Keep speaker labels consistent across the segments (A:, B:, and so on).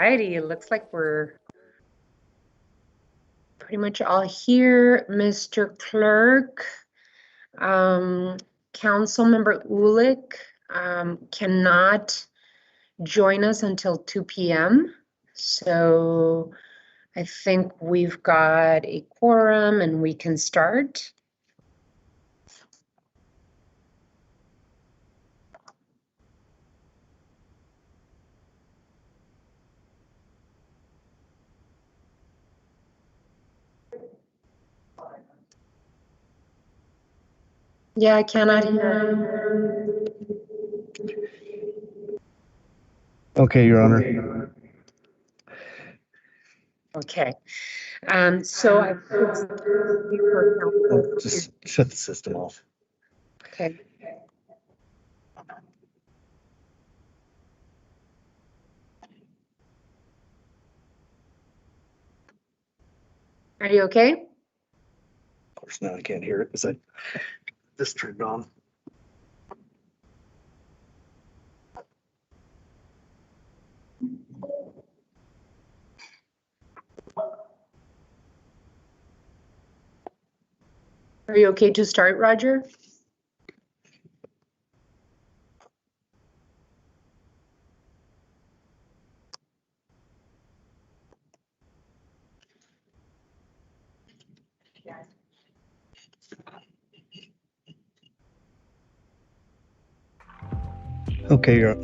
A: righty, it looks like we're pretty much all here. Mr. Clerk, Councilmember Ulick cannot join us until 2 p.m. So I think we've got a quorum and we can start. Yeah, I cannot hear.
B: Okay, Your Honor.
A: Okay. So I
B: just shut the system off.
A: Okay. Are you okay?
B: Of course, now I can't hear it because this turned on.
A: Are you okay to start, Roger?
B: Okay, Your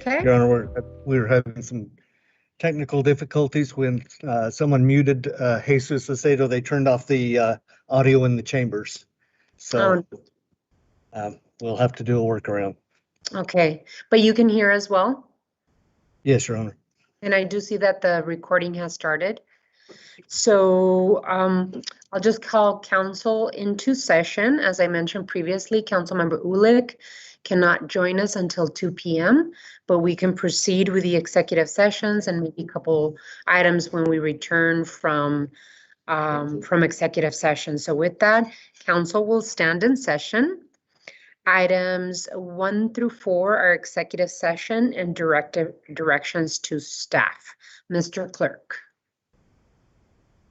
A: Okay.
B: Honor, we're having some technical difficulties when someone muted Jesus Acedo. They turned off the audio in the chambers. So we'll have to do a workaround.
A: Okay, but you can hear as well?
B: Yes, Your Honor.
A: And I do see that the recording has started. So I'll just call council into session. As I mentioned previously, Councilmember Ulick cannot join us until 2 p.m., but we can proceed with the executive sessions and maybe a couple items when we return from executive session. So with that, council will stand in session. Items 1 through 4 are executive session and directions to staff. Mr. Clerk.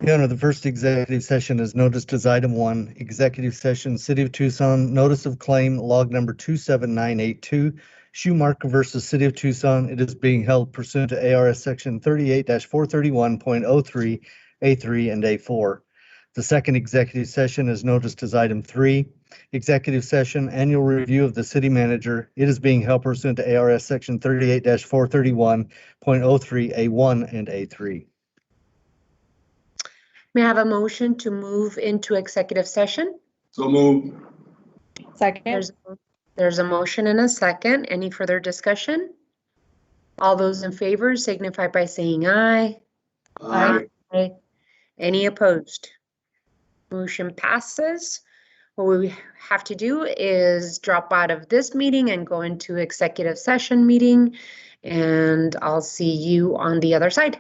B: Your Honor, the first executive session is noticed as item 1, executive session, City of Tucson, notice of claim, log number 27982, Schumacher versus City of Tucson. It is being held pursuant to ARS section 38-431.03, A3 and A4. The second executive session is noticed as item 3, executive session, annual review of the city manager. It is being held pursuant to ARS section 38-431.03, A1 and A3.
A: May I have a motion to move into executive session?
C: So moved.
D: Second.
A: There's a motion and a second. Any further discussion? All those in favor signify by saying aye.
C: Aye.
A: Aye. Any opposed? Motion passes. What we have to do is drop out of this meeting and go into executive session meeting, and I'll see you on the other side.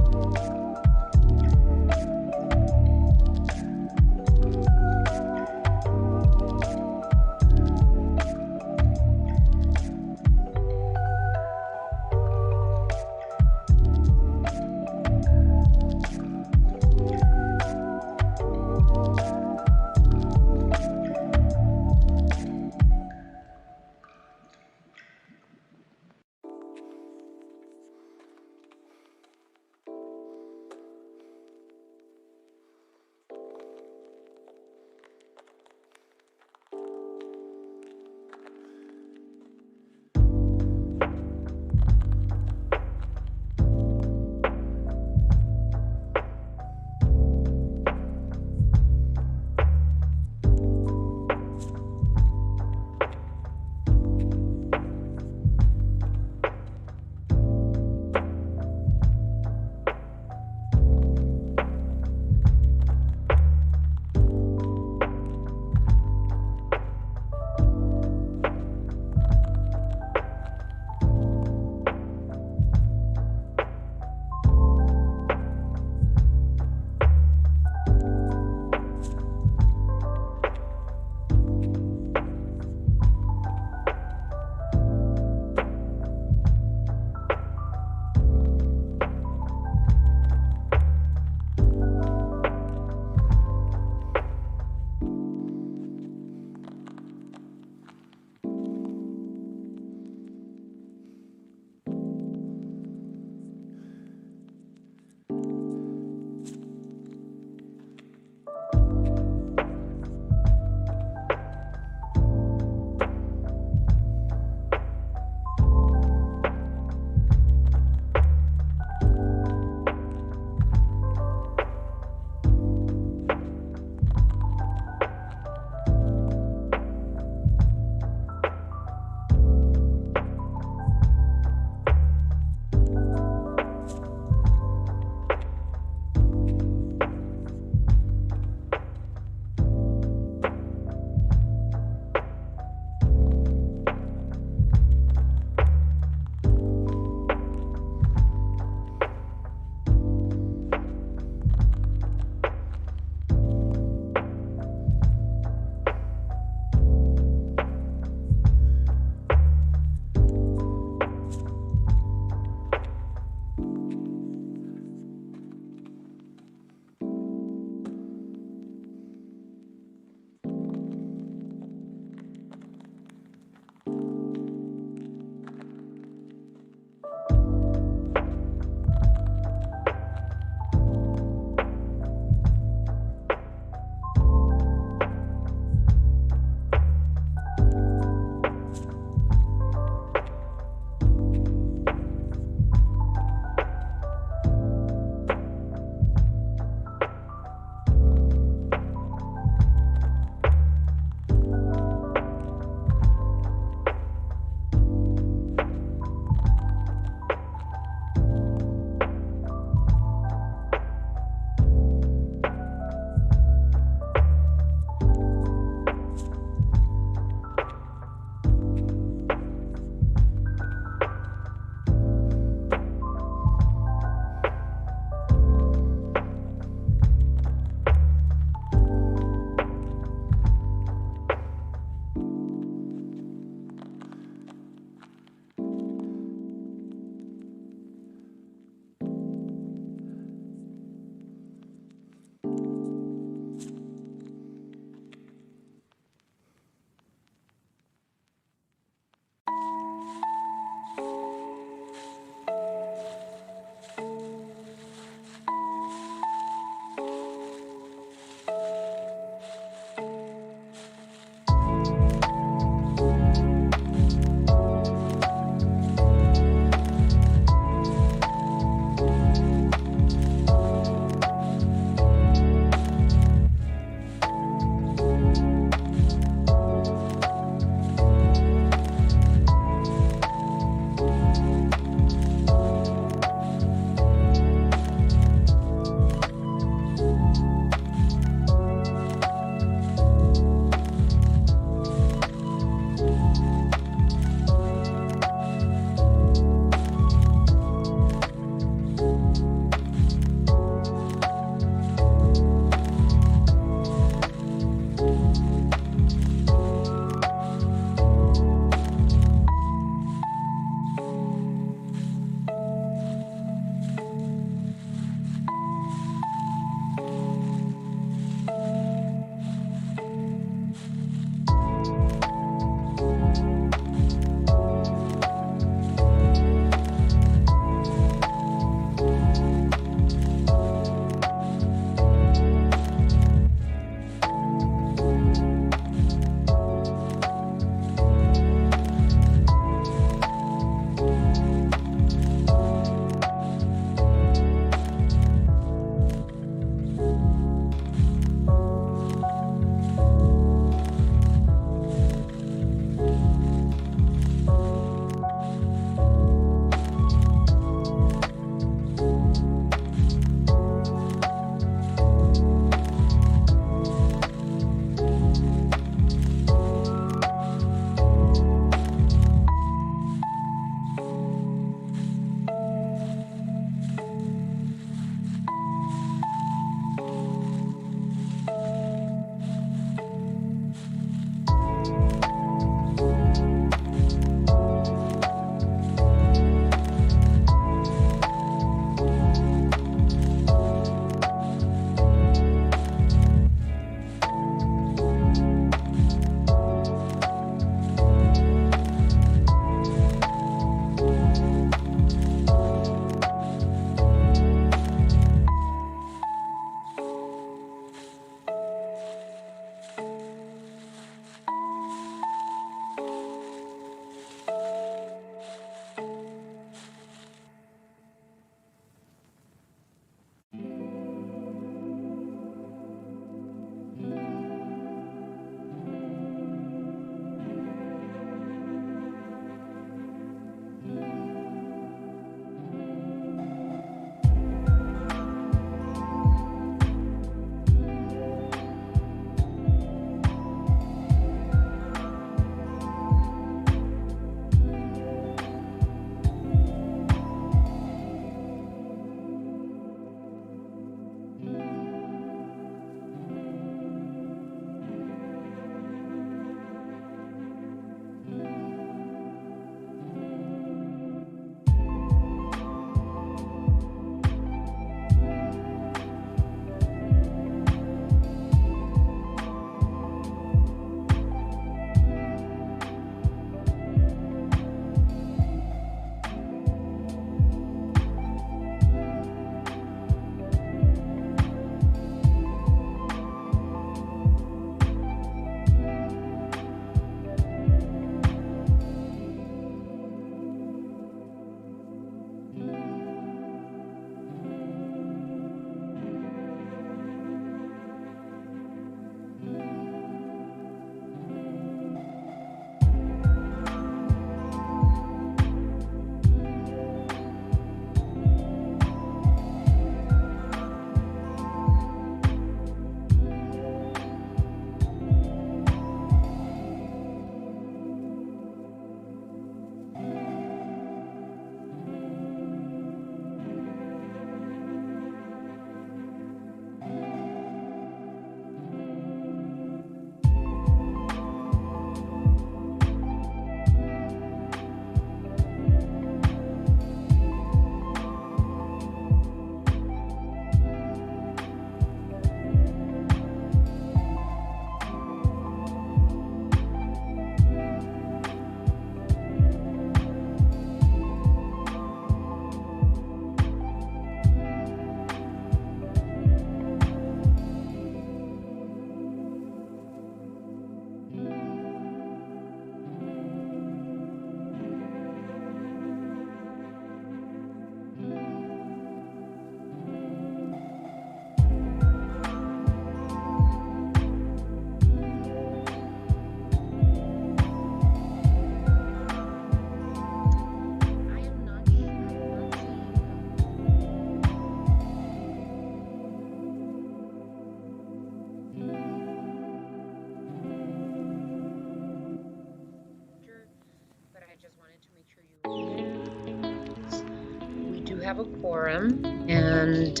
A: have a quorum, and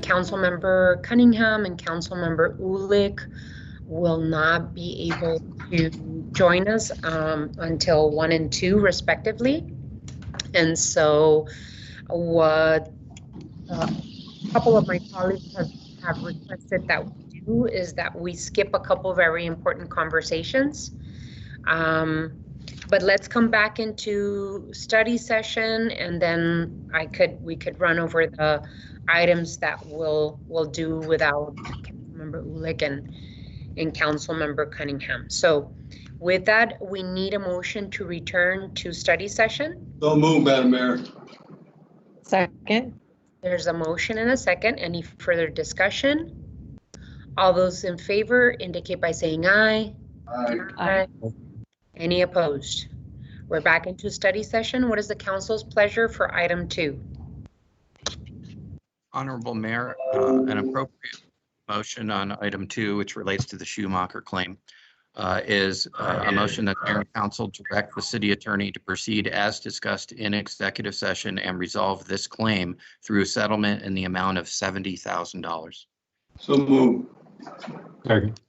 A: Councilmember Cunningham and Councilmember Ulick will not be able to join us until 1 and 2 respectively. And so what a couple of my colleagues have requested that we do is that we skip a couple very important conversations. But let's come back into study session, and then we could run over the items that we'll do without Councilmember Ulick and Councilmember Cunningham. So with that, we need a motion to return to study session.
C: So moved, Madam Mayor.
D: Second.
A: There's a motion and a second. Any further discussion? All those in favor indicate by saying aye.
C: Aye.
D: Aye.
A: Any opposed? We're back into study session. What is the council's pleasure for item 2?
E: Honorable Mayor, an appropriate motion on item 2, which relates to the Schumacher claim, is a motion that the Mayor and Council direct the city attorney to proceed as discussed in executive session and resolve this claim through settlement in the amount of $70,000.
C: So moved.
F: Second.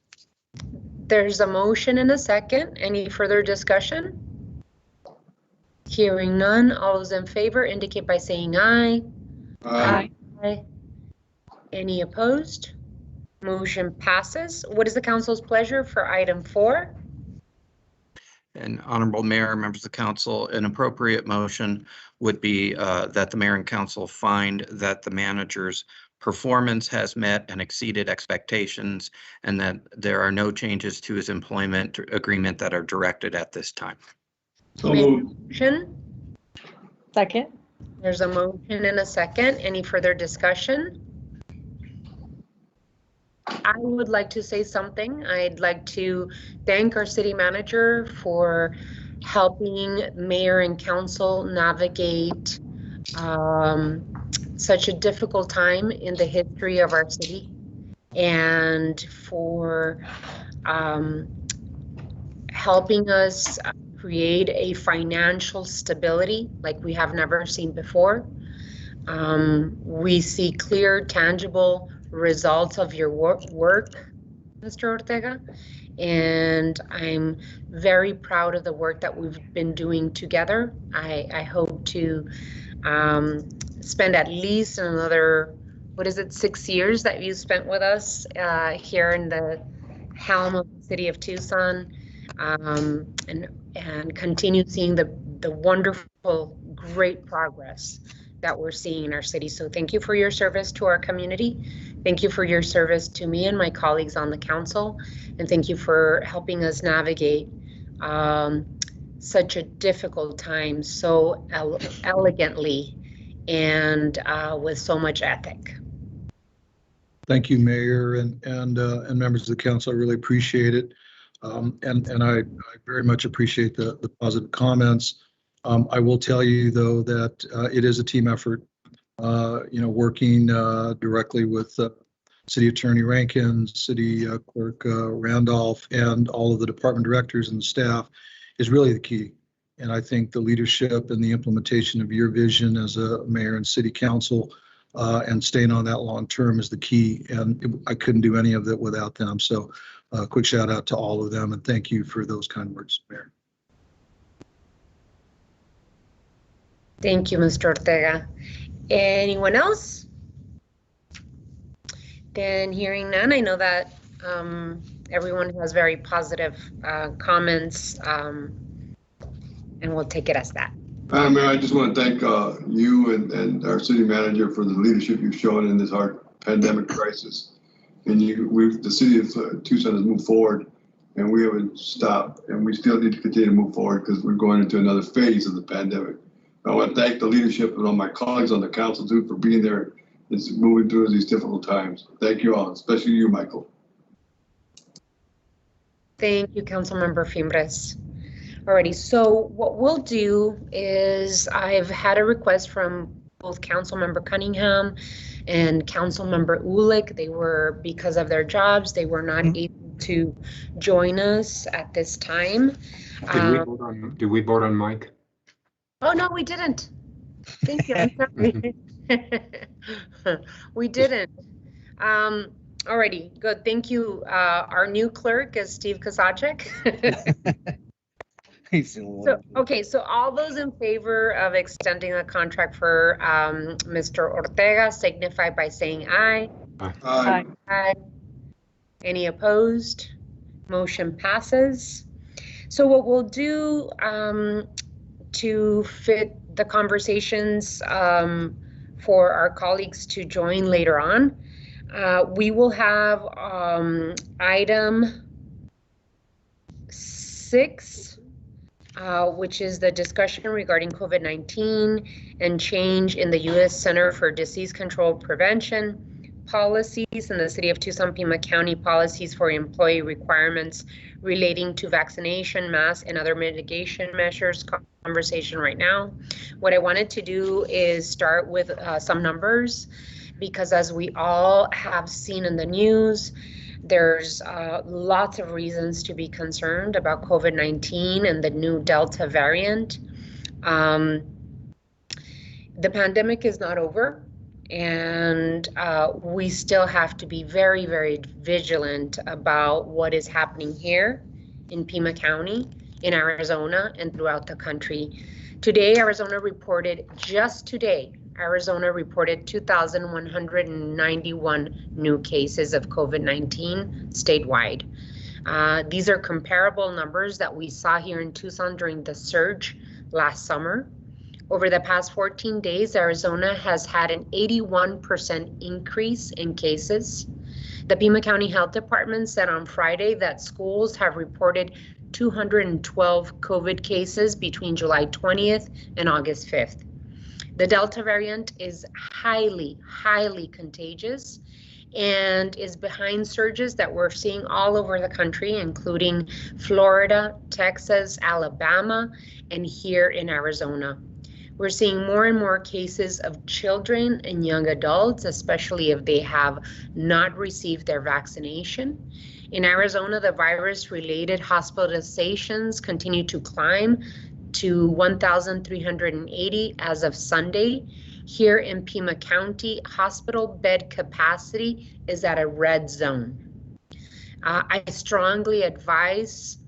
A: There's a motion and a second. Any further discussion? Hearing none. All those in favor indicate by saying aye.
C: Aye.
A: Aye. Any opposed? Motion passes. What is the council's pleasure for item 4?
E: And Honorable Mayor, members of the council, an appropriate motion would be that the Mayor and Council find that the manager's performance has met and exceeded expectations, and that there are no changes to his employment agreement that are directed at this time.
C: So moved.
A: Motion.
D: Second.
A: There's a motion and a second. Any further discussion? I would like to say something. I'd like to thank our city manager for helping mayor and council navigate such a difficult time in the history of our city, and for helping us create a financial stability like we have never seen before. We see clear, tangible results of your work, Mr. Ortega, and I'm very proud of the work that we've been doing together. I hope to spend at least another, 6 years that you spent with us here in the helm of the city of Tucson, and continue seeing the wonderful, great progress that we're seeing in our city. So thank you for your service to our community. Thank you for your service to me and my colleagues on the council. And thank you for helping us navigate such a difficult time so elegantly and with so much ethic.
G: Thank you, Mayor, and members of the council. I really appreciate it. And I very much appreciate the positive comments. I will tell you, though, that it is a team effort, working directly with City Attorney Rankin, City Clerk Randolph, and all of the department directors and staff is really the key. And I think the leadership and the implementation of your vision as a mayor and city council and staying on that long term is the key. And I couldn't do any of that without them. So quick shout out to all of them, and thank you for those kind words, Mayor.
A: Thank you, Mr. Ortega. Anyone else? Then hearing none, I know that everyone has very positive comments, and we'll take it as that.
C: Madam Mayor, I just want to thank you and our city manager for the leadership you've shown in this hard pandemic crisis. And the city of Tucson has moved forward, and we haven't stopped, and we still need to continue to move forward because we're going into another phase of the pandemic. I want to thank the leadership and all my colleagues on the council too for being there and moving through these difficult times. Thank you all, especially you, Michael.
A: Thank you, Councilmember Fimbres. Alrighty, so what we'll do is I've had a request from both Councilmember Cunningham and Councilmember Ulick. They were, because of their jobs, they were not able to join us at this time.
F: Did we vote on Mike?
A: Oh, no, we didn't. Thank you. I'm sorry. We didn't. Alrighty, good. Thank you. Our new clerk is Steve Kozachek. So, okay, so all those in favor of extending the contract for Mr. Ortega signify by saying aye.
C: Aye.
A: Aye. Any opposed? Motion passes. So what we'll do to fit the conversations for our colleagues to join later on, we will have item 6, which is the discussion regarding COVID-19 and change in the U.S. Center for Disease Control Prevention policies in the City of Tucson, Pima County policies for employee requirements relating to vaccination, mask, and other mitigation measures conversation right now. What I wanted to do is start with some numbers, because as we all have seen in the news, there's lots of reasons to be concerned about COVID-19 and the new Delta variant. The pandemic is not over, and we still have to be very, very vigilant about what is happening here in Pima County, in Arizona, and throughout the country. Today, Arizona reported 2,191 new cases of COVID-19 statewide. These are comparable numbers that we saw here in Tucson during the surge last summer. Over the past 14 days, Arizona has had an 81% increase in cases. The Pima County Health Department said on Friday that schools have reported 212 COVID cases between July 20th and August 5th. The Delta variant is highly, highly contagious and is behind surges that we're seeing all over the country, including Florida, Texas, Alabama, and here in Arizona. We're seeing more and more cases of children and young adults, especially if they have not received their vaccination. In Arizona, the virus-related hospitalizations continue to climb to 1,380 as of Sunday. Here in Pima County, hospital bed capacity is at a red zone. I strongly advise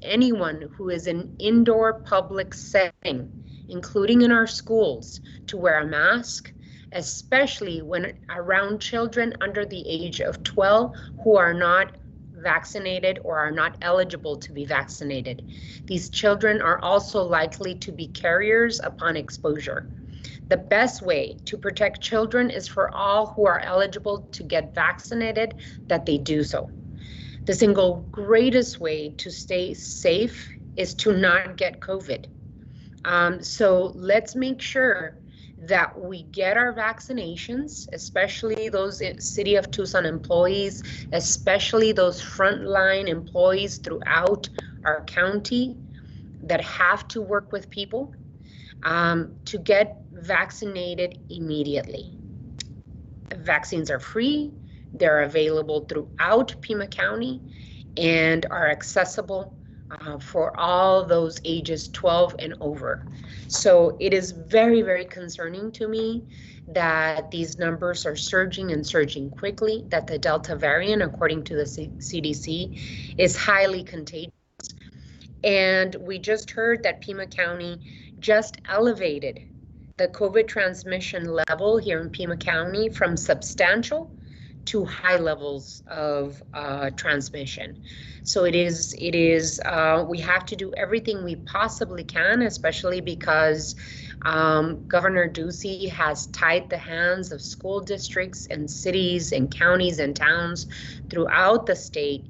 A: anyone who is in indoor public setting, including in our schools, to wear a mask, especially when around children under the age of 12 who are not vaccinated or are not eligible to be vaccinated. These children are also likely to be carriers upon exposure. The best way to protect children is for all who are eligible to get vaccinated that they do so. The single greatest way to stay safe is to not get COVID. So let's make sure that we get our vaccinations, especially those City of Tucson employees, especially those frontline employees throughout our county that have to work with people, to get vaccinated immediately. Vaccines are free, they're available throughout Pima County, and are accessible for all those ages 12 and over. So it is very, very concerning to me that these numbers are surging and surging quickly, that the Delta variant, according to the CDC, is highly contagious. And we just heard that Pima County just elevated the COVID transmission level here in Pima County from substantial to high levels of transmission. So we have to do everything we possibly can, especially because Governor Ducey has tied the hands of school districts and cities and counties and towns throughout the state.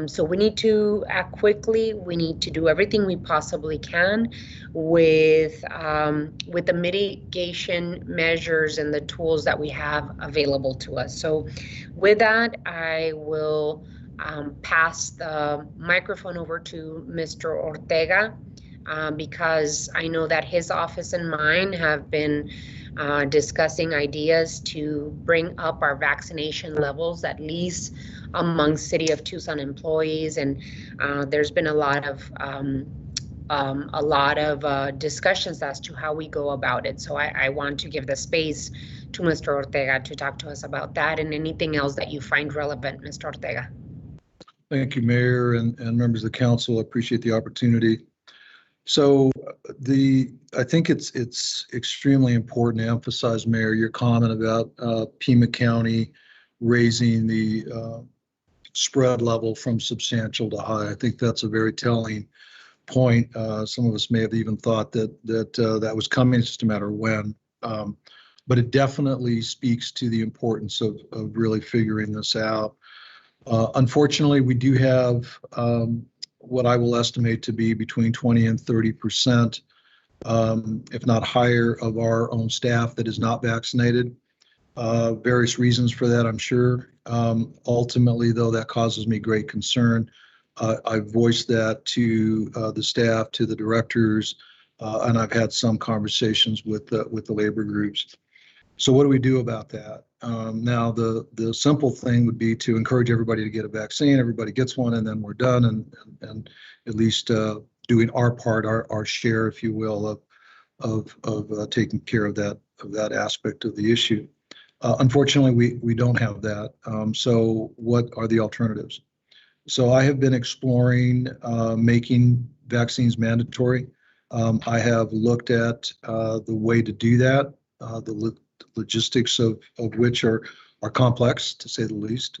A: So we need to act quickly. We need to do everything we possibly can with the mitigation measures and the tools that we have available to us. So with that, I will pass the microphone over to Mr. Ortega, because I know that his office and mine have been discussing ideas to bring up our vaccination levels, at least among City of Tucson employees. And there's been a lot of a lot of discussions as to how we go about it. So I want to give the space to Mr. Ortega to talk to us about that and anything else that you find relevant, Mr. Ortega.
G: Thank you, Mayor and members of the council. I appreciate the opportunity. So I think it's extremely important to emphasize, Mayor, your comment about Pima County raising the spread level from substantial to high. I think that's a very telling point. Some of us may have even thought that was coming, it's just a matter of when. But it definitely speaks to the importance of really figuring this out. Unfortunately, we do have what I will estimate to be between 20 and 30%, if not higher, of our own staff that is not vaccinated. Various reasons for that, I'm sure. Ultimately, though, that causes me great concern. I've voiced that to the staff, to the directors, and I've had some conversations with the labor groups. So what do we do about that? Now, the simple thing would be to encourage everybody to get a vaccine. Everybody gets one, and then we're done, and at least doing our part, our share, if you will, of taking care of that aspect of the issue. Unfortunately, we don't have that. So what are the alternatives? So I have been exploring making vaccines mandatory. I have looked at the way to do that, the logistics of which are complex, to say the least.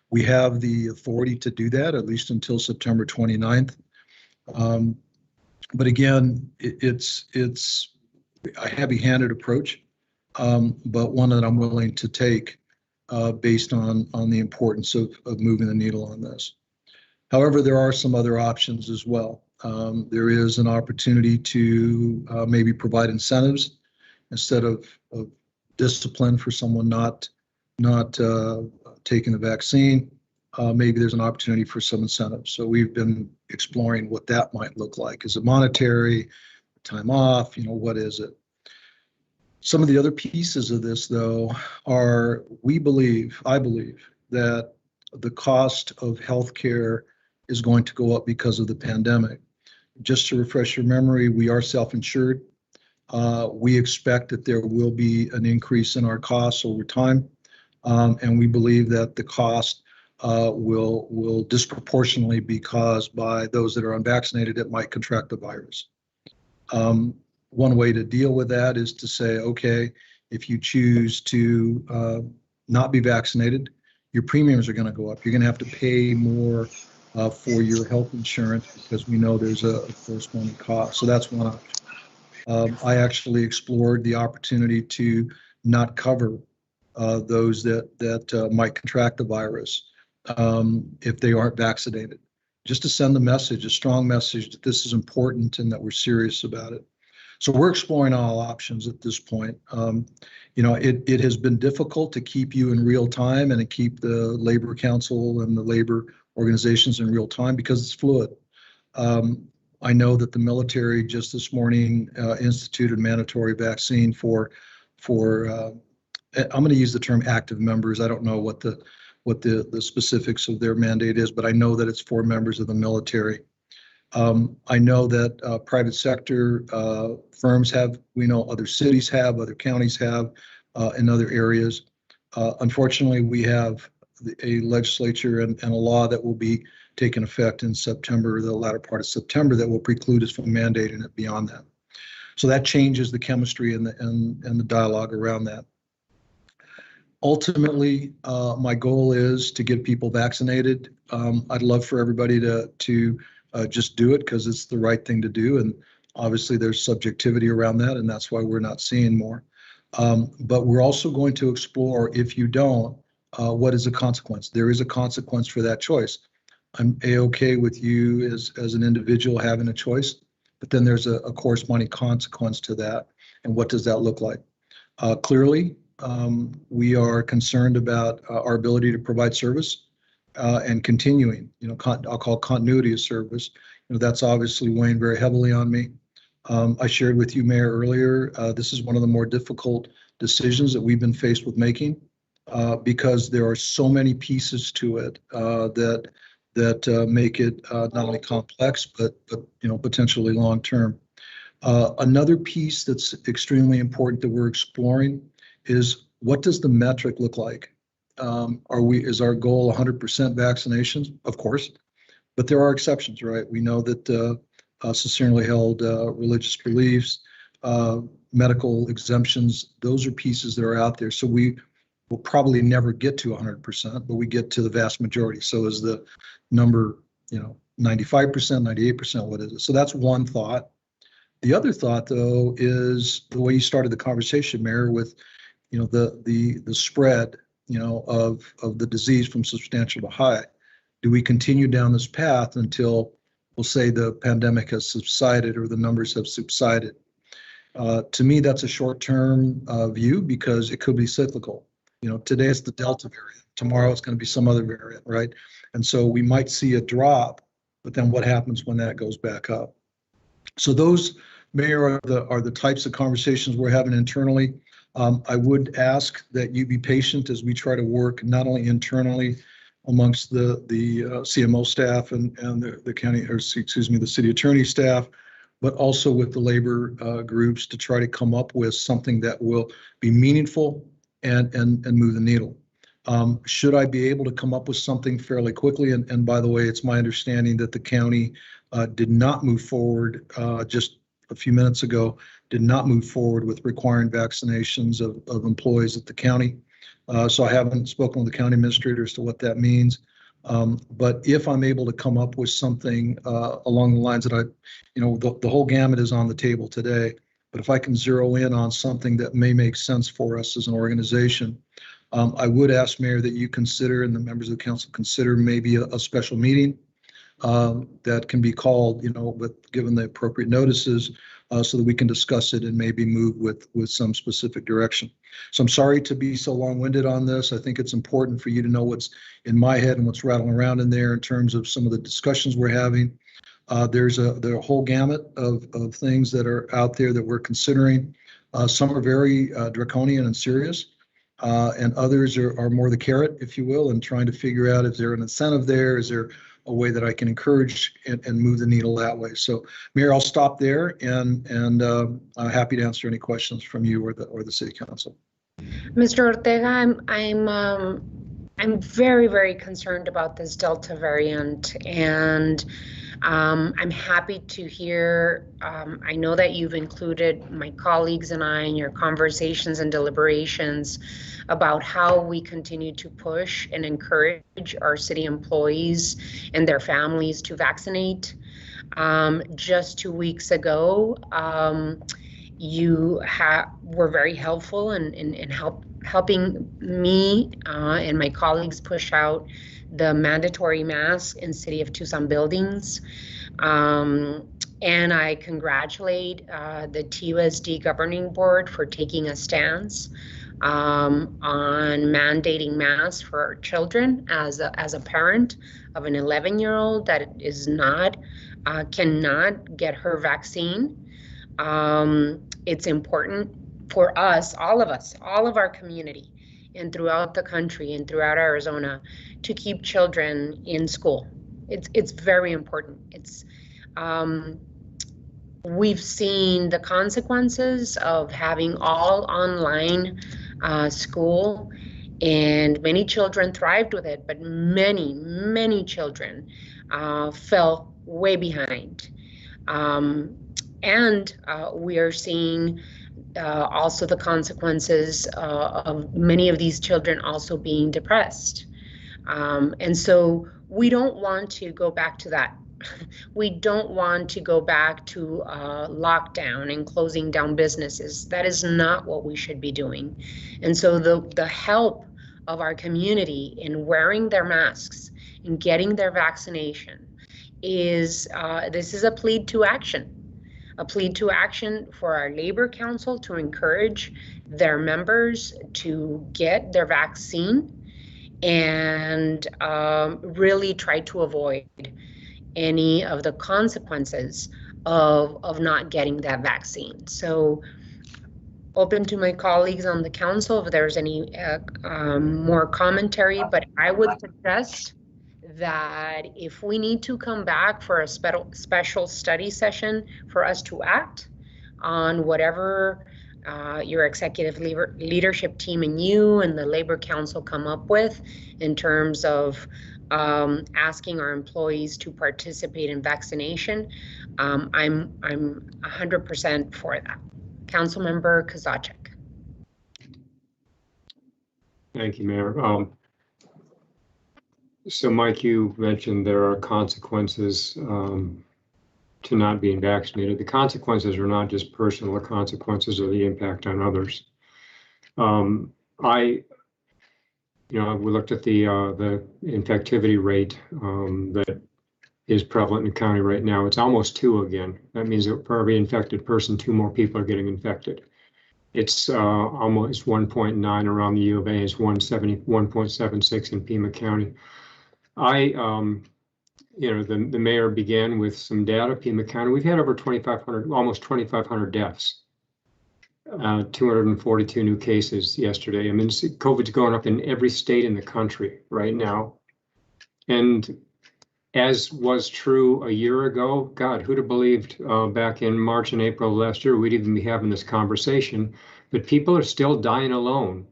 G: We have the authority to do that, at least until September 29th. But again, it's a heavy-handed approach, but one that I'm willing to take based on the importance of moving the needle on this. However, there are some other options as well. There is an opportunity to maybe provide incentives instead of discipline for someone not taking the vaccine. Maybe there's an opportunity for some incentives. So we've been exploring what that might look like. Is it monetary, time off? What is it? Some of the other pieces of this, though, are I believe that the cost of healthcare is going to go up because of the pandemic. Just to refresh your memory, we are self-insured. We expect that there will be an increase in our costs over time, and we believe that the cost will disproportionately be caused by those that are unvaccinated that might contract the virus. One way to deal with that is to say, okay, if you choose to not be vaccinated, your premiums are going to go up. You're going to have to pay more for your health insurance because we know there's a corresponding cost. So that's one option. I actually explored the opportunity to not cover those that might contract the virus if they aren't vaccinated, just to send the message, a strong message that this is important and that we're serious about it. So we're exploring all options at this point. It has been difficult to keep you in real time and to keep the Labor Council and the labor organizations in real time because it's fluid. I know that the military just this morning instituted mandatory vaccine for I'm going to use the term active members. I don't know what the specifics of their mandate is, but I know that it's for members of the military. I know that private sector firms have, we know other cities have, other counties have, in other areas. Unfortunately, we have a legislature and a law that will be taking effect in September, the latter part of September, that will preclude us from mandating it beyond that. So that changes the chemistry and the dialogue around that. Ultimately, my goal is to get people vaccinated. I'd love for everybody to just do it because it's the right thing to do. And obviously there's subjectivity around that, and that's why we're not seeing more. But we're also going to explore, if you don't, what is the consequence? There is a consequence for that choice. I'm A-okay with you as an individual having a choice, but then there's a corresponding consequence to that. And what does that look like? Clearly, we are concerned about our ability to provide service. And continuing, I'll call continuity of service. That's obviously weighing very heavily on me. I shared with you, Mayor, earlier, this is one of the more difficult decisions that we've been faced with making because there are so many pieces to it that that make it not only complex, but potentially long-term. Another piece that's extremely important that we're exploring is, what does the metric look like? Is our goal 100% vaccinations? Of course, but there are exceptions, right? We know that sincerely held religious beliefs, medical exemptions, those are pieces that are out there. So we will probably never get to 100%, but we get to the vast majority. So is the number, 95%, 98%, what is it? So that's one thought. The other thought, though, is the way you started the conversation, Mayor, with the spread of the disease from substantial to high. Do we continue down this path until, we'll say, the pandemic has subsided or the numbers have subsided? To me, that's a short-term view, because it could be cyclical. Today it's the Delta variant. Tomorrow it's going to be some other variant, right? And so we might see a drop, but then what happens when that goes back up? So those, Mayor, are the types of conversations we're having internally. I would ask that you be patient as we try to work not only internally amongst the CMO staff and the county, or excuse me, the city attorney staff, but also with the labor groups, to try to come up with something that will be meaningful and move the needle. Should I be able to come up with something fairly quickly? And by the way, it's my understanding that the county did not move forward just a few minutes ago, did not move forward with requiring vaccinations of employees at the county. So I haven't spoken with the county administrator as to what that means. But if I'm able to come up with something along the lines that the whole gamut is on the table today, but if I can zero in on something that may make sense for us as an organization, I would ask, Mayor, that you consider, and the members of the council consider, maybe a special meeting that can be called, given the appropriate notices, so that we can discuss it and maybe move with some specific direction. So I'm sorry to be so long-winded on this. I think it's important for you to know what's in my head and what's rattling around in there in terms of some of the discussions we're having. There's a whole gamut of things that are out there that we're considering. Some are very draconian and serious, and others are more the carrot, if you will, and trying to figure out, is there an incentive there? Is there a way that I can encourage and move the needle that way? So, Mayor, I'll stop there, and I'm happy to answer any questions from you or the City Council.
A: Mr. Ortega, I'm very, very concerned about this Delta variant, and I'm happy to hear. I know that you've included my colleagues and I in your conversations and deliberations about how we continue to push and encourage our city employees and their families to vaccinate. Just 2 weeks ago, you were very helpful in helping me and my colleagues push out the mandatory mask in City of Tucson buildings. And I congratulate the TUSD governing board for taking a stance on mandating masks for our children. As a parent of an 11-year-old that is cannot get her vaccine, it's important for us, all of our community, and throughout the country and throughout Arizona, to keep children in school. It's very important. We've seen the consequences of having all online school, and many children thrived with it, but many children fell way behind. And we are seeing also the consequences of many of these children also being depressed. And so we don't want to go back to that. We don't want to go back to lockdown and closing down businesses. That is not what we should be doing. And so the help of our community in wearing their masks and getting their vaccination is, this is a plea to action for our Labor Council to encourage their members to get their vaccine and really try to avoid any of the consequences of not getting that vaccine. So open to my colleagues on the council if there's any more commentary, but I would suggest that if we need to come back for a special study session for us to act on whatever your executive leadership team and you and the Labor Council come up with in terms of asking our employees to participate in vaccination, I'm 100% for that. Councilmember Kozachik.
F: Thank you, Mayor. So Mike, you mentioned there are consequences to not being vaccinated. The consequences are not just personal, the consequences are the impact on others. We looked at the infectivity rate that is prevalent in the county right now. It's almost 2 again. That means that for every infected person, 2 more people are getting infected. It's almost 1.9 around the U of A. It's 1.76 in Pima County. The mayor began with some data. Pima County, we've had over 2,500, almost 2,500 deaths. 242 new cases yesterday. I mean, COVID's going up in every state in the country right now. And as was true a year ago, God, who'd have believed back in March and April of last year, we'd even be having this conversation, but people are still dying alone.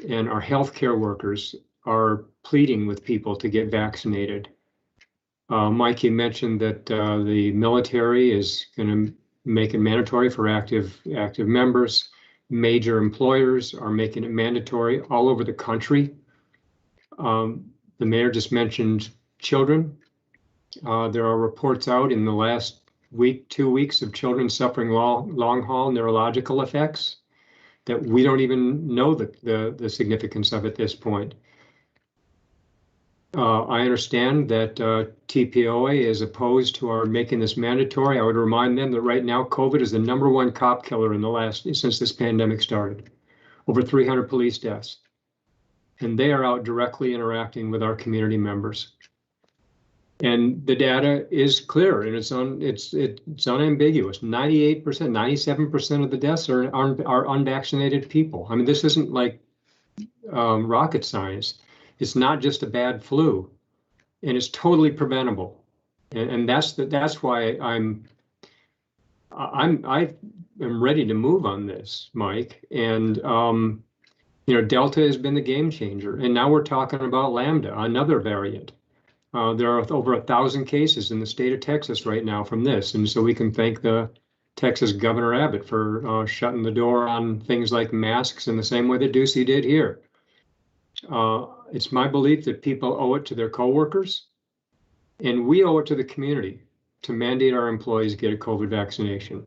F: And our healthcare workers are pleading with people to get vaccinated. Mike, you mentioned that the military is going to make it mandatory for active members. Major employers are making it mandatory all over the country. The mayor just mentioned children. There are reports out in the last week, 2 weeks of children suffering long haul neurological effects that we don't even know the significance of at this point. I understand that TPOA is opposed to our making this mandatory. I would remind them that right now COVID is the #1 cop killer since this pandemic started. Over 300 police deaths. And they are out directly interacting with our community members. And the data is clear and it's unambiguous. 98%, 97% of the deaths are unvaccinated people. I mean, this isn't like rocket science. It's not just a bad flu, and it's totally preventable. And that's why I am ready to move on this, Mike. And Delta has been the game changer, and now we're talking about Lambda, another variant. There are over 1,000 cases in the state of Texas right now from this, and so we can thank the Texas Governor Abbott for shutting the door on things like masks in the same way that Ducey did here. It's my belief that people owe it to their coworkers, and we owe it to the community to mandate our employees get a COVID vaccination.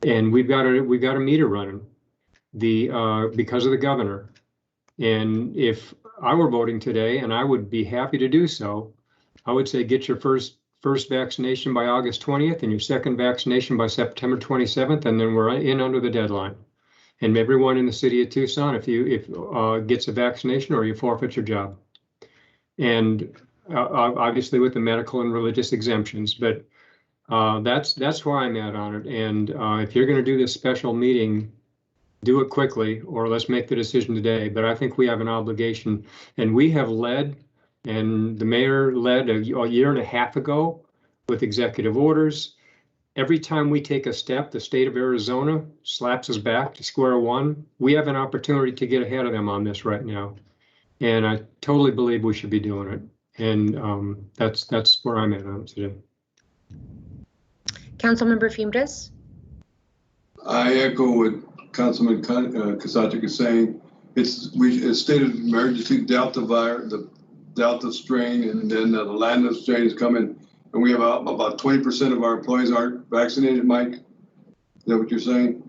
F: And we've got a meter running because of the governor. And if I were voting today, and I would be happy to do so, I would say get your first vaccination by August 20th and your second vaccination by September 27th, and then we're in under the deadline. And everyone in the city of Tucson, if gets a vaccination or you forfeit your job. And obviously with the medical and religious exemptions, but that's where I'm at on it. And if you're going to do this special meeting, do it quickly, or let's make the decision today. But I think we have an obligation, and we have led, and the mayor led a year and a half ago with executive orders. Every time we take a step, the state of Arizona slaps us back to square one. We have an opportunity to get ahead of them on this right now. And I totally believe we should be doing it. And that's where I'm at on it today.
A: Councilmember Fimbres?
C: I echo what Councilman Kozachik is saying. It's a state of emergency. The Delta strain, and then the Lambda strain is coming. And we have about 20% of our employees aren't vaccinated, Mike? Is that what you're saying?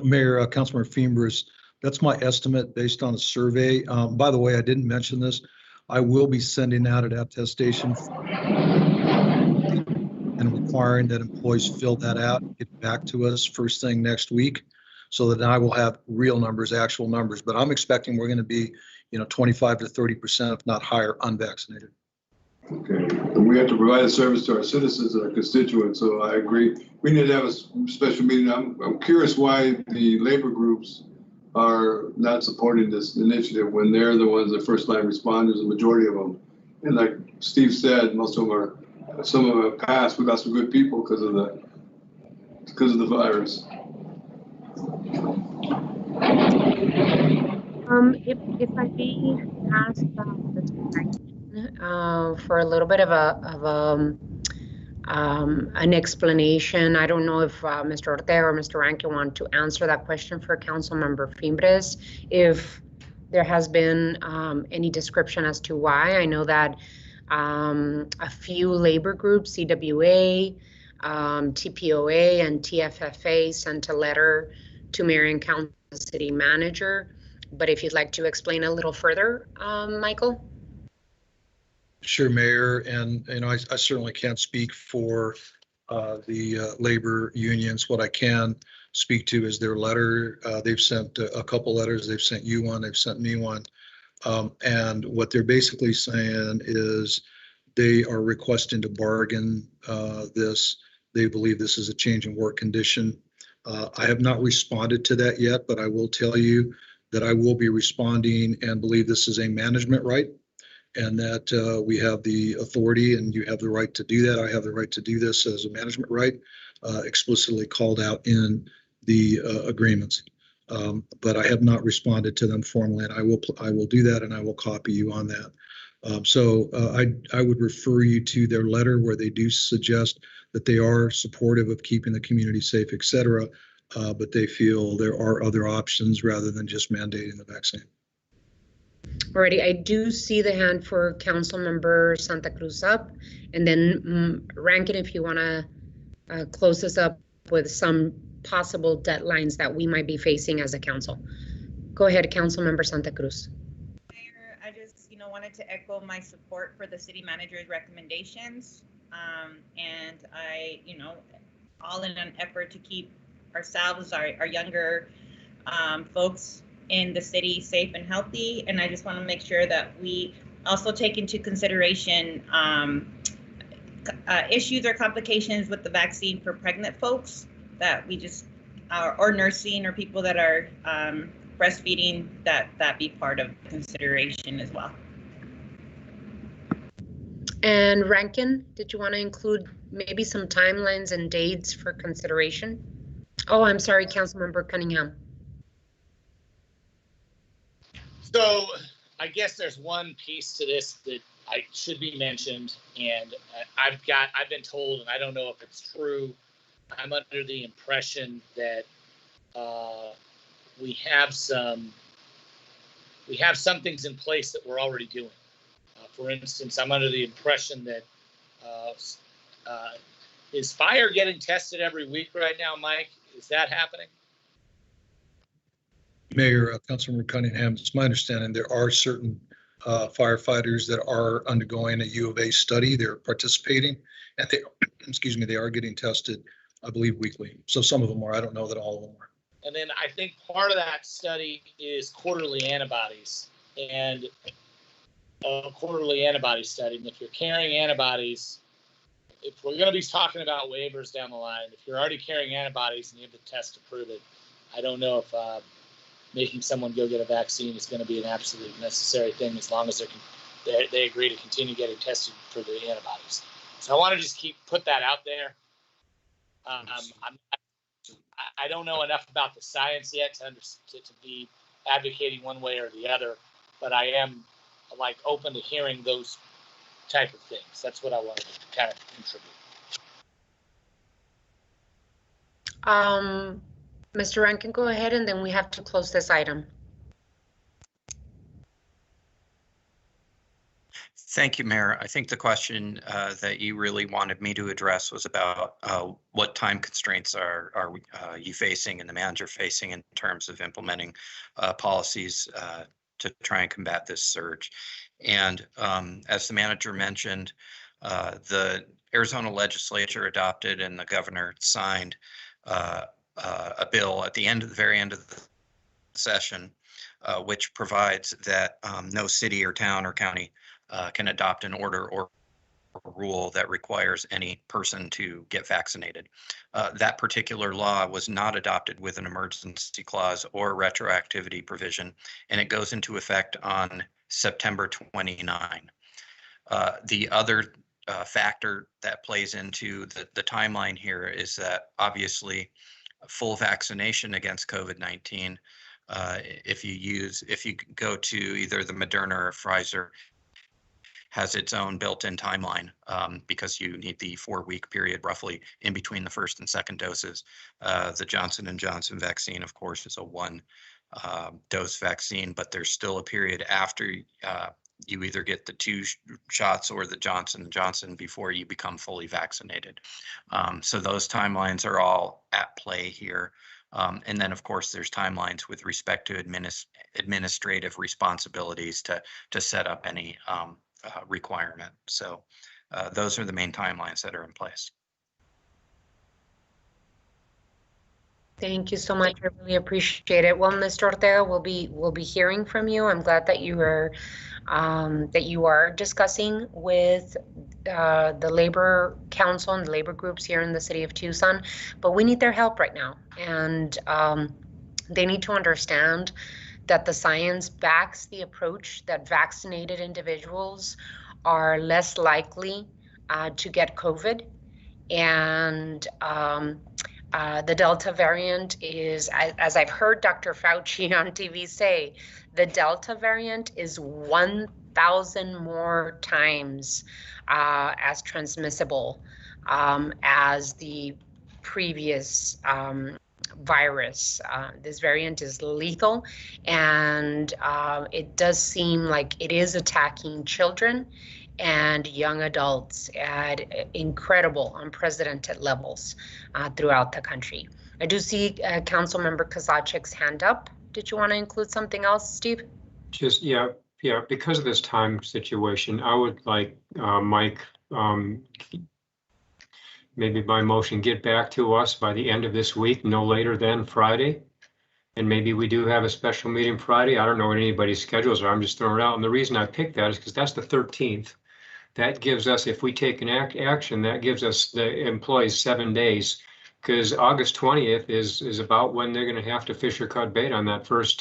G: Mayor, Councilmember Fimbres, that's my estimate based on a survey. By the way, I didn't mention this. I will be sending out an attestation and requiring that employees fill that out and get back to us first thing next week, so that I will have real numbers, actual numbers. But I'm expecting we're going to be 25 to 30%, if not higher, unvaccinated.
C: Okay, and we have to provide a service to our citizens and our constituents, so I agree. We need to have a special meeting. I'm curious why the labor groups are not supporting this initiative when they're the ones, the first line responders, the majority of them. And like Steve said, most of them are, some of them have passed. We got some good people because of the virus.
A: If I may ask for a little bit of an explanation. I don't know if Mr. Ortega or Mr. Rankin want to answer that question for Councilmember Fimbres. If there has been any description as to why. I know that a few labor groups, CWA, TPOA, and TFFA sent a letter to Mayor and Council City Manager. But if you'd like to explain a little further, Michael?
G: Sure, Mayor, and I certainly can't speak for the labor unions. What I can speak to is their letter. They've sent a couple letters. They've sent you one. They've sent me one. And what they're basically saying is they are requesting to bargain this. They believe this is a change in work condition. I have not responded to that yet, but I will tell you that I will be responding and believe this is a management right, and that we have the authority and you have the right to do that. I have the right to do this as a management right, explicitly called out in the agreements. But I have not responded to them formally, and I will do that, and I will copy you on that. I would refer you to their letter where they do suggest that they are supportive of keeping the community safe, et cetera, but they feel there are other options rather than just mandating the vaccine.
A: Alrighty, I do see the hand for Councilmember Santa Cruz up, and then Rankin, if you want to close this up with some possible deadlines that we might be facing as a council. Go ahead, Councilmember Santa Cruz.
H: Mayor, I just, wanted to echo my support for the city manager's recommendations. And I, all in an effort to keep ourselves, our younger folks in the city safe and healthy. And I just want to make sure that we also take into consideration issues or complications with the vaccine for pregnant folks that we just, or nursing or people that are breastfeeding, that be part of consideration as well.
A: And Rankin, did you want to include maybe some timelines and dates for consideration? Oh, I'm sorry, Councilmember Cunningham.
I: So I guess there's one piece to this that I should be mentioned, and I've been told, and I don't know if it's true, I'm under the impression that we have some things in place that we're already doing. For instance, I'm under the impression that is fire getting tested every week right now, Mike? Is that happening?
G: Mayor, Councilmember Cunningham, it's my understanding there are certain firefighters that are undergoing a U of A study. They're participating, and they, they are getting tested, I believe, weekly. So some of them are. I don't know that all of them are.
I: And then I think part of that study is quarterly antibodies, and a quarterly antibody study. And if you're carrying antibodies, if we're going to be talking about waivers down the line, if you're already carrying antibodies and you have the test to prove it, I don't know if making someone go get a vaccine is going to be an absolute necessary thing as long as they agree to continue getting tested for the antibodies. So I want to just put that out there. I don't know enough about the science yet to be advocating one way or the other, but I am open to hearing those type of things. That's what I wanted to kind of contribute.
A: Mr. Rankin, go ahead, and then we have to close this item.
E: Thank you, Mayor. I think the question that you really wanted me to address was about what time constraints are you facing and the manager facing in terms of implementing policies to try and combat this surge. And as the manager mentioned, the Arizona legislature adopted and the governor signed a bill at the very end of the session, which provides that no city or town or county can adopt an order or rule that requires any person to get vaccinated. That particular law was not adopted with an emergency clause or retroactivity provision, and it goes into effect on September 29. The other factor that plays into the timeline here is that obviously full vaccination against COVID-19, if you go to either the Moderna or Pfizer, has its own built-in timeline because you need the 4-week period roughly in between the first and second doses. The Johnson & Johnson vaccine, of course, is a one dose vaccine, but there's still a period after you either get the 2 shots or the Johnson & Johnson before you become fully vaccinated. So those timelines are all at play here. And then, of course, there's timelines with respect to administrative responsibilities to set up any requirement. So those are the main timelines that are in place.
A: Thank you so much. I really appreciate it. Well, Mr. Ortega, we'll be hearing from you. I'm glad that you are discussing with the Labor Council and the labor groups here in the city of Tucson, but we need their help right now. And they need to understand that the science backs the approach that vaccinated individuals are less likely to get COVID. And the Delta variant is, as I've heard Dr. Fauci on TV say, the Delta variant is 1,000 more times as transmissible as the previous virus. This variant is lethal, and it does seem like it is attacking children and young adults at incredible, unprecedented levels throughout the country. I do see Councilmember Kozachik's hand up. Did you want to include something else, Steve?
F: Just, yeah, because of this time situation, I would like Mike, maybe by motion, get back to us by the end of this week, no later than Friday. And maybe we do have a special meeting Friday. I don't know what anybody's schedules are. I'm just throwing it out. And the reason I picked that is because that's the 13th. That gives us, if we take an action, that gives us the employees 7 days, because August 20th is about when they're going to have to fish or cut bait on that first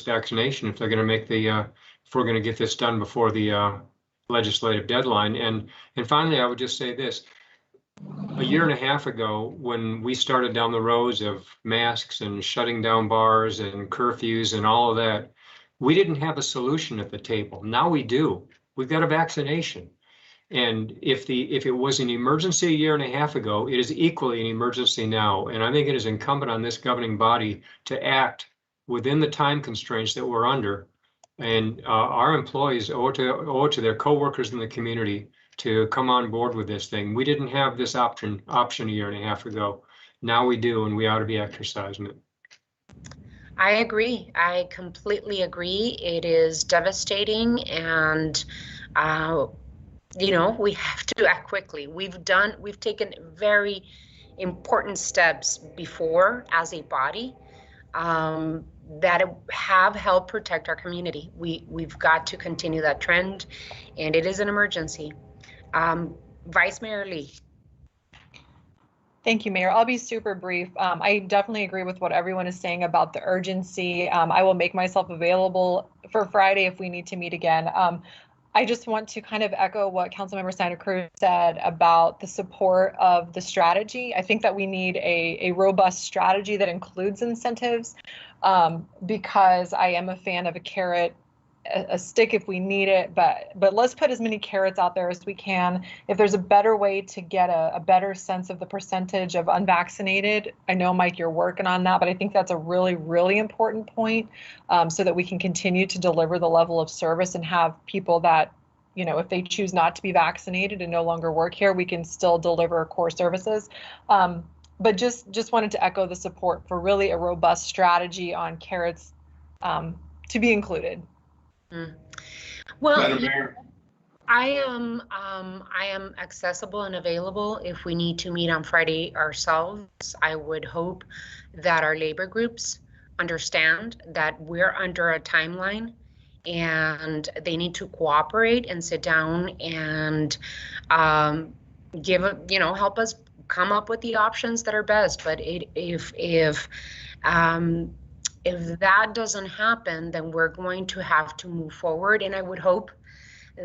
F: vaccination, if they're going to make the if we're going to get this done before the legislative deadline. And finally, I would just say this: a year and a half ago, when we started down the roads of masks and shutting down bars and curfews and all of that, we didn't have a solution at the table. Now we do. We've got a vaccination. And if it was an emergency a year and a half ago, it is equally an emergency now. And I think it is incumbent on this governing body to act within the time constraints that we're under. And our employees owe it to their coworkers in the community to come on board with this thing. We didn't have this option a year and a half ago. Now we do, and we ought to be exercising it.
A: I agree. I completely agree. It is devastating, and you know, we have to act quickly. We've taken very important steps before as a body that have helped protect our community. We've got to continue that trend, and it is an emergency. Vice Mayor Lee.
D: Thank you, Mayor. I'll be super brief. I definitely agree with what everyone is saying about the urgency. I will make myself available for Friday if we need to meet again. I just want to kind of echo what Councilmember Santa Cruz said about the support of the strategy. I think that we need a robust strategy that includes incentives, because I am a fan of a carrot, a stick if we need it, but let's put as many carrots out there as we can. If there's a better way to get a better sense of the percentage of unvaccinated, I know, Mike, you're working on that, but I think that's a really, really important point, so that we can continue to deliver the level of service and have people that, you know, if they choose not to be vaccinated and no longer work here, we can still deliver core services. But just wanted to echo the support for really a robust strategy on carrots to be included.
A: Well,
C: Madam Mayor.
A: I am accessible and available if we need to meet on Friday ourselves. I would hope that our labor groups understand that we're under a timeline and they need to cooperate and sit down and help us come up with the options that are best. But if that doesn't happen, then we're going to have to move forward. And I would hope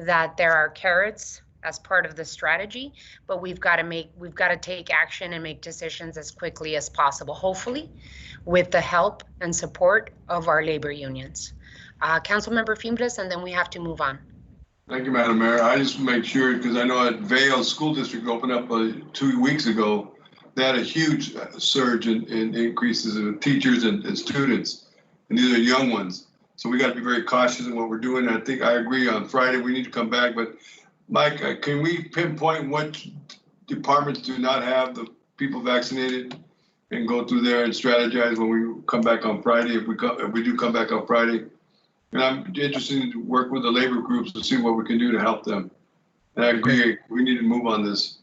A: that there are carrots as part of the strategy, but we've got to take action and make decisions as quickly as possible, hopefully with the help and support of our labor unions. Councilmember Fimbres, and then we have to move on.
C: Thank you, Madam Mayor. I just make sure, because I know at Vail School District opened up 2 weeks ago, they had a huge surge in increases of teachers and students, and these are young ones. So we got to be very cautious in what we're doing. I think I agree on Friday, we need to come back, but Mike, can we pinpoint what departments do not have the people vaccinated and go through there and strategize when we come back on Friday, if we do come back on Friday? And I'm interested to work with the labor groups to see what we can do to help them. And I agree, we need to move on this.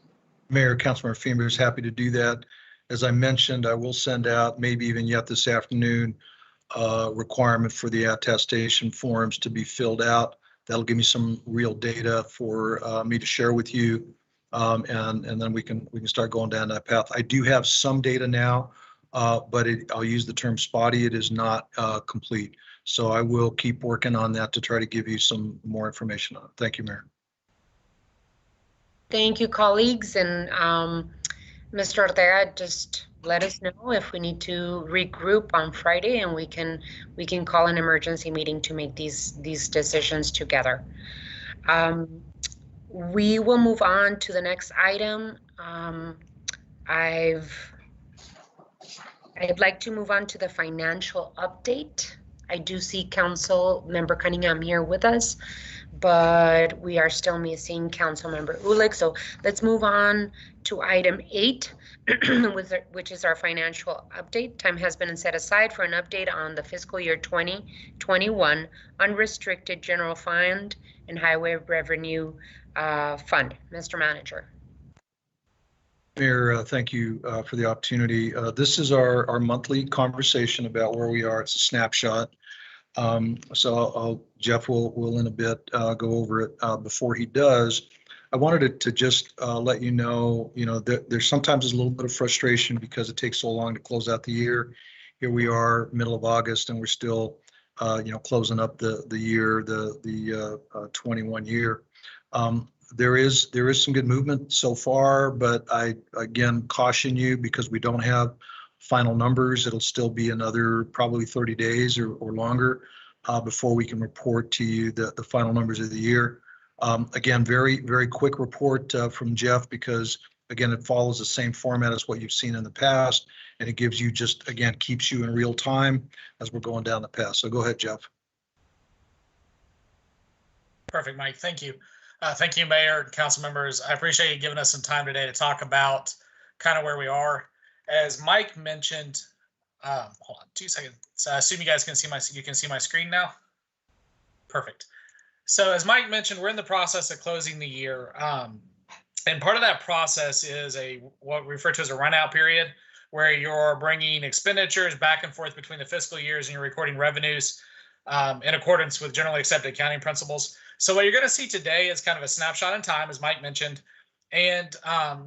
G: Mayor, Councilmember Femur is happy to do that. As I mentioned, I will send out, maybe even yet this afternoon, requirement for the attestation forms to be filled out. That'll give me some real data for me to share with you, and then we can start going down that path. I do have some data now, but I'll use the term spotty. It is not complete, so I will keep working on that to try to give you some more information on it. Thank you, Mayor.
A: Thank you, colleagues, and Mr. Ortega, just let us know if we need to regroup on Friday, and we can call an emergency meeting to make these decisions together. We will move on to the next item. I'd like to move on to the financial update. I do see Council Member Cunningham here with us, but we are still missing Council Member Ulick. So let's move on to item 8, which is our financial update. Time has been set aside for an update on the fiscal year 2021 unrestricted general fund and highway revenue fund. Mr. Manager.
G: Mayor, thank you for the opportunity. This is our monthly conversation about where we are. It's a snapshot. So Jeff will in a bit go over it. Before he does, I wanted to just let you know, there's sometimes a little bit of frustration because it takes so long to close out the year. Here we are, middle of August, and we're still, closing up the year, the 21 year. There is some good movement so far, but I again caution you because we don't have final numbers. It'll still be another probably 30 days or longer before we can report to you the final numbers of the year. Again, very, very quick report from Jeff because, again, it follows the same format as what you've seen in the past, and it gives you keeps you in real time as we're going down the path. So go ahead, Jeff.
J: Perfect, Mike. Thank you. Thank you, Mayor and council members. I appreciate you giving us some time today to talk about kind of where we are. As Mike mentioned, hold on 2 seconds. So I assume you guys can see my screen now. Perfect. So as Mike mentioned, we're in the process of closing the year. And part of that process is what we refer to as a run out period, where you're bringing expenditures back and forth between the fiscal years and you're recording revenues in accordance with generally accepted accounting principles. So what you're going to see today is kind of a snapshot in time, as Mike mentioned, and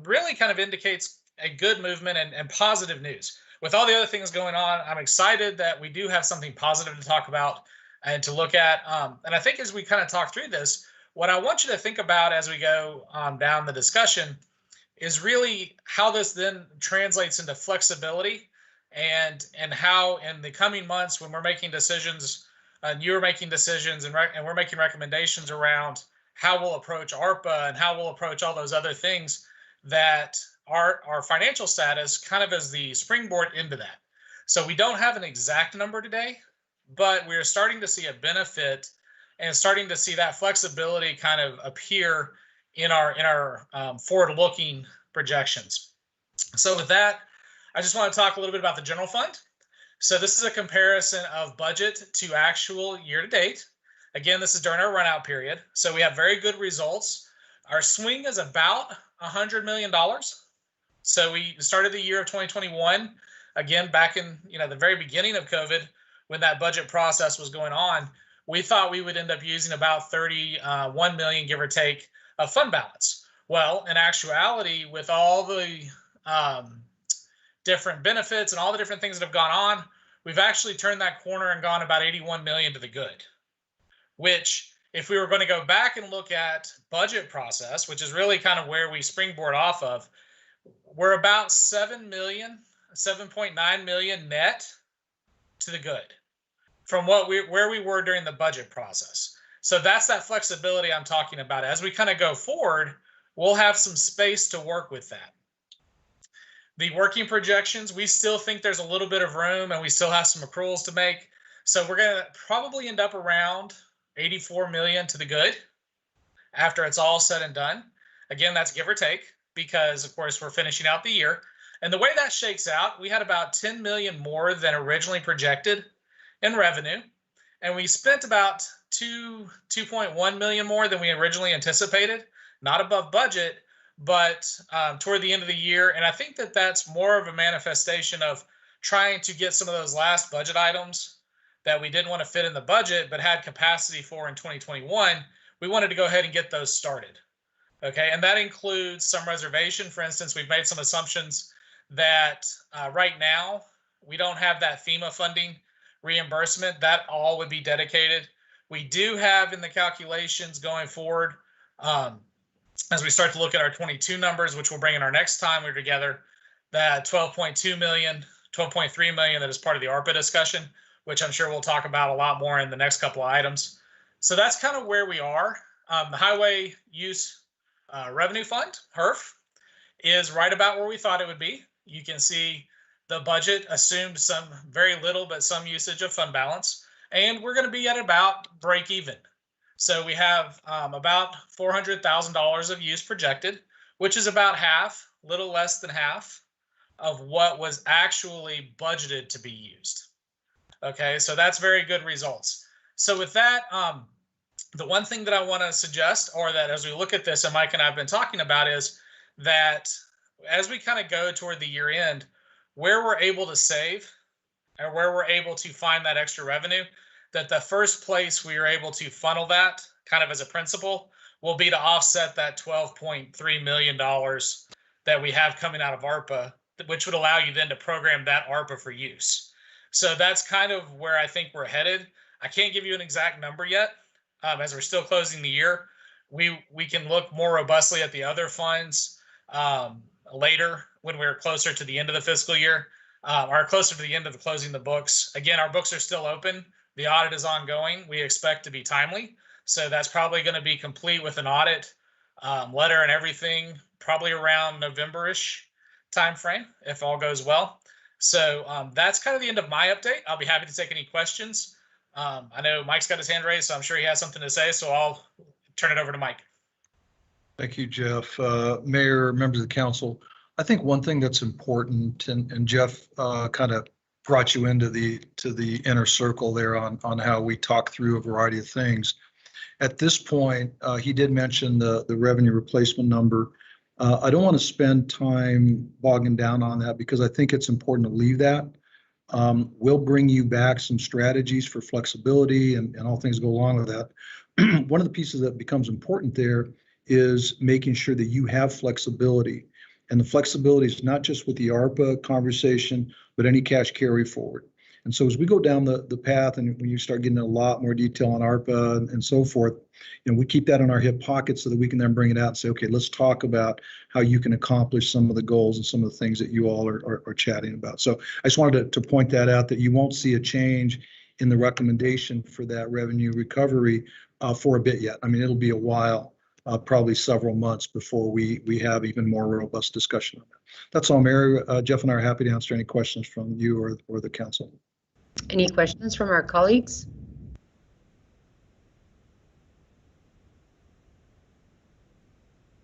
J: really kind of indicates a good movement and positive news. With all the other things going on, I'm excited that we do have something positive to talk about and to look at. And I think as we kind of talk through this, what I want you to think about as we go down the discussion is really how this then translates into flexibility and how in the coming months when we're making decisions, and you're making decisions and we're making recommendations around how we'll approach ARPA and how we'll approach all those other things, that our financial status kind of is the springboard into that. So we don't have an exact number today, but we're starting to see a benefit and starting to see that flexibility kind of appear in our forward-looking projections. So with that, I just want to talk a little bit about the general fund. So this is a comparison of budget to actual year to date. Again, this is during our run out period. So we have very good results. Our swing is about $100 million. So we started the year of 2021, again, back in the very beginning of COVID, when that budget process was going on. we thought we would end up using about 31 million, give or take, of fund balance. Well, in actuality, with all the different benefits and all the different things that have gone on, we've actually turned that corner and gone about 81 million to the good, which if we were going to go back and look at budget process, which is really kind of where we springboard off of, we're about 7.9 million net to the good from where we were during the budget process. So that's that flexibility I'm talking about. As we kind of go forward, we'll have some space to work with that. The working projections, we still think there's a little bit of room and we still have some accruals to make. So we're going to probably end up around 84 million to the good after it's all said and done. Again, that's give or take because, of course, we're finishing out the year. And the way that shakes out, we had about 10 million more than originally projected in revenue. And we spent about 2.1 million more than we originally anticipated, not above budget, but toward the end of the year. And I think that that's more of a manifestation of trying to get some of those last budget items that we didn't want to fit in the budget, but had capacity for in 2021. We wanted to go ahead and get those started. Okay, and that includes some reservation. For instance, we've made some assumptions that right now we don't have that FEMA funding reimbursement. That all would be dedicated. We do have in the calculations going forward, as we start to look at our 22 numbers, which we'll bring in our next time we're together, that 12.2 million, 12.3 million that is part of the ARPA discussion, which I'm sure we'll talk about a lot more in the next couple of items. So that's kind of where we are. The Highway Use Revenue Fund, HERF, is right about where we thought it would be. You can see the budget assumed some very little, but some usage of fund balance, and we're going to be at about break even. So we have about $400,000 of use projected, which is about half, little less than half of what was actually budgeted to be used. Okay, so that's very good results. So with that, the one thing that I want to suggest, or that as we look at this, and Mike and I have been talking about, is that as we kind of go toward the year end, where we're able to save and where we're able to find that extra revenue, that the first place we are able to funnel that kind of as a principle will be to offset that $12.3 million that we have coming out of ARPA, which would allow you then to program that ARPA for use. So that's kind of where I think we're headed. I can't give you an exact number yet, as we're still closing the year. We can look more robustly at the other funds later when we're closer to the end of the fiscal year, or closer to the end of the closing the books. Again, our books are still open. The audit is ongoing. We expect to be timely. So that's probably going to be complete with an audit letter and everything, probably around November-ish timeframe, if all goes well. So that's kind of the end of my update. I'll be happy to take any questions. I know Mike's got his hand raised, so I'm sure he has something to say. So I'll turn it over to Mike.
G: Thank you, Jeff. Mayor, members of the council, I think one thing that's important, and Jeff kind of brought you into the inner circle there on how we talk through a variety of things. At this point, he did mention the revenue replacement number. I don't want to spend time bogging down on that because I think it's important to leave that. We'll bring you back some strategies for flexibility and all things go along with that. One of the pieces that becomes important there is making sure that you have flexibility. And the flexibility is not just with the ARPA conversation, but any cash carry forward. And so as we go down the path and when you start getting a lot more detail on ARPA and so forth, we keep that in our hip pocket so that we can then bring it out and say, okay, let's talk about how you can accomplish some of the goals and some of the things that you all are chatting about. So I just wanted to point that out, that you won't see a change in the recommendation for that revenue recovery for a bit yet. I mean, it'll be a while, probably several months before we have even more robust discussion on that. That's all, Mayor. Jeff and I are happy to answer any questions from you or the council.
A: Any questions from our colleagues?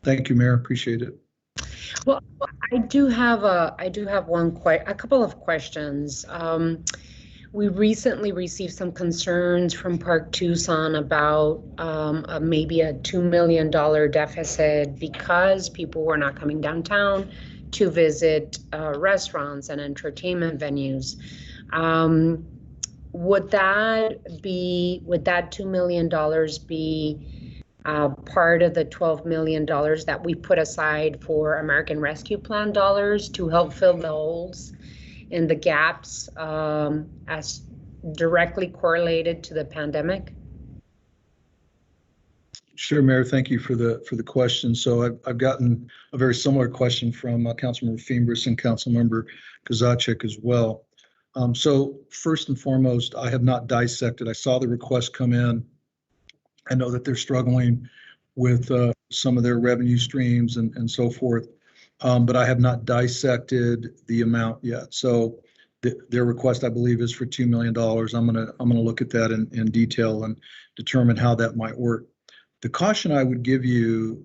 G: Thank you, Mayor. Appreciate it.
A: Well, I do have a couple of questions. We recently received some concerns from Park Tucson about maybe a $2 million deficit because people were not coming downtown to visit restaurants and entertainment venues. would that $2 million be part of the $12 million that we put aside for American Rescue Plan dollars to help fill the holes in the gaps as directly correlated to the pandemic?
G: Sure, Mayor. Thank you for the question. So I've gotten a very similar question from Councilmember Fimbres and Councilmember Kozaczek as well. So first and foremost, I have not dissected. I saw the request come in. I know that they're struggling with some of their revenue streams and so forth, but I have not dissected the amount yet. So their request, I believe, is for $2 million. I'm gonna look at that in detail and determine how that might work. The caution I would give you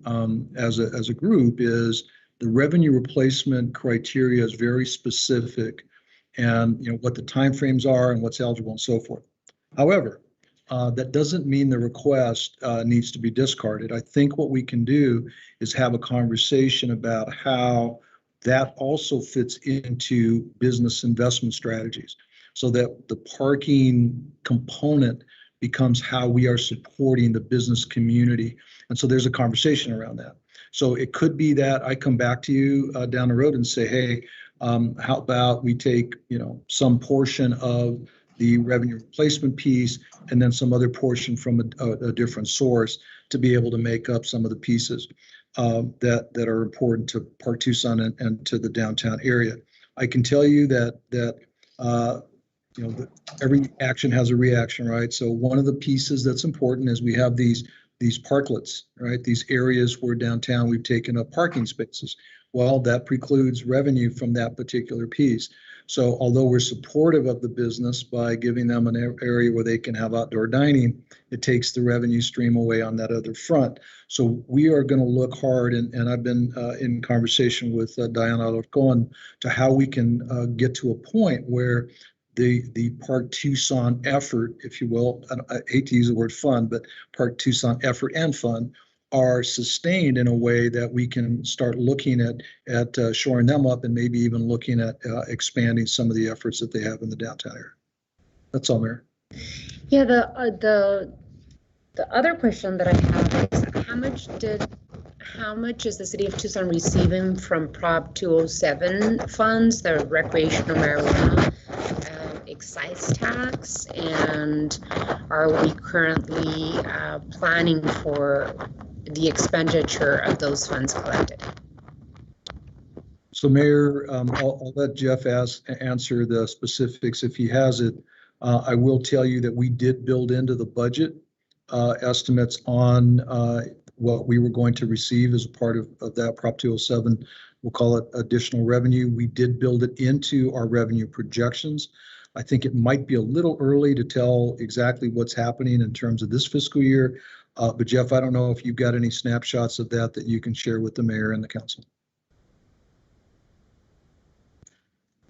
G: as a group is the revenue replacement criteria is very specific, and what the timeframes are and what's eligible and so forth. However, that doesn't mean the request needs to be discarded. I think what we can do is have a conversation about how that also fits into business investment strategies, so that the parking component becomes how we are supporting the business community. And so there's a conversation around that. So it could be that I come back to you down the road and say, hey, how about we take some portion of the revenue replacement piece and then some other portion from a different source to be able to make up some of the pieces that are important to Park Tucson and to the downtown area. I can tell you that every action has a reaction, right? So one of the pieces that's important is we have these parklets, right? These areas where downtown we've taken up parking spaces. Well, that precludes revenue from that particular piece. So although we're supportive of the business by giving them an area where they can have outdoor dining, it takes the revenue stream away on that other front. So we are going to look hard, and I've been in conversation with Diana Alarcon to how we can get to a point where the Park Tucson effort, if you will, I hate to use the word fund, but Park Tucson effort and fund are sustained in a way that we can start looking at shoring them up and maybe even looking at expanding some of the efforts that they have in the downtown area. That's all, Mayor.
A: Yeah, the other question that I have is how much is the city of Tucson receiving from Prop 207 funds, the recreational marijuana excise tax, and are we currently planning for the expenditure of those funds collected?
G: So Mayor, I'll let Jeff answer the specifics if he has it. I will tell you that we did build into the budget estimates on what we were going to receive as a part of that Prop 207. We'll call it additional revenue. We did build it into our revenue projections. I think it might be a little early to tell exactly what's happening in terms of this fiscal year. But Jeff, I don't know if you've got any snapshots of that you can share with the mayor and the council.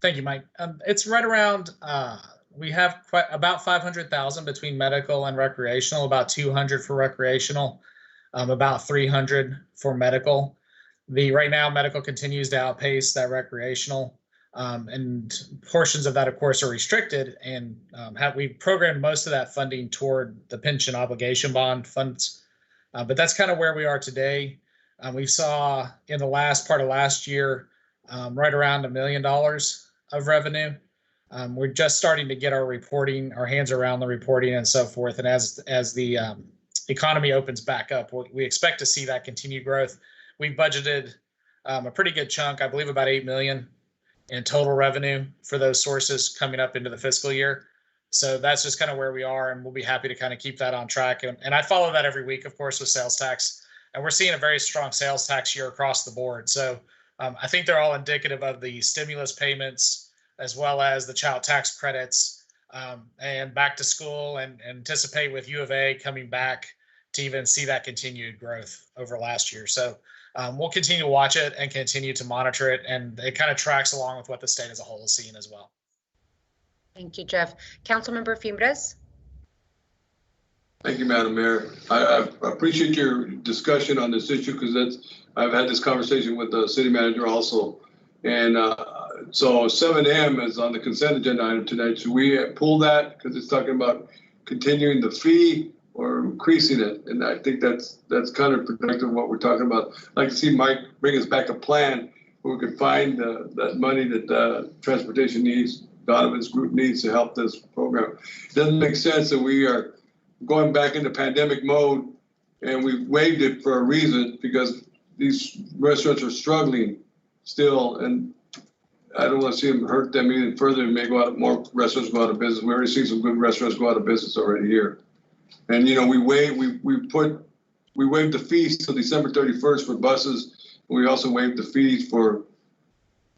J: Thank you, Mike. It's right around, we have about 500,000 between medical and recreational, about 200 for recreational, about 300 for medical. Right now, medical continues to outpace that recreational. And portions of that, of course, are restricted, and we programmed most of that funding toward the pension obligation bond funds. But that's kind of where we are today. We saw in the last part of last year right around $1 million of revenue. We're just starting to get our hands around the reporting and so forth. And as the economy opens back up, we expect to see that continued growth. We budgeted a pretty good chunk, I believe about $8 million in total revenue for those sources coming up into the fiscal year. So that's just kind of where we are, and we'll be happy to kind of keep that on track. And I follow that every week, of course, with sales tax. And we're seeing a very strong sales tax year across the board. So I think they're all indicative of the stimulus payments as well as the child tax credits and back to school, and anticipate with U of A coming back to even see that continued growth over last year. So we'll continue to watch it and continue to monitor it, and it kind of tracks along with what the state as a whole is seeing as well.
A: Thank you, Jeff. Councilmember Fimbres.
C: Thank you, Madam Mayor. I appreciate your discussion on this issue, because I've had this conversation with the city manager also, and So 7M is on the consent agenda item tonight. Should we pull that because it's talking about continuing the fee or increasing it? And I think that's counterproductive of what we're talking about. I'd like to see Mike bring us back a plan where we can find that money that transportation needs, Donovan's group needs to help this program. It doesn't make sense that we are going back into pandemic mode and we've waived it for a reason because these restaurants are struggling still, and I don't want to see them hurt them even further and make more restaurants go out of business. We already see some good restaurants go out of business already here. And you know, we waived the fees till December 31st for buses. We also waived the fees for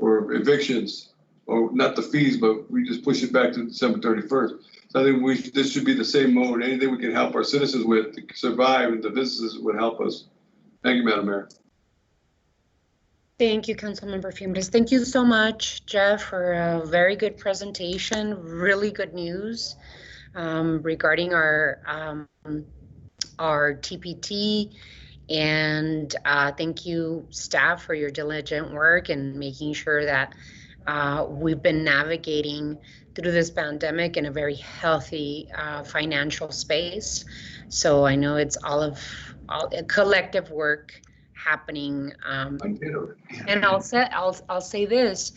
C: evictions, or not the fees, but we just pushed it back to December 31st. So I think this should be the same mode. Anything we can help our citizens with to survive and the businesses would help us. Thank you, Madam Mayor.
A: Thank you, Councilmember Fimbres. Thank you so much, Jeff, for a very good presentation. Really good news regarding our TPT, and thank you, staff, for your diligent work and making sure that we've been navigating through this pandemic in a very healthy financial space. So I know it's all collective work happening. And I'll say this,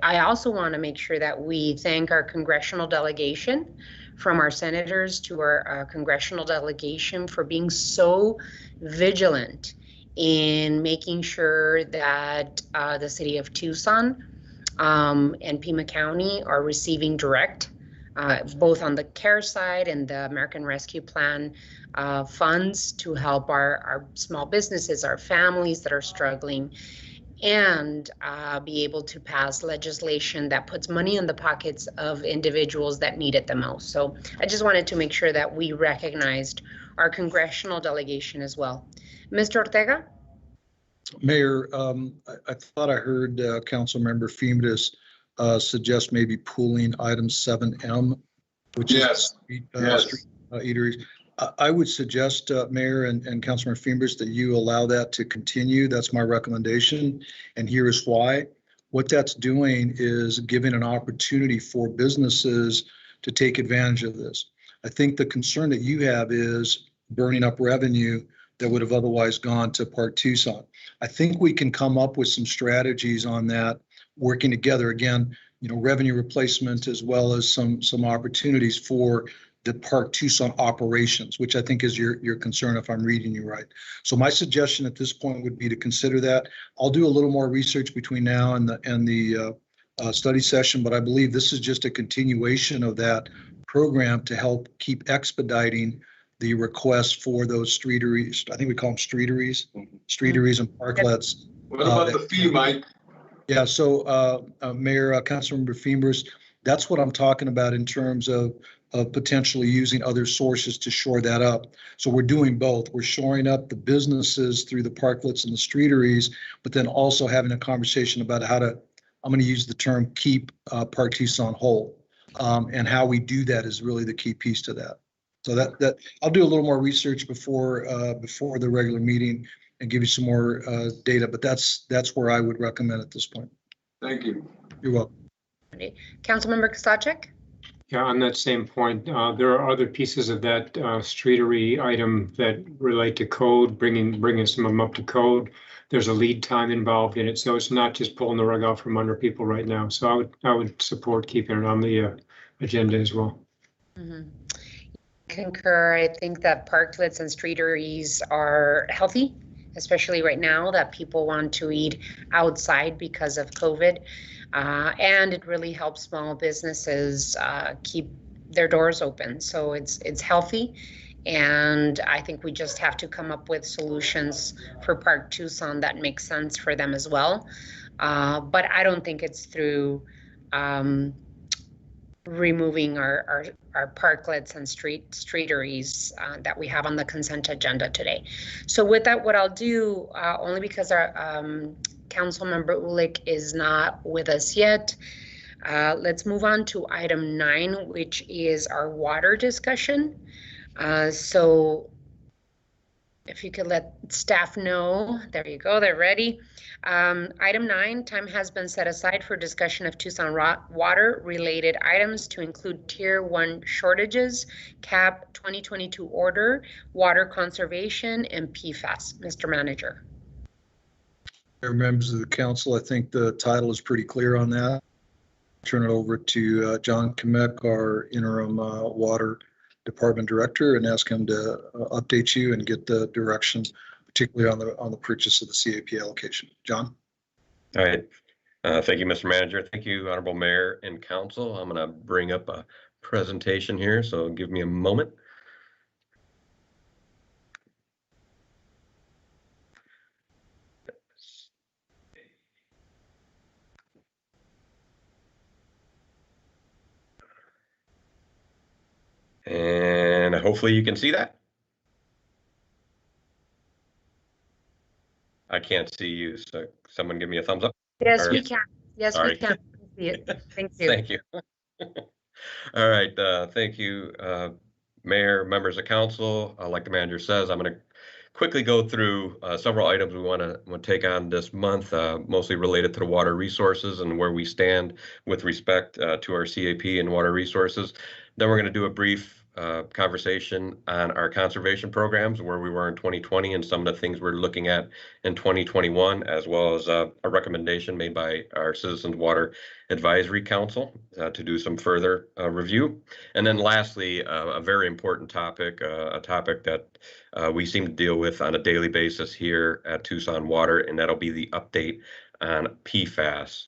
A: I also want to make sure that we thank our congressional delegation, from our senators to our congressional delegation, for being so vigilant in making sure that the city of Tucson and Pima County are receiving direct, both on the CARE side and the American Rescue Plan funds to help our small businesses, our families that are struggling, and be able to pass legislation that puts money in the pockets of individuals that need it the most. So I just wanted to make sure that we recognized our congressional delegation as well. Mr. Ortega?
G: Mayor, I thought I heard Councilmember Fimbres suggest maybe pooling item 7M, which is street eateries. I would suggest, Mayor and Councilmember Fimbres, that you allow that to continue. That's my recommendation, and here is why. What that's doing is giving an opportunity for businesses to take advantage of this. I think the concern that you have is burning up revenue that would have otherwise gone to Park Tucson. I think we can come up with some strategies on that, working together. Again, you know, revenue replacement as well as some opportunities for the Park Tucson operations, which I think is your concern, if I'm reading you right. So my suggestion at this point would be to consider that. I'll do a little more research between now and the study session, but I believe this is just a continuation of that program to help keep expediting the request for those streeteries. I think we call them streeteries and parklets.
C: What about the fee, Mike?
G: Yeah, so Mayor, Councilmember Fimbres, that's what I'm talking about in terms of potentially using other sources to shore that up. So we're doing both. We're shoring up the businesses through the parklets and the streeteries, but then also having a conversation about how to, I'm going to use the term, keep Park Tucson whole. And how we do that is really the key piece to that. So that I'll do a little more research before the regular meeting and give you some more data, but that's where I would recommend at this point.
C: Thank you.
G: You're welcome.
A: Councilmember Kosacek?
F: Yeah, on that same point, there are other pieces of that streetery item that relate to code, bringing some of them up to code. There's a lead time involved in it, so it's not just pulling the rug out from under people right now. So I would support keeping it on the agenda as well.
A: Mm-hmm. Concur. I think that parklets and streeteries are healthy, especially right now that people want to eat outside because of COVID. And it really helps small businesses keep their doors open. So it's healthy. And I think we just have to come up with solutions for Park Tucson that make sense for them as well. But I don't think it's through removing our parklets and streeteries that we have on the consent agenda today. So with that, what I'll do, only because our Councilmember Ulick is not with us yet, let's move on to item 9, which is our water discussion. So if you could let staff know, there you go, they're ready. Item 9, time has been set aside for discussion of Tucson water related items to include tier 1 shortages, CAP 2022 order, water conservation, and PFAS. Mr. Manager.
G: Members of the council, I think the title is pretty clear on that. Turn it over to John Kamek, our interim water department director, and ask him to update you and get the direction, particularly on the purchase of the CAP allocation. John?
K: All right. Thank you, Mr. Manager. Thank you, Honorable Mayor and Council. I'm going to bring up a presentation here, so give me a moment. And hopefully you can see that. I can't see you, so someone give me a thumbs up.
A: Yes, we can. Yes, we can see it. Thank you.
K: Thank you. All right, thank you, Mayor, members of council. Like the manager says, I'm going to quickly go through several items we want to take on this month, mostly related to the water resources and where we stand with respect to our CAP and water resources. Then we're going to do a brief conversation on our conservation programs, where we were in 2020 and some of the things we're looking at in 2021, as well as a recommendation made by our Citizens Water Advisory Council to do some further review. And then lastly, a very important topic, a topic that we seem to deal with on a daily basis here at Tucson Water, and that'll be the update on PFAS.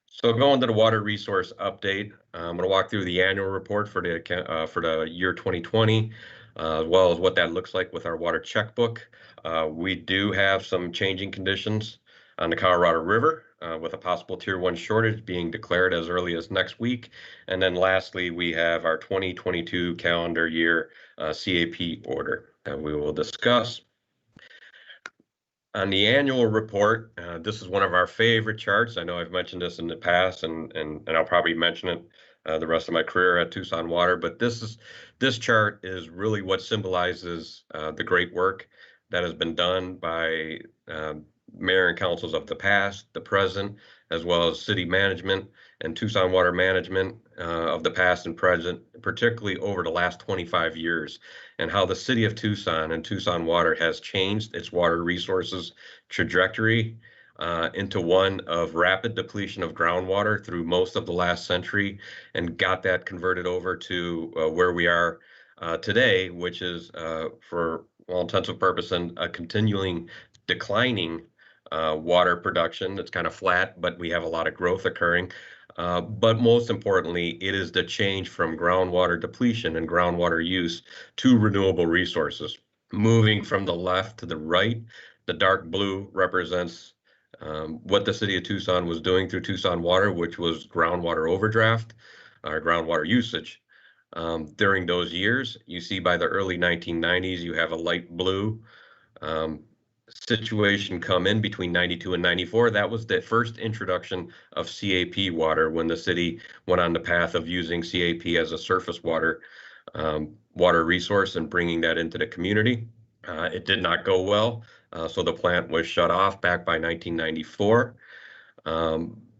K: So going to the water resource update, I'm going to walk through the annual report for the year 2020, as well as what that looks like with our water checkbook. We do have some changing conditions on the Colorado River, with a possible tier 1 shortage being declared as early as next week. And then lastly, we have our 2022 calendar year CAP order that we will discuss. On the annual report, this is one of our favorite charts. I know I've mentioned this in the past, and I'll probably mention it the rest of my career at Tucson Water, but this chart is really what symbolizes the great work that has been done by mayor and councils of the past, the present, as well as city management and Tucson Water management of the past and present, particularly over the last 25 years, and how the city of Tucson and Tucson Water has changed its water resources trajectory into one of rapid depletion of groundwater through most of the last century, and got that converted over to where we are today, which is for all intents and purposes a continuing declining water production. It's kind of flat, but we have a lot of growth occurring. But most importantly, it is the change from groundwater depletion and groundwater use to renewable resources. Moving from the left to the right, the dark blue represents what the city of Tucson was doing through Tucson Water, which was groundwater overdraft, or groundwater usage. During those years, you see by the early 1990s, you have a light blue situation come in between 92 and 94. That was the first introduction of CAP water, when the city went on the path of using CAP as a surface water resource and bringing that into the community. It did not go well, so the plant was shut off back by 1994.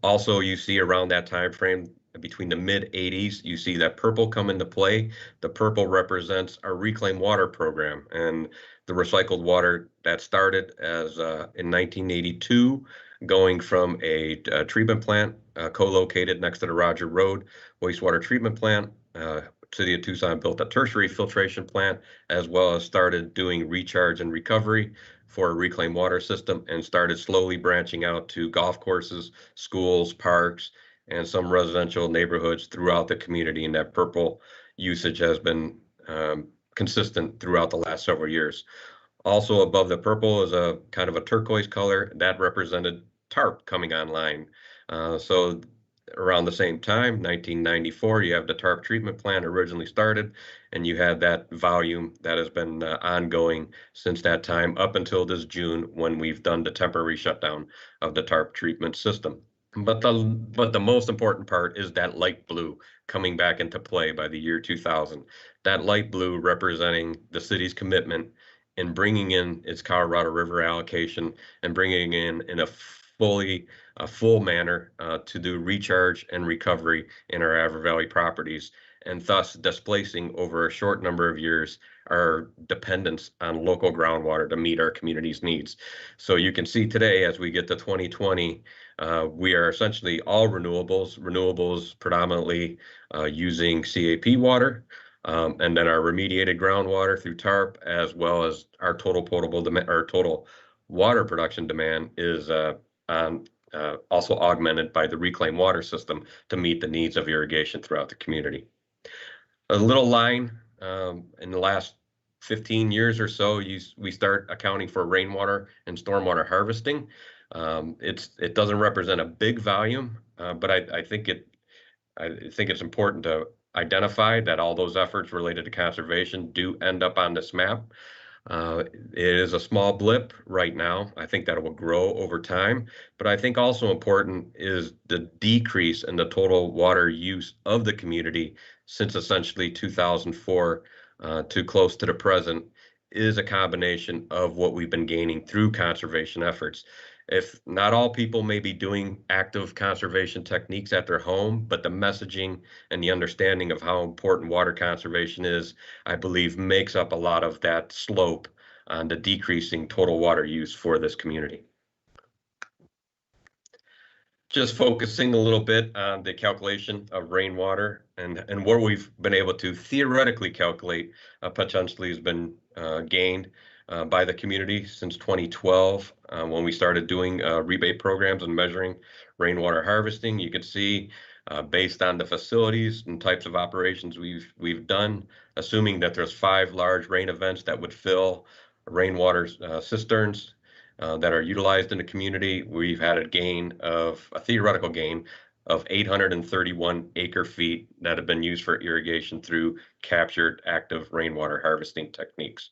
K: Also, you see around that time frame, between the mid 80s, you see that purple come into play. The purple represents our reclaimed water program and the recycled water that started as in 1982, going from a treatment plant co-located next to the Roger Road wastewater treatment plant. City of Tucson built a tertiary filtration plant, as well as started doing recharge and recovery for a reclaimed water system, and started slowly branching out to golf courses, schools, parks, and some residential neighborhoods throughout the community. And that purple usage has been consistent throughout the last several years. Also above the purple is a kind of a turquoise color that represented TARP coming online. So around the same time, 1994, you have the TARP treatment plant originally started, and you have that volume that has been ongoing since that time up until this June, when we've done the temporary shutdown of the TARP treatment system. But the most important part is that light blue coming back into play by the year 2000. That light blue representing the city's commitment in bringing in its Colorado River allocation and bringing in a full manner to do recharge and recovery in our Avon Valley properties, and thus displacing over a short number of years our dependence on local groundwater to meet our community's needs. So you can see today, as we get to 2020, we are essentially all renewables predominantly using CAP water, and then our remediated groundwater through TARP, as well as our total potable demand, our total water production demand is also augmented by the reclaimed water system to meet the needs of irrigation throughout the community. A little line, in the last 15 years or so, we start accounting for rainwater and stormwater harvesting. It doesn't represent a big volume, but I think it's important to identify that all those efforts related to conservation do end up on this map. It is a small blip right now. I think that it will grow over time, but I think also important is the decrease in the total water use of the community since essentially 2004 to close to the present is a combination of what we've been gaining through conservation efforts. If not all people may be doing active conservation techniques at their home, but the messaging and the understanding of how important water conservation is, I believe, makes up a lot of that slope on the decreasing total water use for this community. Just focusing a little bit on the calculation of rainwater and where we've been able to theoretically calculate potentially has been gained by the community since 2012 when we started doing rebate programs and measuring rainwater harvesting. You can see based on the facilities and types of operations we've done, assuming that there's 5 large rain events that would fill rainwater cisterns that are utilized in the community, we've had a theoretical gain of 831 acre feet that have been used for irrigation through captured active rainwater harvesting techniques.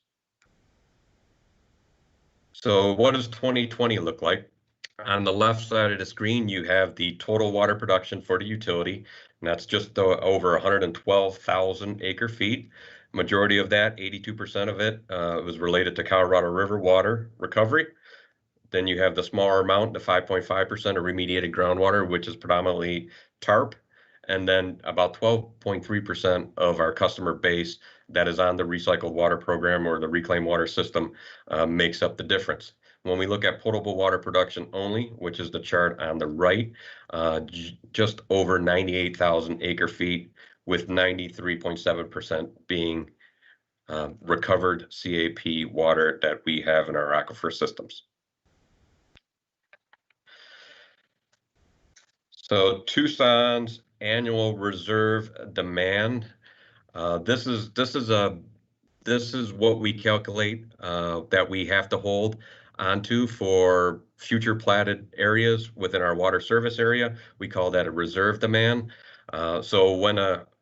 K: So what does 2020 look like? On the left side of the screen, you have the total water production for the utility, and that's just over 112,000 acre feet. Majority of that, 82% of it, was related to Colorado River water recovery. Then you have the smaller amount, the 5.5% of remediated groundwater, which is predominantly TARP, and then about 12.3% of our customer base that is on the recycled water program or the reclaimed water system makes up the difference. When we look at potable water production only, which is the chart on the right, just over 98,000 acre feet, with 93.7% being recovered CAP water that we have in our aquifer systems. So Tucson's annual reserve demand. This is what we calculate that we have to hold onto for future platted areas within our water service area. We call that a reserve demand. So when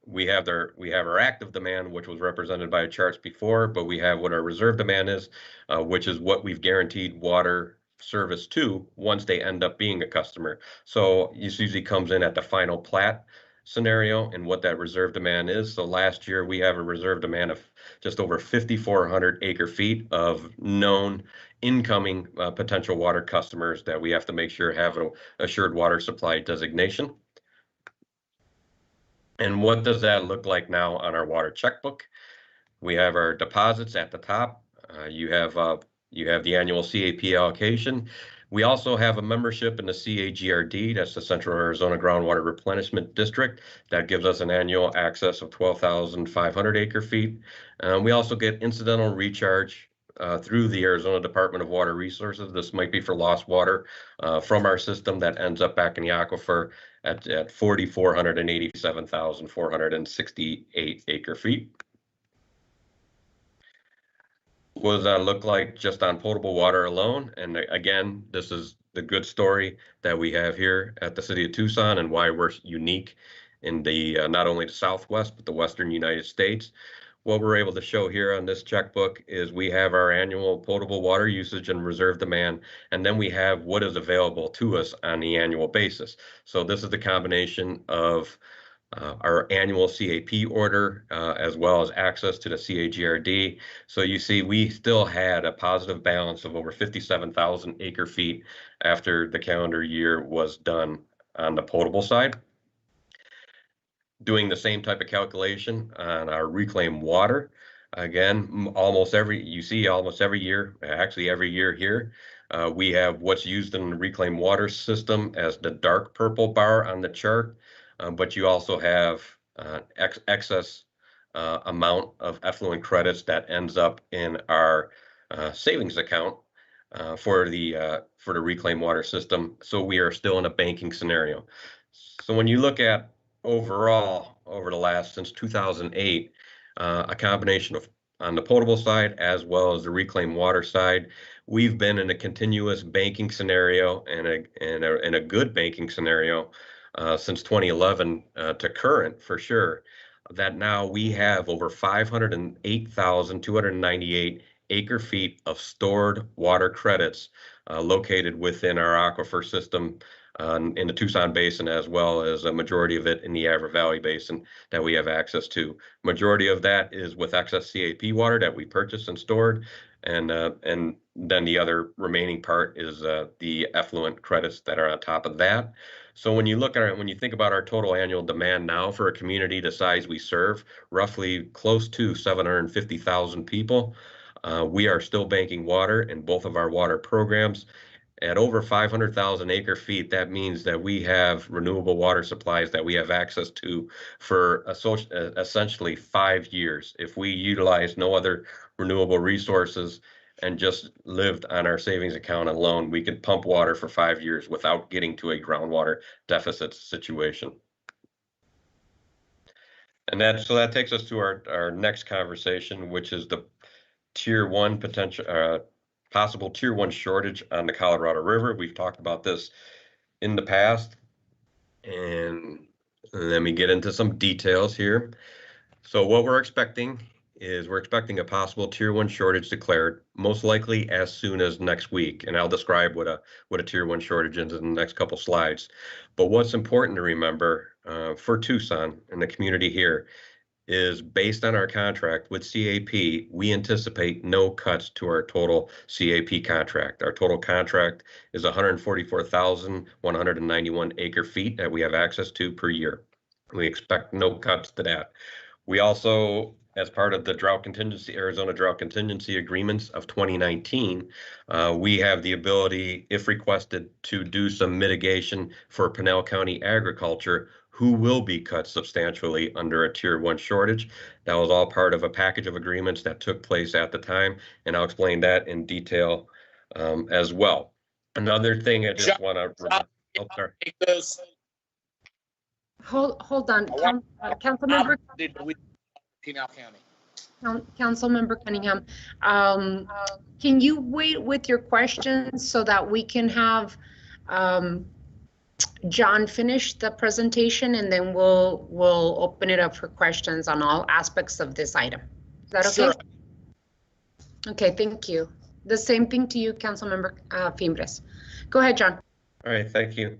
K: we have our active demand, which was represented by charts before, but we have what our reserve demand is, which is what we've guaranteed water service to once they end up being a customer. So this usually comes in at the final plat scenario and what that reserve demand is. So last year we have a reserve demand of just over 5,400 acre feet of known incoming potential water customers that we have to make sure have an assured water supply designation. And what does that look like now on our water checkbook? We have our deposits at the top. You have the annual CAP allocation. We also have a membership in the CAGRD, that's the Central Arizona Groundwater Replenishment District. That gives us an annual access of 12,500 acre feet. We also get incidental recharge through the Arizona Department of Water Resources. This might be for lost water from our system that ends up back in the aquifer at 487,468 acre feet. What does that look like just on potable water alone? And again, this is the good story that we have here at the city of Tucson and why we're unique in the not only the Southwest, but the Western United States. What we're able to show here on this checkbook is we have our annual potable water usage and reserve demand, and then we have what is available to us on the annual basis. So this is the combination of our annual CAP order, as well as access to the CAGRD. So you see, we still had a positive balance of over 57,000 acre feet after the calendar year was done on the potable side. Doing the same type of calculation on our reclaimed water. Again, almost every year, actually every year here, we have what's used in the reclaimed water system as the dark purple bar on the chart. But you also have excess amount of effluent credits that ends up in our savings account for the reclaimed water system. So we are still in a banking scenario. So when you look at overall over the last since 2008, a combination of on the potable side as well as the reclaimed water side, we've been in a continuous banking scenario and a good banking scenario since 2011 to current for sure. That now we have over 508,298 acre feet of stored water credits located within our aquifer system in the Tucson Basin, as well as a majority of it in the Avra Valley Basin that we have access to. Majority of that is with excess CAP water that we purchased and stored, and then the other remaining part is the effluent credits that are on top of that. So when you think about our total annual demand now for a community the size we serve, roughly close to 750,000 people, we are still banking water in both of our water programs. At over 500,000 acre feet, that means that we have renewable water supplies that we have access to for essentially 5 years. If we utilize no other renewable resources and just lived on our savings account alone, we could pump water for 5 years without getting to a groundwater deficit situation. And that takes us to our next conversation, which is the tier 1 potential possible tier 1 shortage on the Colorado River. We've talked about this in the past, and let me get into some details here. So what we're expecting a possible tier 1 shortage declared, most likely as soon as next week, and I'll describe what a tier 1 shortage is in the next couple slides. But what's important to remember for Tucson and the community here is based on our contract with CAP, we anticipate no cuts to our total CAP contract. Our total contract is 144,191 acre feet that we have access to per year. We expect no cuts to that. We also, as part of the Arizona Drought Contingency Agreements of 2019, we have the ability, if requested, to do some mitigation for Pinal County agriculture, who will be cut substantially under a tier 1 shortage. That was all part of a package of agreements that took place at the time, and I'll explain that in detail as well. Another thing I just want to
A: Hold on, Councilmember. Councilmember Cunningham, can you wait with your questions so that we can have John finish the presentation, and then we'll open it up for questions on all aspects of this item. Is that okay?
I: Sure.
A: Okay, thank you. The same thing to you, Councilmember Fimbres. Go ahead, John.
K: All right, thank you.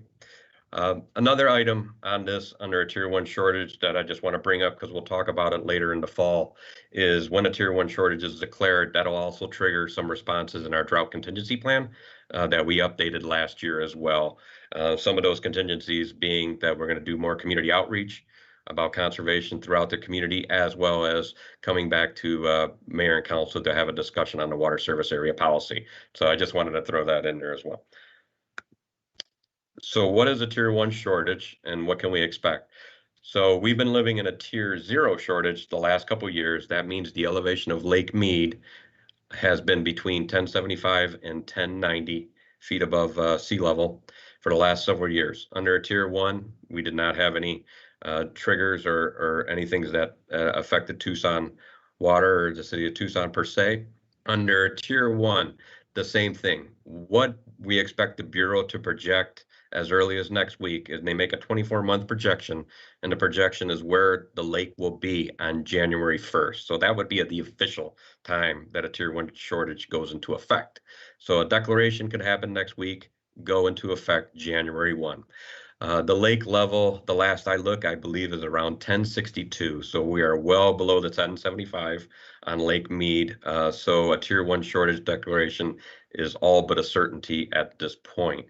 K: Another item on this under a tier 1 shortage that I just want to bring up, because we'll talk about it later in the fall, is when a tier 1 shortage is declared, that'll also trigger some responses in our drought contingency plan that we updated last year as well. Some of those contingencies being that we're going to do more community outreach about conservation throughout the community, as well as coming back to mayor and council to have a discussion on the water service area policy. So I just wanted to throw that in there as well. So what is a tier 1 shortage and what can we expect? So we've been living in a tier 0 shortage the last couple of years. That means the elevation of Lake Mead has been between 1075 and 1090 feet above sea level for the last several years. Under a tier 1, we did not have any triggers or anything that affected Tucson water or the city of Tucson per se. Under tier 1, the same thing. What we expect the Bureau to project as early as next week is they make a 24-month projection, and the projection is where the lake will be on January 1st. So that would be at the official time that a tier 1 shortage goes into effect. So a declaration could happen next week, go into effect January 1. The lake level, the last I look, I believe is around 1062. So we are well below the 1075 on Lake Mead. So a tier 1 shortage declaration is all but a certainty at this point.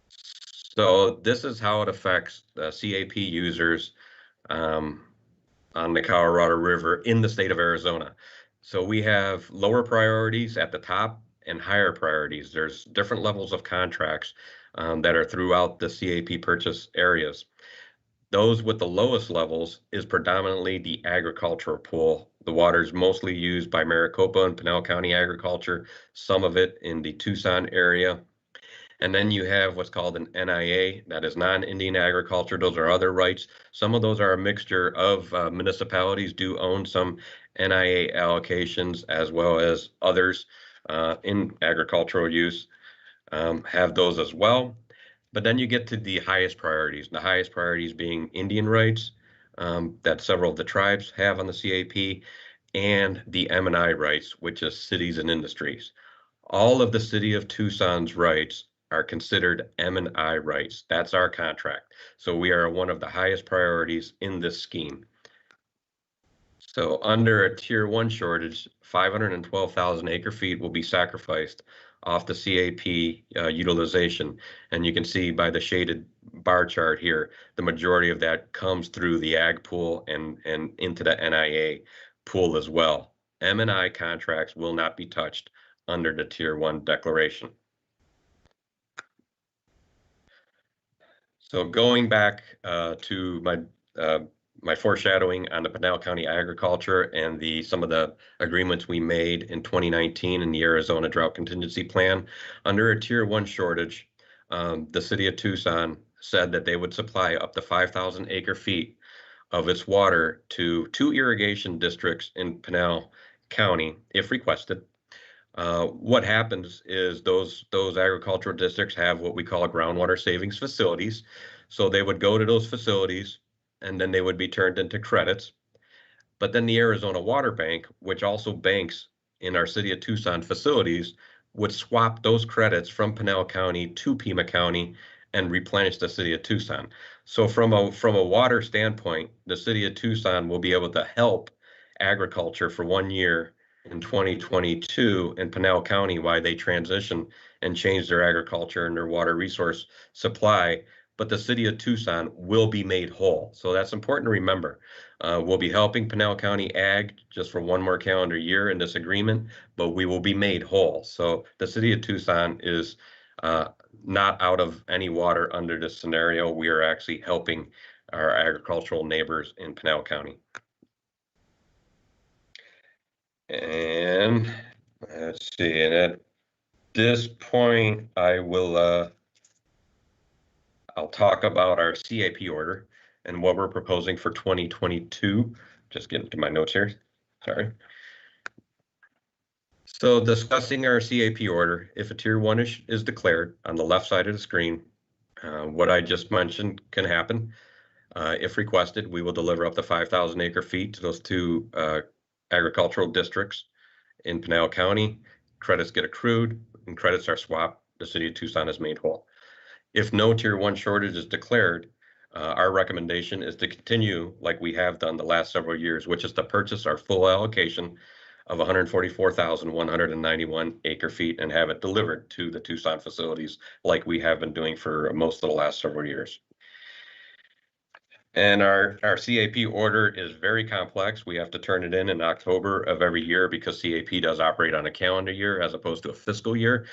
K: So this is how it affects the CAP users on the Colorado River in the state of Arizona. So we have lower priorities at the top and higher priorities. There's different levels of contracts that are throughout the CAP purchase areas. Those with the lowest levels is predominantly the agricultural pool. The water is mostly used by Maricopa and Pinal County agriculture, some of it in the Tucson area. And then you have what's called an NIA, that is non-Indian agriculture. Those are other rights. Some of those are a mixture of municipalities do own some NIA allocations, as well as others in agricultural use have those as well. But then you get to the highest priorities, the highest priorities being Indian rights that several of the tribes have on the CAP, and the M&I rights, which is cities and industries. All of the city of Tucson's rights are considered M&I rights. That's our contract. So we are one of the highest priorities in this scheme. So under a tier 1 shortage, 512,000 acre feet will be sacrificed off the CAP utilization. And you can see by the shaded bar chart here, the majority of that comes through the ag pool and into the NIA pool as well. M&I contracts will not be touched under the tier 1 declaration. So going back to my foreshadowing on the Pinal County agriculture and some of the agreements we made in 2019 in the Arizona Drought Contingency Plan, under a tier 1 shortage, the city of Tucson said that they would supply up to 5,000 acre feet of its water to 2 irrigation districts in Pinal County if requested. What happens is those agricultural districts have what we call groundwater savings facilities. So they would go to those facilities and then they would be turned into credits. But then the Arizona Water Bank, which also banks in our city of Tucson facilities, would swap those credits from Pinal County to Pima County and replenish the city of Tucson. So from a water standpoint, the city of Tucson will be able to help agriculture for 1 year in 2022 in Pinal County while they transition and change their agriculture and their water resource supply. But the city of Tucson will be made whole. So that's important to remember. We'll be helping Pinal County Ag just for 1 more calendar year in this agreement, but we will be made whole. So the city of Tucson is not out of any water under this scenario. We are actually helping our agricultural neighbors in Pinal County. And let's see, and at this point, I'll talk about our CAP order and what we're proposing for 2022. Just getting to my notes here, sorry. So discussing our CAP order, if a tier 1 is declared on the left side of the screen, what I just mentioned can happen. If requested, we will deliver up to 5,000 acre feet to those 2 agricultural districts in Pinal County. Credits get accrued and credits are swapped. The city of Tucson is made whole. If no tier 1 shortage is declared, our recommendation is to continue like we have done the last several years, which is to purchase our full allocation of 144,191 acre feet and have it delivered to the Tucson facilities like we have been doing for most of the last several years. And our CAP order is very complex. We have to turn it in October of every year because CAP does operate on a calendar year as opposed to a fiscal year.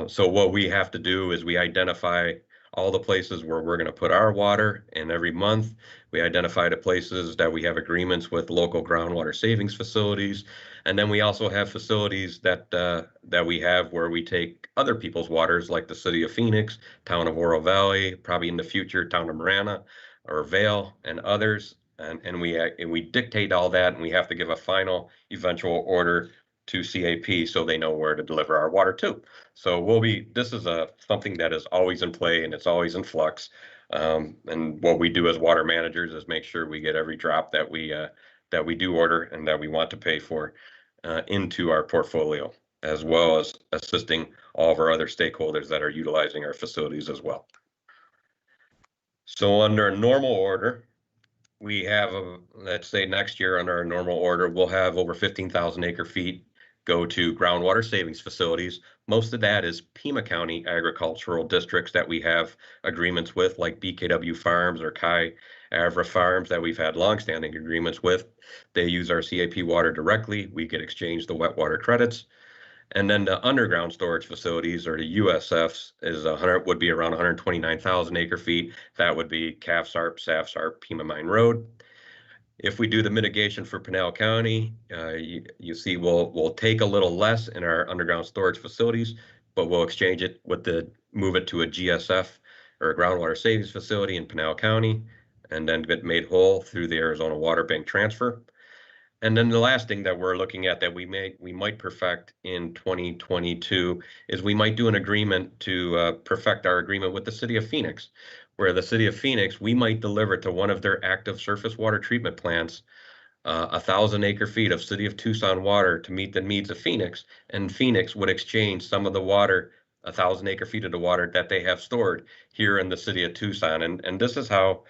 K: So what we have to do is we identify all the places where we're going to put our water, and every month we identify the places that we have agreements with local groundwater savings facilities. And then we also have facilities that we have where we take other people's waters, like the city of Phoenix, town of Oro Valley, probably in the future, town of Marana or Vail and others. And we dictate all that, and we have to give a final eventual order to CAP so they know where to deliver our water to. So this is something that is always in play and it's always in flux. And what we do as water managers is make sure we get every drop that we do order and that we want to pay for into our portfolio. as well as assisting all of our other stakeholders that are utilizing our facilities as well. So under a normal order, we have, let's say next year under our normal order, we'll have over 15,000 acre feet go to groundwater savings facilities. Most of that is Pima County agricultural districts that we have agreements with, like BKW Farms or Kai Avra Farms that we've had longstanding agreements with. They use our CAP water directly. We get exchanged the wet water credits. And then the underground storage facilities, or the USFs, would be around 129,000 acre feet. That would be CAFSARP, SAFSARP, Pima Mine Road. If we do the mitigation for Pinal County, you see we'll take a little less in our underground storage facilities, but we'll exchange it move it to a GSF or a groundwater savings facility in Pinal County, and then get made whole through the Arizona Water Bank transfer. And then the last thing that we're looking at that we might perfect in 2022 is we might do an agreement to perfect our agreement with the city of Phoenix, where the city of Phoenix, we might deliver to one of their active surface water treatment plants 1,000 acre feet of city of Tucson water to meet the needs of Phoenix, and Phoenix would exchange some of the water, 1,000 acre feet of the water that they have stored here in the city of Tucson. And this is how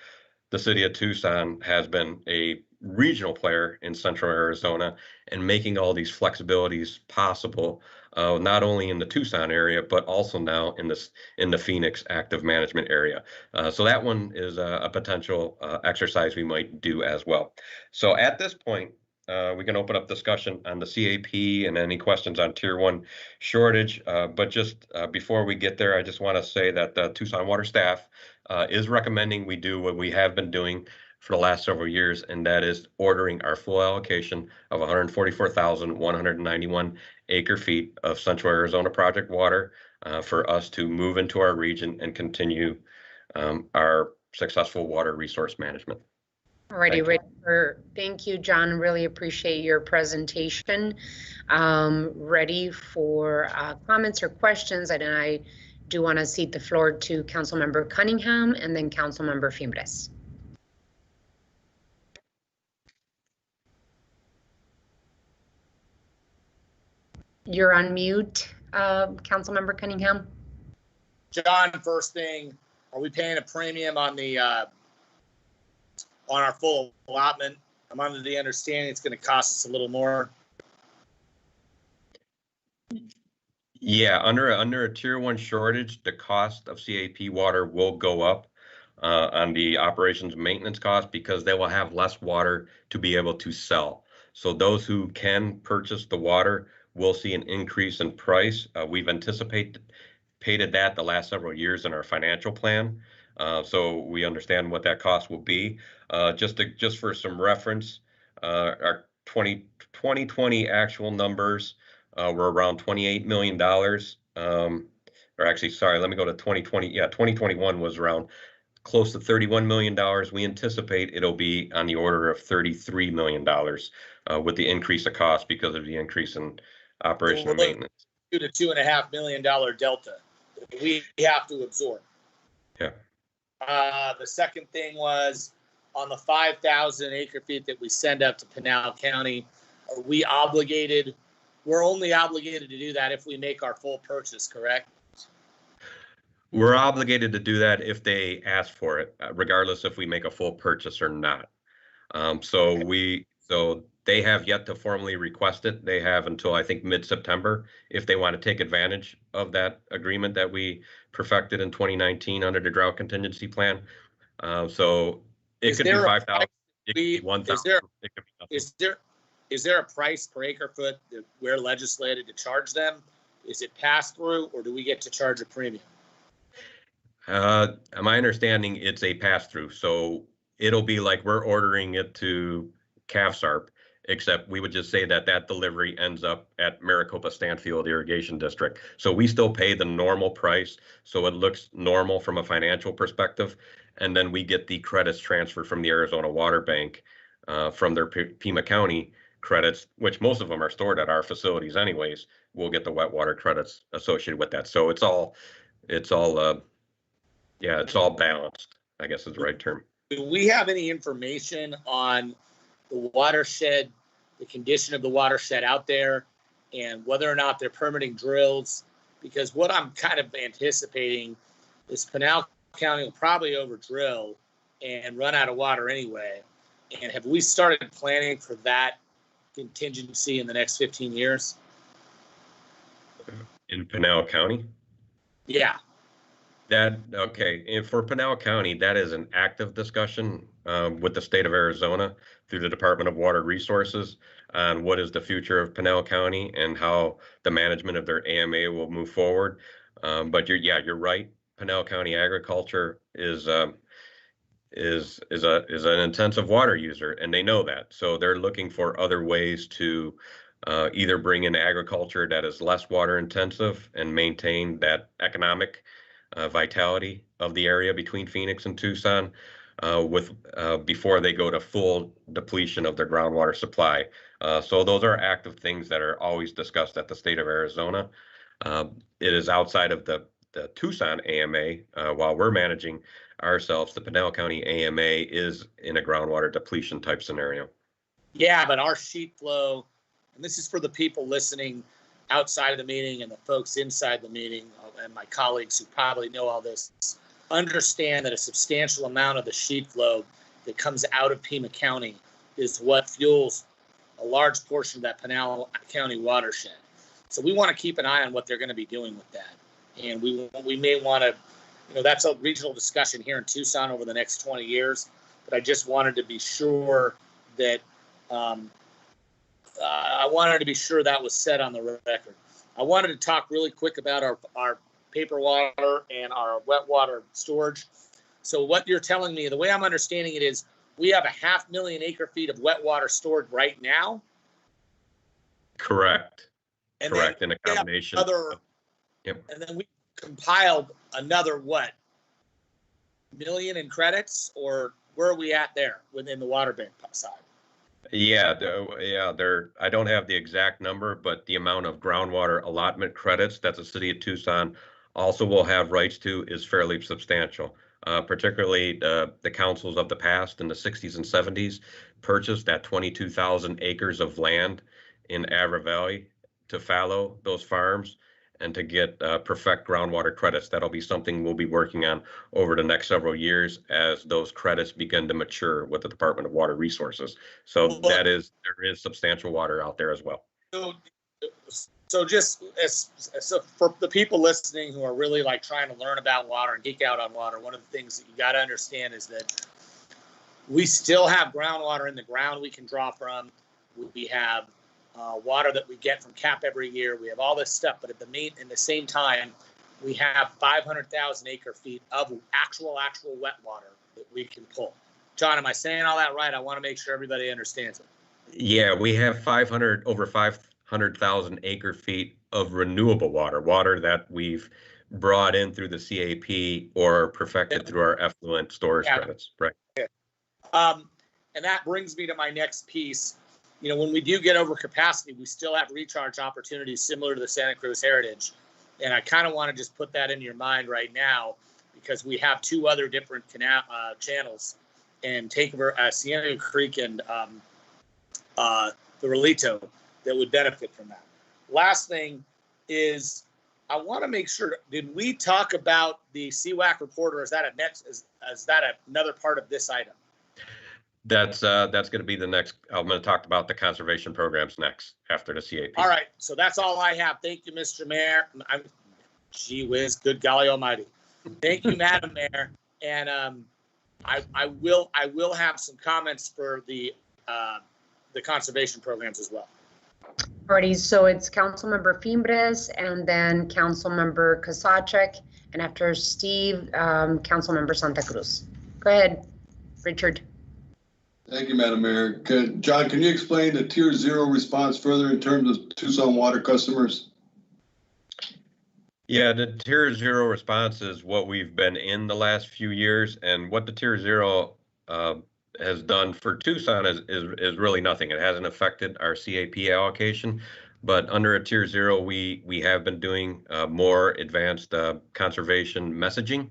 K: the city of Tucson has been a regional player in central Arizona and making all these flexibilities possible, not only in the Tucson area, but also now in the Phoenix active management area. So that one is a potential exercise we might do as well. So at this point, we can open up discussion on the CAP and any questions on Tier 1 shortage. But just before we get there, I just want to say that the Tucson Water staff is recommending we do what we have been doing for the last several years, and that is ordering our full allocation of 144,191 acre feet of Central Arizona Project water for us to move into our region and continue our successful water resource management.
A: Alrighty, thank you, John. Really appreciate your presentation. Ready for comments or questions, and I do want to cede the floor to Councilmember Cunningham and then Councilmember Fimbres. You're on mute, Councilmember Cunningham.
I: John, first thing, are we paying a premium on the on our full allotment? I'm under the understanding it's going to cost us a little more.
K: Yeah, under a Tier 1 shortage, the cost of CAP water will go up on the operations maintenance cost because they will have less water to be able to sell. So those who can purchase the water will see an increase in price. We've anticipated that the last several years in our financial plan. So we understand what that cost will be. Just for some reference, our 2020 actual numbers were around $28 million. Or actually, sorry, let me go to 2020. Yeah, 2021 was around close to $31 million. We anticipate it'll be on the order of $33 million with the increase of cost because of the increase in operation and maintenance.
I: $2 to $2.5 million delta that we have to absorb.
K: Yeah.
I: The second thing was on the 5,000 acre feet that we send up to Pinal County, are we obligated? We're only obligated to do that if we make our full purchase, correct?
K: We're obligated to do that if they ask for it, regardless if we make a full purchase or not. So they have yet to formally request it. They have until I think mid-September if they want to take advantage of that agreement that we perfected in 2019 under the drought contingency plan. So it could be 5,000, it could be 1,000.
I: Is there a price per acre foot that we're legislated to charge them? Is it pass through, or do we get to charge a premium?
K: My understanding, it's a pass through. So it'll be like we're ordering it to CAFSARP, except we would just say that delivery ends up at Maricopa Stanfield Irrigation District. So we still pay the normal price. So it looks normal from a financial perspective. And then we get the credits transferred from the Arizona Water Bank from their Pima County credits, which most of them are stored at our facilities anyways. We'll get the wet water credits associated with that. So it's all balanced, I guess is the right term.
I: Do we have any information on the watershed, the condition of the watershed out there, and whether or not they're permitting drills, because what I'm kind of anticipating is Pinal County will probably over drill and run out of water anyway. And have we started planning for that contingency in the next 15 years?
K: In Pinal County?
I: Yeah.
K: Okay, and for Pinal County, that is an active discussion with the state of Arizona through the Department of Water Resources on what is the future of Pinal County and how the management of their AMA will move forward. But you're right. Pinal County agriculture is an intensive water user, and they know that. So they're looking for other ways to either bring in agriculture that is less water intensive and maintain that economic vitality of the area between Phoenix and Tucson before they go to full depletion of their groundwater supply. So those are active things that are always discussed at the state of Arizona. It is outside of the Tucson AMA. While we're managing ourselves, the Pinal County AMA is in a groundwater depletion type scenario.
I: Yeah, but our sheet flow, and this is for the people listening outside of the meeting and the folks inside the meeting and my colleagues who probably know all this, understand that a substantial amount of the sheet flow that comes out of Pima County is what fuels a large portion of that Pinal County watershed. So we want to keep an eye on what they're going to be doing with that. And we may want to, that's a regional discussion here in Tucson over the next 20 years. But I just wanted to be sure that I wanted to be sure that was set on the record. I wanted to talk really quick about our paper water and our wet water storage. So what you're telling me, the way I'm understanding it is we have 500,000 acre-feet of wet water stored right now?
K: Correct.
I: And
K: correct, in a combination.
I: Yep. And then we compiled another, what, million in credits? Or where are we at there within the water bank side?
K: Yeah, I don't have the exact number, but the amount of groundwater allotment credits that the city of Tucson also will have rights to is fairly substantial. Particularly the councils of the past in the 60s and 70s purchased that 22,000 acres of land in Avra Valley to fallow those farms and to get perfect groundwater credits. That'll be something we'll be working on over the next several years as those credits begin to mature with the Department of Water Resources. So there is substantial water out there as well.
I: So just so for the people listening who are really like trying to learn about water and geek out on water, one of the things that you got to understand is that we still have groundwater in the ground we can draw from. We have water that we get from CAP every year. We have all this stuff, but in the same time, we have 500,000 acre-feet of actual wet water that we can pull. John, am I saying all that right? I want to make sure everybody understands it.
K: Yeah, we have over 500,000 acre-feet of renewable water that we've brought in through the CAP or perfected through our effluent storage credits, right?
I: And that brings me to my next piece. When we do get over capacity, we still have recharge opportunities similar to the Santa Cruz Heritage. And I kind of want to just put that into your mind right now because we have two other different channels and take Cienega Creek and the Relito that would benefit from that. Last thing is I want to make sure, did we talk about the CWAC report or is that another part of this item?
K: That's going to be the next. I'm going to talk about the conservation programs next after the CAP.
I: All right, so that's all I have. Thank you, Mr. Mayor. Gee whiz, good golly almighty. Thank you, Madam Mayor. And I will have some comments for the conservation programs as well.
A: Alrighty, so it's Councilmember Fimbres and then Councilmember Kasachek, and after Steve, Councilmember Santa Cruz. Go ahead, Richard.
C: Thank you, Madam Mayor. John, can you explain the Tier 0 response further in terms of Tucson water customers?
K: Yeah, the Tier 0 response is what we've been in the last few years, and what the Tier 0 has done for Tucson is really nothing. It hasn't affected our CAP allocation, but under a Tier 0, we have been doing more advanced conservation messaging.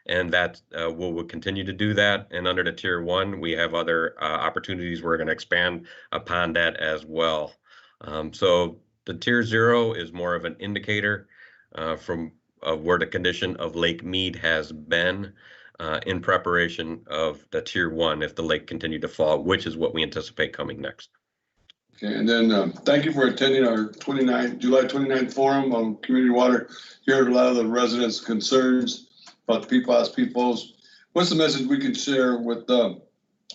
K: And that we'll continue to do that. And under the Tier 1, we have other opportunities. We're going to expand upon that as well. So The tier 0 is more of an indicator from where the condition of Lake Mead has been in preparation of the tier 1 if the lake continued to fall, which is what we anticipate coming next.
C: Okay, and then thank you for attending our July 29th forum on community water. Heard a lot of the residents' concerns about the PFAS. What's the message we can share with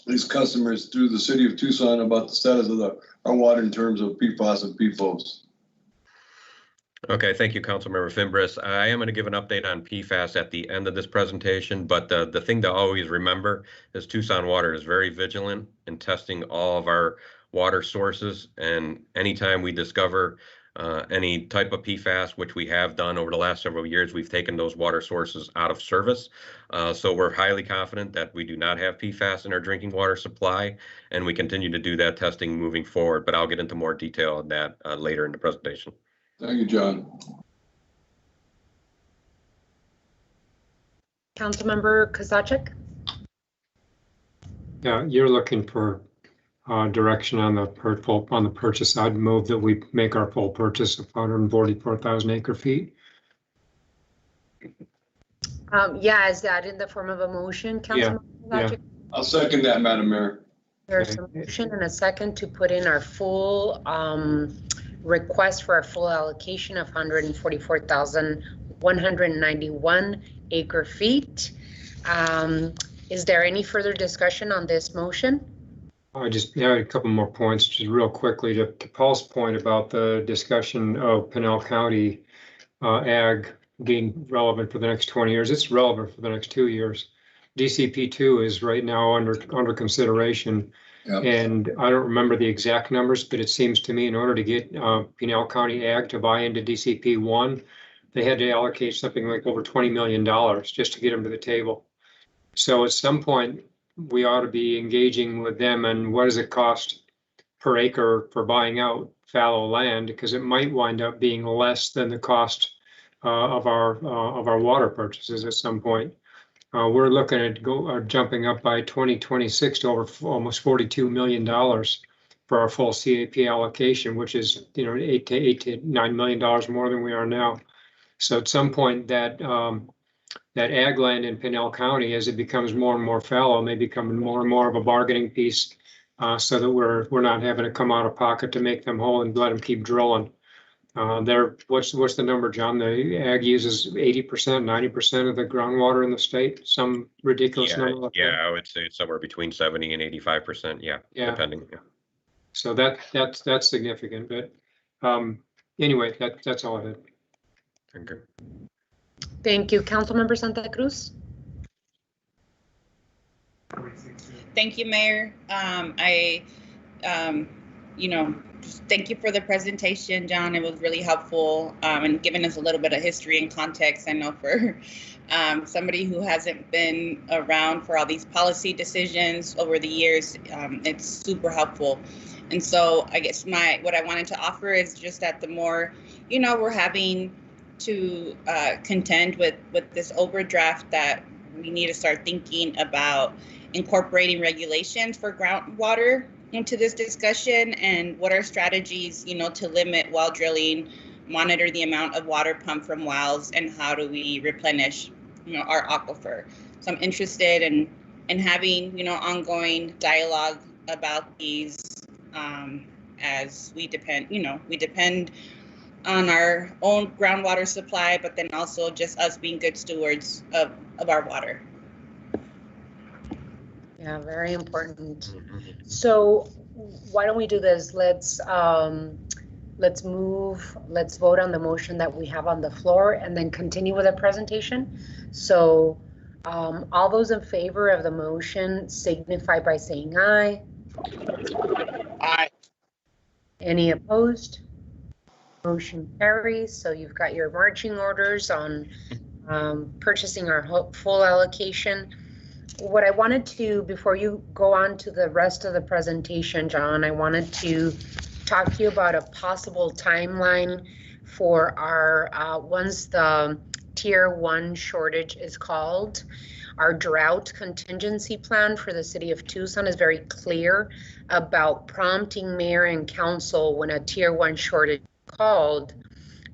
C: these customers through the city of Tucson about the status of our water in terms of PFAS and PFOS?
K: Okay, thank you, Councilmember Fimbres. I am going to give an update on PFAS at the end of this presentation, but the thing to always remember is Tucson Water is very vigilant in testing all of our water sources, and anytime we discover any type of PFAS, which we have done over the last several years, we've taken those water sources out of service. So we're highly confident that we do not have PFAS in our drinking water supply, and we continue to do that testing moving forward, but I'll get into more detail on that later in the presentation.
C: Thank you, John.
A: Councilmember Kozachik?
F: Yeah, you're looking for direction on the purchase. I'd move that we make our full purchase of 144,000 acre feet.
A: Yeah, is that in the form of a motion, Councilmember Kozachik?
C: I'll second that, Madam Mayor.
A: There's a motion and a second to put in our full request for our full allocation of 144,191 acre feet. Is there any further discussion on this motion?
F: I just had a couple more points, just real quickly to Paul's point about the discussion of Pinal County ag being relevant for the next 20 years. It's relevant for the next 2 years. DCP2 is right now under consideration. Yep. And I don't remember the exact numbers, but it seems to me in order to get Pinal County Ag to buy into DCP1, they had to allocate something like over $20 million just to get them to the table. So at some point, we ought to be engaging with them and what does it cost per acre for buying out fallow land, because it might wind up being less than the cost of our water purchases at some point. We're looking at jumping up by 2026 to over almost $42 million for our full CAP allocation, which is $8 to $9 million more than we are now. So at some point that ag land in Pinal County, as it becomes more and more fallow, may become more and more of a bargaining piece, so that we're not having to come out of pocket to make them whole and let them keep drilling. What's the number, John? The ag uses 80%, 90% of the groundwater in the state. Some ridiculous number. Like that.
K: I would say it's somewhere between 70 and 85%. Yeah, depending. Yeah.
F: So that's significant. But anyway, that's all I had.
K: Okay.
A: Thank you, Councilmember Santa Cruz.
H: Thank you, Mayor. Just thank you for the presentation, John. It was really helpful and giving us a little bit of history and context. I know for somebody who hasn't been around for all these policy decisions over the years, it's super helpful. And so I guess what I wanted to offer is just that the more, we're having to contend with this overdraft, that we need to start thinking about incorporating regulations for groundwater into this discussion, and what are strategies, to limit well drilling, monitor the amount of water pumped from wells, and how do we replenish, our aquifer. So I'm interested in having, ongoing dialogue about these as we depend on our own groundwater supply, but then also just us being good stewards of our water.
A: Yeah, very important. So why don't we do this? Let's vote on the motion that we have on the floor and then continue with the presentation. So all those in favor of the motion signify by saying aye.
I: Aye. Any
A: opposed? Motion carries. So you've got your marching orders on purchasing our full allocation. What I wanted to, before you go on to the rest of the presentation, John, I wanted to talk to you about a possible timeline for our, once the Tier 1 shortage is called. Our drought contingency plan for the city of Tucson is very clear about prompting mayor and council when a Tier 1 shortage is called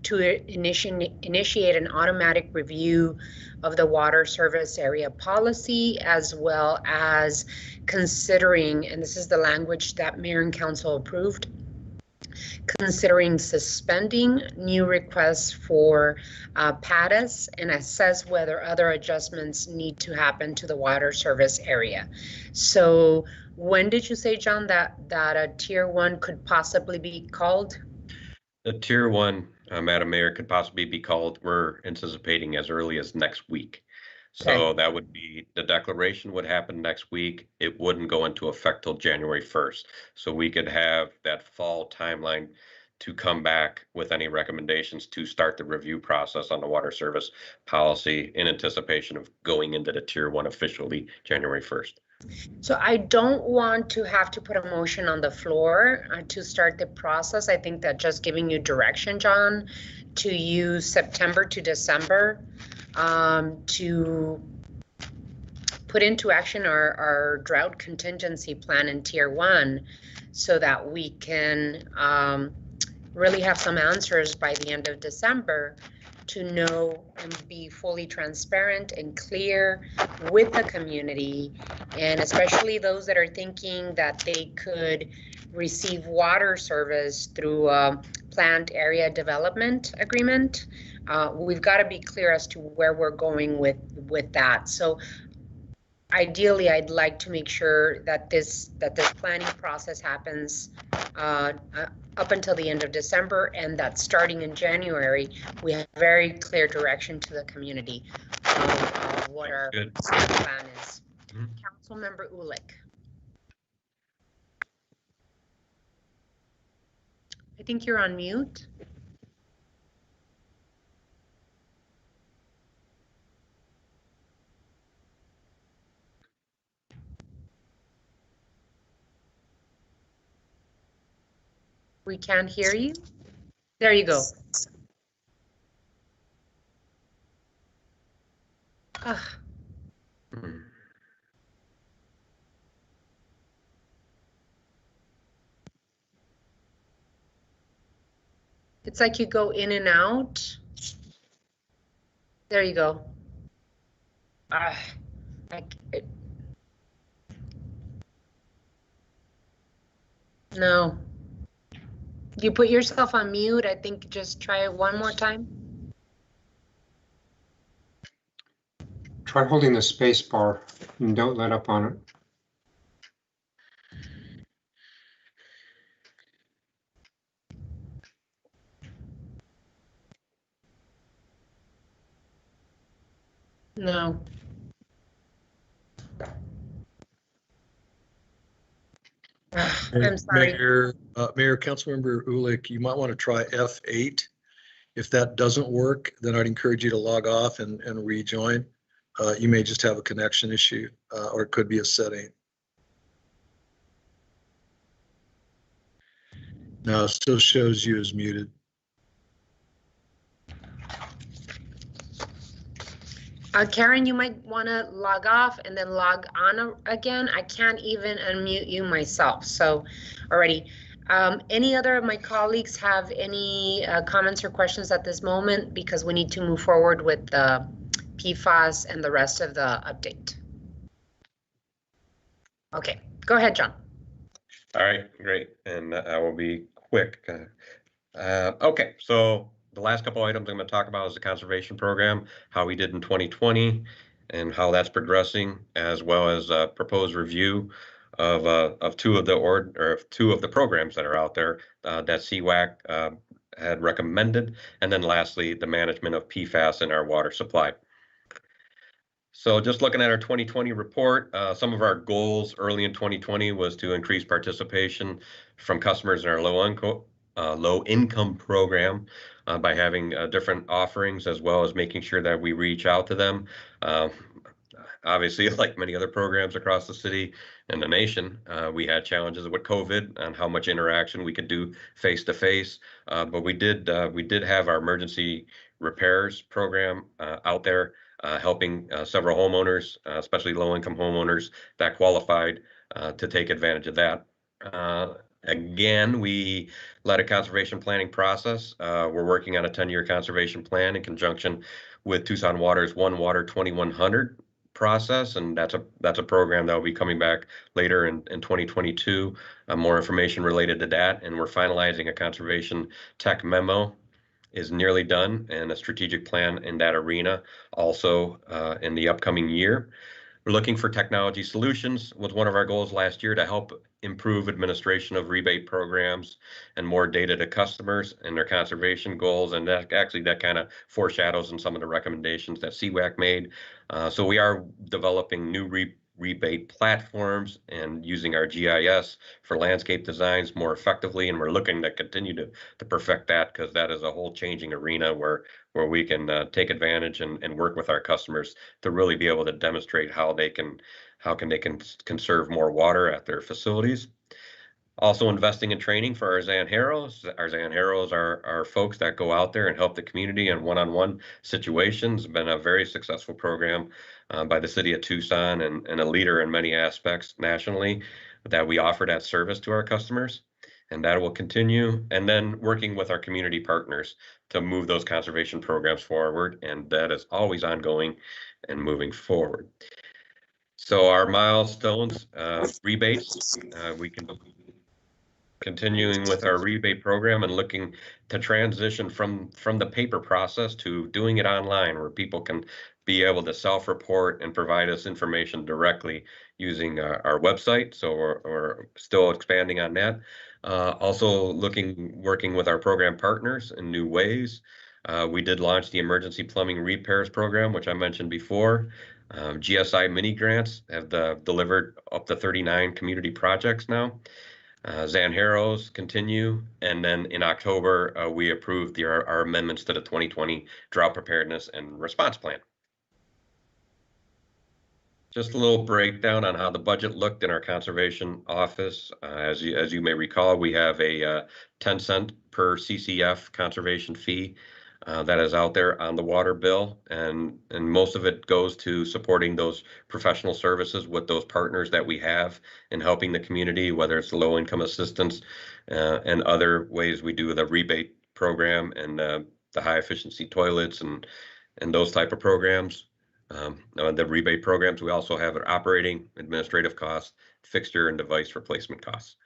A: to initiate an automatic review of the water service area policy, as well as considering, and this is the language that Mayor and Council approved, considering suspending new requests for PADAS and assess whether other adjustments need to happen to the water service area. So when did you say, John, that a tier 1 could possibly be called?
K: The tier 1, Madam Mayor, could possibly be called, we're anticipating, as early as next week. So that would be, the declaration would happen next week. It wouldn't go into effect till January 1st. So we could have that fall timeline to come back with any recommendations to start the review process on the water service policy in anticipation of going into the tier 1 officially January 1st.
A: So I don't want to have to put a motion on the floor to start the process. I think that just giving you direction, John, to use September to December to put into action our drought contingency plan in tier 1 so that we can really have some answers by the end of December to know and be fully transparent and clear with the community, and especially those that are thinking that they could receive water service through a planned area development agreement. We've got to be clear as to where we're going with that. So ideally, I'd like to make sure that this planning process happens up until the end of December, and that starting in January, we have very clear direction to the community of what our plan is. Councilmember Ulick. I think you're on mute. We can't hear you. There you go. It's like you go in and out. There you go. No. You put yourself on mute. I think just try it one more time.
F: Try holding the space bar and don't let up on it.
A: No. I'm sorry.
G: Mayor, Councilmember Ulick, you might want to try F8. If that doesn't work, then I'd encourage you to log off and rejoin. You may just have a connection issue, or it could be a setting. No, it still shows you as muted.
A: Karen, you might want to log off and then log on again. I can't even unmute you myself. So already, any other of my colleagues have any comments or questions at this moment? Because we need to move forward with the PFAS and the rest of the update. Okay, go ahead, John.
K: All right, great. And I will be quick. Okay, so the last couple items I'm going to talk about is the conservation program, how we did in 2020 and how that's progressing, as well as a proposed review of two of the programs that are out there that CWAC had recommended. And then lastly, the management of PFAS in our water supply. So just looking at our 2020 report, some of our goals early in 2020 was to increase participation from customers in our low income program by having different offerings, as well as making sure that we reach out to them. Obviously, like many other programs across the city and the nation, we had challenges with COVID and how much interaction we could do face to face. But we did have our emergency repairs program out there, helping several homeowners, especially low income homeowners that qualified to take advantage of that. Again, we led a conservation planning process. We're working on a 10-year conservation plan in conjunction with Tucson Water's One Water 2100 process, and that's a program that will be coming back later in 2022. More information related to that, and we're finalizing a conservation tech memo. Is nearly done, and a strategic plan in that arena also in the upcoming year. We're looking for technology solutions was one of our goals last year to help improve administration of rebate programs and more data to customers and their conservation goals. And that kind of foreshadows in some of the recommendations that CWAC made. So we are developing new rebate platforms and using our GIS for landscape designs more effectively. And we're looking to continue to perfect that, because that is a whole changing arena where we can take advantage and work with our customers to really be able to demonstrate how they can conserve more water at their facilities. Also investing in training for our Zanjeros. Our Zanjeros are folks that go out there and help the community in one-on-one situations. It's been a very successful program by the city of Tucson and a leader in many aspects nationally that we offer that service to our customers. And that will continue. And then working with our community partners to move those conservation programs forward. And that is always ongoing and moving forward. So our milestones, rebates, we can continuing with our rebate program and looking to transition from the paper process to doing it online, where people can be able to self-report and provide us information directly using our website. So we're still expanding on that. Also working with our program partners in new ways. We did launch the emergency plumbing repairs program, which I mentioned before. GSI mini grants have delivered up to 39 community projects now. Zanjeros continue, and then in October we approved our amendments to the 2020 drought preparedness and response plan. Just a little breakdown on how the budget looked in our conservation office. As you may recall, we have a 10-cent per CCF conservation fee that is out there on the water bill, and most of it goes to supporting those professional services with those partners that we have in helping the community, whether it's low income assistance and other ways we do the rebate program and the high efficiency toilets and those type of programs. The rebate programs, we also have operating, administrative costs, fixture and device replacement costs.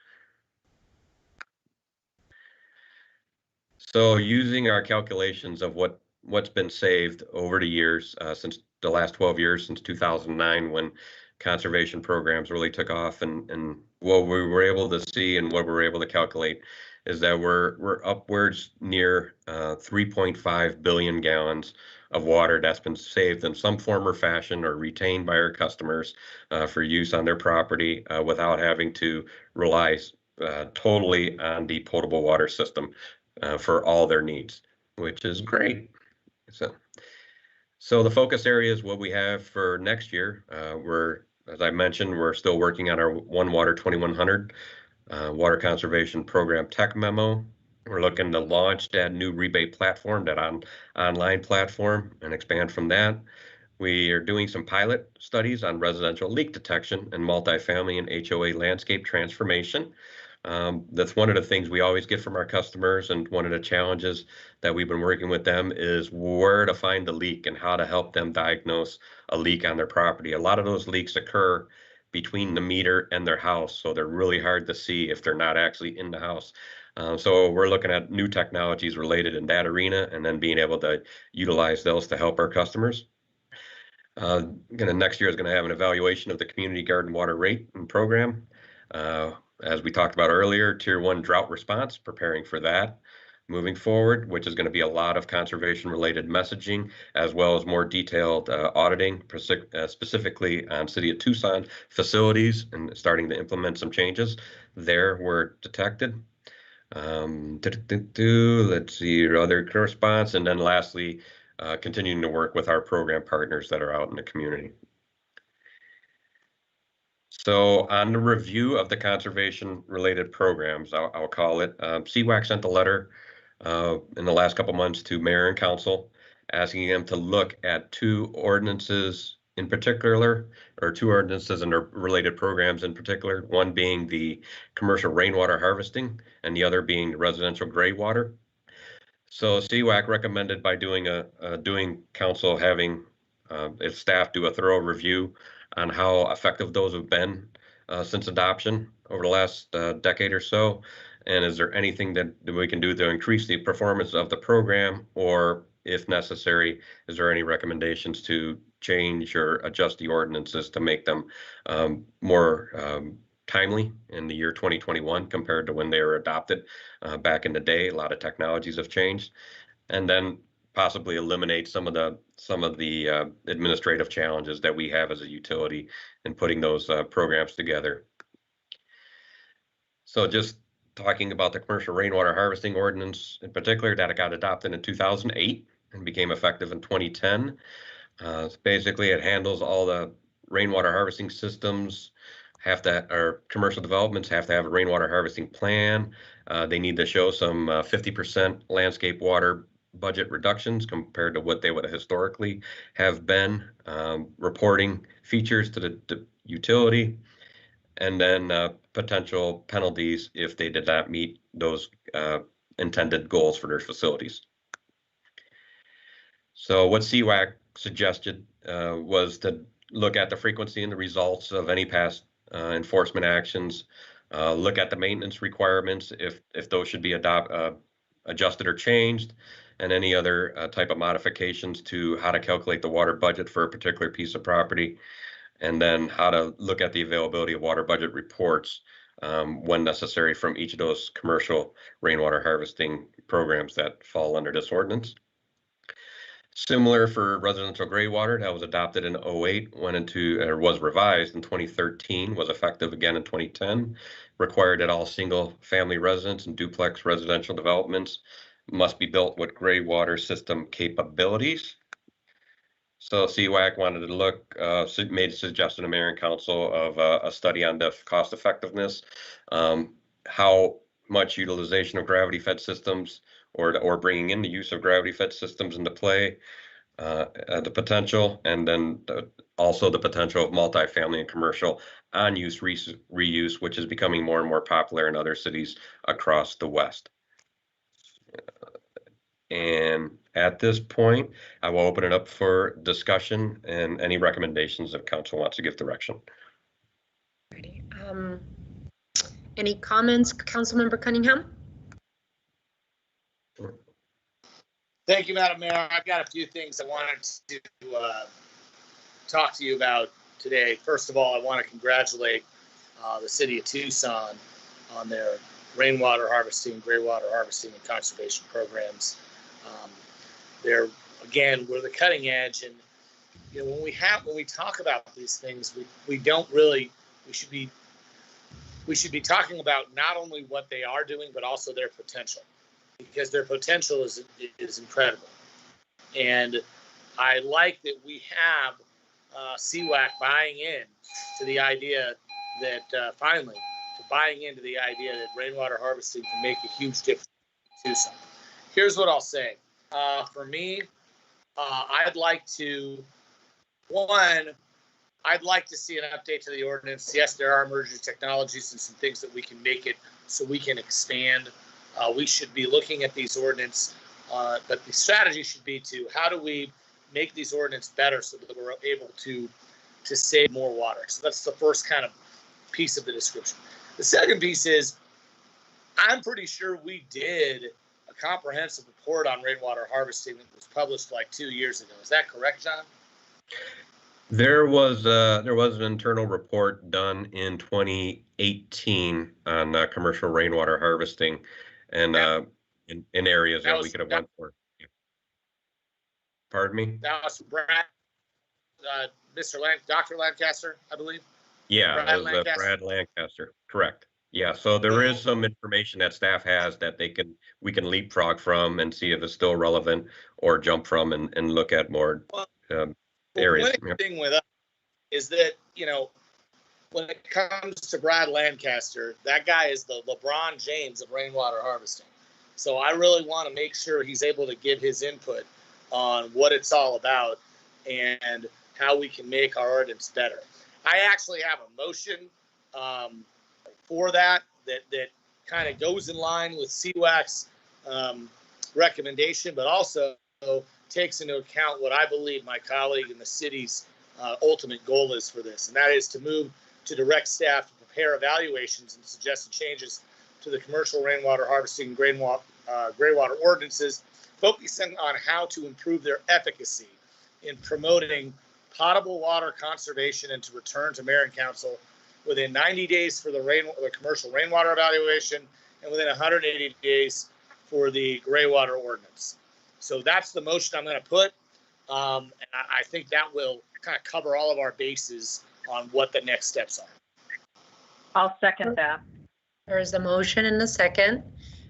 K: So using our calculations of what's been saved over the years, since the last 12 years, since 2009, when conservation programs really took off, and what we were able to see and what we were able to calculate is that we're upwards near 3.5 billion gallons of water that's been saved in some form or fashion or retained by our customers for use on their property without having to rely totally on the potable water system for all their needs, which is great. So the focus area is what we have for next year. As I mentioned, we're still working on our One Water 2100 water conservation program tech memo. We're looking to launch that new rebate platform, that online platform, and expand from that. We are doing some pilot studies on residential leak detection and multifamily and HOA landscape transformation. That's one of the things we always get from our customers, and one of the challenges that we've been working with them is where to find the leak and how to help them diagnose a leak on their property. A lot of those leaks occur between the meter and their house, so they're really hard to see if they're not actually in the house. So we're looking at new technologies related in that arena, and then being able to utilize those to help our customers. Next year is going to have an evaluation of the community garden water rate and program. As we talked about earlier, Tier 1 drought response, preparing for that moving forward, which is going to be a lot of conservation-related messaging, as well as more detailed auditing, specifically on City of Tucson facilities, and starting to implement some changes there where detected. Let's see, other response, and then lastly, continuing to work with our program partners that are out in the community. So on the review of the conservation-related programs, I'll call it, CWAC sent a letter in the last couple months to mayor and council, asking them to look at 2 ordinances in particular, or two ordinances and related programs in particular, one being the commercial rainwater harvesting and the other being residential gray water. So CWAC recommended by doing council having its staff do a thorough review on how effective those have been since adoption over the last decade or so. And is there anything that we can do to increase the performance of the program, or if necessary, is there any recommendations to change or adjust the ordinances to make them more timely in the year 2021 compared to when they were adopted back in the day? A lot of technologies have changed, and then possibly eliminate some of the administrative challenges that we have as a utility in putting those programs together. So just talking about the commercial rainwater harvesting ordinance in particular, that got adopted in 2008 and became effective in 2010. Basically, it handles all the rainwater harvesting systems. Commercial developments have to have a rainwater harvesting plan. They need to show some 50% landscape water budget reductions compared to what they would historically have been, reporting features to the utility, and then potential penalties if they did not meet those intended goals for their facilities. So what CWAC suggested was to look at the frequency and the results of any past enforcement actions, look at the maintenance requirements, if those should be adjusted or changed, and any other type of modifications to how to calculate the water budget for a particular piece of property, and then how to look at the availability of water budget reports when necessary from each of those commercial rainwater harvesting programs that fall under this ordinance. Similar for residential gray water, that was adopted in 2008, was revised in 2013, was effective again in 2010, required that all single family residents and duplex residential developments must be built with gray water system capabilities. So CWAC wanted to look, made a suggestion to Mayor and Council of a study on the cost effectiveness, how much utilization of gravity fed systems or bringing in the use of gravity fed systems into play, the potential, and then also the potential of multifamily and commercial on-use reuse, which is becoming more and more popular in other cities across the West. And at this point, I will open it up for discussion and any recommendations if council wants to give direction.
A: Any comments, Councilmember Cunningham?
I: Thank you, Madam Mayor. I've got a few things I wanted to talk to you about today. First of all, I want to congratulate the city of Tucson on their rainwater harvesting, gray water harvesting, and conservation programs. We're the cutting edge, and when we talk about these things, we should be talking about not only what they are doing, but also their potential, because their potential is incredible. And I like that we have CWAC buying in to the idea that buying into the idea that rainwater harvesting can make a huge difference in Tucson. Here's what I'll say. For me, I'd like to see an update to the ordinance. Yes, there are emerging technologies and some things that we can make it so we can expand. We should be looking at these ordinance, but the strategy should be to how do we make these ordinance better so that we're able to save more water. So that's the first kind of piece of the description. The second piece is, I'm pretty sure we did a comprehensive report on rainwater harvesting that was published like 2 years ago. Is that correct, John?
K: There was an internal report done in 2018 on commercial rainwater harvesting, and in areas that we could have went for. Yeah. Pardon me?
I: That was Brad, Dr. Lancaster, I believe.
K: Yeah, it was Brad Lancaster. Correct. Yeah, so there is some information that staff has that we can leapfrog from and see if it's still relevant, or jump from and look at more areas.
I: The thing with us is that, when it comes to Brad Lancaster, that guy is the LeBron James of rainwater harvesting. So I really want to make sure he's able to give his input on what it's all about and how we can make our ordinance better. I actually have a motion for that kind of goes in line with CWAC's recommendation, but also takes into account what I believe my colleague in the city's ultimate goal is for this, and that is to move to direct staff to prepare evaluations and suggested changes to the commercial rainwater harvesting and graywater ordinances, focusing on how to improve their efficacy in promoting potable water conservation and to return to mayor and council within 90 days for the commercial rainwater evaluation and within 180 days for the graywater ordinance. So that's the motion I'm going to put. And I think that will kind of cover all of our bases on what the next steps are.
L: I'll second that.
A: There's a motion and a second.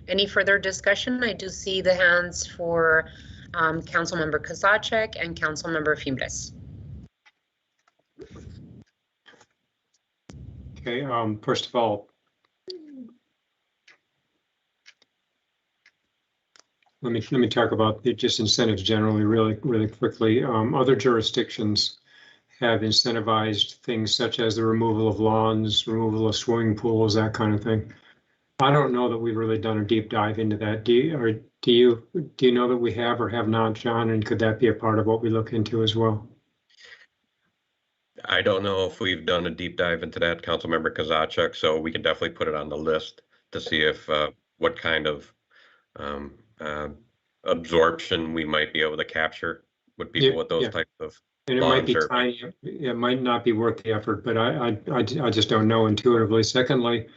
A: Any further discussion? I do see the hands for Councilmember Kozachik and Councilmember Fimbres.
F: Okay, first of all, let me talk about just incentives generally, really quickly. Other jurisdictions have incentivized things such as the removal of lawns, removal of swimming pools, that kind of thing. I don't know that we've really done a deep dive into that. Do you know that we have or have not, John? And could that be a part of what we look into as well?
K: I don't know if we've done a deep dive into that, Councilmember Kozachik, so we can definitely put it on the list to see if what kind of absorption we might be able to capture with people with those types of.
F: And it might be tiny. It might not be worth the effort, but I just don't know intuitively. Secondly,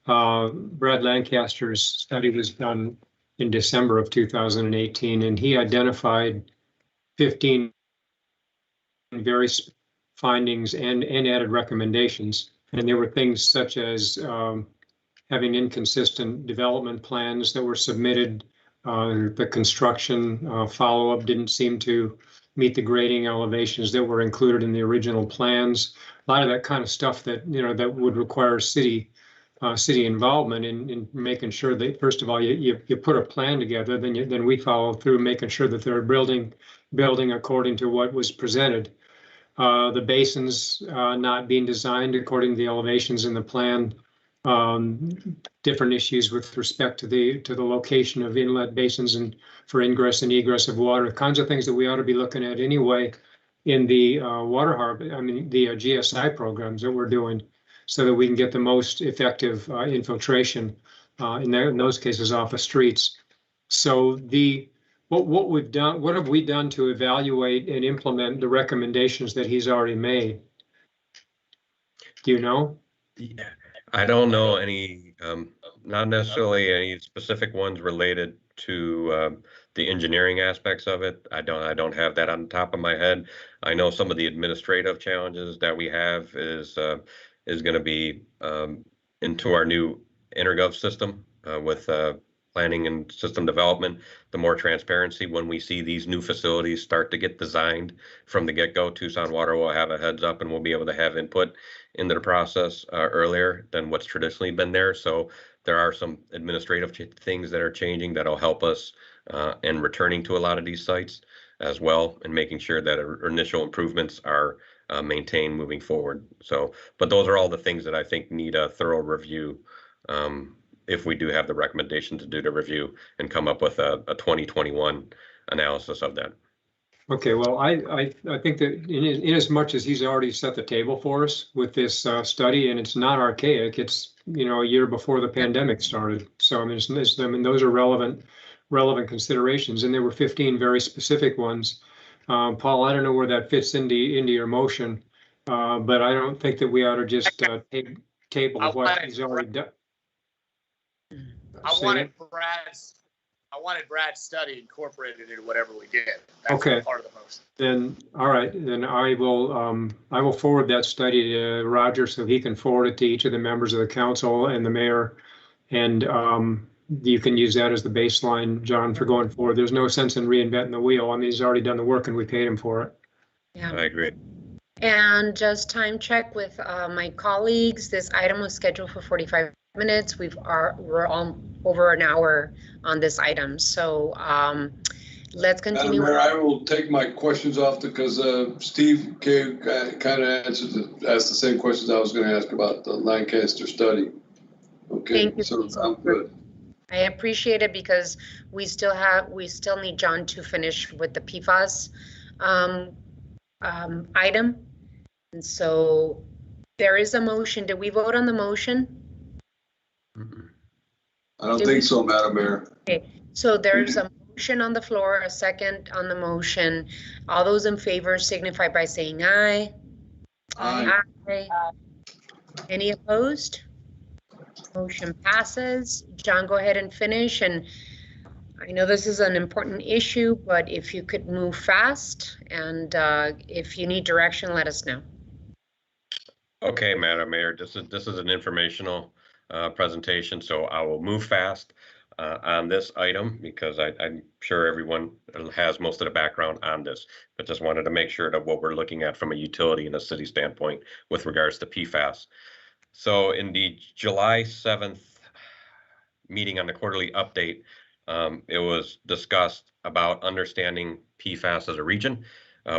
F: Brad Lancaster's study was done in December of 2018, and he identified 15 various findings and added recommendations. And there were things such as having inconsistent development plans that were submitted. The construction follow-up didn't seem to meet the grading elevations that were included in the original plans. A lot of that kind of stuff that, you know, that would require city involvement in making sure that, first of all, you put a plan together, then we follow through making sure that they're building according to what was presented. The basins not being designed according to the elevations in the plan. Different issues with respect to the location of inlet basins and for ingress and egress of water, kinds of things that we ought to be looking at anyway in the the GSI programs that we're doing, so that we can get the most effective infiltration in those cases off of streets. So what we've done, what have we done to evaluate and implement the recommendations that he's already made? Do you know?
K: Yeah, I don't know any, not necessarily any specific ones related to the engineering aspects of it. I don't have that on the top of my head. I know some of the administrative challenges that we have is going to be into our new intergov system with planning and system development, the more transparency when we see these new facilities start to get designed from the get-go. Tucson Water will have a heads up and we'll be able to have input into the process earlier than what's traditionally been there. So there are some administrative things that are changing that'll help us in returning to a lot of these sites as well, and making sure that our initial improvements are maintained moving forward. So, but those are all the things that I think need a thorough review if we do have the recommendation to do the review and come up with a 2021 analysis of that.
F: Okay, well, I think that in as much as he's already set the table for us with this study, and it's not archaic, it's, you know, a year before the pandemic started. So I mean, those are relevant considerations, and there were 15 very specific ones. Paul, I don't know where that fits into your motion, but I don't think that we ought to just table what he's already done.
I: I wanted Brad's study incorporated into whatever we did. That's
F: okay.
I: Part of the motion.
F: Then, all right, then I will forward that study to Roger so he can forward it to each of the members of the council and the mayor, and you can use that as the baseline, John, for going forward. There's no sense in reinventing the wheel. I mean, he's already done the work and we paid him for it.
A: Yeah,
K: I agree.
A: And just time check with my colleagues. This item was scheduled for 45 minutes. We're all over an hour on this item. So let's
C: Madam
A: continue.
C: Mayor, I will take my questions off because Steve kind of asked the same questions I was going to ask about the Lancaster study. Okay,
A: Thank you,
C: so
A: Cecil.
C: I'm good.
A: I appreciate it because we still need John to finish with the PFAS item. And so there is a motion. Did we vote on the motion?
C: I don't think so, Madam Mayor.
A: Okay, so there's a motion on the floor, a second on the motion. All those in favor signify by saying aye.
C: Aye.
A: Aye. Any opposed? Motion passes. John, go ahead and finish. And I know this is an important issue, but if you could move fast and if you need direction, let us know.
K: Okay, Madam Mayor, this is an informational presentation, so I will move fast on this item because I'm sure everyone has most of the background on this, but just wanted to make sure that what we're looking at from a utility and a city standpoint with regards to PFAS. So in the July 7th meeting on the quarterly update, it was discussed about understanding PFAS as a region.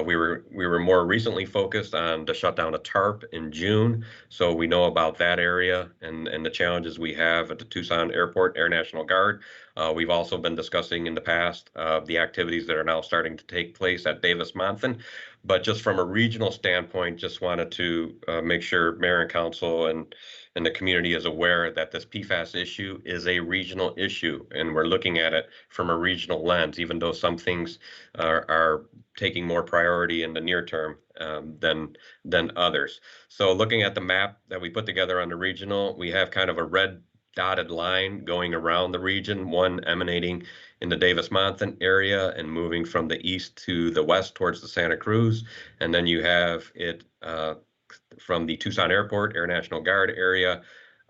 K: We were more recently focused on the shutdown of TARP in June, so we know about that area and the challenges we have at the Tucson Airport Air National Guard. We've also been discussing in the past the activities that are now starting to take place at Davis-Monthan. But just from a regional standpoint, just wanted to make sure Mayor and Council and the community is aware that this PFAS issue is a regional issue, and we're looking at it from a regional lens, even though some things are taking more priority in the near term than others. So looking at the map that we put together on the regional, we have kind of a red dotted line going around the region, one emanating in the Davis-Monthan area and moving from the east to the west towards the Santa Cruz. And then you have it from the Tucson Airport Air National Guard area.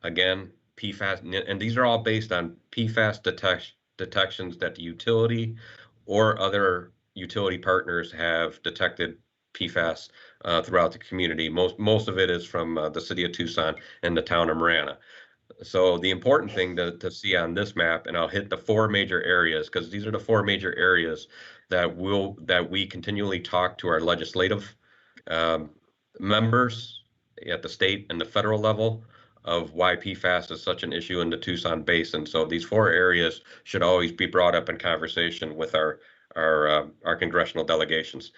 K: Again, PFAS, and these are all based on PFAS detections that the utility or other utility partners have detected PFAS throughout the community. Most of it is from the city of Tucson and the town of Marana. So the important thing to see on this map, and I'll hit the four major areas because these are the four major areas that we continually talk to our legislative members at the state and the federal level of why PFAS is such an issue in the Tucson Basin. So these four areas should always be brought up in conversation with our congressional delegations.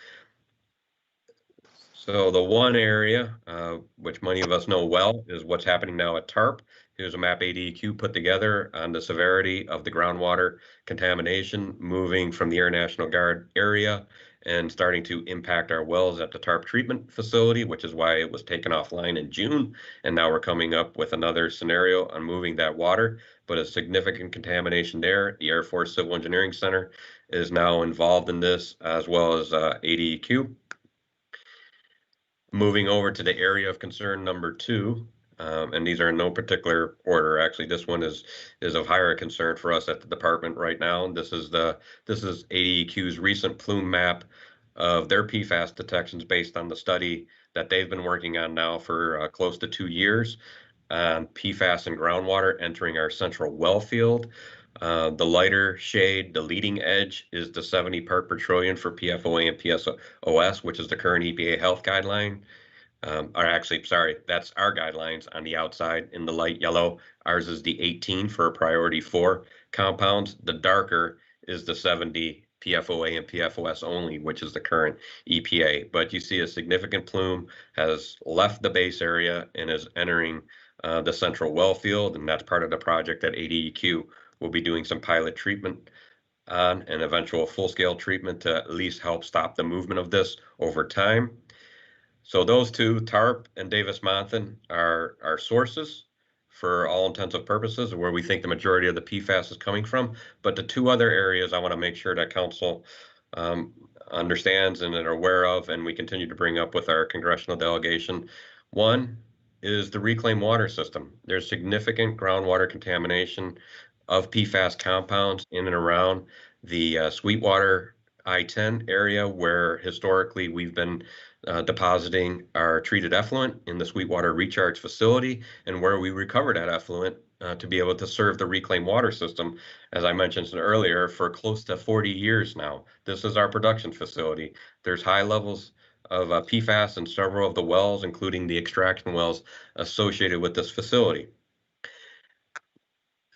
K: So the one area, which many of us know well, is what's happening now at TARP. Here's a map ADEQ put together on the severity of the groundwater contamination moving from the Air National Guard area and starting to impact our wells at the TARP treatment facility, which is why it was taken offline in June. And now we're coming up with another scenario on moving that water, but a significant contamination there. The Air Force Civil Engineering Center is now involved in this, as well as ADEQ. Moving over to the area of concern number 2, and these are in no particular order. Actually, this one is of higher concern for us at the department right now. This is ADEQ's recent plume map of their PFAS detections based on the study that they've been working on now for close to 2 years on PFAS and groundwater entering our central well field. The lighter shade, the leading edge, is the 70 part per trillion for PFOA and PSOS, which is the current EPA health guideline. Or actually, sorry, that's our guidelines on the outside in the light yellow. Ours is the 18 for a priority 4 compounds. The darker is the 70 PFOA and PFOS only, which is the current EPA. But you see a significant plume has left the base area and is entering the central well field, and that's part of the project that ADEQ will be doing some pilot treatment on and eventual full-scale treatment to at least help stop the movement of this over time. So those two, TARP and Davis-Monthan, are our sources for all intents and purposes, where we think the majority of the PFAS is coming from. But the two other areas I want to make sure that Council understands and are aware of, and we continue to bring up with our congressional delegation. One is the reclaimed water system. There's significant groundwater contamination of PFAS compounds in and around the Sweetwater I-10 area, where historically we've been depositing our treated effluent in the Sweetwater recharge facility, and where we recover that effluent to be able to serve the reclaimed water system, as I mentioned earlier, for close to 40 years now. This is our production facility. There's high levels of PFAS in several of the wells, including the extraction wells associated with this facility.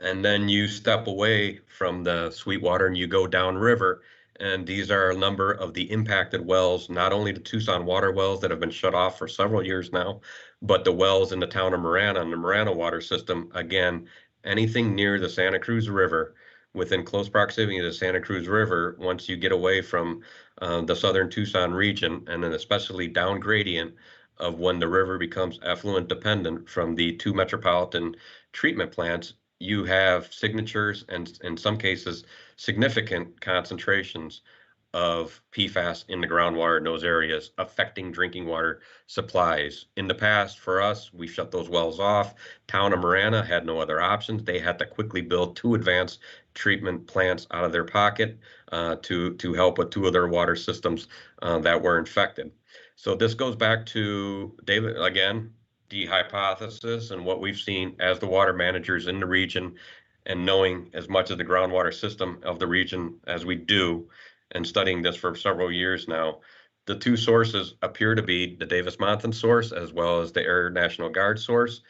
K: And then you step away from the Sweetwater and you go downriver, and these are a number of the impacted wells, not only the Tucson water wells that have been shut off for several years now, but the wells in the town of Marana and the Marana water system. Again, anything near the Santa Cruz River, within close proximity to the Santa Cruz River, once you get away from the southern Tucson region, and then especially down gradient of when the river becomes effluent dependent from the 2 metropolitan treatment plants, you have signatures and in some cases significant concentrations of PFAS in the groundwater in those areas, affecting drinking water supplies. In the past, for us, we shut those wells off. Town of Marana had no other options. They had to quickly build 2 advanced treatment plants out of their pocket to help with 2 of their water systems that were infected. So this goes back to, David, again, the hypothesis and what we've seen as the water managers in the region, and knowing as much of the groundwater system of the region as we do, and studying this for several years now. The 2 sources appear to be the Davis-Monthan source as well as the Air National Guard source.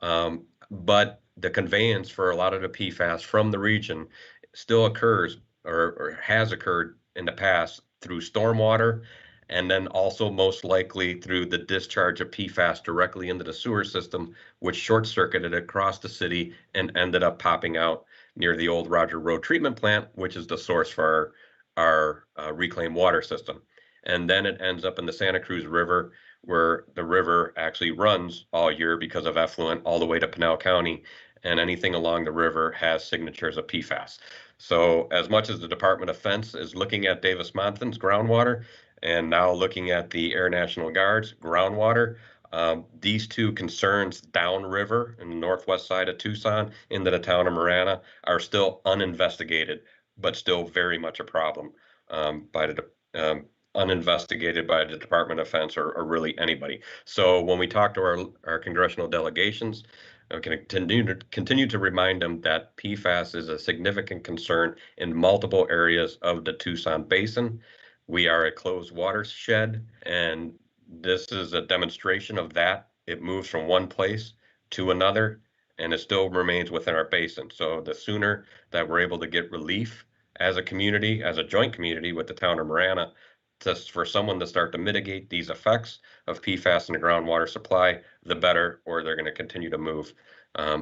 K: But the conveyance for a lot of the PFAS from the region still occurs or has occurred in the past through stormwater, and then also most likely through the discharge of PFAS directly into the sewer system, which short-circuited across the city and ended up popping out near the old Roger Road treatment plant, which is the source for our reclaimed water system. And then it ends up in the Santa Cruz River, where the river actually runs all year because of effluent all the way to Pinal County, and anything along the river has signatures of PFAS. So as much as the Department of Defense is looking at Davis-Monthan's groundwater, and now looking at the Air National Guard's groundwater, these 2 concerns downriver in the northwest side of Tucson into the town of Marana are still uninvestigated, but still very much a problem uninvestigated by the Department of Defense or really anybody. So when we talk to our congressional delegations, I'm going to continue to remind them that PFAS is a significant concern in multiple areas of the Tucson Basin. We are a closed watershed, and this is a demonstration of that. It moves from one place to another, and it still remains within our basin. So the sooner that we're able to get relief as a community, as a joint community with the town of Marana, for someone to start to mitigate these effects of PFAS in the groundwater supply, the better, or they're going to continue to move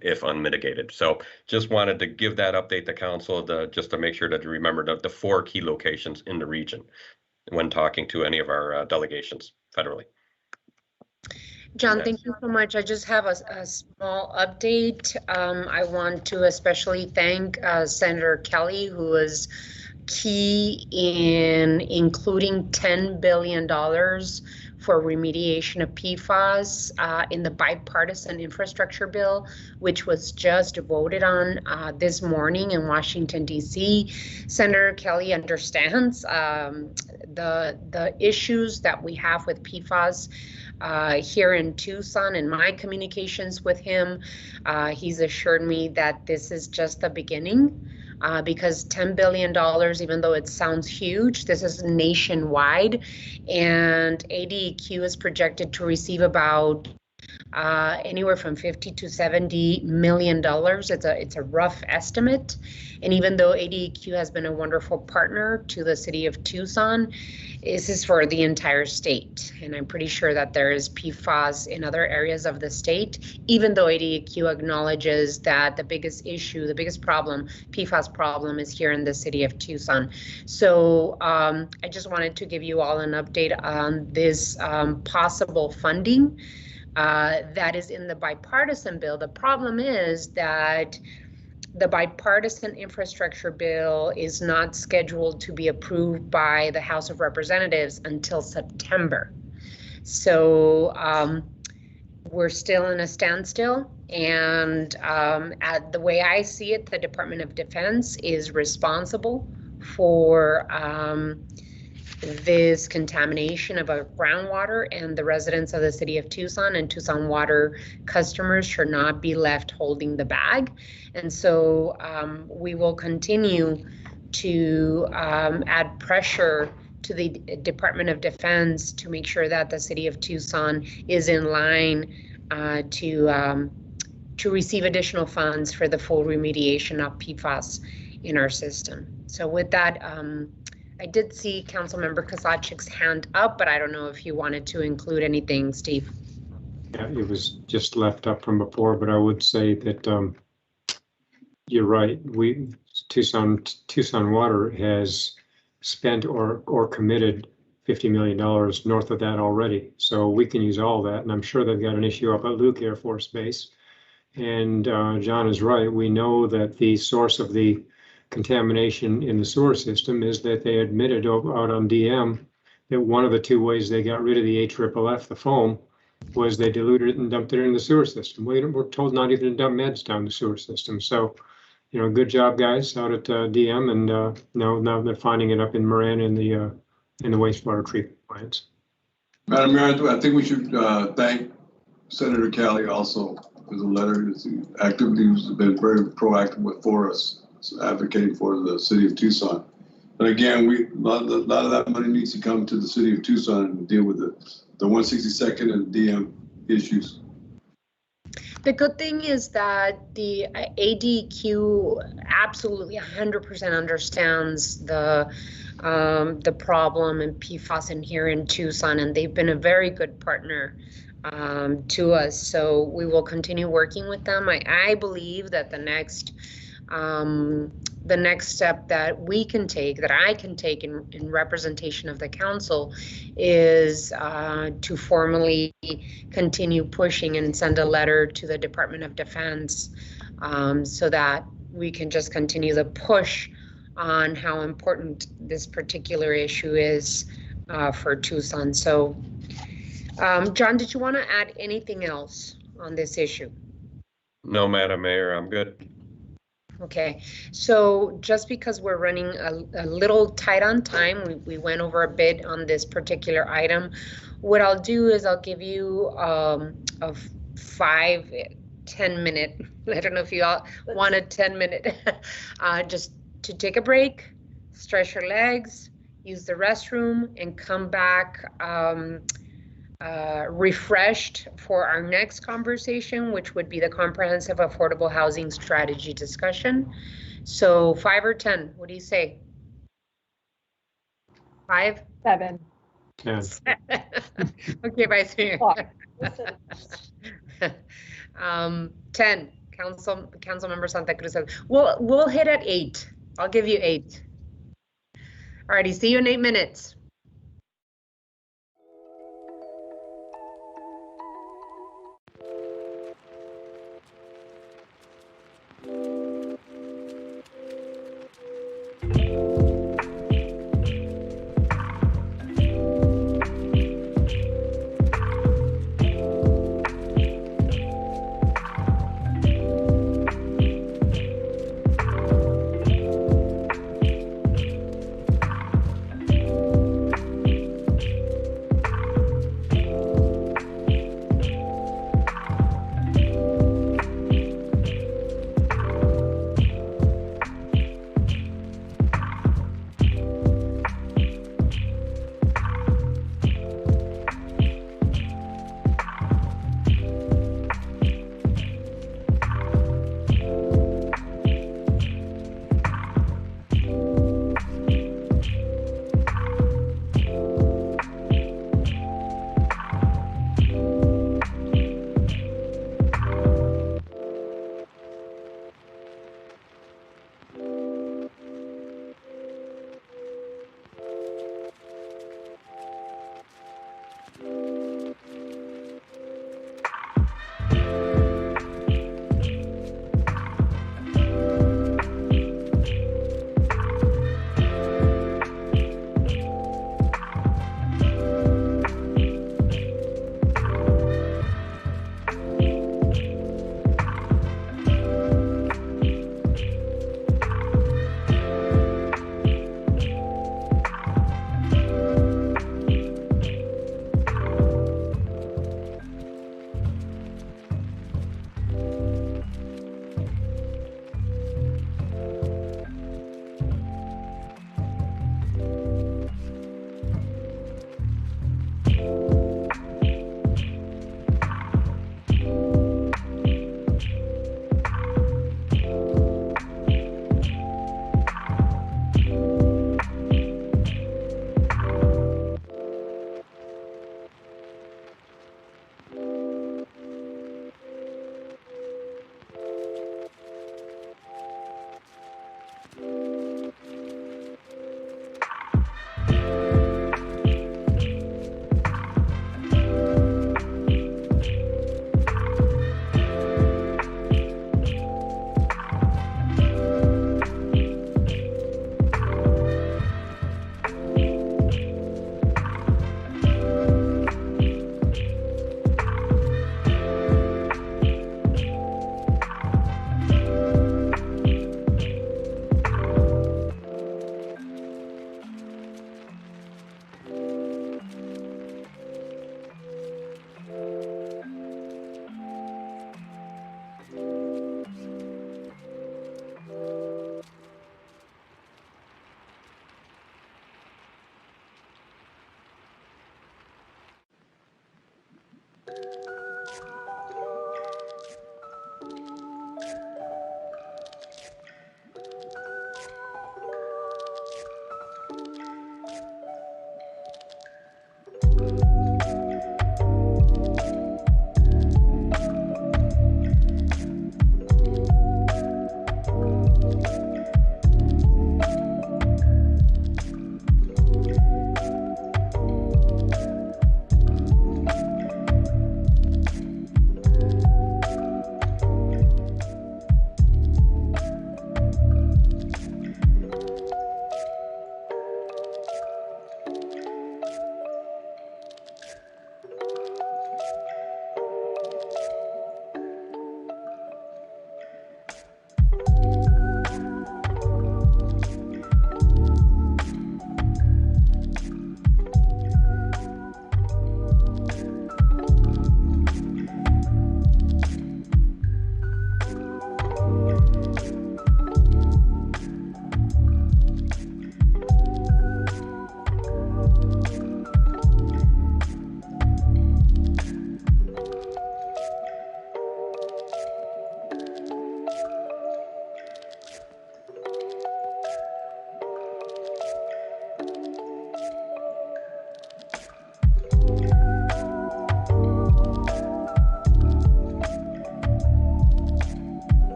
K: if unmitigated. So just wanted to give that update to council just to make sure that you remember the 4 key locations in the region when talking to any of our delegations federally.
A: John, thank you so much. I just have a small update. I want to especially thank Senator Kelly, who was key in including $10 billion for remediation of PFAS in the bipartisan infrastructure bill, which was just voted on this morning in Washington, D.C. Senator Kelly understands the issues that we have with PFAS here in Tucson. In my communications with him, he's assured me that this is just the beginning. Because $10 billion, even though it sounds huge, this is nationwide, and ADEQ is projected to receive about anywhere from $50 to $70 million. It's a rough estimate, and even though ADEQ has been a wonderful partner to the city of Tucson, this is for the entire state, and I'm pretty sure that there is PFAS in other areas of the state, even though ADEQ acknowledges that the biggest issue, the biggest problem, PFAS problem, is here in the city of Tucson. So I just wanted to give you all an update on this possible funding that is in the bipartisan bill. The problem is that the bipartisan infrastructure bill is not scheduled to be approved by the House of Representatives until September. So we're still in a standstill. And the way I see it, the Department of Defense is responsible for this contamination of our groundwater, and the residents of the city of Tucson and Tucson water customers should not be left holding the bag. And so we will continue to add pressure to the Department of Defense to make sure that the city of Tucson is in line to receive additional funds for the full remediation of PFAS in our system. So with that, I did see Councilmember Kozachik's hand up, but I don't know if you wanted to include anything, Steve.
F: Yeah, it was just left up from before, but I would say that you're right. Tucson Water has spent or committed $50 million north of that already. So we can use all that. And I'm sure they've got an issue up at Luke Air Force Base. And John is right. We know that the source of the contamination in the sewer system is that they admitted out on DM that one of the two ways they got rid of the AFFF, the foam, was they diluted it and dumped it in the sewer system. We're told not even to dump meds down the sewer system. So, you know, good job, guys, out at DM, and now they're finding it up in Moran in the wastewater treatment plants.
C: Madam Mayor, I think we should thank Senator Kelly also for the letter. He's been very proactive for us, advocating for the city of Tucson. And again, a lot of that money needs to come to the city of Tucson and deal with the 162nd and DM issues.
A: The good thing is that the ADQ absolutely 100% understands the problem and PFAS in here in Tucson, and they've been a very good partner to us. So we will continue working with them. I believe that the next step that we can take, that I can take in representation of the council, is to formally continue pushing and send a letter to the Department of Defense so that we can just continue the push on how important this particular issue is for Tucson. So, John, did you want to add anything else on this issue?
K: No, Madam Mayor, I'm good.
A: Okay, so just because we're running a little tight on time, we went over a bit on this particular item. What I'll do is I'll give you a 5-10 minute, I don't know if you all want a 10-minute, just to take a break, stretch your legs, use the restroom, and come back refreshed for our next conversation, which would be the comprehensive affordable housing strategy discussion. So 5 or 10, what do you say? 5?
D: 7.
F: 10.
A: Okay, Vice Mayor. 10, Councilmember Santa Cruz. We'll hit at 8. I'll give you 8. Alrighty, see you in 8 minutes.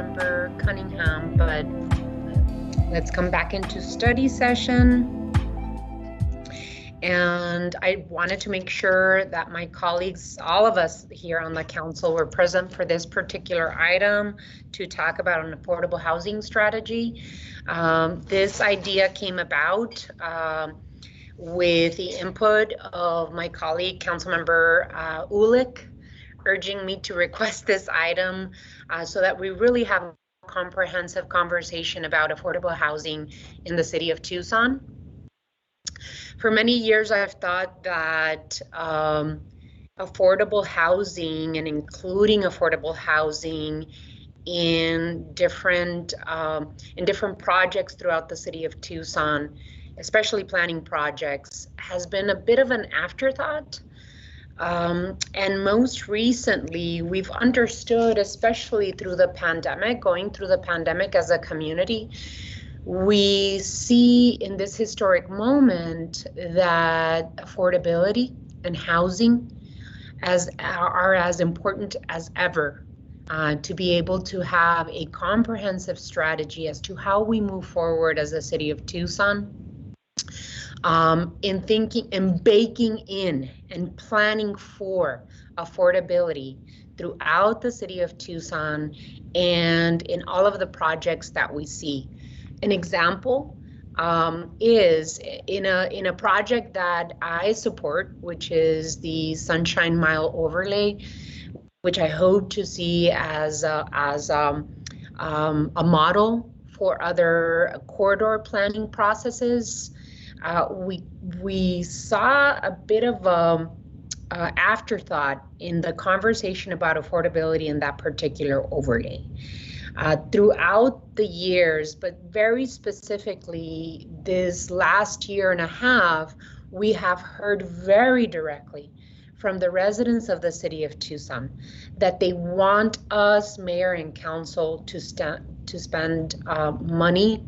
A: Councilmember Cunningham, but let's come back into study session. And I wanted to make sure that my colleagues, all of us here on the council, were present for this particular item to talk about an affordable housing strategy. This idea came about with the input of my colleague, Councilmember Ulick, urging me to request this item so that we really have a comprehensive conversation about affordable housing in the city of Tucson. For many years, I've thought that affordable housing and including affordable housing in different projects throughout the city of Tucson, especially planning projects, has been a bit of an afterthought. And most recently, we've understood, especially through the pandemic, going through the pandemic as a community, we see in this historic moment that affordability and housing are as important as ever to be able to have a comprehensive strategy as to how we move forward as a city of Tucson. In thinking and baking in and planning for affordability throughout the city of Tucson and in all of the projects that we see. An example is in a project that I support, which is the Sunshine Mile overlay, which I hope to see as a model for other corridor planning processes. We saw a bit of afterthought in the conversation about affordability in that particular overlay. Throughout the years, but very specifically this last year and a half, we have heard very directly from the residents of the city of Tucson that they want us, mayor and council, to spend money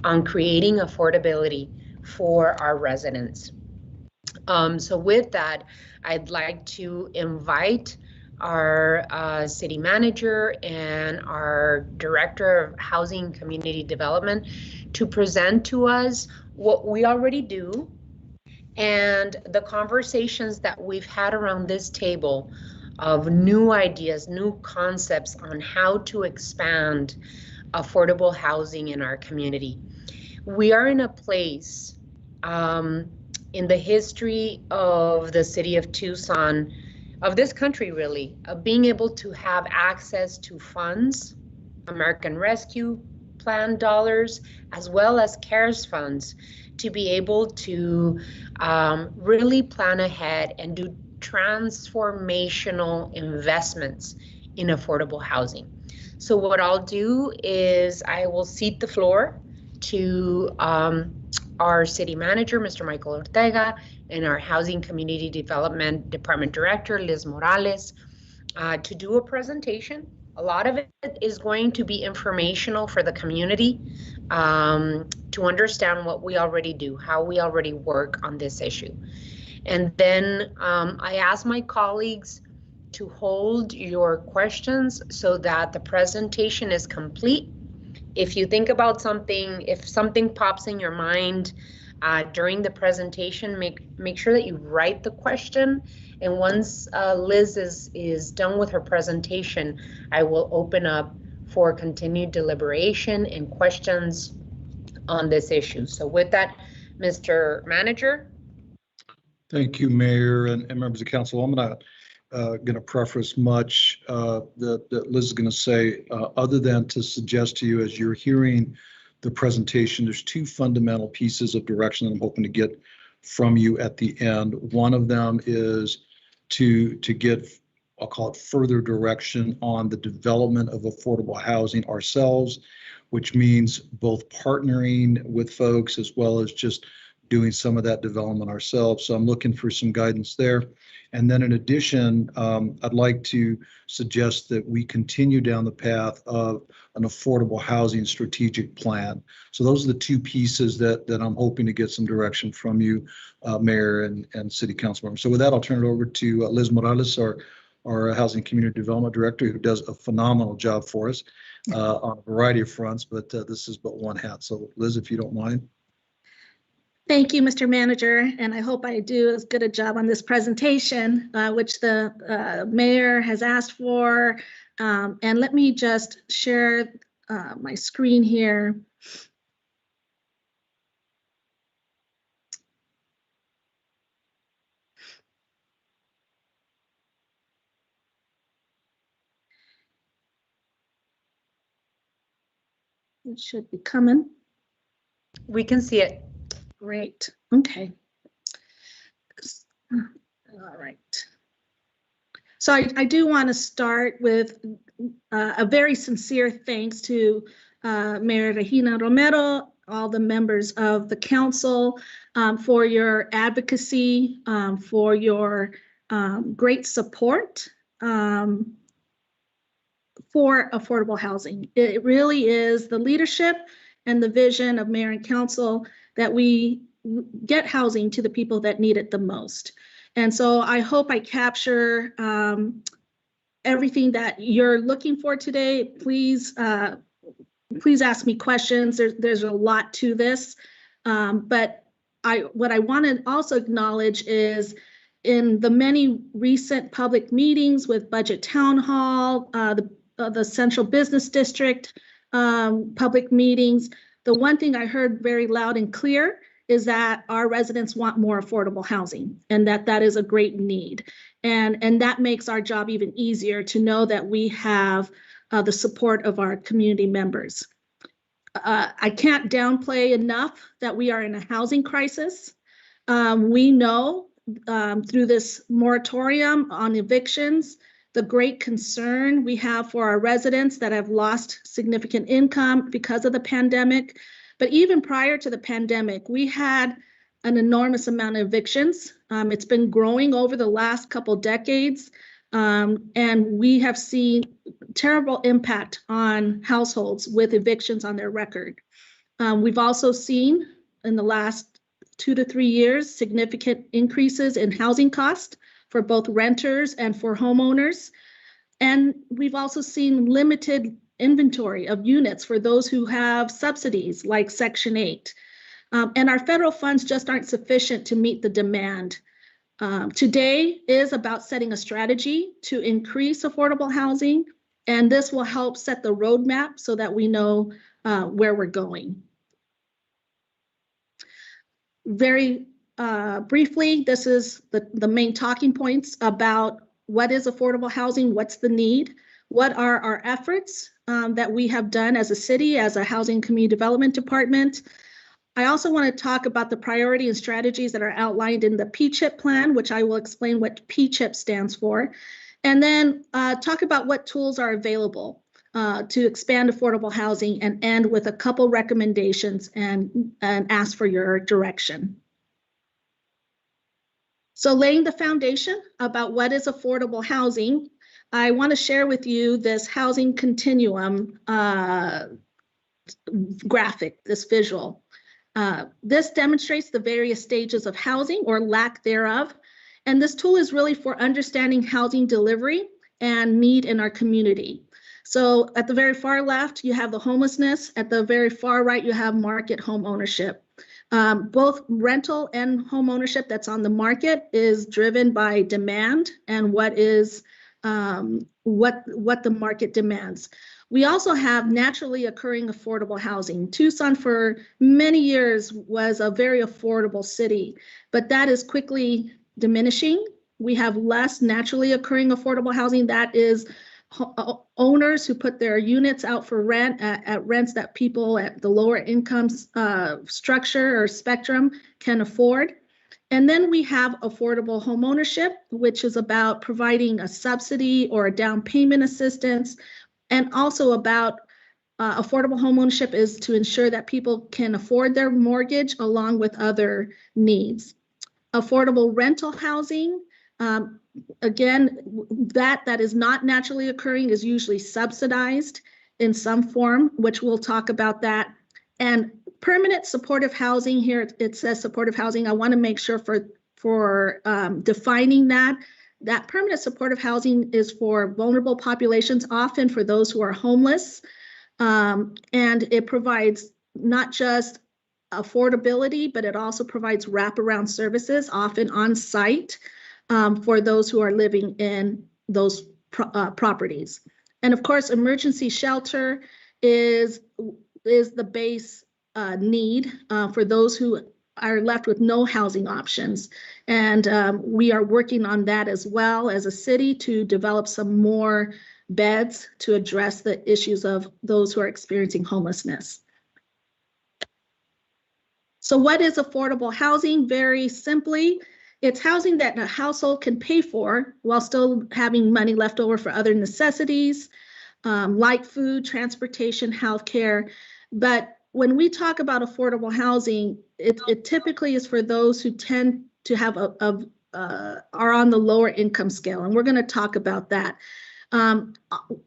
A: on creating affordability for our residents. So with that, I'd like to invite our city manager and our director of housing community development to present to us what we already do and the conversations that we've had around this table of new ideas, new concepts on how to expand affordable housing in our community. We are in a place in the history of the city of Tucson, of this country really, of being able to have access to funds, American Rescue Plan dollars, as well as CARES funds, to be able to really plan ahead and do transformational investments in affordable housing. So what I'll do is I will cede the floor to our city manager, Mr. Michael Ortega, and our Housing Community Development Department Director, Liz Morales, to do a presentation. A lot of it is going to be informational for the community to understand what we already do, how we already work on this issue. And then I ask my colleagues to hold your questions so that the presentation is complete. If you think about something, if something pops in your mind during the presentation, make sure that you write the question. And once Liz is done with her presentation, I will open up for continued deliberation and questions on this issue. So with that, Mr. Manager.
G: Thank you, Mayor and members of council. I'm going to preface much that Liz is going to say, other than to suggest to you as you're hearing the presentation, there's two fundamental pieces of direction that I'm hoping to get from you at the end. One of them is to get, I'll call it, further direction on the development of affordable housing ourselves, which means both partnering with folks as well as just doing some of that development ourselves. So I'm looking for some guidance there. And then in addition, I'd like to suggest that we continue down the path of an affordable housing strategic plan. So those are the two pieces that I'm hoping to get some direction from you, Mayor and City Council members. So with that, I'll turn it over to Liz Morales, our our Housing Community Development Director, who does a phenomenal job for us on a variety of fronts, but this is but one hat. So Liz, if you don't mind.
M: Thank you, Mr. Manager, and I hope I do as good a job on this presentation, which the mayor has asked for. And let me just share my screen here. It should be coming.
A: We can see it.
M: Great. Okay. All right. So I do want to start with a very sincere thanks to Mayor Regina Romero, all the members of the council for your advocacy, for your great support for affordable housing. It really is the leadership and the vision of mayor and council that we get housing to the people that need it the most. And so I hope I capture everything that you're looking for today. Please ask me questions. There's a lot to this, but what I want to also acknowledge is in the many recent public meetings with Budget Town Hall, the Central Business District public meetings, the one thing I heard very loud and clear is that our residents want more affordable housing, and that is a great need. And that makes our job even easier to know that we have the support of our community members. I can't downplay enough that we are in a housing crisis. We know through this moratorium on evictions, the great concern we have for our residents that have lost significant income because of the pandemic. But even prior to the pandemic, we had an enormous amount of evictions. It's been growing over the last couple decades, and we have seen terrible impact on households with evictions on their record. We've also seen in the last 2 to 3 years significant increases in housing costs for both renters and for homeowners. And we've also seen limited inventory of units for those who have subsidies like Section 8. And our federal funds just aren't sufficient to meet the demand. Today is about setting a strategy to increase affordable housing, and this will help set the roadmap so that we know where we're going. Very briefly, this is the main talking points about what is affordable housing, what's the need, what are our efforts that we have done as a city, as a housing community development department. I also want to talk about the priority and strategies that are outlined in the PCHIP plan, which I will explain what PCHIP stands for, and then talk about what tools are available to expand affordable housing, and end with a couple recommendations and ask for your direction. So laying the foundation about what is affordable housing, I want to share with you this housing continuum graphic, this visual. This demonstrates the various stages of housing or lack thereof. And this tool is really for understanding housing delivery and need in our community. So at the very far left, you have the homelessness. At the very far right, you have market home ownership. Both rental and home ownership that's on the market is driven by demand and what the market demands. We also have naturally occurring affordable housing. Tucson for many years was a very affordable city, but that is quickly diminishing. We have less naturally occurring affordable housing. That is owners who put their units out for rent at rents that people at the lower incomes structure or spectrum can afford. And then we have affordable home ownership, which is about providing a subsidy or a down payment assistance. And also about affordable home ownership is to ensure that people can afford their mortgage along with other needs. Affordable rental housing, again, that is not naturally occurring, is usually subsidized in some form, which we'll talk about that. And permanent supportive housing, here it says supportive housing. I want to make sure for defining that that permanent supportive housing is for vulnerable populations, often for those who are homeless. And it provides not just affordability, but it also provides wraparound services, often on site, for those who are living in those properties. And of course, emergency shelter is the base need for those who are left with no housing options. And we are working on that as well as a city to develop some more beds to address the issues of those who are experiencing homelessness. So what is affordable housing? Very simply, it's housing that a household can pay for while still having money left over for other necessities, like food, transportation, healthcare. But when we talk about affordable housing, it typically is for those who tend to have are on the lower income scale, and we're going to talk about that.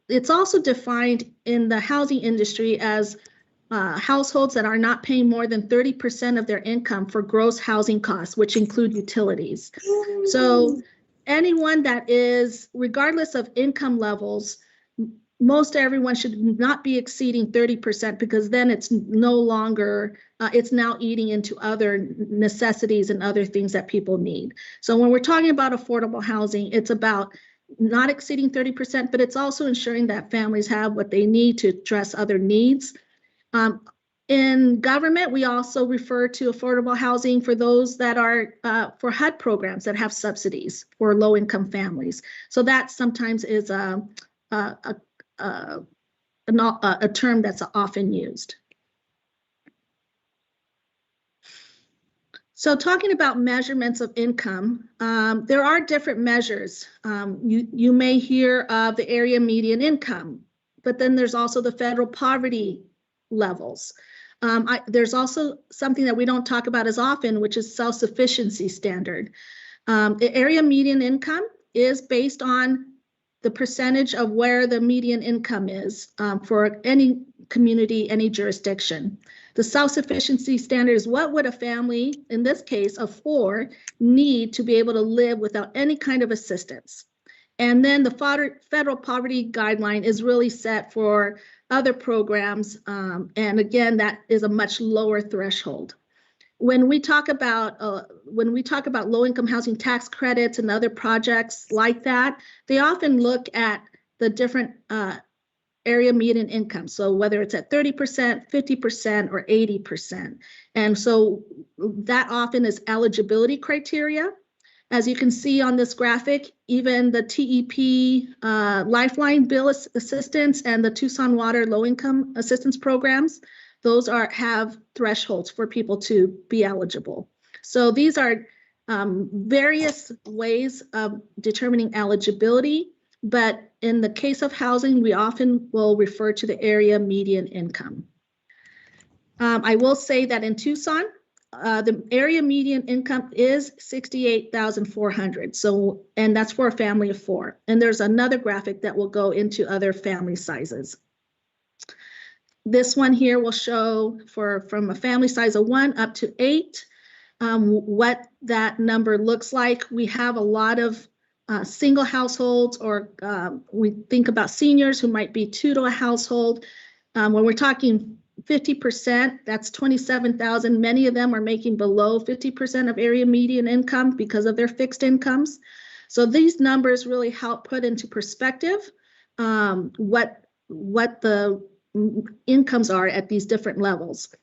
M: It's also defined in the housing industry as households that are not paying more than 30% of their income for gross housing costs, which include utilities. So anyone that is, regardless of income levels, most everyone should not be exceeding 30%, because then it's no longer, it's now eating into other necessities and other things that people need. So when we're talking about affordable housing, it's about not exceeding 30%, but it's also ensuring that families have what they need to address other needs. In government, we also refer to affordable housing for those that are for HUD programs that have subsidies for low-income families. So that sometimes is a term that's often used. So talking about measurements of income, there are different measures. You may hear of the area median income, but then there's also the federal poverty levels. There's also something that we don't talk about as often, which is self-sufficiency standard. The area median income is based on the percentage of where the median income is for any community, any jurisdiction. The self-sufficiency standard is what would a family, in this case of 4, need to be able to live without any kind of assistance. And then the federal poverty guideline is really set for other programs. And again, that is a much lower threshold. When we talk about low-income housing tax credits and other projects like that, they often look at the different area median income. So whether it's at 30%, 50%, or 80%. And so that often is eligibility criteria. As you can see on this graphic, even the TEP Lifeline Bill Assistance and the Tucson Water Low-Income Assistance Programs, those have thresholds for people to be eligible. So these are various ways of determining eligibility, but in the case of housing, we often will refer to the area median income. I will say that in Tucson, the area median income is $68,400. So, and that's for a family of 4. And there's another graphic that will go into other family sizes. This one here will show from a family size of 1 up to 8, what that number looks like. We have a lot of single households, or we think about seniors who might be 2 to a household. When we're talking 50%, that's 27,000. Many of them are making below 50% of area median income because of their fixed incomes. So these numbers really help put into perspective what the incomes are at these different levels.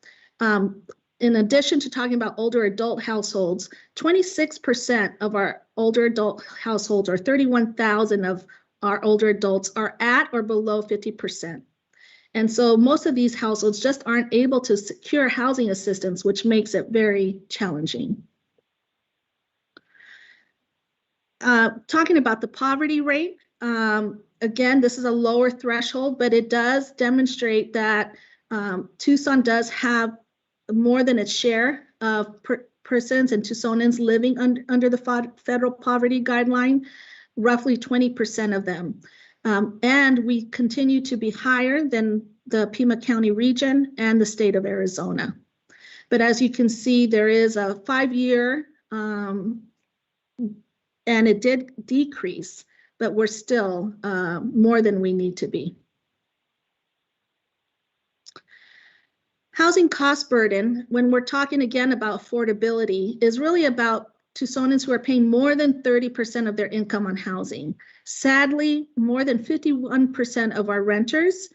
M: In addition to talking about older adult households, 26% of our older adult households, or 31,000 of our older adults, are at or below 50%. And so most of these households just aren't able to secure housing assistance, which makes it very challenging. Talking about the poverty rate, again, this is a lower threshold, but it does demonstrate that Tucson does have more than its share of persons and Tucsonans living under the federal poverty guideline, roughly 20% of them. And we continue to be higher than the Pima County region and the state of Arizona. But as you can see, there is a 5-year and it did decrease, but we're still more than we need to be. Housing cost burden, when we're talking again about affordability, is really about Tucsonans who are paying more than 30% of their income on housing. Sadly, more than 51% of our renters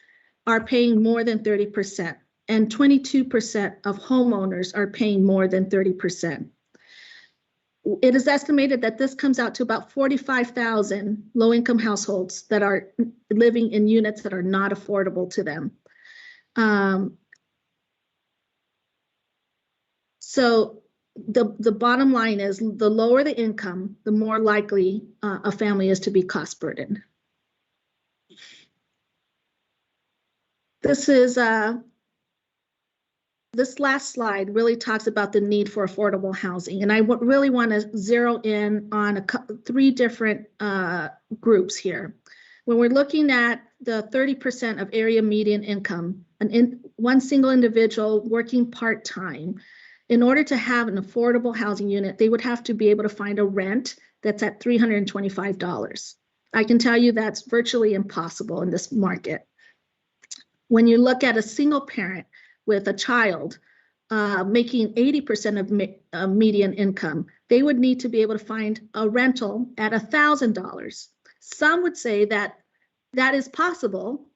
M: are paying more than 30%, and 22% of homeowners are paying more than 30%. It is estimated that this comes out to about 45,000 low-income households that are living in units that are not affordable to them. So the bottom line is, the lower the income, the more likely a family is to be cost burdened. This last slide really talks about the need for affordable housing, and I really want to zero in on three different groups here. When we're looking at the 30% of area median income, one single individual working part-time, in order to have an affordable housing unit, they would have to be able to find a rent that's at $325. I can tell you that's virtually impossible in this market. When you look at a single parent with a child making 80% of median income, they would need to be able to find a rental at $1,000. Some would say that that is possible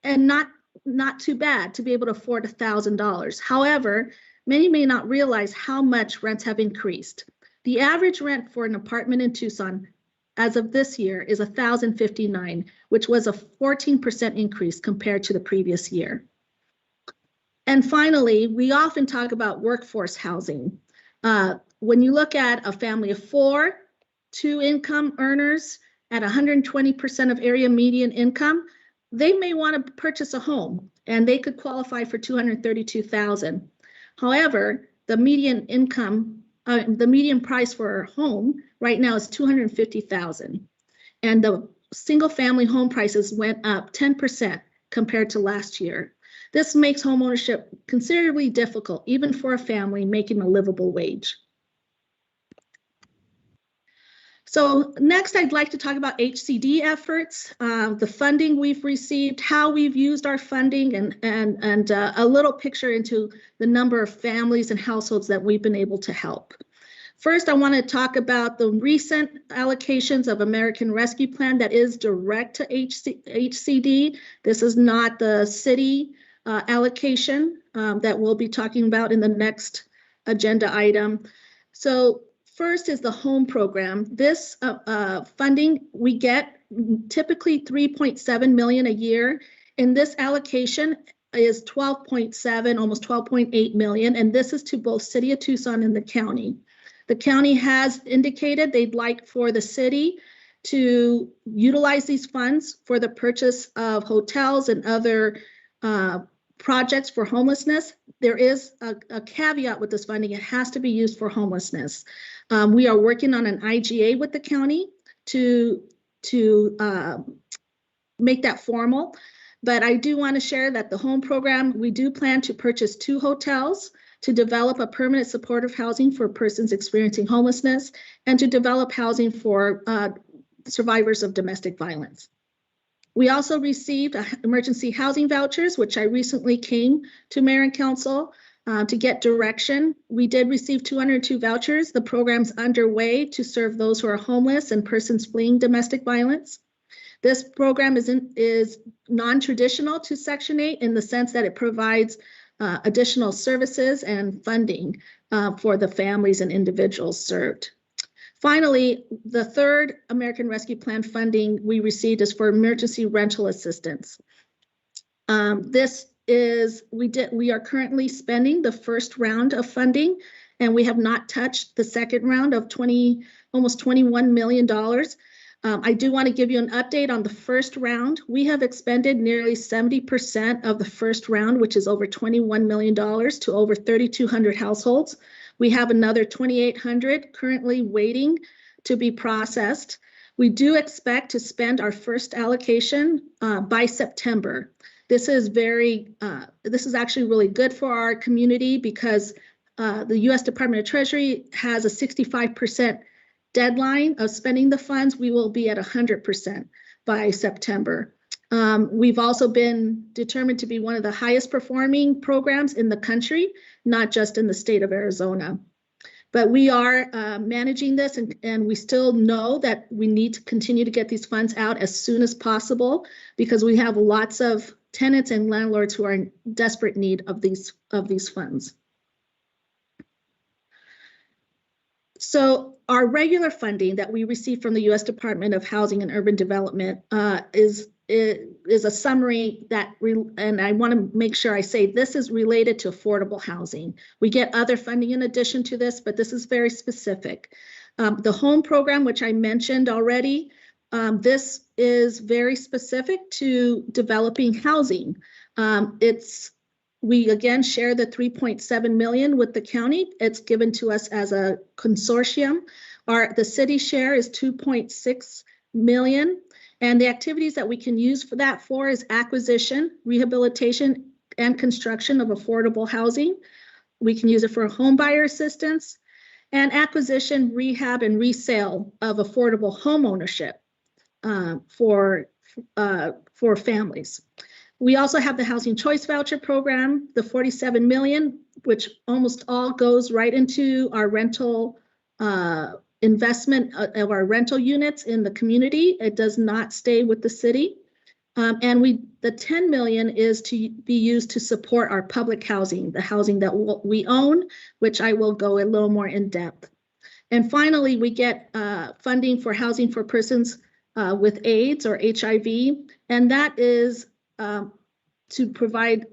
M: and not too bad to be able to afford $1,000. However, many may not realize how much rents have increased. The average rent for an apartment in Tucson as of this year is $1,059, which was a 14% increase compared to the previous year. And finally, we often talk about workforce housing. When you look at a family of 4, 2 income earners at 120% of area median income, they may want to purchase a home and they could qualify for $232,000. However, the median income, the median price for a home right now is $250,000, and the single family home prices went up 10% compared to last year. This makes homeownership considerably difficult, even for a family making a livable wage. So next, I'd like to talk about HCD efforts, the funding we've received, how we've used our funding, and a little picture into the number of families and households that we've been able to help. First, I want to talk about the recent allocations of American Rescue Plan that is direct to HCD. This is not the city allocation that we'll be talking about in the next agenda item. So first is the home program. This funding, we get typically $3.7 million a year. And this allocation is 12.7, almost 12.8 million. And this is to both City of Tucson and the county. The county has indicated they'd like for the city to utilize these funds for the purchase of hotels and other projects for homelessness. There is a caveat with this funding. It has to be used for homelessness. We are working on an IGA with the county to make that formal. But I do want to share that the home program, we do plan to purchase 2 hotels, to develop a permanent supportive housing for persons experiencing homelessness, and to develop housing for survivors of domestic violence. We also received emergency housing vouchers, which I recently came to Mayor and Council to get direction. We did receive 202 vouchers. The program's underway to serve those who are homeless and persons fleeing domestic violence. This program is non-traditional to Section 8 in the sense that it provides additional services and funding for the families and individuals served. Finally, the third American Rescue Plan funding we received is for emergency rental assistance. We are currently spending the first round of funding, and we have not touched the second round of almost $21 million. I do want to give you an update on the first round. We have expended nearly 70% of the first round, which is over $21 million, to over 3,200 households. We have another 2,800 currently waiting to be processed. We do expect to spend our first allocation by September. This is actually really good for our community because the U.S. Department of Treasury has a 65% deadline of spending the funds, we will be at 100% by September. We've also been determined to be one of the highest performing programs in the country, not just in the state of Arizona. But we are managing this, and we still know that we need to continue to get these funds out as soon as possible, because we have lots of tenants and landlords who are in desperate need of these funds. So our regular funding that we receive from the U.S. Department of Housing and Urban Development is a summary that, and I want to make sure I say this is related to affordable housing. We get other funding in addition to this, but this is very specific. The home program, which I mentioned already, this is very specific to developing housing. We again share the 3.7 million with the county. It's given to us as a consortium. The city share is 2.6 million. And the activities that we can use for that is acquisition, rehabilitation, and construction of affordable housing. We can use it for home buyer assistance and acquisition, rehab, and resale of affordable home ownership for families. We also have the Housing Choice Voucher Program, the 47 million, which almost all goes right into our rental investment of our rental units in the community. It does not stay with the city. And the 10 million is to be used to support our public housing, the housing that we own, which I will go a little more in depth. And finally, we get funding for housing for persons with AIDS or HIV, and that is to provide,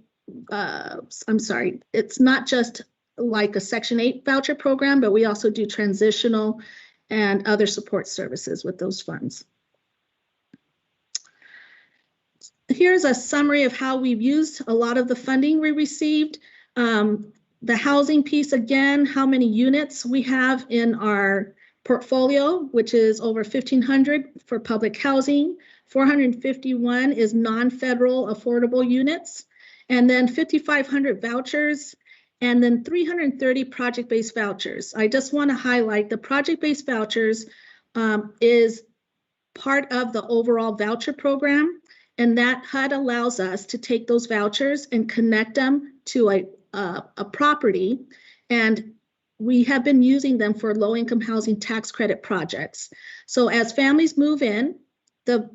M: it's not just like a Section 8 voucher program, but we also do transitional and other support services with those funds. Here's a summary of how we've used a lot of the funding we received. The housing piece, again, how many units we have in our portfolio, which is over 1,500 for public housing. 451 is non-federal affordable units, and then 5,500 vouchers, and then 330 project-based vouchers. I just want to highlight the project-based vouchers is part of the overall voucher program, and that HUD allows us to take those vouchers and connect them to a property, and we have been using them for low-income housing tax credit projects. So as families move in, the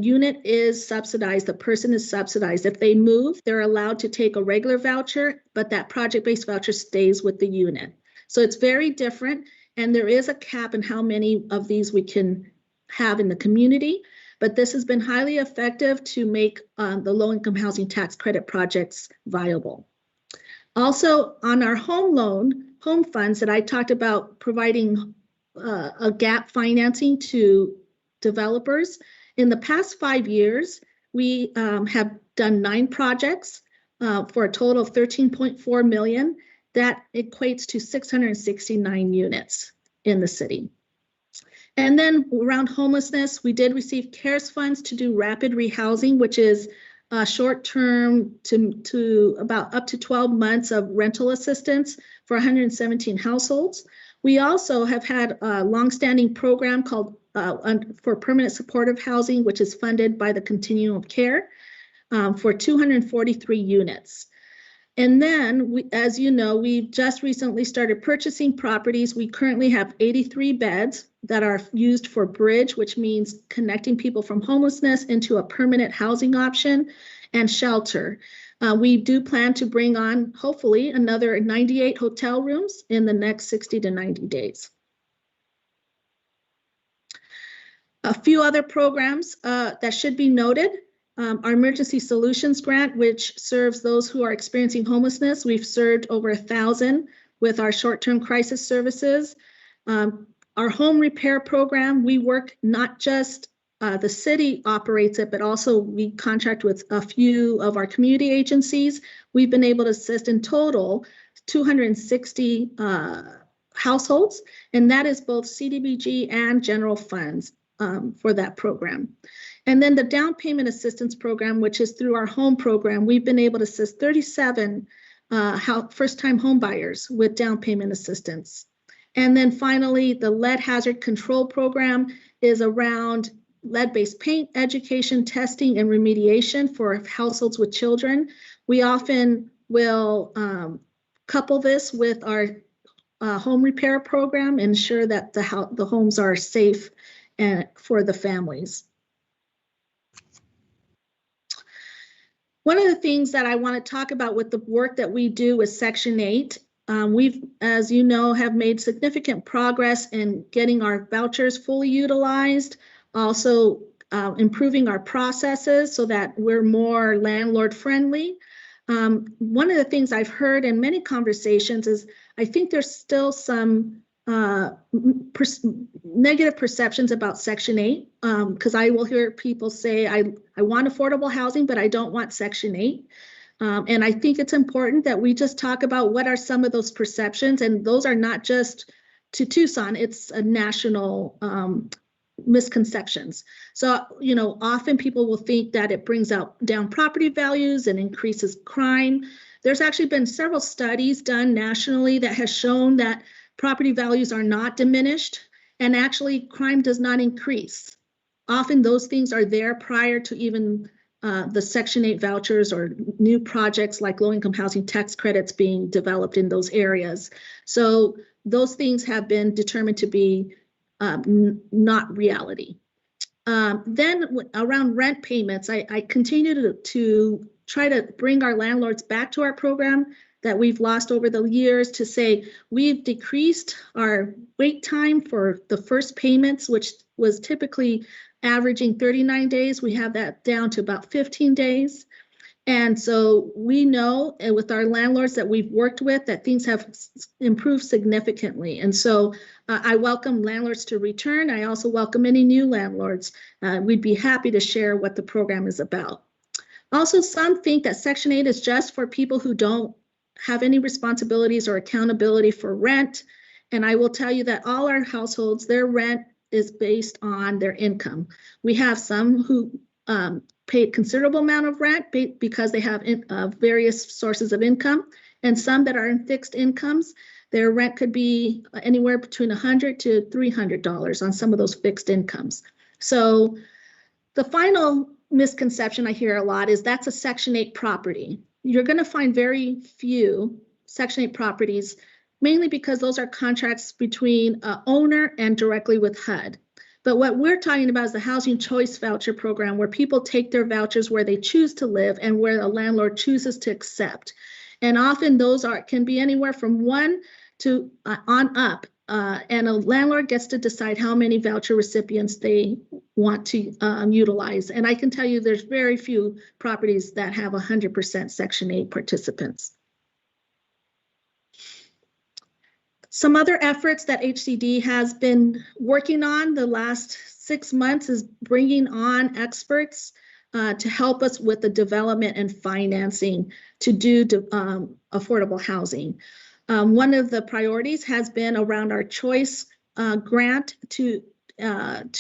M: unit is subsidized, the person is subsidized. If they move, they're allowed to take a regular voucher, but that project-based voucher stays with the unit. So it's very different, and there is a cap in how many of these we can have in the community, but this has been highly effective to make the low-income housing tax credit projects viable. Also, on our home funds that I talked about providing a gap financing to developers. In the past 5 years, we have done 9 projects for a total of 13.4 million. That equates to 669 units in the city. And then around homelessness, we did receive CARES funds to do rapid rehousing, which is short-term to about up to 12 months of rental assistance for 117 households. We also have had a longstanding program called for permanent supportive housing, which is funded by the Continuum of Care for 243 units. And then, as you know, we've just recently started purchasing properties. We currently have 83 beds that are used for bridge, which means connecting people from homelessness into a permanent housing option, and shelter. We do plan to bring on, hopefully, another 98 hotel rooms in the next 60 to 90 days. A few other programs that should be noted. Our Emergency Solutions Grant, which serves those who are experiencing homelessness. We've served over 1,000 with our short-term crisis services. Our home repair program, we work not just the city operates it, but also we contract with a few of our community agencies. We've been able to assist in total 260 households, and that is both CDBG and general funds for that program. And then the down payment assistance program, which is through our home program, we've been able to assist 37 first-time home buyers with down payment assistance. And then finally, the lead hazard control program is around lead-based paint education, testing, and remediation for households with children. We often will couple this with our home repair program, ensure that the homes are safe for the families. One of the things that I want to talk about with the work that we do with Section 8, we've, as you know, have made significant progress in getting our vouchers fully utilized, also improving our processes so that we're more landlord friendly. One of the things I've heard in many conversations is I think there's still some negative perceptions about Section 8, because I will hear people say, I want affordable housing, but I don't want Section 8. And I think it's important that we just talk about what are some of those perceptions, and those are not just to Tucson, it's a national misconceptions. So, you know, often people will think that it brings down property values and increases crime. There's actually been several studies done nationally that has shown that property values are not diminished, and actually crime does not increase. Often those things are there prior to even the Section 8 vouchers or new projects like low-income housing tax credits being developed in those areas. So those things have been determined to be not reality. Then around rent payments, I continue to try to bring our landlords back to our program that we've lost over the years, to say we've decreased our wait time for the first payments, which was typically averaging 39 days. We have that down to about 15 days. And so we know, and with our landlords that we've worked with, that things have improved significantly. And so I welcome landlords to return. I also welcome any new landlords. We'd be happy to share what the program is about. Also, some think that Section 8 is just for people who don't have any responsibilities or accountability for rent. And I will tell you that all our households, their rent is based on their income. We have some who pay a considerable amount of rent because they have various sources of income, and some that are in fixed incomes. Their rent could be anywhere between $100 to $300 on some of those fixed incomes. So the final misconception I hear a lot is that's a Section 8 property. You're going to find very few Section 8 properties, mainly because those are contracts between an owner and directly with HUD. But what we're talking about is the Housing Choice Voucher Program, where people take their vouchers where they choose to live and where a landlord chooses to accept. And often those can be anywhere from 1 to on up. And a landlord gets to decide how many voucher recipients they want to utilize. And I can tell you there's very few properties that have 100% Section 8 participants. Some other efforts that HCD has been working on the last 6 months is bringing on experts to help us with the development and financing to do affordable housing. One of the priorities has been around our choice grant to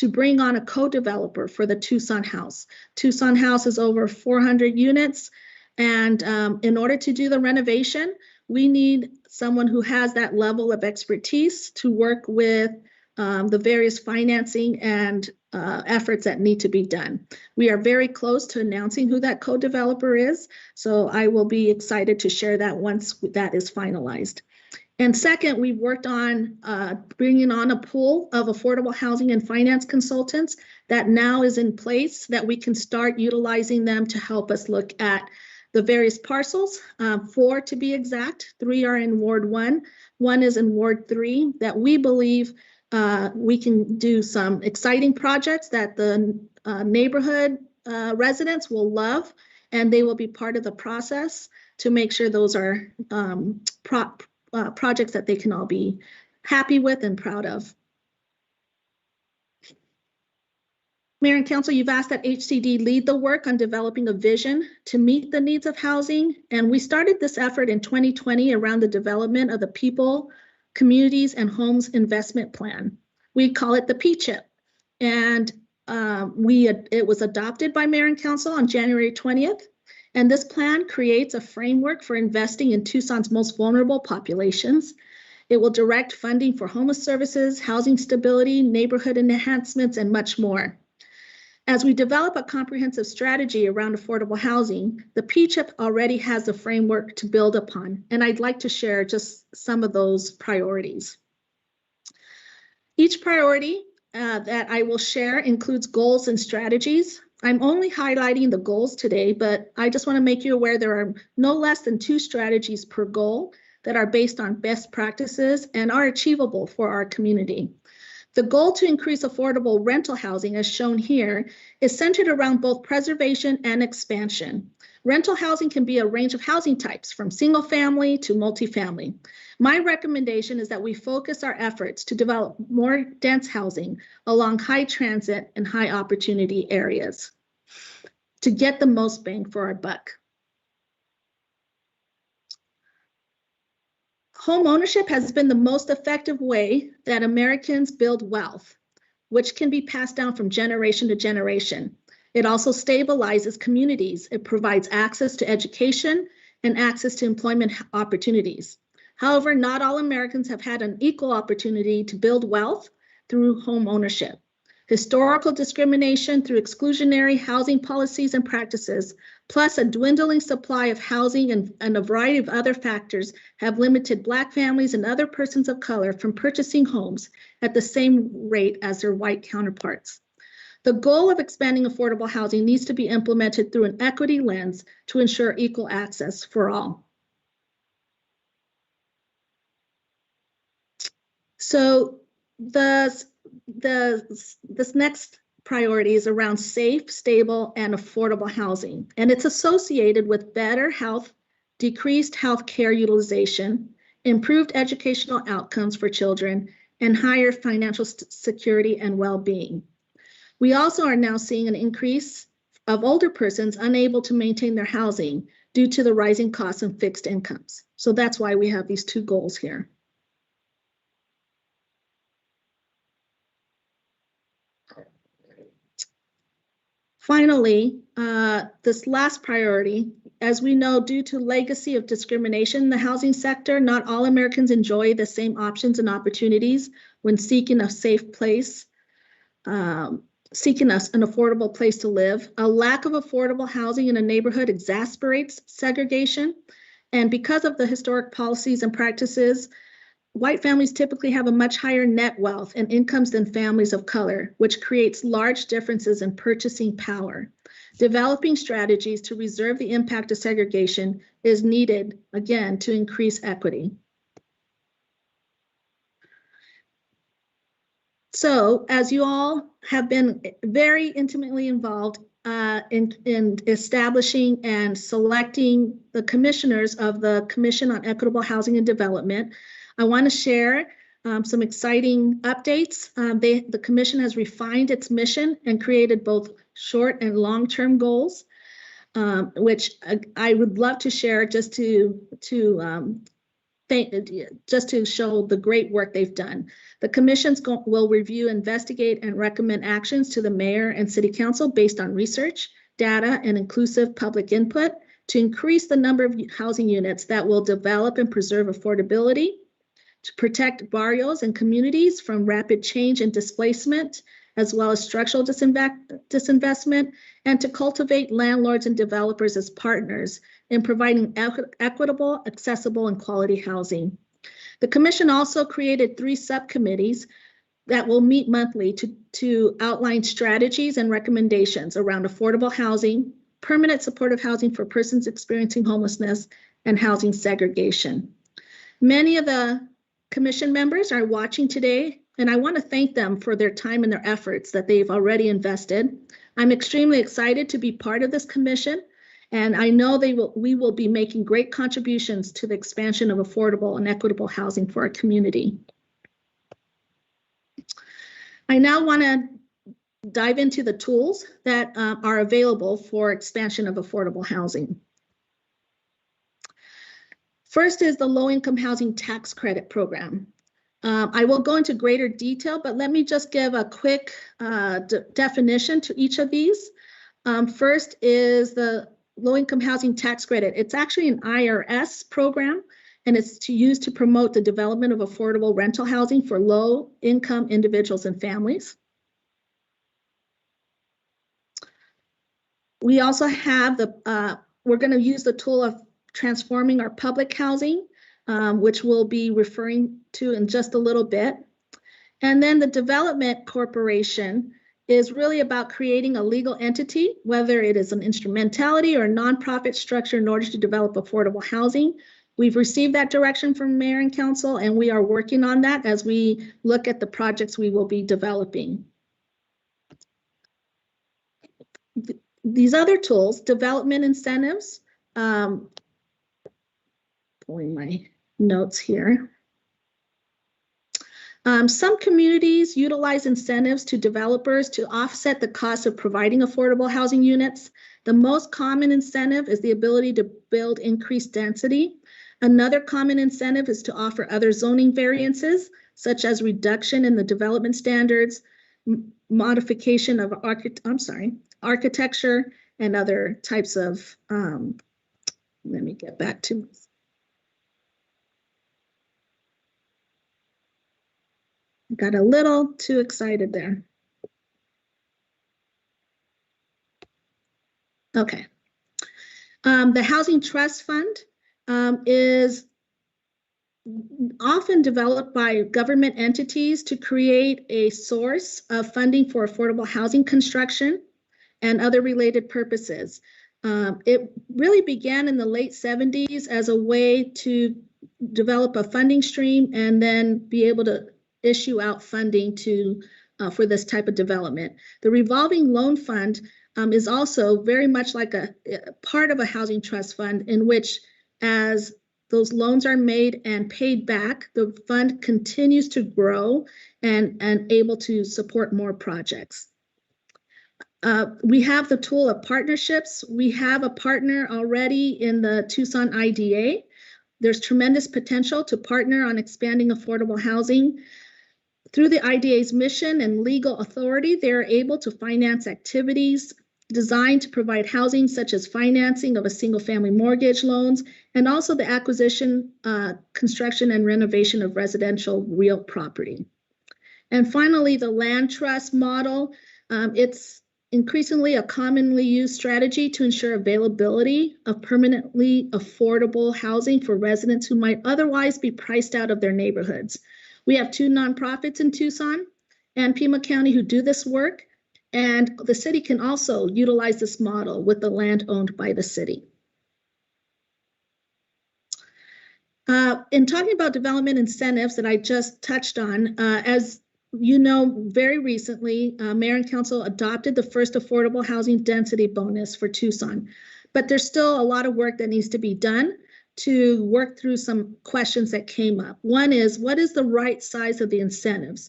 M: bring on a co-developer for the Tucson House. Tucson House is over 400 units, and in order to do the renovation, we need someone who has that level of expertise to work with the various financing and efforts that need to be done. We are very close to announcing who that co-developer is, so I will be excited to share that once that is finalized. And second, we've worked on bringing on a pool of affordable housing and finance consultants that now is in place, that we can start utilizing them to help us look at the various parcels, 4 to be exact. 3 are in Ward 1. 1 is in Ward 3, that we believe we can do some exciting projects that the neighborhood residents will love, and they will be part of the process to make sure those are projects that they can all be happy with and proud of. Mayor and Council, you've asked that HCD lead the work on developing a vision to meet the needs of housing. And we started this effort in 2020 around the development of the People, Communities, and Homes Investment Plan. We call it the PCHIP. And it was adopted by Mayor and Council on January 20th. And this plan creates a framework for investing in Tucson's most vulnerable populations. It will direct funding for homeless services, housing stability, neighborhood enhancements, and much more. As we develop a comprehensive strategy around affordable housing, the PCHIP already has a framework to build upon, and I'd like to share just some of those priorities. Each priority that I will share includes goals and strategies. I'm only highlighting the goals today, but I just want to make you aware there are no less than 2 strategies per goal that are based on best practices and are achievable for our community. The goal to increase affordable rental housing, as shown here, is centered around both preservation and expansion. Rental housing can be a range of housing types, from single family to multifamily. My recommendation is that we focus our efforts to develop more dense housing along high transit and high opportunity areas to get the most bang for our buck. Home ownership has been the most effective way that Americans build wealth, which can be passed down from generation to generation. It also stabilizes communities. It provides access to education and access to employment opportunities. However, not all Americans have had an equal opportunity to build wealth through home ownership. Historical discrimination through exclusionary housing policies and practices, plus a dwindling supply of housing and a variety of other factors have limited Black families and other persons of color from purchasing homes at the same rate as their white counterparts. The goal of expanding affordable housing needs to be implemented through an equity lens to ensure equal access for all. So this next priority is around safe, stable, and affordable housing. And it's associated with better health, decreased health care utilization, improved educational outcomes for children, and higher financial security and well-being. We also are now seeing an increase of older persons unable to maintain their housing due to the rising costs and fixed incomes. So that's why we have these 2 goals here. Finally, this last priority, as we know, due to legacy of discrimination in the housing sector, not all Americans enjoy the same options and opportunities when seeking a safe place, seeking an affordable place to live. A lack of affordable housing in a neighborhood exacerbates segregation. And because of the historic policies and practices, white families typically have a much higher net wealth and incomes than families of color, which creates large differences in purchasing power. Developing strategies to reserve the impact of segregation is needed, again, to increase equity. So, as you all have been very intimately involved in establishing and selecting the commissioners of the Commission on Equitable Housing and Development, I want to share some exciting updates. The commission has refined its mission and created both short and long-term goals, which I would love to share just to show the great work they've done. The commissions will review, investigate, and recommend actions to the mayor and city council based on research, data, and inclusive public input to increase the number of housing units that will develop and preserve affordability, to protect barrios and communities from rapid change and displacement, as well as structural disinvestment, and to cultivate landlords and developers as partners in providing equitable, accessible, and quality housing. The commission also created 3 subcommittees that will meet monthly to outline strategies and recommendations around affordable housing, permanent supportive housing for persons experiencing homelessness, and housing segregation. Many of the commission members are watching today, and I want to thank them for their time and their efforts that they've already invested. I'm extremely excited to be part of this commission, and I know we will be making great contributions to the expansion of affordable and equitable housing for our community. I now want to dive into the tools that are available for expansion of affordable housing. First is the low-income housing tax credit program. I will go into greater detail, but let me just give a quick definition to each of these. First is the low-income housing tax credit. It's actually an IRS program, and it's used to promote the development of affordable rental housing for low-income individuals and families. We also have we're going to use the tool of transforming our public housing, which we'll be referring to in just a little bit. And then the development corporation is really about creating a legal entity, whether it is an instrumentality or a nonprofit structure in order to develop affordable housing. We've received that direction from Mayor and Council, and we are working on that as we look at the projects we will be developing. These other tools, development incentives, pulling my notes here. Some communities utilize incentives to developers to offset the cost of providing affordable housing units. The most common incentive is the ability to build increased density. Another common incentive is to offer other zoning variances, such as reduction in the development standards, modification of architecture, and other types of, let me get back to got a little too excited there. Okay. The Housing Trust Fund is often developed by government entities to create a source of funding for affordable housing construction and other related purposes. It really began in the late 70s as a way to develop a funding stream and then be able to issue out funding to for this type of development. The revolving loan fund is also very much like a part of a housing trust fund, in which as those loans are made and paid back, the fund continues to grow and able to support more projects. We have the tool of partnerships. We have a partner already in the Tucson IDA. There's tremendous potential to partner on expanding affordable housing. Through the IDA's mission and legal authority, they're able to finance activities designed to provide housing, such as financing of a single-family mortgage loans, and also the acquisition, construction, and renovation of residential real property. And finally, the land trust model. It's increasingly a commonly used strategy to ensure availability of permanently affordable housing for residents who might otherwise be priced out of their neighborhoods. We have 2 nonprofits in Tucson and Pima County who do this work, and the city can also utilize this model with the land owned by the city. In talking about development incentives that I just touched on, as you know, very recently, Mayor and Council adopted the first affordable housing density bonus for Tucson, but there's still a lot of work that needs to be done to work through some questions that came up. One is, what is the right size of the incentives?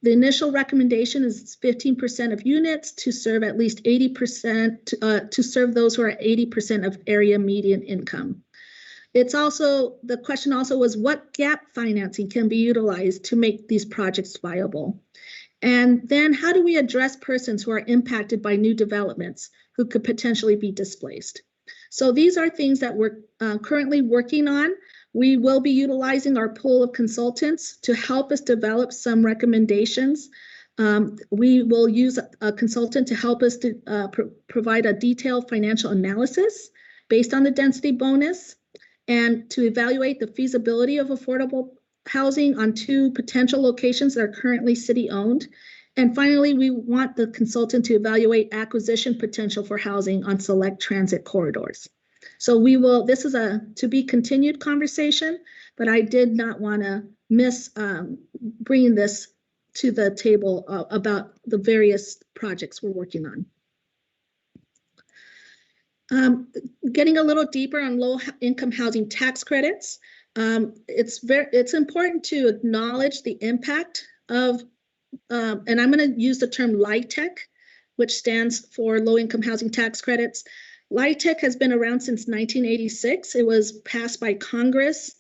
M: The initial recommendation is 15% of units to serve at least 80%, to serve those who are at 80% of area median income. It's also, the question also was, what gap financing can be utilized to make these projects viable? And then how do we address persons who are impacted by new developments who could potentially be displaced? So these are things that we're currently working on. We will be utilizing our pool of consultants to help us develop some recommendations. We will use a consultant to help us to provide a detailed financial analysis based on the density bonus, and to evaluate the feasibility of affordable housing on 2 potential locations that are currently city-owned. And finally, we want the consultant to evaluate acquisition potential for housing on select transit corridors. So we will, this is a to be continued conversation, but I did not want to miss bringing this to the table about the various projects we're working on. Getting a little deeper on low-income housing tax credits, it's important to acknowledge the impact of, and I'm going to use the term LIHTC, which stands for low-income housing tax credits. LIHTC has been around since 1986. It was passed by Congress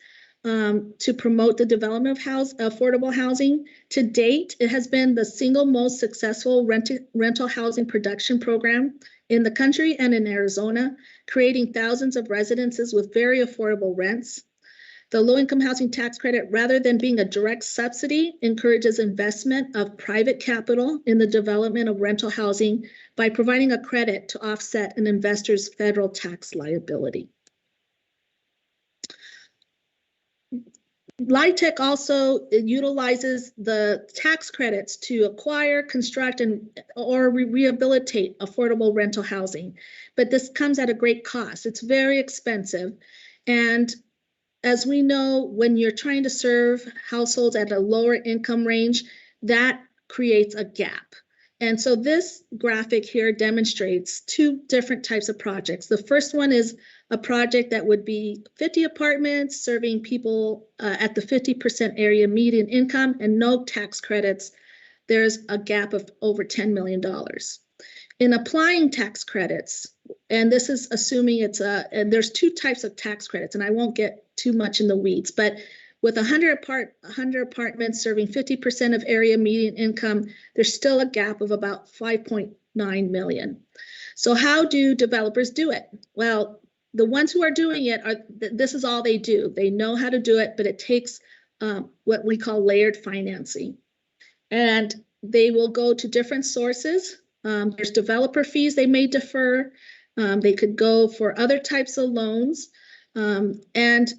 M: to promote the development of affordable housing. To date, it has been the single most successful rental housing production program in the country and in Arizona, creating thousands of residences with very affordable rents. The low-income housing tax credit, rather than being a direct subsidy, encourages investment of private capital in the development of rental housing by providing a credit to offset an investor's federal tax liability. LIHTC also utilizes the tax credits to acquire, construct, or rehabilitate affordable rental housing. But this comes at a great cost. It's very expensive. And as we know, when you're trying to serve households at a lower income range, that creates a gap. And so this graphic here demonstrates two different types of projects. The first one is a project that would be 50 apartments serving people at the 50% area median income and no tax credits. There's a gap of over $10 million. In applying tax credits, and this is assuming and there's two types of tax credits, and I won't get too much in the weeds, but with 100 apartments serving 50% of area median income, there's still a gap of about 5.9 million. So how do developers do it? Well, the ones who are doing it, this is all they do. They know how to do it, but it takes what we call layered financing. And they will go to different sources. There's developer fees they may defer. They could go for other types of loans. And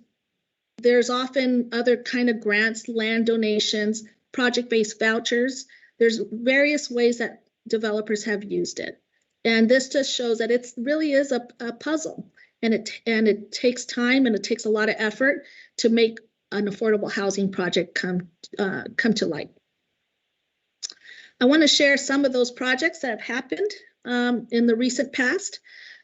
M: there's often other kind of grants, land donations, project-based vouchers. There's various ways that developers have used it. And this just shows that it really is a puzzle. And it takes time and it takes a lot of effort to make an affordable housing project come to light. I want to share some of those projects that have happened in the recent past.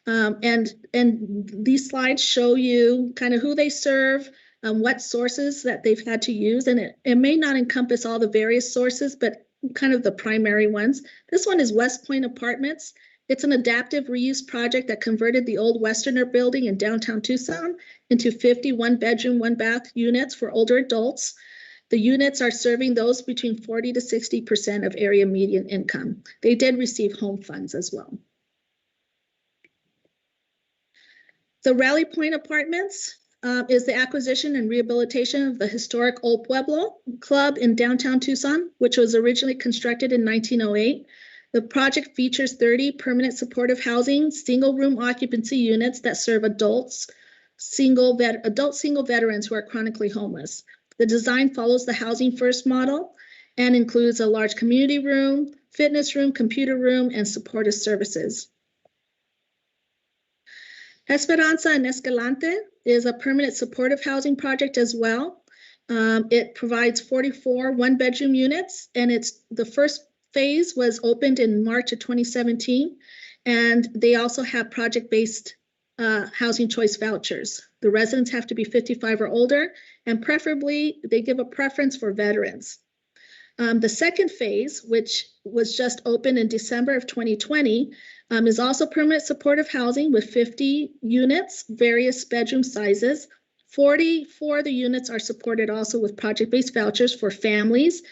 M: And these slides show you kind of who they serve, what sources that they've had to use. And it may not encompass all the various sources, but kind of the primary ones. This one is West Point Apartments. It's an adaptive reuse project that converted the old Westerner building in downtown Tucson into 50 one-bedroom, one-bath units for older adults. The units are serving those between 40 to 60% of area median income. They did receive home funds as well. The Rally Point Apartments is the acquisition and rehabilitation of the historic Old Pueblo Club in downtown Tucson, which was originally constructed in 1908. The project features 30 permanent supportive housing, single room occupancy units that serve adult single veterans who are chronically homeless. The design follows the Housing First model and includes a large community room, fitness room, computer room, and supportive services. Esperanza and Escalante is a permanent supportive housing project as well. It provides 44 one-bedroom units, and the first phase was opened in March of 2017, and they also have project-based housing choice vouchers. The residents have to be 55 or older, and preferably they give a preference for veterans. The second phase, which was just opened in December of 2020, is also permanent supportive housing with 50 units, various bedroom sizes. 44 of the units are supported also with project-based vouchers for families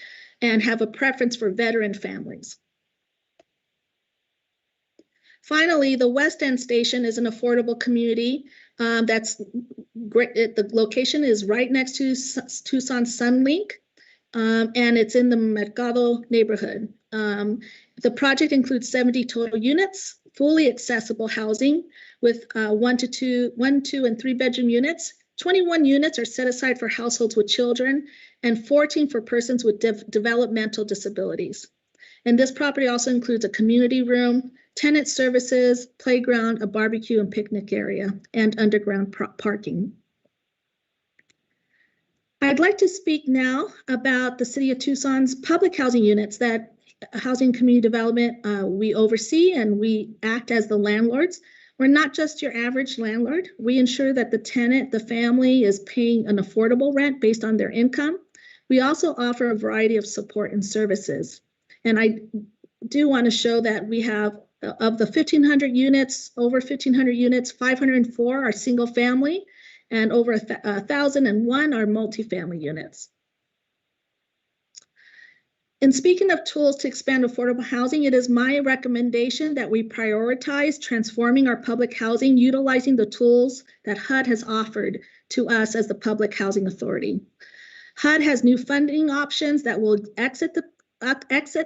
M: and have a preference for veteran families. Finally, the West End Station is an affordable community that's great. The location is right next to Tucson Sunlink, and it's in the Mercado neighborhood. The project includes 70 total units, fully accessible housing with 1, 2, and 3 bedroom units. 21 units are set aside for households with children and 14 for persons with developmental disabilities. And this property also includes a community room, tenant services, playground, a barbecue and picnic area, and underground parking. I'd like to speak now about the City of Tucson's public housing units that Housing Community Development we oversee, and we act as the landlords. We're not just your average landlord. We ensure that the tenant, the family, is paying an affordable rent based on their income. We also offer a variety of support and services. And I do want to show that we have, of the 1,500 units, over 1,500 units, 504 are single family, and over 1,001 are multifamily units. And speaking of tools to expand affordable housing, it is my recommendation that we prioritize transforming our public housing, utilizing the tools that HUD has offered to us as the Public Housing Authority. HUD has new funding options that will exit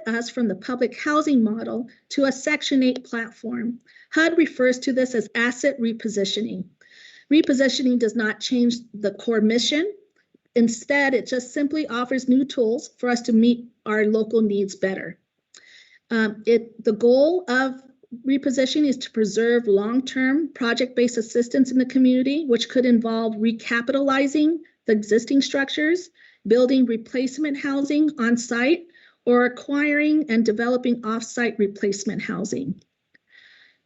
M: us from the public housing model to a Section 8 platform. HUD refers to this as asset repositioning. Repositioning does not change the core mission. Instead, it just simply offers new tools for us to meet our local needs better. The goal of repositioning is to preserve long-term project-based assistance in the community, which could involve recapitalizing the existing structures, building replacement housing on site, or acquiring and developing off-site replacement housing.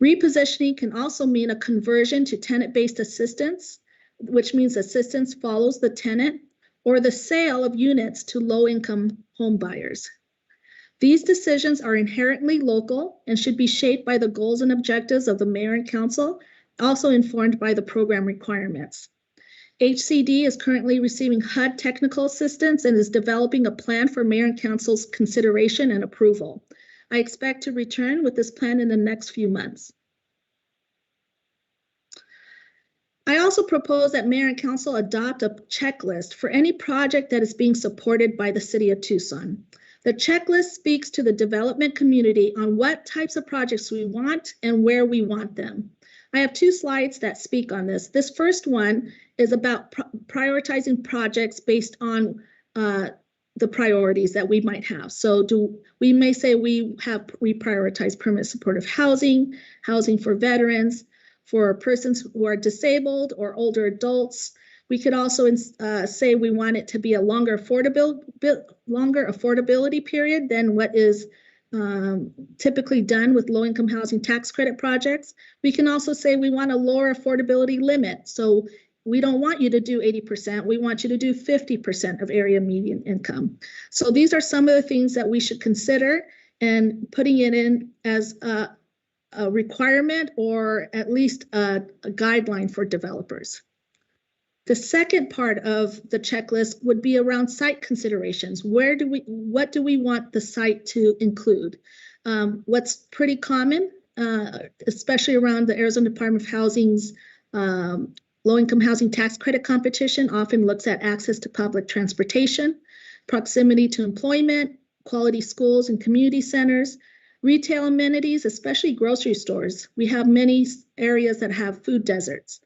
M: Repositioning can also mean a conversion to tenant-based assistance, which means assistance follows the tenant, or the sale of units to low-income home buyers. These decisions are inherently local and should be shaped by the goals and objectives of the mayor and council, also informed by the program requirements. HCD is currently receiving HUD technical assistance and is developing a plan for mayor and council's consideration and approval. I expect to return with this plan in the next few months. I also propose that mayor and council adopt a checklist for any project that is being supported by the city of Tucson. The checklist speaks to the development community on what types of projects we want and where we want them. I have 2 slides that speak on this. This first one is about prioritizing projects based on the priorities that we might have. So we may say we prioritize permanent supportive housing, housing for veterans, for persons who are disabled or older adults. We could also say we want it to be a longer affordability period than what is typically done with low-income housing tax credit projects. We can also say we want a lower affordability limit. So we don't want you to do 80%, we want you to do 50% of area median income. So these are some of the things that we should consider, and putting it in as a requirement or at least a guideline for developers. The second part of the checklist would be around site considerations. What do we want the site to include? What's pretty common, especially around the Arizona Department of Housing's low-income housing tax credit competition, often looks at access to public transportation, proximity to employment, quality schools and community centers, retail amenities, especially grocery stores. We have many areas that have food deserts.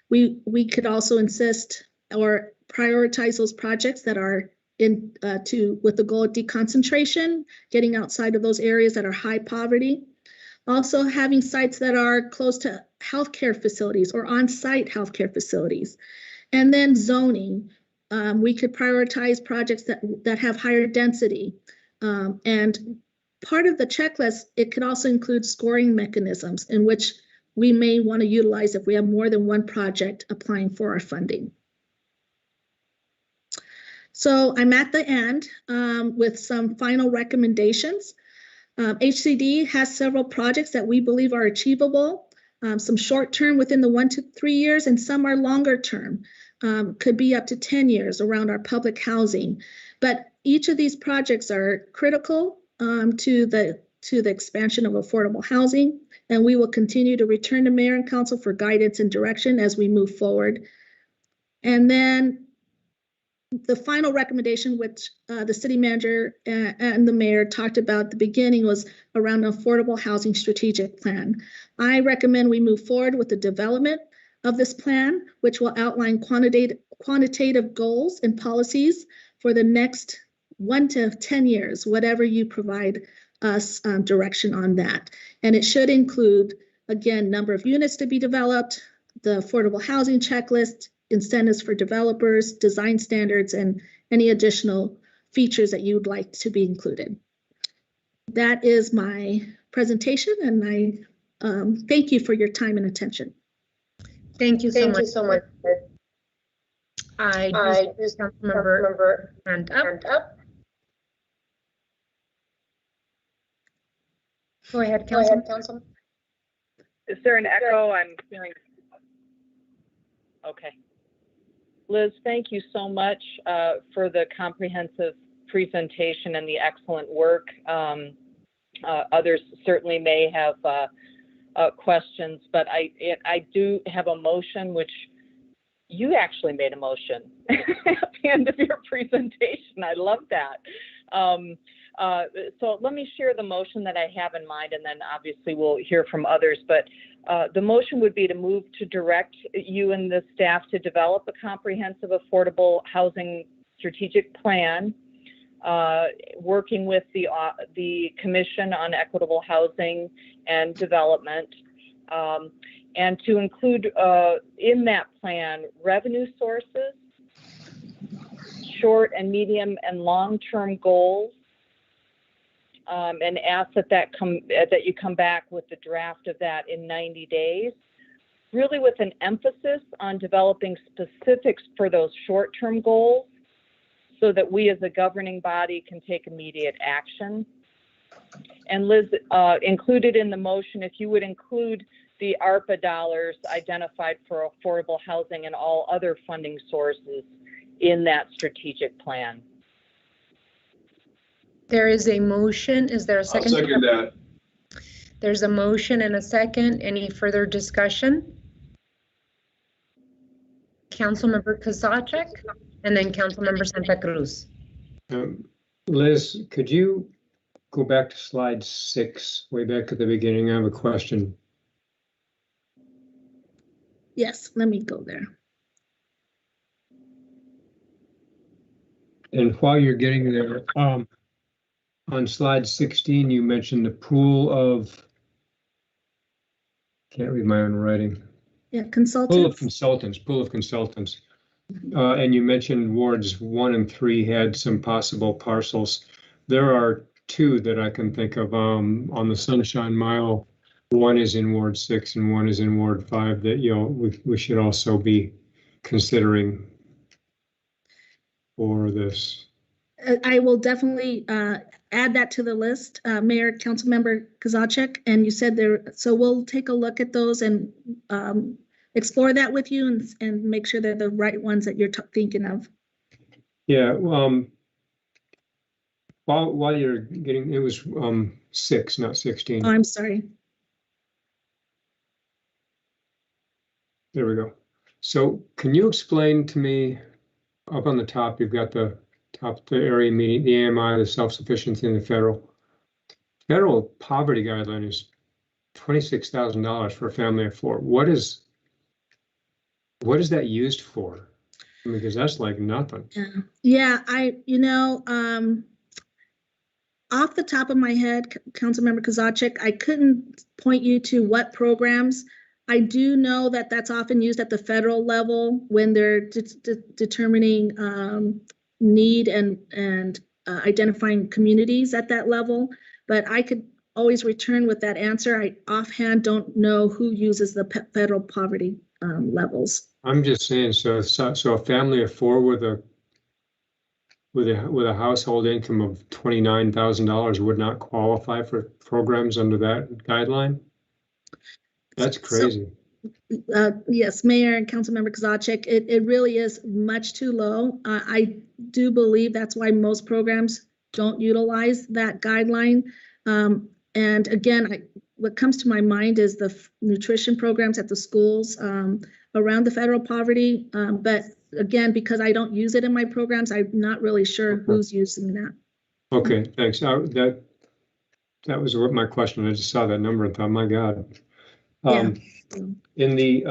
M: We could also insist or prioritize those projects that are with the goal of deconcentration, getting outside of those areas that are high poverty. Also having sites that are close to healthcare facilities or on-site healthcare facilities. And then zoning. We could prioritize projects that have higher density. And part of the checklist, it could also include scoring mechanisms in which we may want to utilize if we have more than one project applying for our funding. So I'm at the end with some final recommendations. HCD has several projects that we believe are achievable, some short-term within the 1 to 3 years, and some are longer term, could be up to 10 years around our public housing. But each of these projects are critical to the expansion of affordable housing, and we will continue to return to mayor and council for guidance and direction as we move forward. And then the final recommendation, which the city manager and the mayor talked about at the beginning, was around an affordable housing strategic plan. I recommend we move forward with the development of this plan, which will outline quantitative goals and policies for the next 1 to 10 years, whatever you provide us direction on that. And it should include, again, number of units to be developed, the affordable housing checklist, incentives for developers, design standards, and any additional features that you would like to be included. That is my presentation, and I thank you for your time and attention.
A: Thank you so much. I just remember hand up. Go ahead, Councilman.
L: Is there an echo? I'm feeling. Okay. Liz, thank you so much for the comprehensive presentation and the excellent work. Others certainly may have questions, but I do have a motion, which you actually made a motion at the end of your presentation. I love that. So let me share the motion that I have in mind, and then obviously we'll hear from others. But the motion would be to move to direct you and the staff to develop a comprehensive affordable housing strategic plan, working with the Commission on Equitable Housing and Development, and to include in that plan revenue sources, short and medium and long-term goals, and ask that you come back with the draft of that in 90 days, really with an emphasis on developing specifics for those short-term goals so that we as a governing body can take immediate action. And Liz, included in the motion, if you would include the ARPA dollars identified for affordable housing and all other funding sources in that strategic plan.
A: There is a motion. Is there a second?
C: I'll second that.
A: There's a motion and a second. Any further discussion? Councilmember Kozachik and then Councilmember Santa Cruz.
F: Liz, could you go back to slide 6, way back at the beginning? I have a question.
M: Yes, let me go there.
F: And while you're getting there, on slide 16, you mentioned the pool of, can't read my own writing.
M: Yeah, consultants.
F: Pool of consultants. And you mentioned wards 1 and 3 had some possible parcels. There are 2 that I can think of on the Sunshine Mile. One is in Ward 6 and one is in Ward 5 that we should also be considering for this.
M: I will definitely add that to the list, Mayor, Councilmember Kozachik, and you said there, so we'll take a look at those and explore that with you and make sure they're the right ones that you're thinking of.
F: Yeah, while you're getting, it was 6, not 16.
M: Oh, I'm sorry.
F: There we go. So can you explain to me, up on the top, you've got the area meeting, the AMI, the self-sufficiency, and the federal poverty guideline is $26,000 for a family of 4. What is that used for? Because that's like nothing.
M: Yeah, off the top of my head, Councilmember Kozachik, I couldn't point you to what programs. I do know that that's often used at the federal level when they're determining need and identifying communities at that level. But I could always return with that answer. I offhand don't know who uses the federal poverty levels.
F: I'm just saying, so a family of 4 with a household income of $29,000 would not qualify for programs under that guideline? That's crazy.
M: Yes, Mayor and Councilmember Kozachik, it really is much too low. I do believe that's why most programs don't utilize that guideline. And again, what comes to my mind is the nutrition programs at the schools around the federal poverty. But again, because I don't use it in my programs, I'm not really sure who's using that.
F: Okay, thanks. That was what my question. I just saw that number and thought, my God.
M: Yeah.
F: In the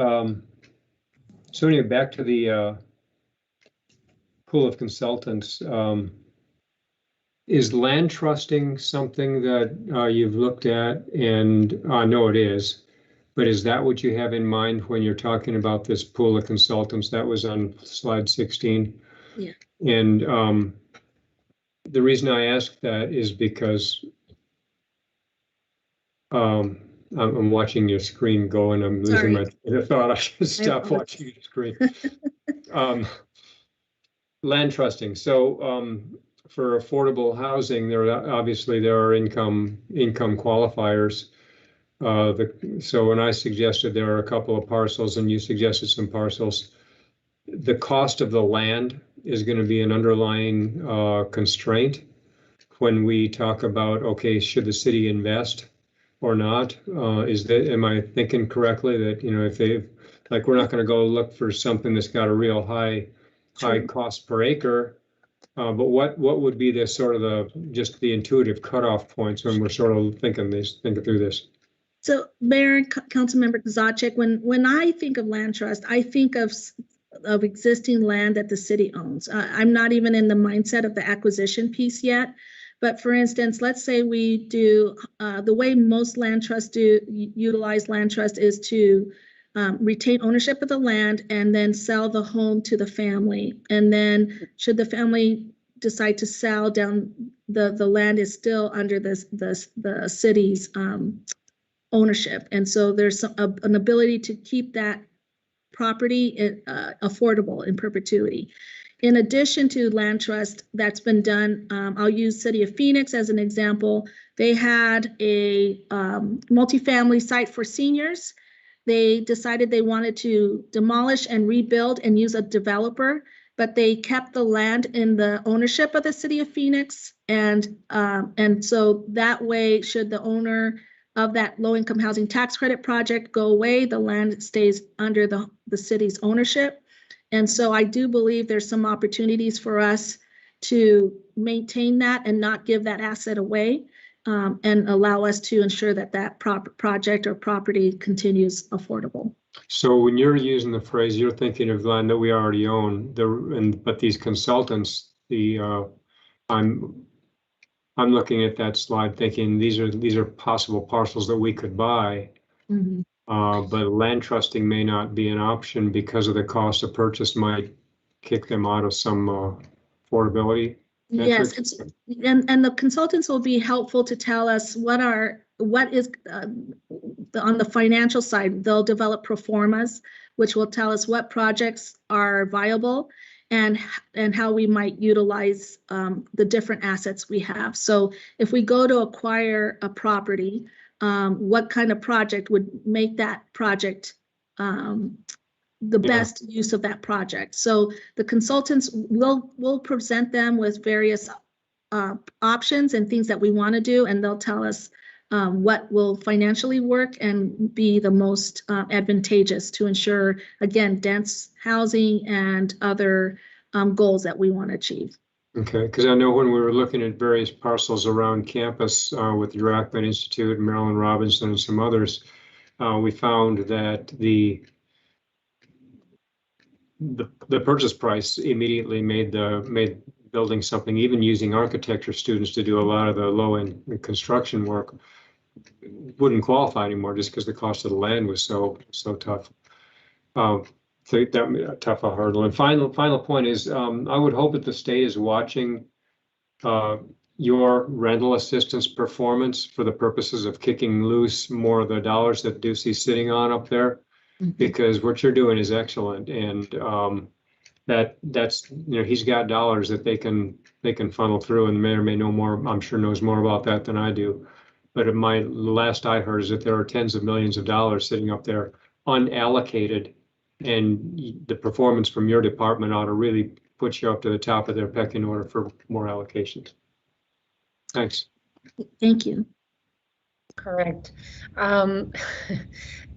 F: so anyway, back to the pool of consultants. Is land trusting something that you've looked at? And I know it is, but is that what you have in mind when you're talking about this pool of consultants? That was on slide 16.
M: Yeah.
F: And the reason I ask that is because I'm watching your screen go and I'm losing my thought. I should stop watching your screen. Land trusting. So for affordable housing, there are income qualifiers. So when I suggested there are a couple of parcels and you suggested some parcels, the cost of the land is going to be an underlying constraint when we talk about, okay, should the city invest or not? Am I thinking correctly that, you know, if like, we're not going to go look for something that's got a real high cost per acre, but what would be the sort of just the intuitive cutoff points when we're sort of thinking through this?
M: So, Mayor and Councilmember Zacic, when I think of land trust, I think of existing land that the city owns. I'm not even in the mindset of the acquisition piece yet. But for instance, let's say we do, the way most land trusts utilize land trust is to retain ownership of the land and then sell the home to the family. And then should the family decide to sell down, the land is still under the city's ownership. And so there's an ability to keep that property affordable in perpetuity. In addition to land trust that's been done, I'll use City of Phoenix as an example. They had a multifamily site for seniors. They decided they wanted to demolish and rebuild and use a developer, but they kept the land in the ownership of the City of Phoenix. And so that way, should the owner of that low-income housing tax credit project go away, the land stays under the city's ownership. And so I do believe there's some opportunities for us to maintain that and not give that asset away, and allow us to ensure that that project or property continues affordable.
F: So when you're using the phrase, you're thinking of land that we already own, but these consultants, I'm looking at that slide thinking these are possible parcels that we could buy. Mm-hmm. But land trusting may not be an option because of the cost of purchase might kick them out of some affordability metrics.
M: Yes, and the consultants will be helpful to tell us what is on the financial side. They'll develop pro formas, which will tell us what projects are viable and how we might utilize the different assets we have. So if we go to acquire a property, what kind of project would make that project the best use of that project? So the consultants will present them with various options and things that we want to do, and they'll tell us what will financially work and be the most advantageous to ensure, again, dense housing and other goals that we want to achieve.
F: Okay, because I know when we were looking at various parcels around campus with the Rackman Institute, Marilyn Robinson, and some others, we found that the purchase price immediately made building something, even using architecture students to do a lot of the low-end construction work, wouldn't qualify anymore just because the cost of the land was so tough. So that a tough hurdle. And final point is, I would hope that the state is watching your rental assistance performance for the purposes of kicking loose more of the dollars that Ducey's sitting on up there, because what you're doing is excellent, and that's he's got dollars that they can funnel through, and may or may know more. I'm sure knows more about that than I do. But my last I heard is that there are tens of millions of dollars sitting up there unallocated. And the performance from your department ought to really put you up to the top of their pecking order for more allocations. Thanks.
M: Thank you.
A: Correct.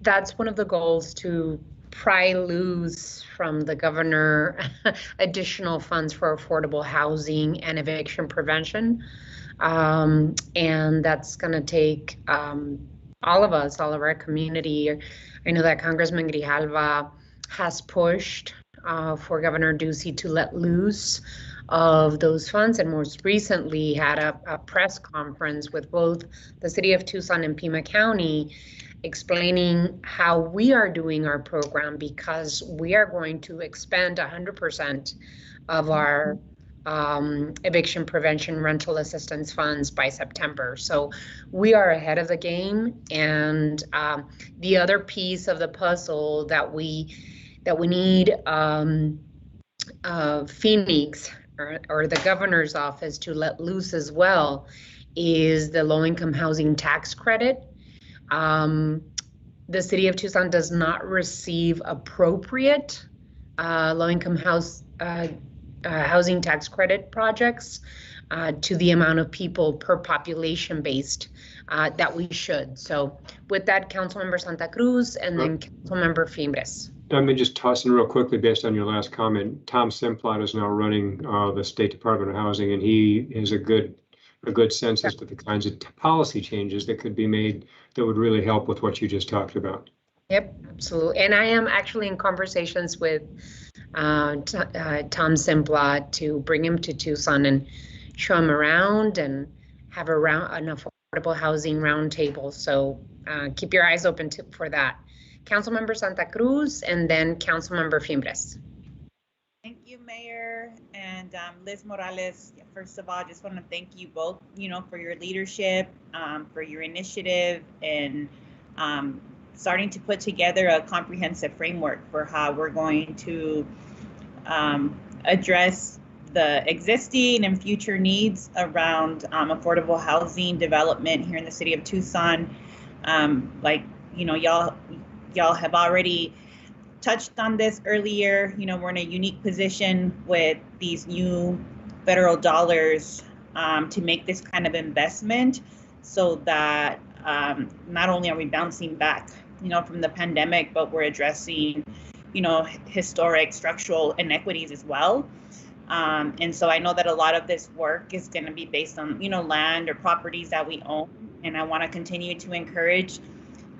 A: That's one of the goals, to pry loose from the governor additional funds for affordable housing and eviction prevention. And that's going to take all of us, all of our community. I know that Congressman Grijalva has pushed for Governor Ducey to let loose of those funds, and most recently had a press conference with both the city of Tucson and Pima County explaining how we are doing our program, because we are going to expend 100% of our eviction prevention rental assistance funds by September. So we are ahead of the game. And the other piece of the puzzle that we need Phoenix or the governor's office to let loose as well is the low-income housing tax credit. The city of Tucson does not receive appropriate low-income housing tax credit projects to the amount of people per population based that we should. So with that, Councilmember Santa Cruz and then Councilmember Fimbres.
F: Let me just toss in real quickly based on your last comment. Tom Simplot is now running the State Department of Housing, and he has a good sense as to the kinds of policy changes that could be made that would really help with what you just talked about.
A: Yep, absolutely. And I am actually in conversations with Tom Simplot to bring him to Tucson and show him around and have an affordable housing roundtable. So keep your eyes open for that. Councilmember Santa Cruz and then Councilmember Fimbres.
H: Thank you, Mayor and Liz Morales. First of all, I just want to thank you both, for your leadership, for your initiative, and starting to put together a comprehensive framework for how we're going to address the existing and future needs around affordable housing development here in the city of Tucson. Y'all have already touched on this earlier. We're in a unique position with these new federal dollars to make this kind of investment so that not only are we bouncing back, from the pandemic, but we're addressing, historic structural inequities as well. And so I know that a lot of this work is going to be based on, land or properties that we own. And I want to continue to encourage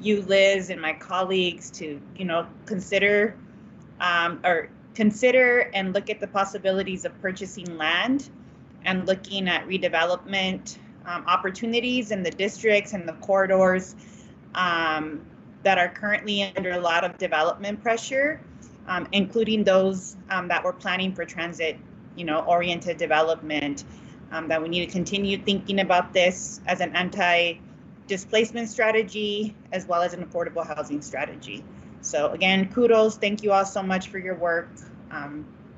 H: you, Liz, and my colleagues to, consider and look at the possibilities of purchasing land and looking at redevelopment opportunities in the districts and the corridors that are currently under a lot of development pressure, including those that we're planning for transit, oriented development, that we need to continue thinking about this as an anti-displacement strategy, as well as an affordable housing strategy. So again, kudos. Thank you all so much for your work.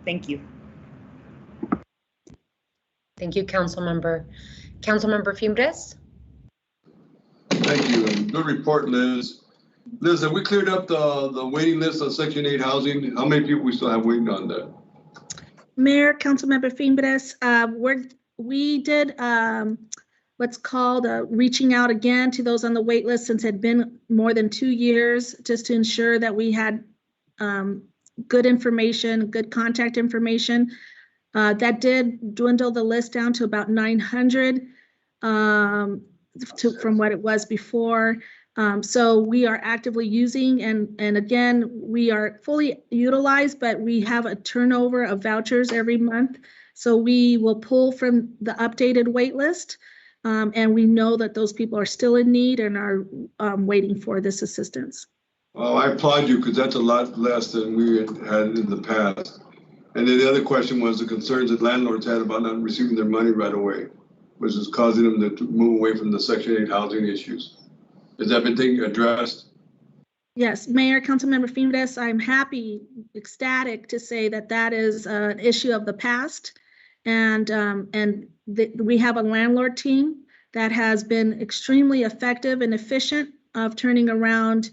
H: Thank you.
A: Thank you, Councilmember. Councilmember Fimbres?
C: Thank you. Good report, Liz. Liz, have we cleared up the waiting list on Section 8 housing? How many people we still have waiting on that?
M: Mayor, Councilmember Fimbres, we did what's called reaching out again to those on the wait list, since it had been more than 2 years, just to ensure that we had good information, good contact information. That did dwindle the list down to about 900 from what it was before. So we are actively using, and again, we are fully utilized, but we have a turnover of vouchers every month. So we will pull from the updated wait list, and we know that those people are still in need and are waiting for this assistance.
C: Well, I applaud you, because that's a lot less than we had in the past. And then the other question was the concerns that landlords had about not receiving their money right away, which is causing them to move away from the Section 8 housing issues. Has that been addressed?
M: Yes, Mayor, Councilmember Fimbres, I'm ecstatic to say that that is an issue of the past. And we have a landlord team that has been extremely effective and efficient of turning around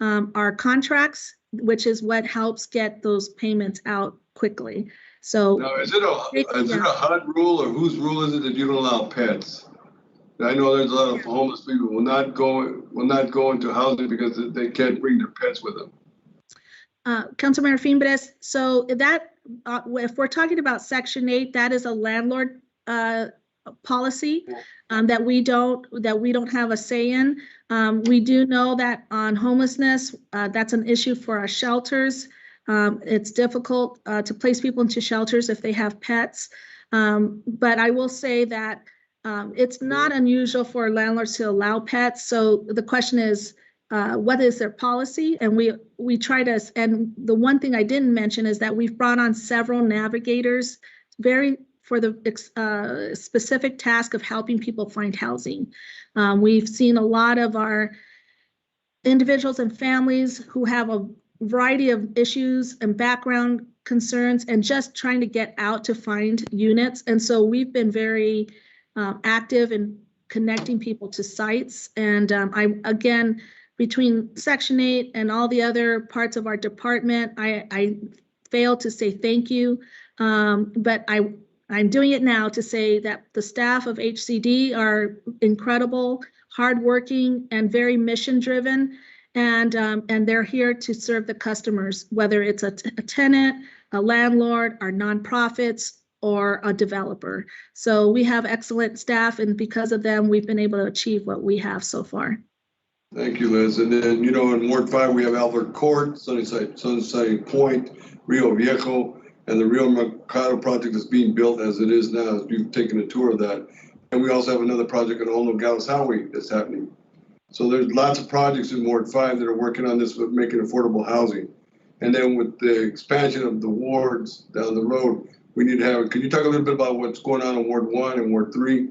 M: our contracts, which is what helps get those payments out quickly. So
C: now, is it a HUD rule, or whose rule is it that you don't allow pets? I know there's a lot of homeless people who will not go into housing because they can't bring their pets with them.
M: Councilmember Fimbres, so that if we're talking about Section 8, that is a landlord policy that we don't have a say in. We do know that on homelessness, that's an issue for our shelters. It's difficult to place people into shelters if they have pets. But I will say that it's not unusual for landlords to allow pets. So the question is, what is their policy? And we try to, and the one thing I didn't mention is that we've brought on several navigators for the specific task of helping people find housing. We've seen a lot of our individuals and families who have a variety of issues and background concerns and just trying to get out to find units. And so we've been very active in connecting people to sites. And again, between Section 8 and all the other parts of our department, I fail to say thank you But I'm doing it now to say that the staff of HCD are incredible, hardworking, and very mission-driven, and they're here to serve the customers, whether it's a tenant, a landlord, or nonprofits, or a developer. So we have excellent staff, and because of them, we've been able to achieve what we have so far.
C: Thank you, Liz. And then, in Ward 5, we have Albert Court, Sunnyside Point, Rio Viejo, and the Rio Mercado project is being built as it is now, as we've taken a tour of that. And we also have another project in Olo Gales Highway that's happening. So there's lots of projects in Ward 5 that are working on this with making affordable housing. And then with the expansion of the wards down the road, we need to have, can you talk a little bit about what's going on in Ward 1 and Ward 3?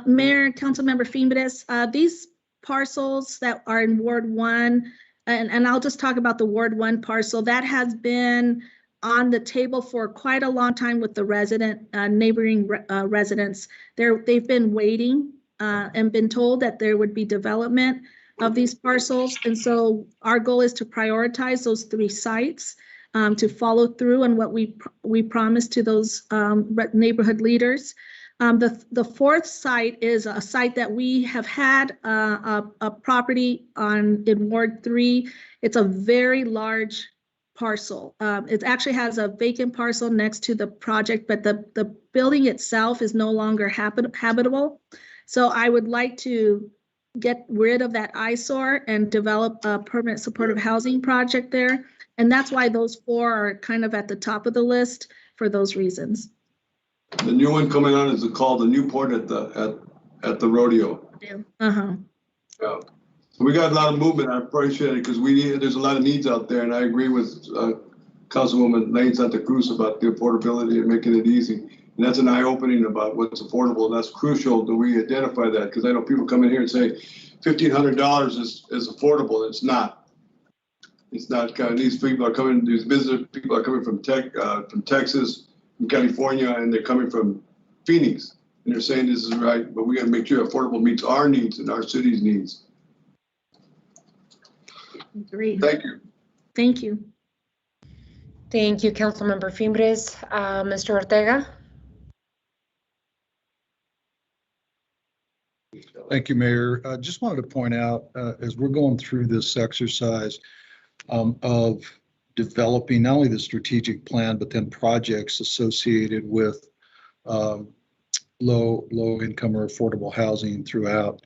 M: Mayor, Councilmember Fimbres, these parcels that are in Ward 1, and I'll just talk about the Ward 1 parcel, that has been on the table for quite a long time with the neighboring residents. They've been waiting and been told that there would be development of these parcels. And so our goal is to prioritize those 3 sites, to follow through on what we promised to those neighborhood leaders. The 4th site is a site that we have had a property on in Ward 3. It's a very large parcel. It actually has a vacant parcel next to the project, but the building itself is no longer habitable. So I would like to get rid of that eyesore and develop a permanent supportive housing project there. And that's why those 4 are kind of at the top of the list for those reasons.
C: The new one coming on is called the Newport at the rodeo.
M: Uh-huh.
C: Yeah. So we got a lot of movement. I appreciate it because there's a lot of needs out there, and I agree with Councilwoman Lane Santa Cruz about the affordability and making it easy. And that's an eye-opening about what's affordable. And that's crucial that we identify that, because I know people come in here and say $1,500 is affordable. It's not. It's not. These people are coming. These business people are coming from Texas, from California, and they're coming from Phoenix, and they're saying this is right. But we got to make sure affordable meets our needs and our city's needs.
M: Great.
C: Thank you.
M: Thank you.
A: Thank you, Councilmember Fimbres. Mr. Ortega?
G: Thank you, Mayor. I just wanted to point out, as we're going through this exercise of developing not only the strategic plan, but then projects associated with low income or affordable housing throughout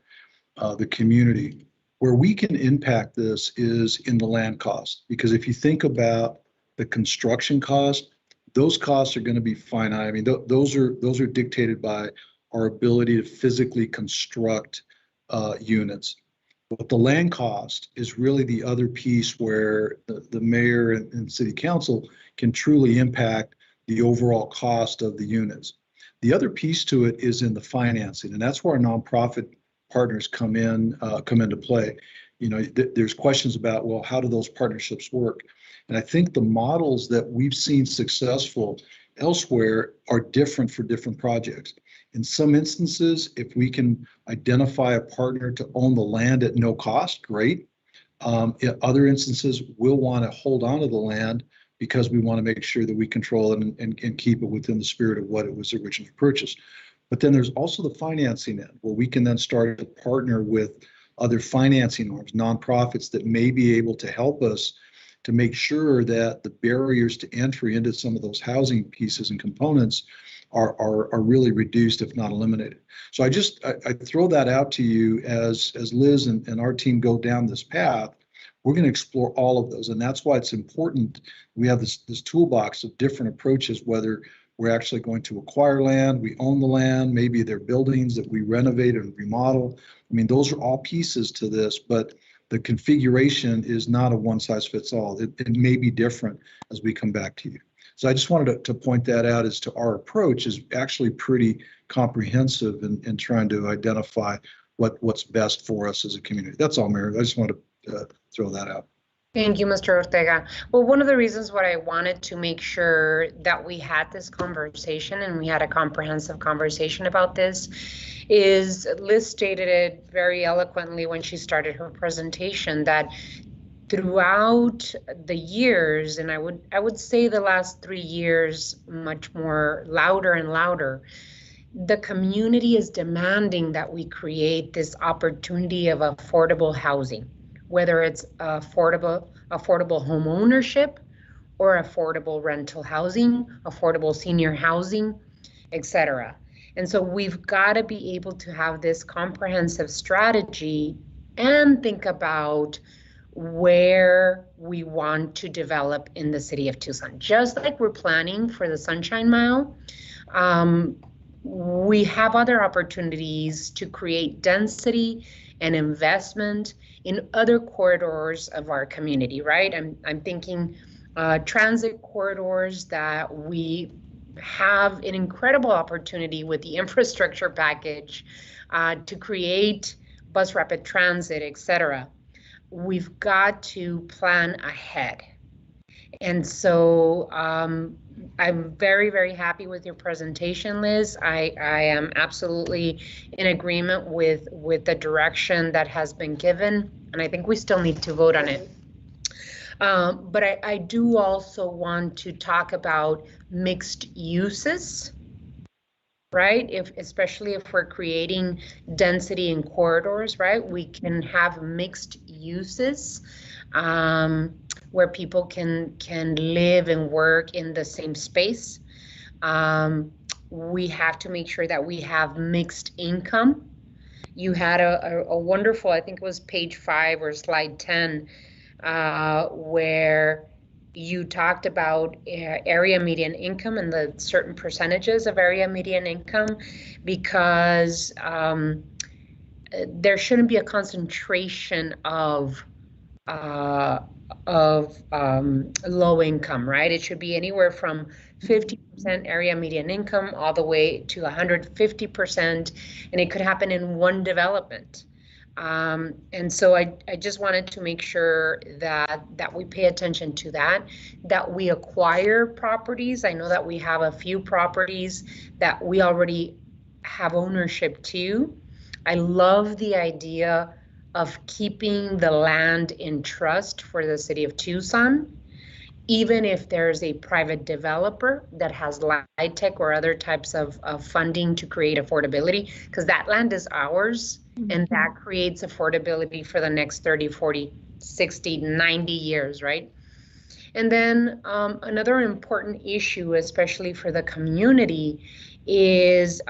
G: the community. Where we can impact this is in the land cost, because if you think about the construction cost, those costs are going to be finite. I mean, those are dictated by our ability to physically construct units. But the land cost is really the other piece where the mayor and city council can truly impact the overall cost of the units. The other piece to it is in the financing, and that's where our nonprofit partners come into play. There's questions about, well, how do those partnerships work? And I think the models that we've seen successful elsewhere are different for different projects. In some instances, if we can identify a partner to own the land at no cost, great. In other instances, we'll want to hold on to the land because we want to make sure that we control it and keep it within the spirit of what it was originally purchased. But then there's also the financing end, where we can then start to partner with other financing arms, nonprofits that may be able to help us to make sure that the barriers to entry into some of those housing pieces and components are really reduced, if not eliminated. So I throw that out to you as Liz and our team go down this path. We're going to explore all of those, and that's why it's important we have this toolbox of different approaches, whether we're actually going to acquire land, we own the land, maybe they're buildings that we renovate and remodel. I mean, those are all pieces to this, but the configuration is not a one-size-fits-all. It may be different as we come back to you. So I just wanted to point that out as to our approach is actually pretty comprehensive in trying to identify what's best for us as a community. That's all, Mayor. I just wanted to throw that out.
A: Thank you, Mr. Ortega. Well, one of the reasons why I wanted to make sure that we had this conversation and we had a comprehensive conversation about this is Liz stated it very eloquently when she started her presentation that throughout the years, and I would say the last 3 years much more louder and louder, the community is demanding that we create this opportunity of affordable housing, whether it's affordable home ownership or affordable rental housing, affordable senior housing, etc. And so we've got to be able to have this comprehensive strategy and think about where we want to develop in the city of Tucson. Just like we're planning for the Sunshine Mile, we have other opportunities to create density and investment in other corridors of our community, right? I'm thinking transit corridors that we have an incredible opportunity with the infrastructure package to create bus rapid transit, etc. We've got to plan ahead. And so I'm very, very happy with your presentation, Liz. I am absolutely in agreement with the direction that has been given, and I think we still need to vote on it. But I do also want to talk about mixed uses, right? Especially if we're creating density in corridors, right? We can have mixed uses where people can live and work in the same space. We have to make sure that we have mixed income. You had a wonderful, I think it was page 5 or slide 10, where you talked about area median income and the certain percentages of area median income, because there shouldn't be a concentration of low income, right? It should be anywhere from 50% area median income all the way to 150%, and it could happen in one development. And so I just wanted to make sure that we pay attention to that we acquire properties. I know that we have a few properties that we already have ownership to. I love the idea of keeping the land in trust for the city of Tucson, even if there's a private developer that has LIHTC or other types of funding to create affordability, because that land is ours, and that creates affordability for the next 30, 40, 60, 90 years, right? And then another important issue, especially for the community, is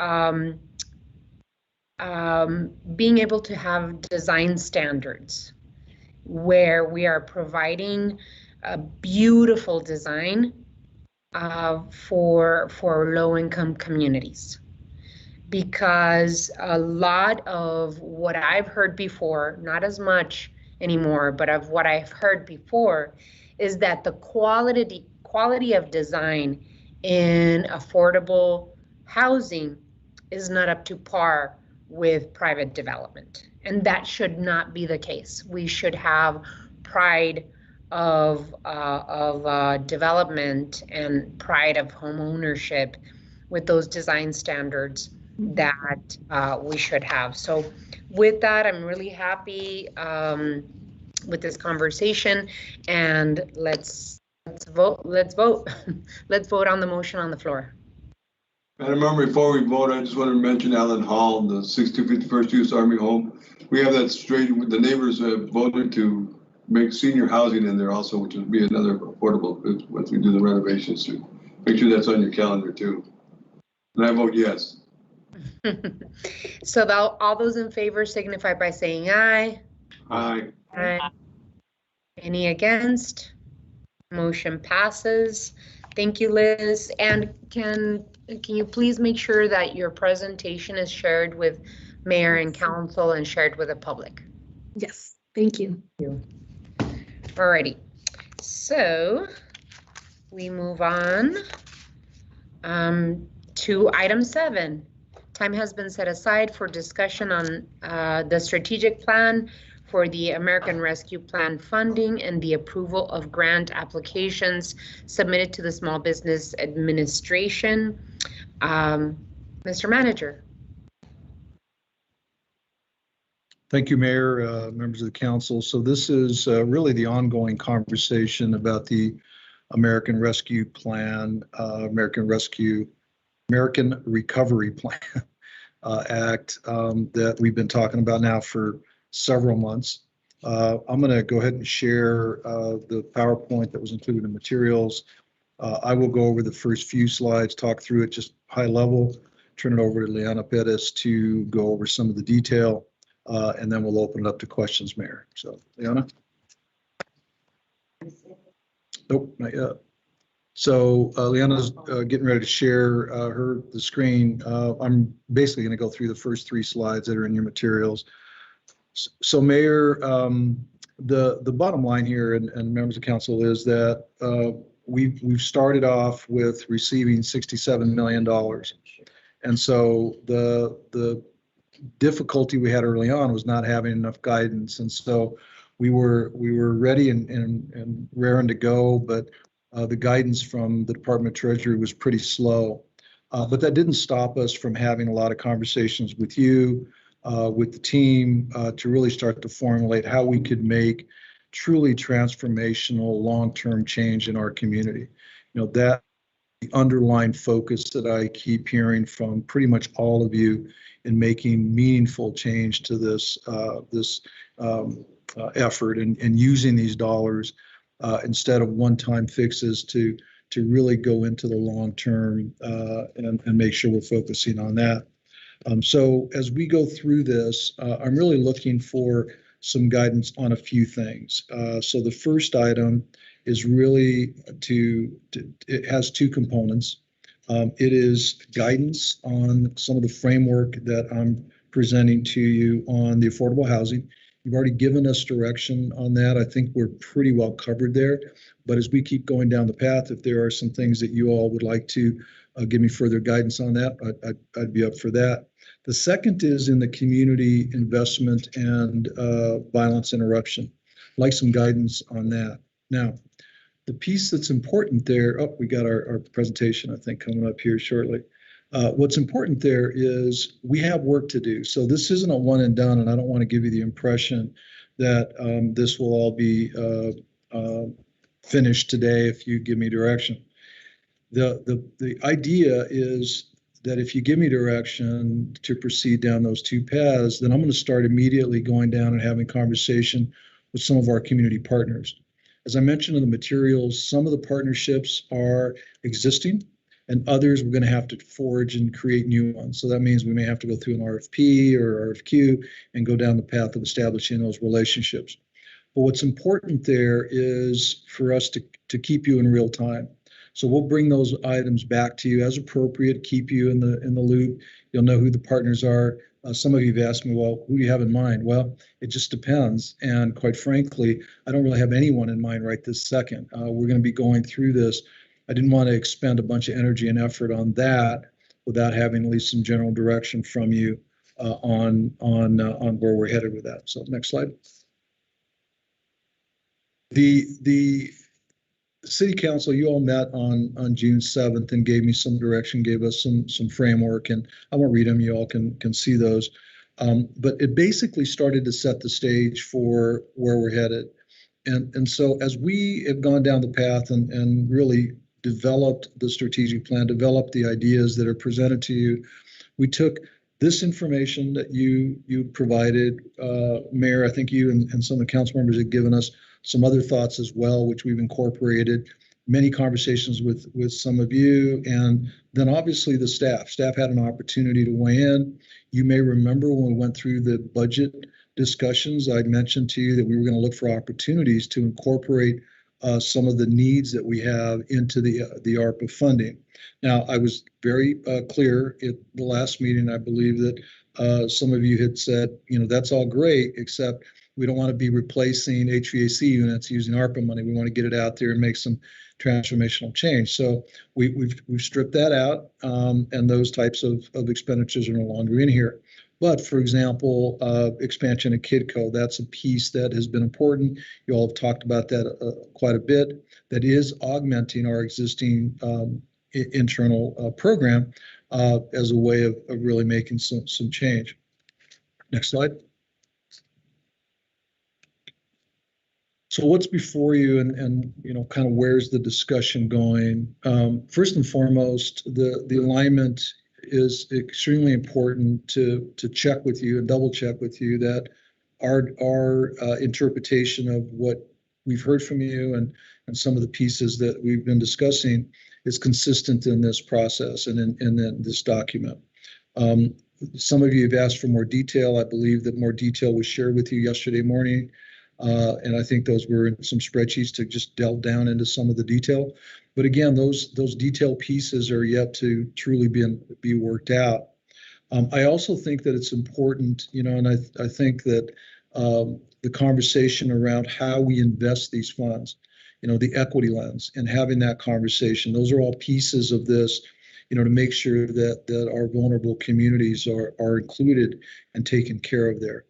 A: being able to have design standards where we are providing a beautiful design for low-income communities. Because a lot of what I've heard before, not as much anymore, but of what I've heard before, is that the quality of design in affordable housing is not up to par with private development. And that should not be the case. We should have pride of development and pride of home ownership with those design standards that we should have. So with that, I'm really happy with this conversation, and let's vote. Let's vote on the motion on the floor.
C: Madam Member, before we vote, I just want to mention Allen Hall, the 6251st U.S. Army home. We have that straight. The neighbors have voted to make senior housing in there also, which would be another affordable once we do the renovations. To make sure that's on your calendar too. And I vote yes.
A: So all those in favor signify by saying aye.
C: Aye.
A: Aye. Any against? Motion passes. Thank you, Liz. And can you please make sure that your presentation is shared with mayor and council and shared with the public?
M: Yes, thank you.
A: Alrighty, so we move on to item 7. Time has been set aside for discussion on the strategic plan for the American Rescue Plan funding and the approval of grant applications submitted to the Small Business Administration. Mr. Manager.
G: Thank you, Mayor, members of the council. So this is really the ongoing conversation about the American Rescue Plan, American Recovery Plan Act that we've been talking about now for several months. I'm going to go ahead and share the PowerPoint that was included in materials. I will go over the first few slides, talk through it just high level, turn it over to Liana Perez to go over some of the detail, and then we'll open it up to questions, Mayor. So, Liana? Nope, not yet. So Liana's getting ready to share the screen. I'm basically going to go through the first 3 slides that are in your materials. So Mayor, the bottom line here and members of council is that we've started off with receiving $67 million. And so the difficulty we had early on was not having enough guidance. And so we were ready and raring to go, but the guidance from the Department of Treasury was pretty slow. But that didn't stop us from having a lot of conversations with you, with the team, to really start to formulate how we could make truly transformational long-term change in our community. You know, that the underlying focus that I keep hearing from pretty much all of you in making meaningful change to this effort and using these dollars instead of one-time fixes to really go into the long term and make sure we're focusing on that. So as we go through this, I'm really looking for some guidance on a few things. So the first item is really it has 2 components. It is guidance on some of the framework that I'm presenting to you on the affordable housing. You've already given us direction on that. I think we're pretty well covered there. But as we keep going down the path, if there are some things that you all would like to give me further guidance on that, I'd be up for that. The second is in the community investment and violence interruption. I'd like some guidance on that. Now, the piece that's important there, we got our presentation, I think, coming up here shortly. What's important there is we have work to do. So this isn't a one and done, and I don't want to give you the impression that this will all be finished today if you give me direction. The idea is that if you give me direction to proceed down those 2 paths, then I'm going to start immediately going down and having conversation with some of our community partners. As I mentioned in the materials, some of the partnerships are existing, and others we're going to have to forge and create new ones. So that means we may have to go through an RFP or RFQ and go down the path of establishing those relationships. But what's important there is for us to keep you in real time. So we'll bring those items back to you as appropriate, keep you in the loop. You'll know who the partners are. Some of you have asked me, well, who do you have in mind? Well, it just depends. And quite frankly, I don't really have anyone in mind right this second. We're going to be going through this. I didn't want to expend a bunch of energy and effort on that without having at least some general direction from you on where we're headed with that. So next slide. The City Council, you all met on June 7th and gave me some direction, gave us some framework, and I won't read them. You all can see those. But it basically started to set the stage for where we're headed. And so as we have gone down the path and really developed the strategic plan, developed the ideas that are presented to you, we took this information that you provided, Mayor. I think you and some of the council members have given us some other thoughts as well, which we've incorporated, many conversations with some of you, and then obviously the staff. Staff had an opportunity to weigh in. You may remember when we went through the budget discussions, I mentioned to you that we were going to look for opportunities to incorporate some of the needs that we have into the ARPA funding. Now, I was very clear at the last meeting. I believe that some of you had said, you know, that's all great, except we don't want to be replacing HVAC units using ARPA money. We want to get it out there and make some transformational change. So we've stripped that out, and those types of expenditures are no longer in here. But for example, expansion of KidCo, that's a piece that has been important. You all have talked about that quite a bit. That is augmenting our existing internal program as a way of really making some change. Next slide. So what's before you, and kind of where's the discussion going? First and foremost, the alignment is extremely important to check with you and double check with you that our interpretation of what we've heard from you and some of the pieces that we've been discussing is consistent in this process and in this document. Some of you have asked for more detail. I believe that more detail was shared with you yesterday morning. And I think those were in some spreadsheets to just delve down into some of the detail. But again, those detail pieces are yet to truly be worked out. I also think that it's important, and I think that the conversation around how we invest these funds, the equity lens and having that conversation, those are all pieces of this, to make sure that our vulnerable communities are included and taken care of there.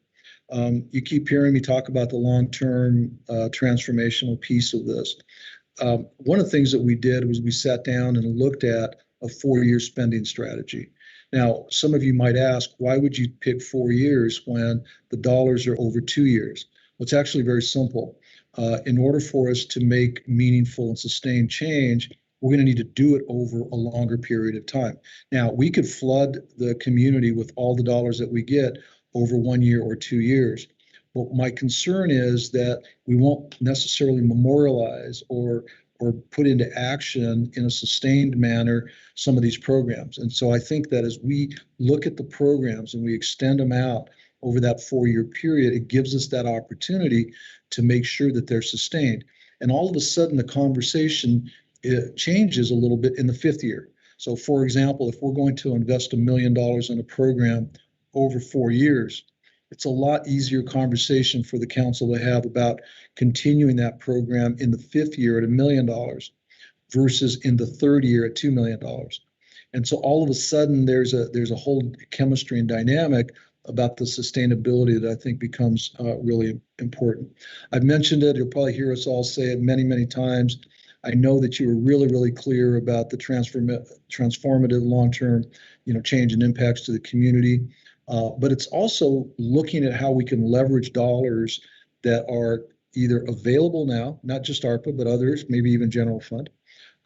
G: You keep hearing me talk about the long-term transformational piece of this. One of the things that we did was we sat down and looked at a 4-year spending strategy. Now, some of you might ask, why would you pick 4 years when the dollars are over 2 years? Well, it's actually very simple. In order for us to make meaningful and sustained change, we're going to need to do it over a longer period of time. Now, we could flood the community with all the dollars that we get over 1 year or 2 years. But my concern is that we won't necessarily memorialize or put into action in a sustained manner some of these programs. And so I think that as we look at the programs and we extend them out over that 4-year period, it gives us that opportunity to make sure that they're sustained. And all of a sudden, the conversation changes a little bit in the 5th year. So for example, if we're going to invest $1 million in a program over 4 years, it's a lot easier conversation for the council to have about continuing that program in the 5th year at $1 million versus in the 3rd year at $2 million. And so all of a sudden there's a whole chemistry and dynamic about the sustainability that I think becomes really important. I've mentioned it, you'll probably hear us all say it many, many times. I know that you were really, really clear about the transformative long-term, change and impacts to the community. But it's also looking at how we can leverage dollars that are either available now, not just ARPA, but others, maybe even general fund,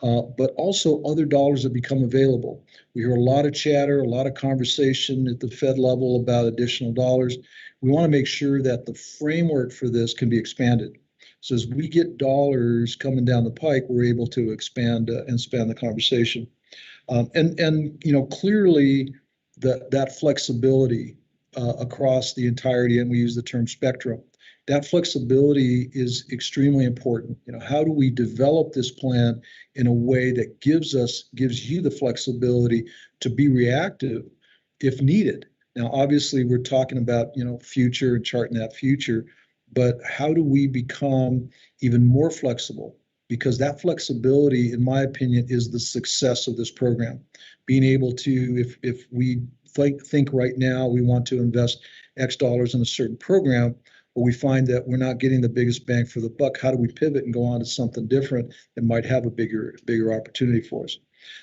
G: but also other dollars that become available. We hear a lot of chatter, a lot of conversation at the Fed level about additional dollars. We want to make sure that the framework for this can be expanded. So as we get dollars coming down the pike, we're able to expand and span the conversation. And clearly that flexibility across the entirety, and we use the term spectrum, that flexibility is extremely important. How do we develop this plan in a way that gives you the flexibility to be reactive if needed? Now, obviously, we're talking about, future and charting that future, but how do we become even more flexible? Because that flexibility, in my opinion, is the success of this program. Being able to, if we think right now we want to invest X dollars in a certain program, but we find that we're not getting the biggest bang for the buck, how do we pivot and go on to something different that might have a bigger opportunity for us?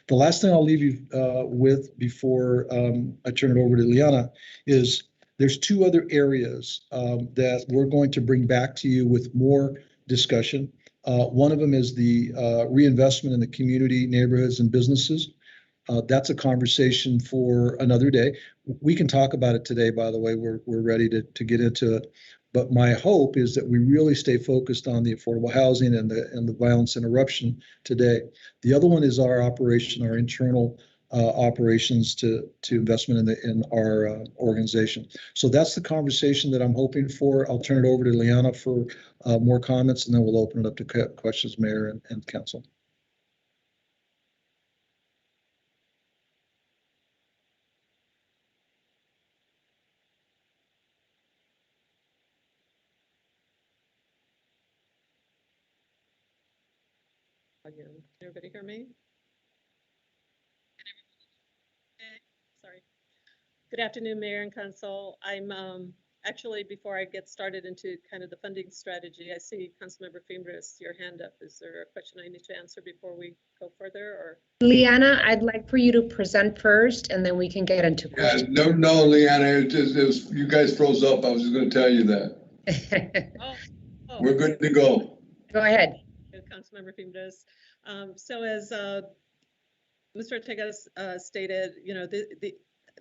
G: The last thing I'll leave you with before I turn it over to Liana is there's 2 other areas that we're going to bring back to you with more discussion. One of them is the reinvestment in the community, neighborhoods, and businesses. That's a conversation for another day. We can talk about it today, by the way. We're ready to get into it. But my hope is that we really stay focused on the affordable housing and the violence interruption today. The other one is our operation, our internal operations to investment in our organization. So that's the conversation that I'm hoping for. I'll turn it over to Liana for more comments, and then we'll open it up to questions, Mayor and Council.
N: Can everybody hear me? Sorry. Good afternoon, Mayor and Council. I'm actually, before I get started into kind of the funding strategy, I see Councilmember Fimbress, your hand up. Is there a question I need to answer before we go further? Or
A: Liana, I'd like for you to present first, and then we can get into questions.
C: No, Liana, it was, you guys froze up. I was just going to tell you that. We're good to go.
A: Go ahead.
N: Councilmember Fimbres. So as Mr. Ortega stated, you know,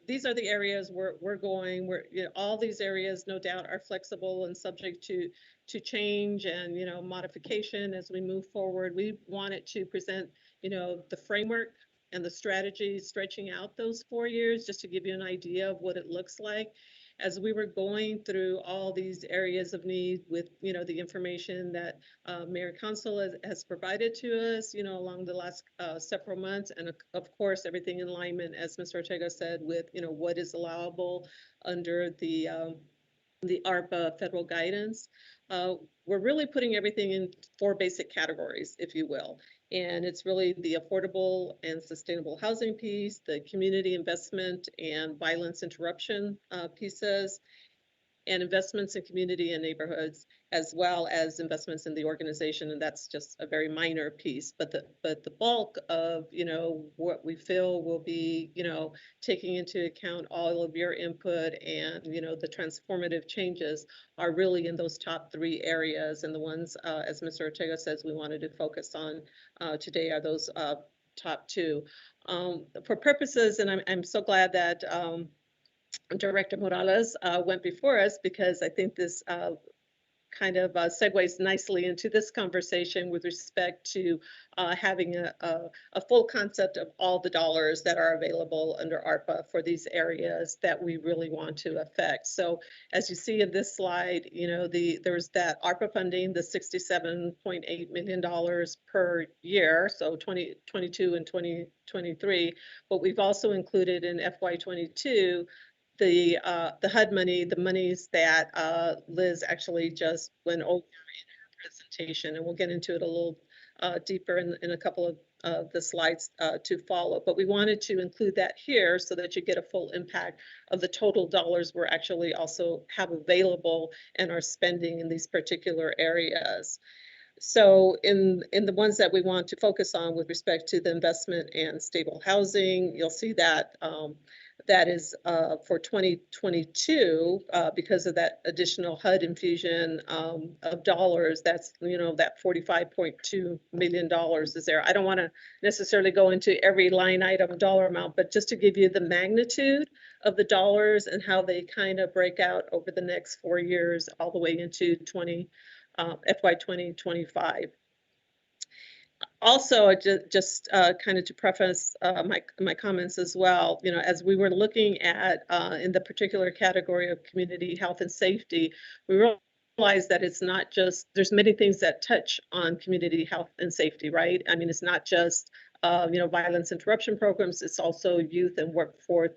N: these are the areas we're going. You know, all these areas, no doubt, are flexible and subject to change and, you know, modification as we move forward. We wanted to present, you know, the framework and the strategy stretching out those 4 years, just to give you an idea of what it looks like. As we were going through all these areas of need with, you know, the information that Mayor and Council has provided to us, you know, along the last several months, and of course, everything in alignment, as Mr. Ortega said, with, you know, what is allowable under the ARPA federal guidance. We're really putting everything in 4 basic categories, if you will. And it's really the affordable and sustainable housing piece, the community investment and violence interruption pieces, and investments in community and neighborhoods, as well as investments in the organization, and that's just a very minor piece. But the bulk of, you know, what we feel will be, you know, taking into account all of your input and, you know, the transformative changes are really in those top 3 areas, and the ones, as Mr. Ortega says, we wanted to focus on today are those top 2. For purposes, and I'm so glad that Director Morales went before us, because I think this kind of segues nicely into this conversation with respect to having a full concept of all the dollars that are available under ARPA for these areas that we really want to affect. So as you see in this slide, you know, there's that ARPA funding, the $67.8 million per year, so 2022 and 2023, but we've also included in FY22 the HUD money, the monies that Liz actually just went over in her presentation, and we'll get into it a little deeper in a couple of the slides to follow. But we wanted to include that here so that you get a full impact of the total dollars we're actually also have available and are spending in these particular areas. So in the ones that we want to focus on with respect to the investment and stable housing, you'll see that that is for 2022, because of that additional HUD infusion of dollars, that's, you know, that $45.2 million is there. I don't want to necessarily go into every line item dollar amount, but just to give you the magnitude of the dollars and how they kind of break out over the next 4 years, all the way into FY 2025. Also, just kind of to preface my comments as well, you know, as we were looking at in the particular category of community health and safety, we realized that it's not just, there's many things that touch on community health and safety, right? I mean, it's not just you know, violence interruption programs, it's also youth and workforce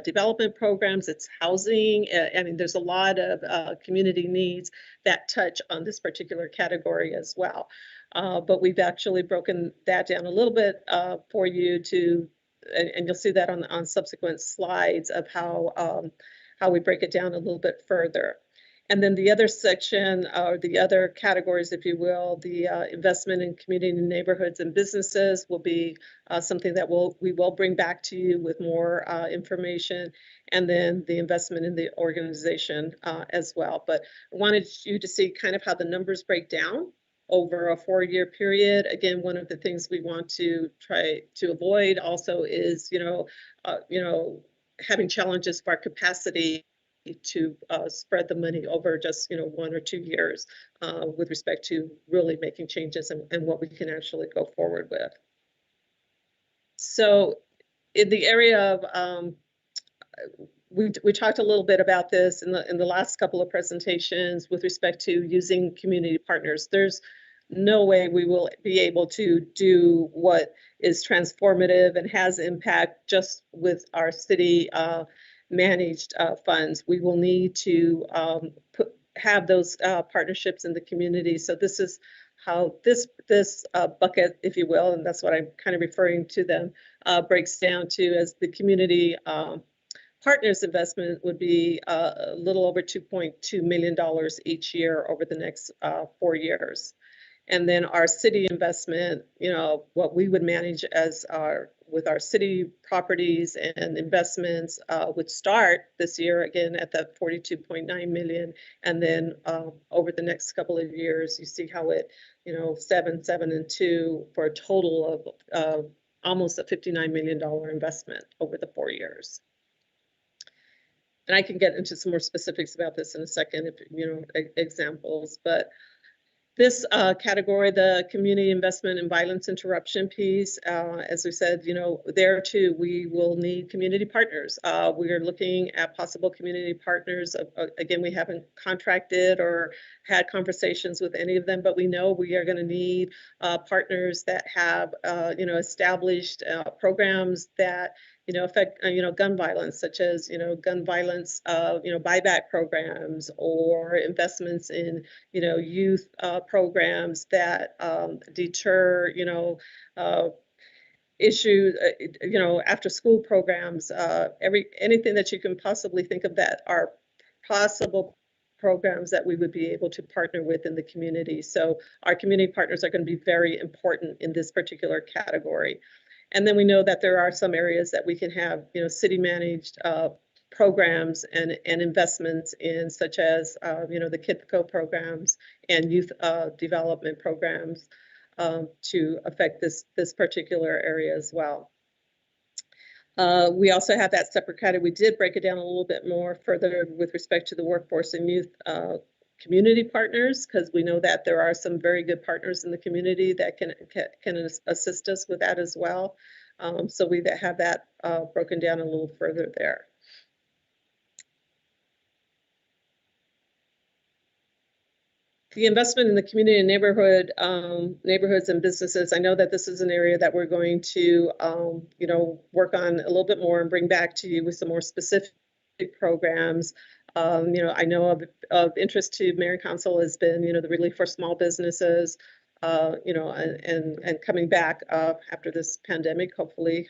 N: development programs, it's housing. I mean, there's a lot of community needs that touch on this particular category as well. But we've actually broken that down a little bit for you to, and you'll see that on subsequent slides of how we break it down a little bit further. And then the other section, or the other categories, if you will, the investment in community neighborhoods and businesses will be something that we will bring back to you with more information, and then the investment in the organization as well. But I wanted you to see kind of how the numbers break down over a 4-year period. Again, one of the things we want to try to avoid also is, you know, having challenges for our capacity to spread the money over just, you know, 1 or 2 years with respect to really making changes and what we can actually go forward with. So in the area of, we talked a little bit about this in the last couple of presentations with respect to using community partners. There's no way we will be able to do what is transformative and has impact just with our city managed funds. We will need to have those partnerships in the community. So this is how this bucket, if you will, and that's what I'm kind of referring to them, breaks down to as the community partners investment would be a little over $2.2 million each year over the next 4 years. And then our city investment, you know, what we would manage as our with our city properties and investments would start this year again at that 42.9 million, and then over the next couple of years, you see how it, 7, 7, and 2 for a total of almost a $59 million investment over the 4 years. And I can get into some more specifics about this in a second, if examples, but this category, the community investment and violence interruption piece, as we said, there too, we will need community partners. We are looking at possible community partners. Again, we haven't contracted or had conversations with any of them, but we know we are going to need partners that have, established programs that affect, gun violence, such as, gun violence, buyback programs, or investments in, youth programs that deter, issues, after school programs, anything that you can possibly think of that are possible programs that we would be able to partner with in the community. So our community partners are going to be very important in this particular category. And then we know that there are some areas that we can have, city managed programs and investments in, such as, the KidCo programs and youth development programs to affect this particular area as well. We also have that separate category. We did break it down a little bit more further with respect to the workforce and youth community partners, because we know that there are some very good partners in the community that can assist us with that as well. So we have that broken down a little further there. The investment in the community and neighborhoods and businesses. I know that this is an area that we're going to, work on a little bit more and bring back to you with some more specific programs. I know of interest to Mayor and Council has been, the relief for small businesses, and coming back after this pandemic, hopefully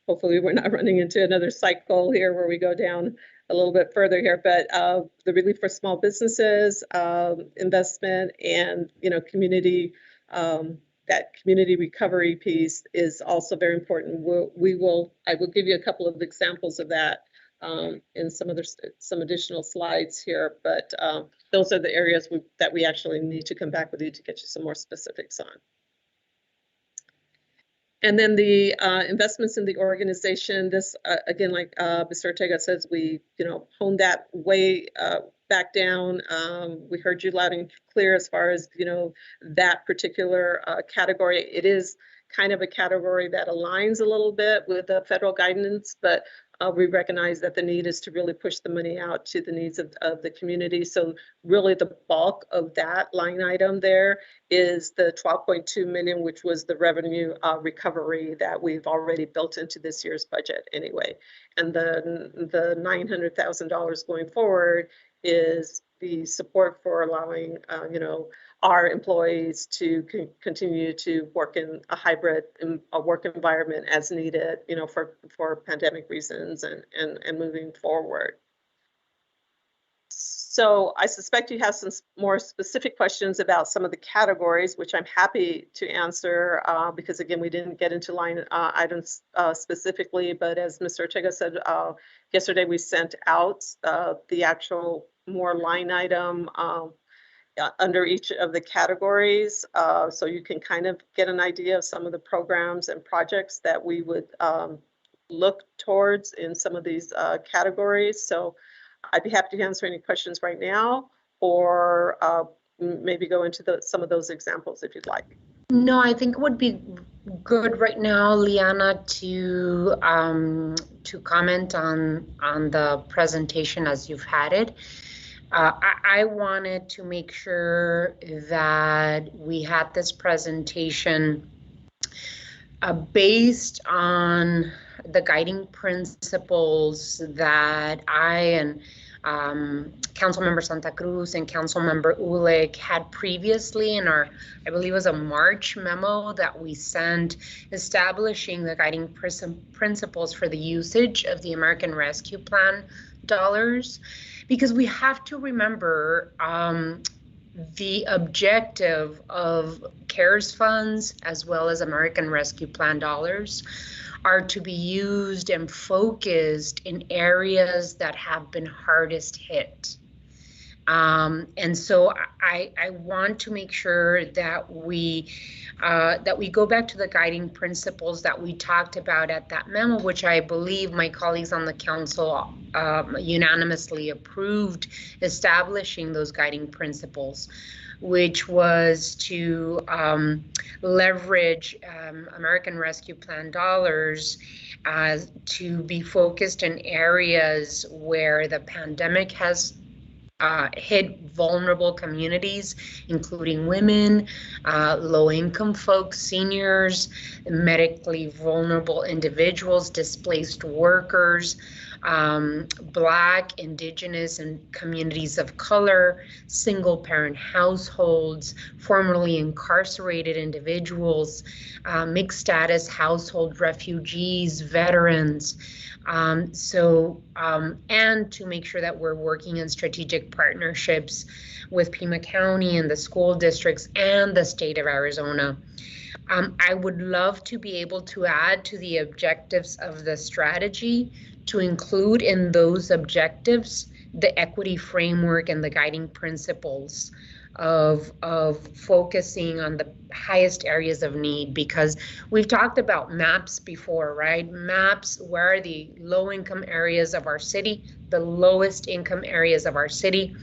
N: we're not running into another cycle here where we go down a little bit further here, but the relief for small businesses, investment, and, community, that community recovery piece is also very important. I will give you a couple of examples of that in some additional slides here, but those are the areas that we actually need to come back with you to get you some more specifics on. And then the investments in the organization, this, again, like Mr. Ortega says, we, honed that way back down. We heard you loud and clear as far as, that particular category. It is kind of a category that aligns a little bit with the federal guidance, but we recognize that the need is to really push the money out to the needs of the community. So really the bulk of that line item there is the 12.2 million, which was the revenue recovery that we've already built into this year's budget anyway. And the $900,000 going forward is the support for allowing, our employees to continue to work in a hybrid work environment as needed, for pandemic reasons and moving forward. So I suspect you have some more specific questions about some of the categories, which I'm happy to answer because, again, we didn't get into line items specifically, but as Mr. Ortega said, yesterday we sent out the actual more line item under each of the categories, so you can kind of get an idea of some of the programs and projects that we would look towards in some of these categories. So I'd be happy to answer any questions right now, or maybe go into some of those examples if you'd like.
A: No, I think it would be good right now, Liana, to comment on the presentation as you've had it. I wanted to make sure that we had this presentation based on the guiding principles that I and Councilmember Santa Cruz and Councilmember Ulick had previously in our, I believe it was a March memo that we sent, establishing the guiding principles for the usage of the American Rescue Plan dollars. Because we have to remember the objective of CARES funds as well as American Rescue Plan dollars are to be used and focused in areas that have been hardest hit. And so I want to make sure that we go back to the guiding principles that we talked about at that memo, which I believe my colleagues on the council unanimously approved, establishing those guiding principles, which was to leverage American Rescue Plan dollars to be focused in areas where the pandemic has hit vulnerable communities, including women, low-income folks, seniors, medically vulnerable individuals, displaced workers, Black, Indigenous, and communities of color, single-parent households, formerly incarcerated individuals, mixed-status household refugees, veterans. And to make sure that we're working in strategic partnerships with Pima County and the school districts and the state of Arizona. I would love to be able to add to the objectives of the strategy to include in those objectives the equity framework and the guiding principles of focusing on the highest areas of need, because we've talked about maps before, right? Maps, where are the low income areas of our city, the lowest income areas of our city.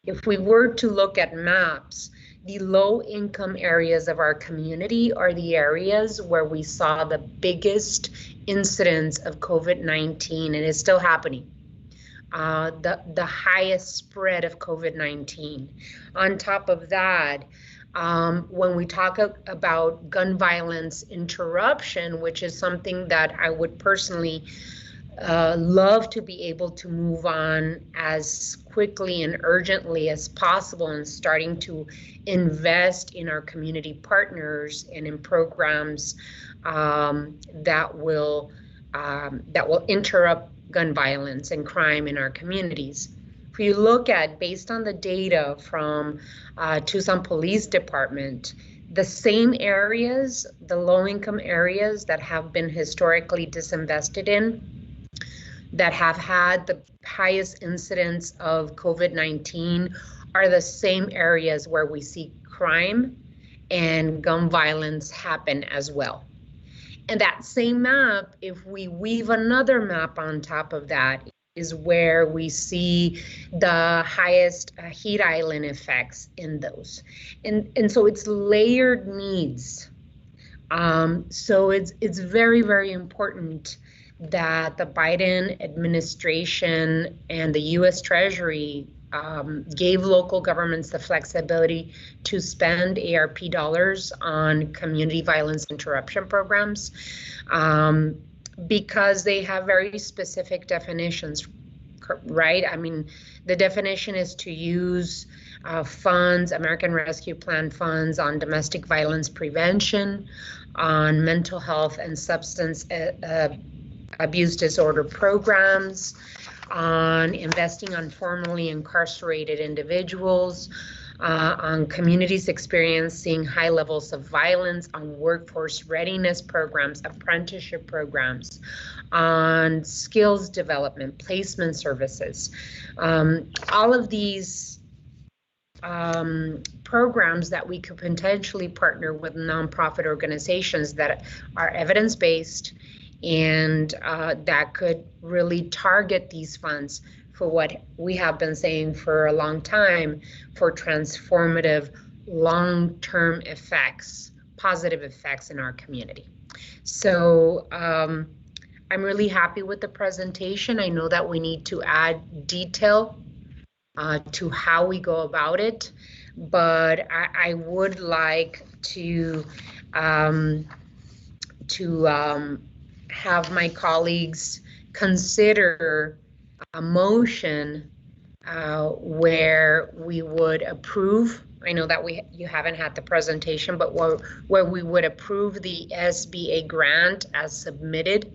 A: If we were to look at maps, the low income areas of our community are the areas where we saw the biggest incidence of COVID-19, and it's still happening. The highest spread of COVID-19. On top of that, when we talk about gun violence interruption, which is something that I would personally love to be able to move on as quickly and urgently as possible, and starting to invest in our community partners and in programs that will interrupt gun violence and crime in our communities. If you look at, based on the data from Tucson Police Department, the same areas, the low-income areas that have been historically disinvested in, that have had the highest incidence of COVID-19, are the same areas where we see crime and gun violence happen as well. And that same map, if we weave another map on top of that, is where we see the highest heat island effects in those. And so it's layered needs. So it's very, very important that the Biden administration and the US Treasury gave local governments the flexibility to spend ARP dollars on community violence interruption programs, because they have very specific definitions, right? I mean, the definition is to use funds, American Rescue Plan funds, on domestic violence prevention, on mental health and substance abuse disorder programs, on investing on formerly incarcerated individuals, on communities experiencing high levels of violence, on workforce readiness programs, apprenticeship programs, on skills development, placement services. All of these programs that we could potentially partner with nonprofit organizations that are evidence-based and that could really target these funds for what we have been saying for a long time, for transformative long-term effects, positive effects in our community. So I'm really happy with the presentation. I know that we need to add detail to how we go about it, but I would like to have my colleagues consider a motion where we would approve. I know that you haven't had the presentation, but where we would approve the SBA grant as submitted,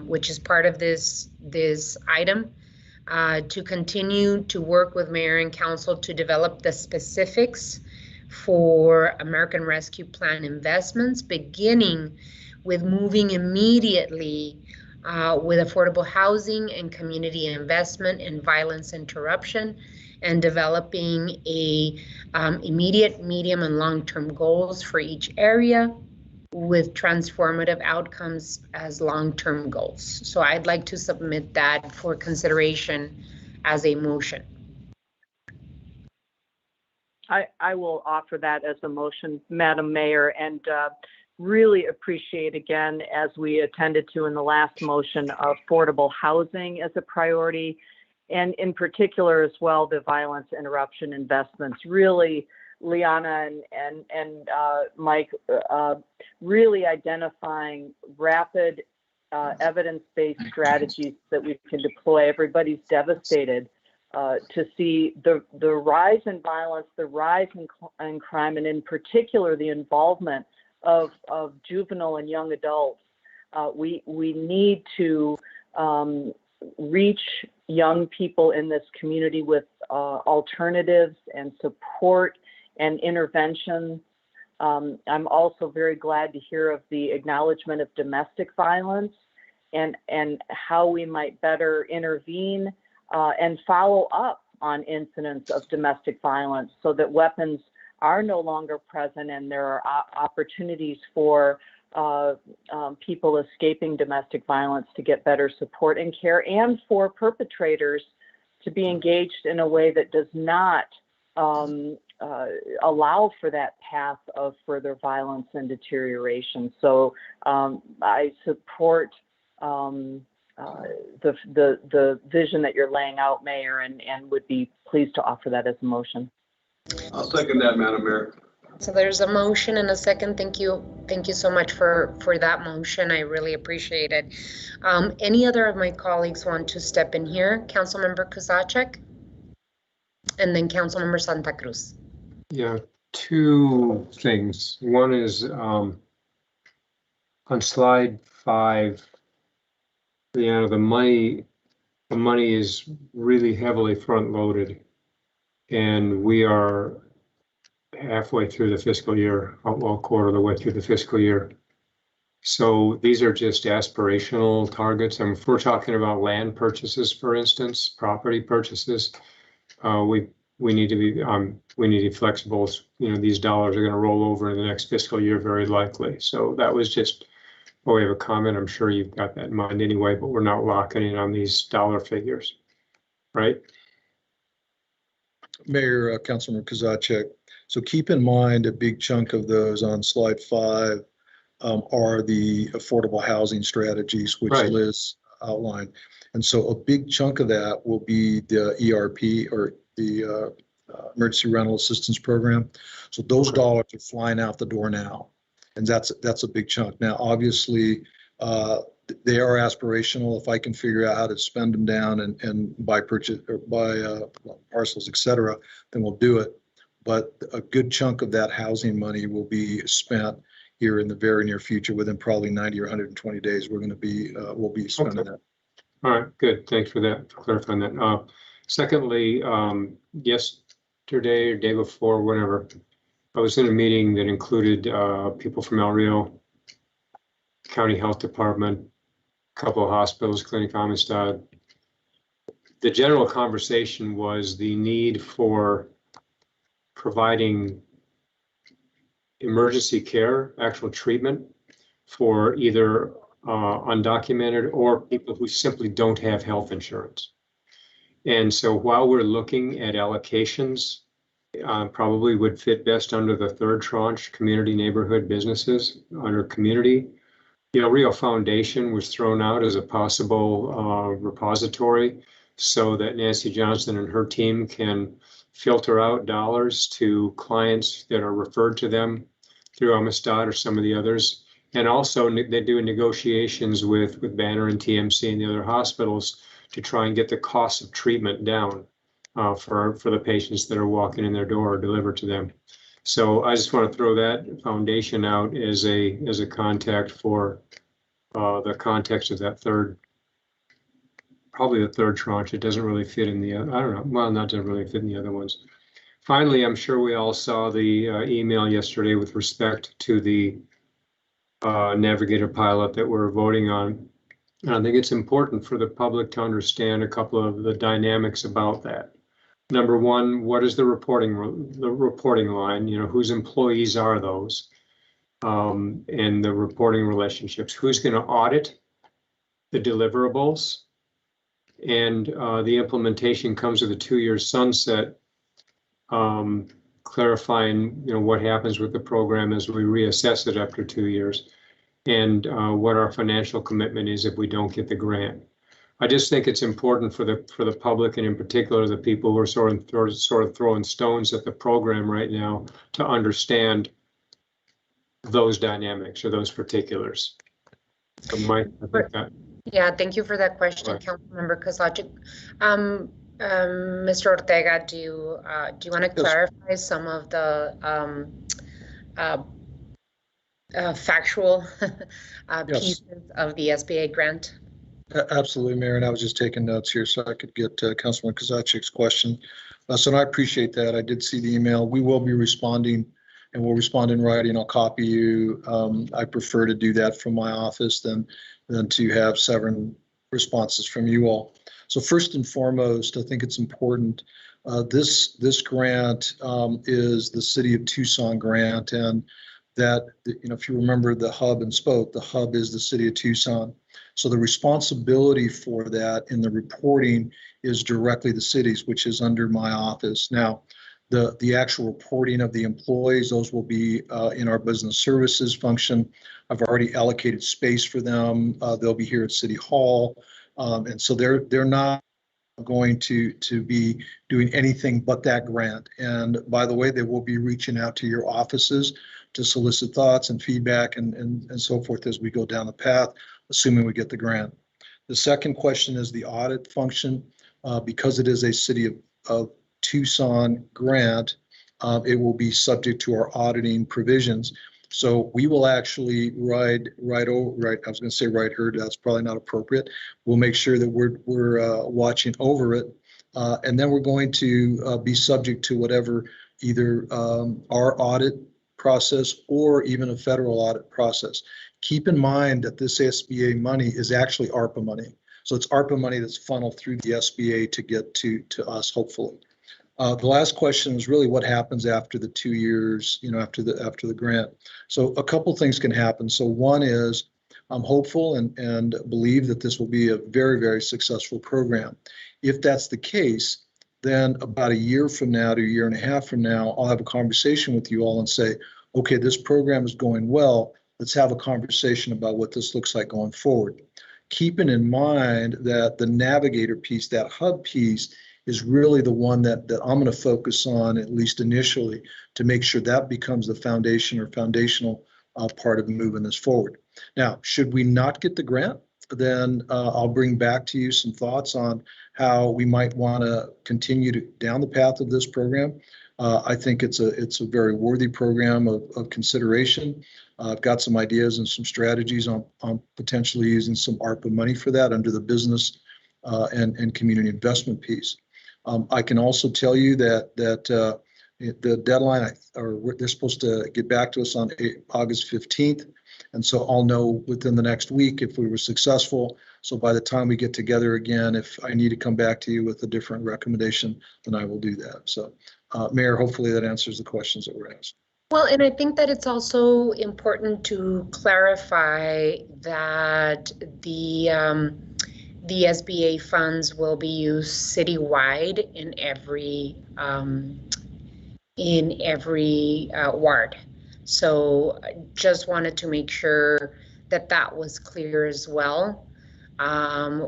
A: which is part of this item, to continue to work with Mayor and Council to develop the specifics for American Rescue Plan investments, beginning with moving immediately with affordable housing and community investment and violence interruption, and developing a immediate, medium, and long-term goals for each area with transformative outcomes as long-term goals. So I'd like to submit that for consideration as a motion.
L: I will offer that as a motion, Madam Mayor, and really appreciate again, as we attended to in the last motion, affordable housing as a priority, and in particular as well, the violence interruption investments. Really, Liana and Mike, really identifying rapid evidence-based strategies that we can deploy. Everybody's devastated to see the rise in violence, the rise in crime, and in particular the involvement of juvenile and young adults. We need to reach young people in this community with alternatives and support and intervention. I'm also very glad to hear of the acknowledgement of domestic violence and how we might better intervene and follow up on incidents of domestic violence so that weapons are no longer present and there are opportunities for people escaping domestic violence to get better support and care, and for perpetrators to be engaged in a way that does not allow for that path of further violence and deterioration. So I support the vision that you're laying out, Mayor, and would be pleased to offer that as a motion.
C: I'll second that, Madam Mayor.
A: So there's a motion and a second. Thank you so much for that motion. I really appreciate it. Any other of my colleagues want to step in here? Councilmember Kozachik, and then Councilmember Santa Cruz.
F: Yeah, two things. One is on slide 5, the money is really heavily front loaded, and we are halfway through the fiscal year, well, quarter of the way through the fiscal year. So these are just aspirational targets. And if we're talking about land purchases, for instance, property purchases, we need to be flexible. You know, these dollars are going to roll over in the next fiscal year, very likely. So that was just a way of a comment. I'm sure you've got that in mind anyway, but we're not locking in on these dollar figures, right?
G: Mayor, Councilman Kozachik, so keep in mind a big chunk of those on slide 5 are the affordable housing strategies, which
F: Right.
G: Liz outlined. And so a big chunk of that will be the ERP, or the Emergency Rental Assistance Program. So those dollars are flying out the door now. And that's a big chunk. Now, obviously, they are aspirational. If I can figure out how to spend them down and buy purchase or buy parcels, et cetera, then we'll do it. But a good chunk of that housing money will be spent here in the very near future. Within probably 90 or 120 days, we'll be spending that.
F: All right, good. Thanks for that, for clarifying that. Secondly, yesterday or day before, whatever, I was in a meeting that included people from El Rio County Health Department, a couple of hospitals, Clinic Amistad. The general conversation was the need for providing emergency care, actual treatment for either undocumented or people who simply don't have health insurance. And so while we're looking at allocations, probably would fit best under the third tranche, community neighborhood businesses under community. The El Rio Foundation was thrown out as a possible repository so that Nancy Johnson and her team can filter out dollars to clients that are referred to them through Amistad or some of the others. And also they do negotiations with Banner and TMC and the other hospitals to try and get the cost of treatment down for the patients that are walking in their door or delivered to them. So I just want to throw that foundation out as a contact for the context of that probably the third tranche. It doesn't really fit in the, I don't know, well, not doesn't really fit in the other ones. Finally, I'm sure we all saw the email yesterday with respect to the navigator pilot that we're voting on. And I think it's important for the public to understand a couple of the dynamics about that. Number one, what is the reporting line? You know, whose employees are those? And the reporting relationships. Who's going to audit the deliverables? And the implementation comes with a 2-year sunset, clarifying, you know, what happens with the program as we reassess it after 2 years, and what our financial commitment is if we don't get the grant. I just think it's important for the public, and in particular the people who are sort of throwing stones at the program right now, to understand those dynamics or those particulars. So Mike, I think that.
A: Yeah, thank you for that question,
F: Right.
A: Councilmember Kozlowski. Mr. Ortega, do you want to clarify some of the factual pieces of the SBA grant?
G: Absolutely, Mayor, and I was just taking notes here so I could get Councilman Kozachik's question. So I appreciate that. I did see the email. We will be responding, and we'll respond in writing. I'll copy you. I prefer to do that from my office than to have several responses from you all. So first and foremost, I think it's important. This grant is the City of Tucson grant, and that, you know, if you remember the hub and spoke, the hub is the City of Tucson. So the responsibility for that in the reporting is directly the cities, which is under my office. Now, the actual reporting of the employees, those will be in our business services function. I've already allocated space for them. They'll be here at City Hall. And so they're not going to be doing anything but that grant. And by the way, they will be reaching out to your offices to solicit thoughts and feedback and so forth as we go down the path, assuming we get the grant. The second question is the audit function. Because it is a City of Tucson grant, it will be subject to our auditing provisions. So we will actually I was going to say write her, that's probably not appropriate. We'll make sure that we're watching over it. And then we're going to be subject to whatever either our audit process or even a federal audit process. Keep in mind that this SBA money is actually ARPA money. So it's ARPA money that's funneled through the SBA to get to us, hopefully. The last question is really what happens after the 2 years, you know, after the grant. So a couple things can happen. So one is I'm hopeful and believe that this will be a very, very successful program. If that's the case, then about a year from now to a year and a half from now, I'll have a conversation with you all and say, okay, this program is going well. Let's have a conversation about what this looks like going forward. Keeping in mind that the navigator piece, that hub piece, is really the one that I'm going to focus on, at least initially, to make sure that becomes the foundation or foundational part of moving this forward. Now, should we not get the grant, then I'll bring back to you some thoughts on how we might want to continue down the path of this program. I think it's a very worthy program of consideration. I've got some ideas and some strategies on potentially using some ARPA money for that under the business and community investment piece. I can also tell you that the deadline, they're supposed to get back to us on August 15th. And so I'll know within the next week if we were successful. So by the time we get together again, if I need to come back to you with a different recommendation, then I will do that. So Mayor, hopefully that answers the questions that were asked.
A: Well, and I think that it's also important to clarify that the SBA funds will be used citywide in every ward. So just wanted to make sure that that was clear as well,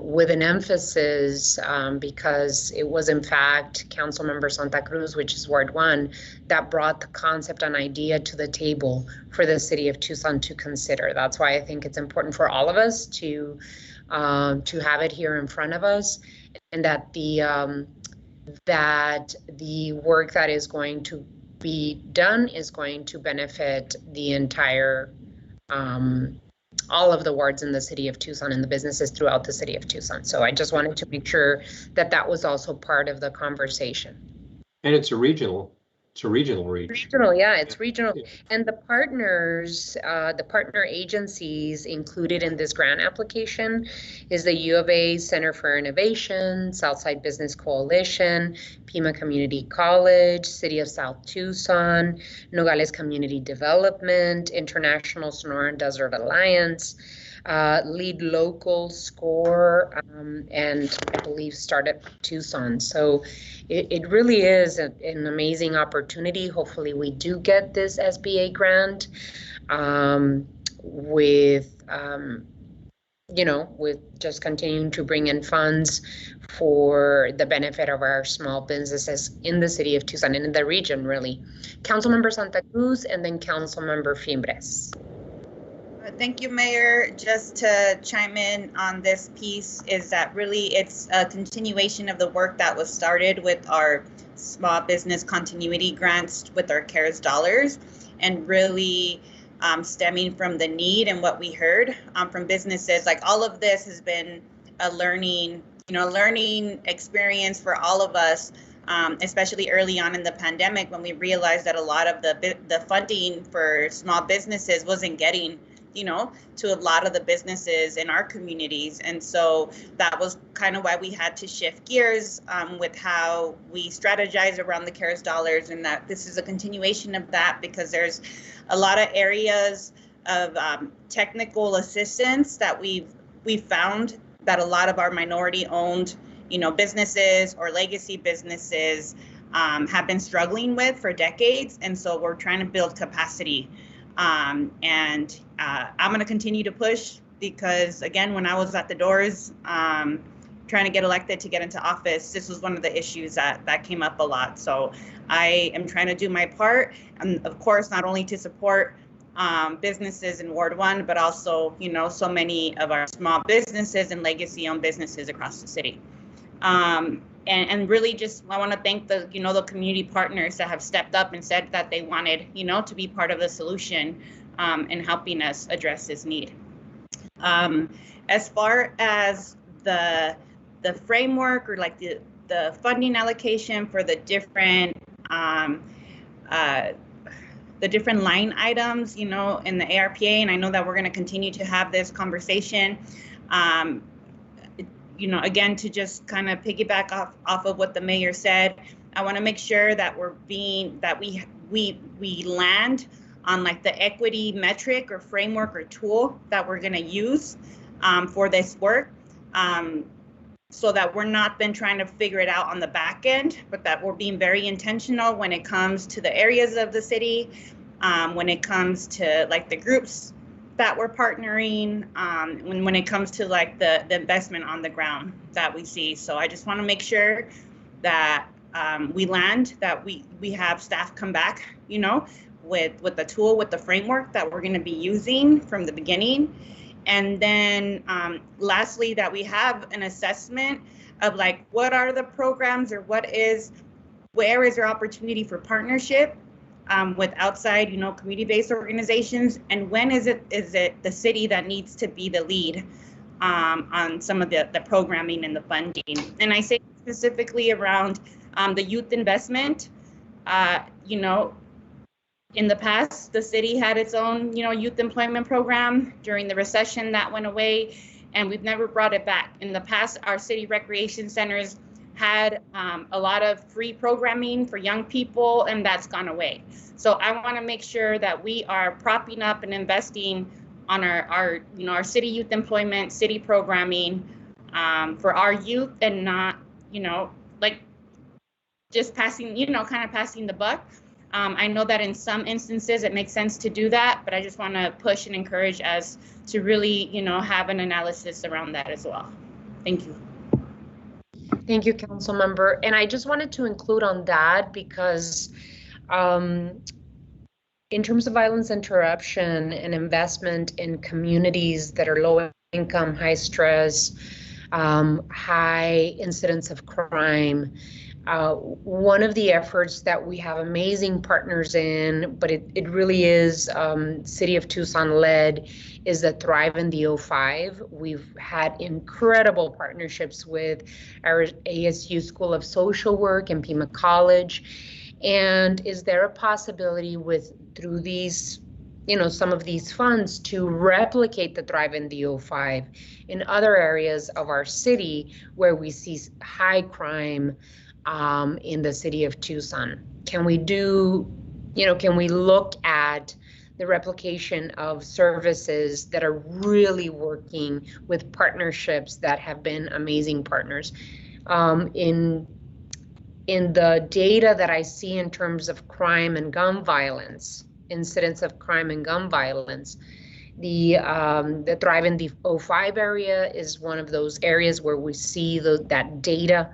A: with an emphasis because it was in fact Councilmember Santa Cruz, which is Ward 1, that brought the concept and idea to the table for the City of Tucson to consider. That's why I think it's important for all of us to have it here in front of us, and that the work that is going to be done is going to benefit the entire all of the wards in the City of Tucson and the businesses throughout the City of Tucson. So I just wanted to make sure that that was also part of the conversation.
F: And it's a regional It's a regional reach.
A: Regional, yeah, it's regional.
F: Yeah.
A: And the partners, the partner agencies included in this grant application is the U of A Center for Innovation, Southside Business Coalition, Pima Community College, City of South Tucson, Nogales Community Development, International Sonora Desert Alliance, Lead Local, SCORE, and I believe Startup Tucson. So it really is an amazing opportunity. Hopefully we do get this SBA grant with just continuing to bring in funds for the benefit of our small businesses in the city of Tucson and in the region, really. Councilmember Santa Cruz and then Councilmember Fimbres.
H: Thank you, Mayor. Just to chime in on this piece is that really it's a continuation of the work that was started with our small business continuity grants with our CARES dollars, and really stemming from the need and what we heard from businesses. Like, all of this has been a learning experience for all of us, especially early on in the pandemic, when we realized that a lot of the funding for small businesses wasn't getting to a lot of the businesses in our communities. And so that was kind of why we had to shift gears with how we strategize around the CARES dollars, and that this is a continuation of that, because there's a lot of areas of technical assistance that we've found that a lot of our minority owned businesses or legacy businesses have been struggling with for decades. And so we're trying to build capacity. I'm going to continue to push, because again, when I was at the doors trying to get elected to get into office, this was one of the issues that came up a lot. So I am trying to do my part, and of course, not only to support businesses in Ward 1, but also, so many of our small businesses and legacy-owned businesses across the city. And really just, I want to thank the community partners that have stepped up and said that they wanted, to be part of the solution in helping us address this need. As far as the framework, or like the funding allocation for the different line items, in the ARPA, and I know that we're going to continue to have this conversation. Again, to just kind of piggyback off of what the mayor said, I want to make sure that we land on like the equity metric or framework or tool that we're going to use for this work, so that we're not then trying to figure it out on the back end, but that we're being very intentional when it comes to the areas of the city, when it comes to like the groups that we're partnering, when it comes to like the investment on the ground that we see. So I just want to make sure that we land, that we have staff come back, with the tool, with the framework that we're going to be using from the beginning. And then lastly, that we have an assessment of like, what are the programs, or where is there opportunity for partnership with outside, community-based organizations, and when is it the city that needs to be the lead on some of the programming and the funding. And I say specifically around the youth investment. In the past, the city had its own, youth employment program. During the recession, that went away, and we've never brought it back. In the past, our city recreation centers had a lot of free programming for young people, and that's gone away. So I want to make sure that we are propping up and investing on our city youth employment, city programming for our youth, and not, like just passing, kind of passing the buck. I know that in some instances it makes sense to do that, but I just want to push and encourage us to really, have an analysis around that as well. Thank you.
A: Thank you, Council Member. And I just wanted to include on that because in terms of violence interruption and investment in communities that are low income, high stress, high incidence of crime, one of the efforts that we have amazing partners in, but it really is City of Tucson led, is the Thrive in the 05. We've had incredible partnerships with our ASU School of Social Work and Pima College. And is there a possibility through these, some of these funds to replicate the Thrive in the 05 in other areas of our city where we see high crime in the city of Tucson? Can we look at the replication of services that are really working with partnerships that have been amazing partners? In the data that I see in terms of crime and gun violence, incidents of crime and gun violence, the Thrive in the 05 area is one of those areas where we see that data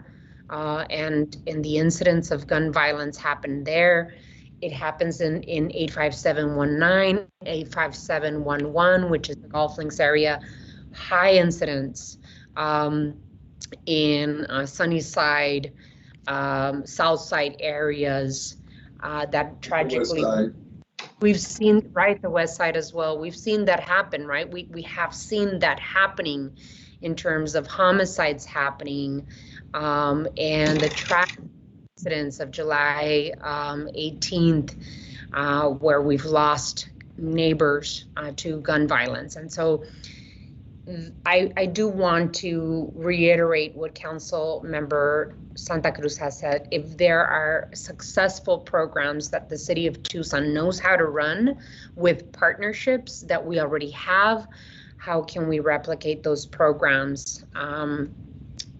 A: and the incidents of gun violence happen there. It happens in 85719, 85711, which is the Golf Links area, high incidents in Sunnyside, South Side areas that tragically we've seen, right, the West Side as well. We've seen that happen, right? We have seen that happening in terms of homicides happening and the tragic incidents of July 18th, where we've lost neighbors to gun violence. And so I do want to reiterate what Council Member Santa Cruz has said. If there are successful programs that the City of Tucson knows how to run with partnerships that we already have, how can we replicate those programs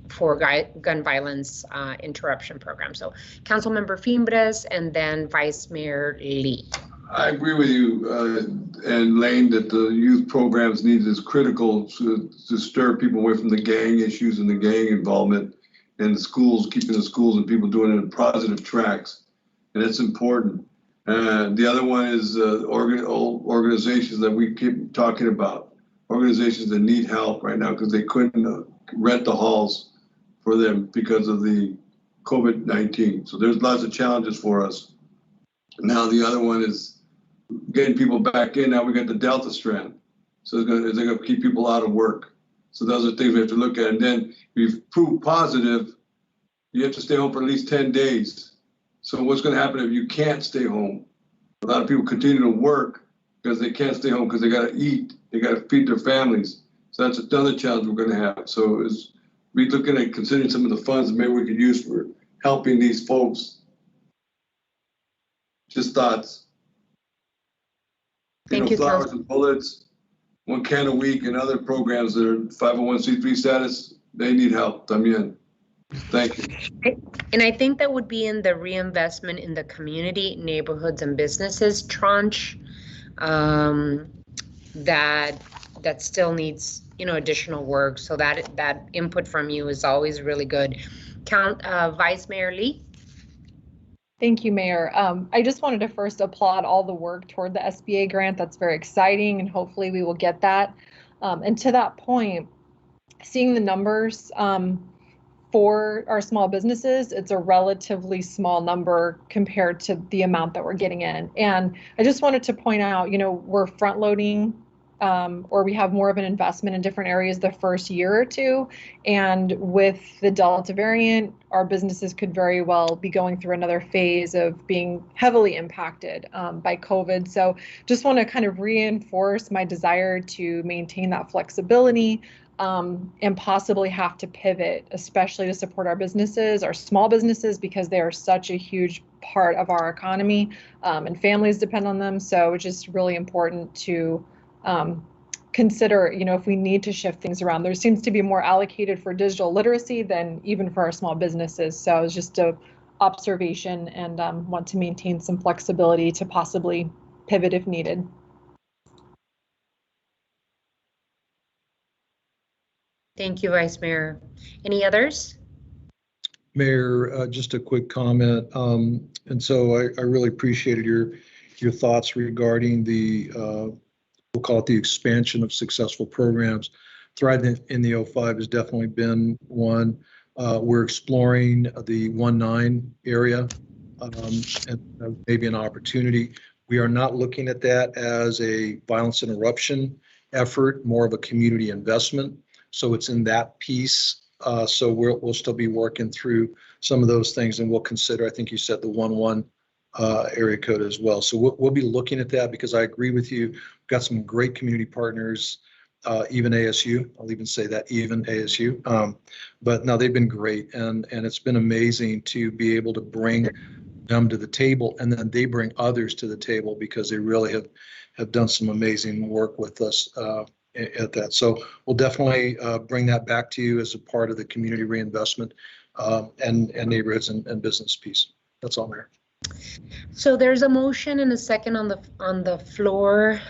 A: for gun violence interruption programs? So Council Member Fimbres and then Vice Mayor Lee.
C: I agree with you and Lane that the youth programs need is critical to stir people away from the gang issues and the gang involvement in the schools, keeping the schools and people doing it in positive tracks. And it's important. The other one is organizations that we keep talking about, organizations that need help right now because they couldn't rent the halls for them because of the COVID-19. So there's lots of challenges for us. Now the other one is getting people back in. Now we got the Delta strand. So they're going to keep people out of work. So those are things we have to look at. And then if you've proved positive, you have to stay home for at least 10 days. So what's going to happen if you can't stay home? A lot of people continue to work because they can't stay home because they got to eat. They got to feed their families. So that's another challenge we're going to have. So we're looking at considering some of the funds maybe we could use for helping these folks. Just thoughts.
A: Thank you,
C: Flowers
A: Council.
C: and bullets, 1 can a week, and other programs that are 501c3 status, they need help. También. Thank you.
A: And I think that would be in the reinvestment in the community, neighborhoods, and businesses tranche that still needs additional work. So that input from you is always really good. Vice Mayor Lee.
D: Thank you, Mayor. I just wanted to first applaud all the work toward the SBA grant. That's very exciting, and hopefully we will get that. And to that point, seeing the numbers for our small businesses, it's a relatively small number compared to the amount that we're getting in. And I just wanted to point out, we're front loading or we have more of an investment in different areas the first year or two. And with the Delta variant, our businesses could very well be going through another phase of being heavily impacted by COVID. So just want to kind of reinforce my desire to maintain that flexibility and possibly have to pivot, especially to support our businesses, our small businesses, because they are such a huge part of our economy and families depend on them. So it's just really important to consider, if we need to shift things around. There seems to be more allocated for digital literacy than even for our small businesses. So it's just an observation and want to maintain some flexibility to possibly pivot if needed.
A: Thank you, Vice Mayor. Any others?
G: Mayor, just a quick comment. And so I really appreciated your thoughts regarding the, we'll call it the expansion of successful programs. Thrive in the 05 has definitely been one. We're exploring the 1-9 area and maybe an opportunity. We are not looking at that as a violence interruption effort, more of a community investment. So it's in that piece. So we'll still be working through some of those things, and we'll consider, I think you said the 1-1 area code as well. So we'll be looking at that because I agree with you. We've got some great community partners, even ASU. I'll even say that, even ASU. But no, they've been great, and it's been amazing to be able to bring them to the table, and then they bring others to the table because they really have done some amazing work with us at that. So we'll definitely bring that back to you as a part of the community reinvestment and neighborhoods and business piece. That's all, Mayor.
A: So there's a motion and a second on the floor.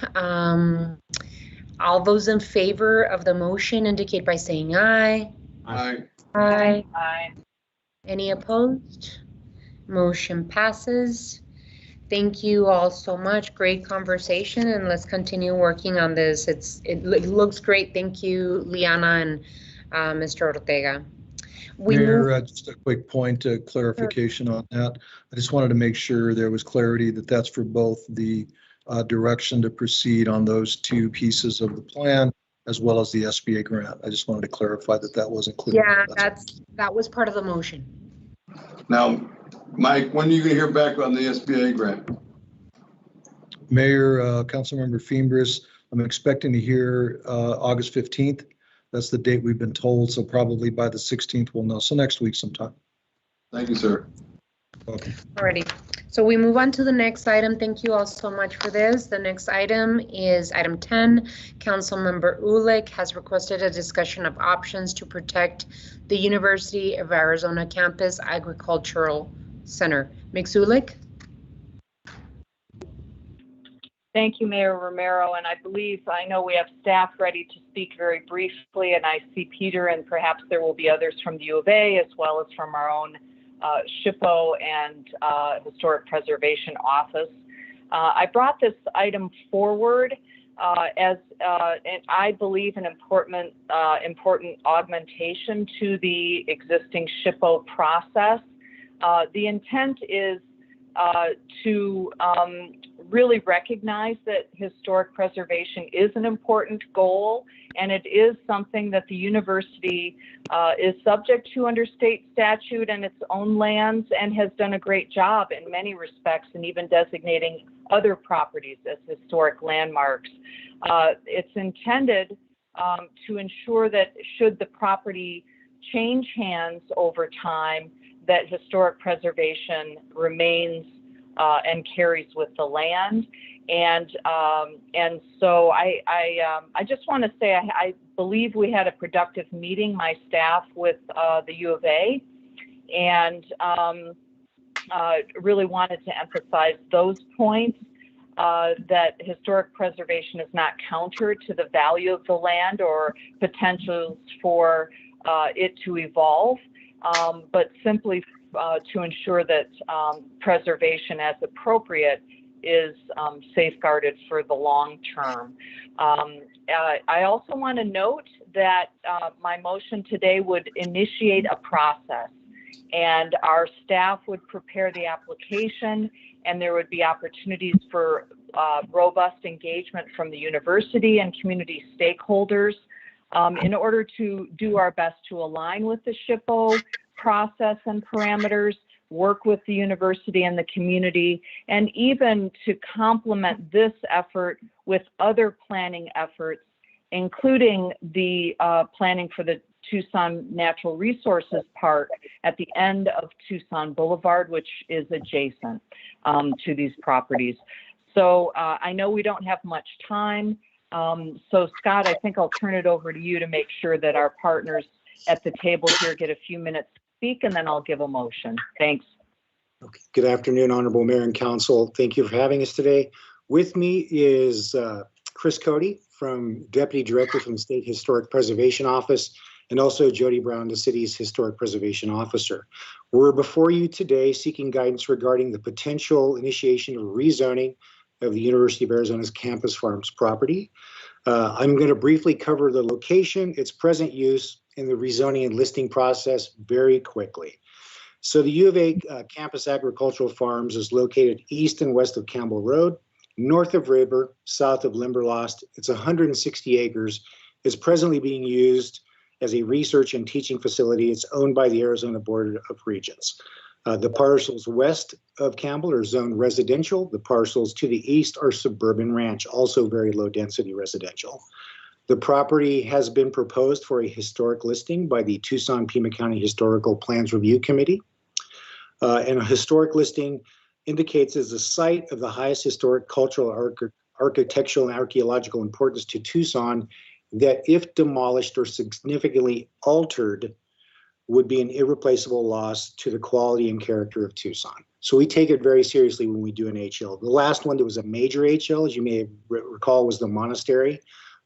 A: All those in favor of the motion indicate by saying aye.
C: Aye.
A: Aye.
L: Aye.
A: Any opposed? Motion passes. Thank you all so much. Great conversation, and let's continue working on this. It looks great. Thank you, Liana and Mr. Ortega.
G: Mayor, just a quick point of clarification on that. I just wanted to make sure there was clarity that that's for both the direction to proceed on those two pieces of the plan as well as the SBA grant. I just wanted to clarify that that was included.
A: Yeah, that was part of the motion.
C: Now, Mike, when are you going to hear back on the SBA grant?
G: Mayor, Councilmember Fimbres, I'm expecting to hear August 15th. That's the date we've been told, so probably by the 16th we'll know. So next week sometime.
C: Thank you, sir.
G: Okay.
A: Alrighty, so we move on to the next item. Thank you all so much for this. The next item is item 10. Councilmember Ulick has requested a discussion of options to protect the University of Arizona Campus Agricultural Center. Ms. Ulick?
L: Thank you, Mayor Romero, and I know we have staff ready to speak very briefly, and I see Peter, and perhaps there will be others from the U of A as well as from our own SHPO and Historic Preservation Office. I brought this item forward as and I believe an important augmentation to the existing SHPO process. The intent is to really recognize that historic preservation is an important goal, and it is something that the university is subject to under state statute and its own lands, and has done a great job in many respects, and even designating other properties as historic landmarks. It's intended to ensure that should the property change hands over time, that historic preservation remains and carries with the land. And so I just want to say I believe we had a productive meeting, my staff, with the U of A, and really wanted to emphasize those points, that historic preservation is not counter to the value of the land or potentials for it to evolve, but simply to ensure that preservation as appropriate is safeguarded for the long term. I also want to note that my motion today would initiate a process, and our staff would prepare the application, and there would be opportunities for robust engagement from the university and community stakeholders in order to do our best to align with the SHPO process and parameters, work with the university and the community, and even to complement this effort with other planning efforts, including the planning for the Tucson Natural Resources Park at the end of Tucson Boulevard, which is adjacent to these properties. So I know we don't have much time. So Scott, I think I'll turn it over to you to make sure that our partners at the table here get a few minutes to speak, and then I'll give a motion. Thanks.
O: Okay. Good afternoon, Honorable Mayor and Council. Thank you for having us today. With me is Chris Cody, Deputy Director from the State Historic Preservation Office, and also Jody Brown, the city's Historic Preservation Officer. We're before you today seeking guidance regarding the potential initiation of rezoning of the University of Arizona's Campus Farms property. I'm going to briefly cover the location, its present use, and the rezoning and listing process very quickly. So the U of A Campus Agricultural Farms is located east and west of Campbell Road, north of River, south of Limberlost. It's 160 acres. It's presently being used as a research and teaching facility. It's owned by the Arizona Board of Regents. The parcels west of Campbell are zoned residential. The parcels to the east are suburban ranch, also very low density residential. The property has been proposed for a historic listing by the Tucson Pima County Historical Plans Review Committee. And a historic listing indicates as a site of the highest historic, cultural, architectural, and archaeological importance to Tucson that if demolished or significantly altered would be an irreplaceable loss to the quality and character of Tucson. So we take it very seriously when we do an HL. The last one that was a major HL, as you may recall, was the monastery.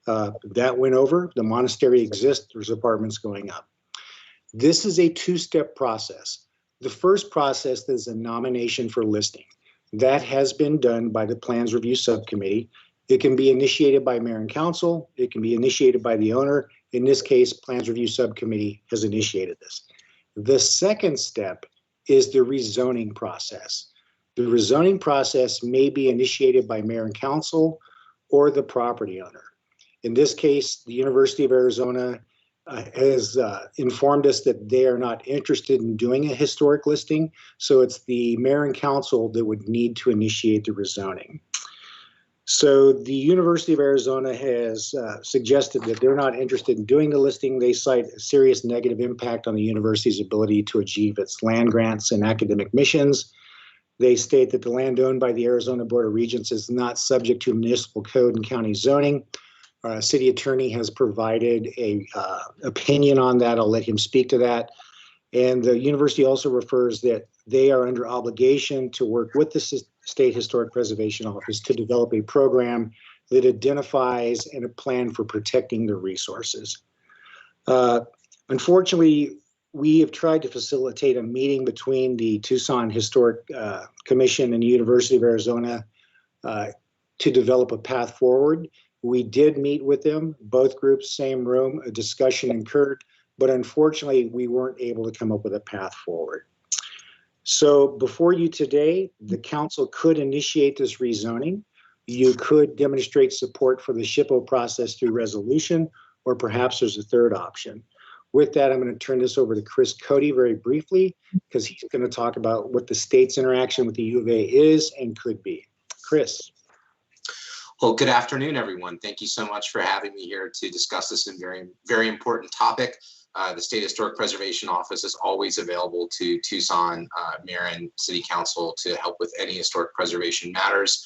O: That went over. The monastery exists. There's apartments going up. This is a two-step process. The first process is a nomination for listing. That has been done by the Plans Review Subcommittee. It can be initiated by mayor and council. It can be initiated by the owner. In this case, Plans Review Subcommittee has initiated this. The second step is the rezoning process. The rezoning process may be initiated by mayor and council or the property owner. In this case, the University of Arizona has informed us that they are not interested in doing a historic listing. So it's the mayor and council that would need to initiate the rezoning. So the University of Arizona has suggested that they're not interested in doing the listing. They cite a serious negative impact on the university's ability to achieve its land grants and academic missions. They state that the land owned by the Arizona Board of Regents is not subject to municipal code and county zoning. City attorney has provided a opinion on that. I'll let him speak to that. And the university also refers that they are under obligation to work with the State Historic Preservation Office to develop a program that identifies and a plan for protecting the resources. Unfortunately, we have tried to facilitate a meeting between the Tucson Historic Commission and the University of Arizona to develop a path forward. We did meet with them, both groups, same room, a discussion occurred, but unfortunately, we weren't able to come up with a path forward. So before you today, the council could initiate this rezoning. You could demonstrate support for the SHPO process through resolution, or perhaps there's a third option. With that, I'm going to turn this over to Chris Cody very briefly, because he's going to talk about what the state's interaction with the U of A is and could be. Chris.
P: Well, good afternoon, everyone. Thank you so much for having me here to discuss this very important topic. The State Historic Preservation Office is always available to Tucson Mayor and City Council to help with any historic preservation matters.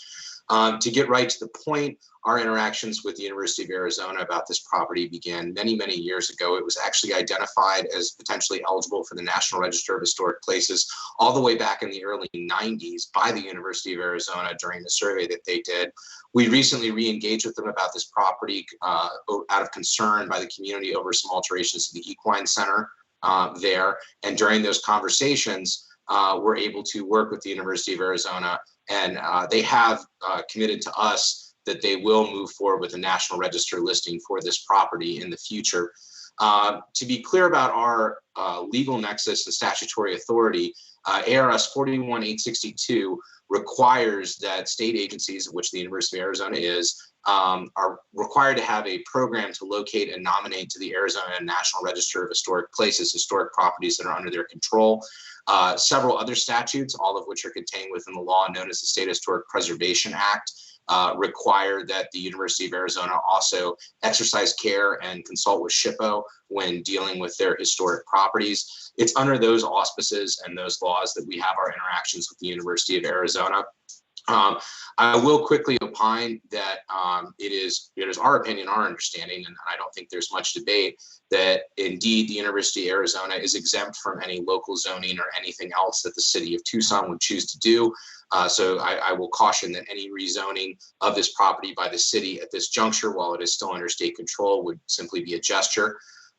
P: To get right to the point, our interactions with the University of Arizona about this property began many, many years ago. It was actually identified as potentially eligible for the National Register of Historic Places all the way back in the early 90s by the University of Arizona during the survey that they did. We recently re-engaged with them about this property out of concern by the community over some alterations to the Equine Center there. And during those conversations, we're able to work with the University of Arizona, and they have committed to us that they will move forward with a National Register listing for this property in the future. To be clear about our legal nexus and statutory authority, ARS 41862 requires that state agencies, of which the University of Arizona is, are required to have a program to locate and nominate to the Arizona National Register of Historic Places, historic properties that are under their control. Several other statutes, all of which are contained within the law known as the State Historic Preservation Act, require that the University of Arizona also exercise care and consult with SHPO when dealing with their historic properties. It's under those auspices and those laws that we have our interactions with the University of Arizona. I will quickly opine that it is our opinion, our understanding, and I don't think there's much debate, that indeed the University of Arizona is exempt from any local zoning or anything else that the city of Tucson would choose to do. So I will caution that any rezoning of this property by the city at this juncture, while it is still under state control, would simply be a gesture.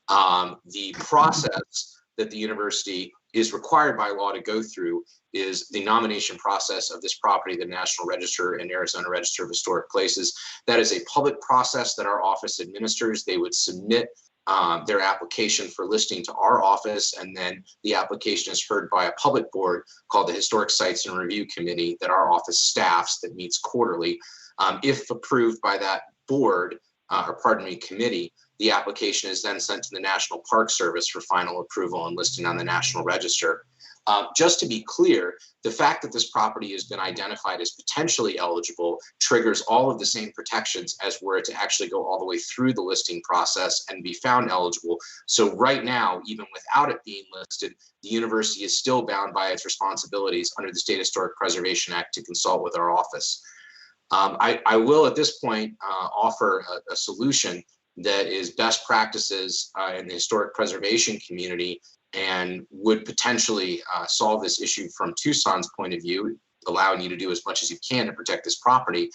P: The process that the university is required by law to go through is the nomination process of this property, the National Register and Arizona Register of Historic Places. That is a public process that our office administers. They would submit their application for listing to our office, and then the application is heard by a public board called the Historic Sites and Review Committee that our office staffs, that meets quarterly. If approved by that board, committee, The application is then sent to the National Park Service for final approval and listing on the National Register. Just to be clear, the fact that this property has been identified as potentially eligible triggers all of the same protections as were it to actually go all the way through the listing process and be found eligible. So right now, even without it being listed, the university is still bound by its responsibilities under the State Historic Preservation Act to consult with our office. I will at this point offer a solution that is best practices in the historic preservation community and would potentially solve this issue from Tucson's point of view, allowing you to do as much as you can to protect this property.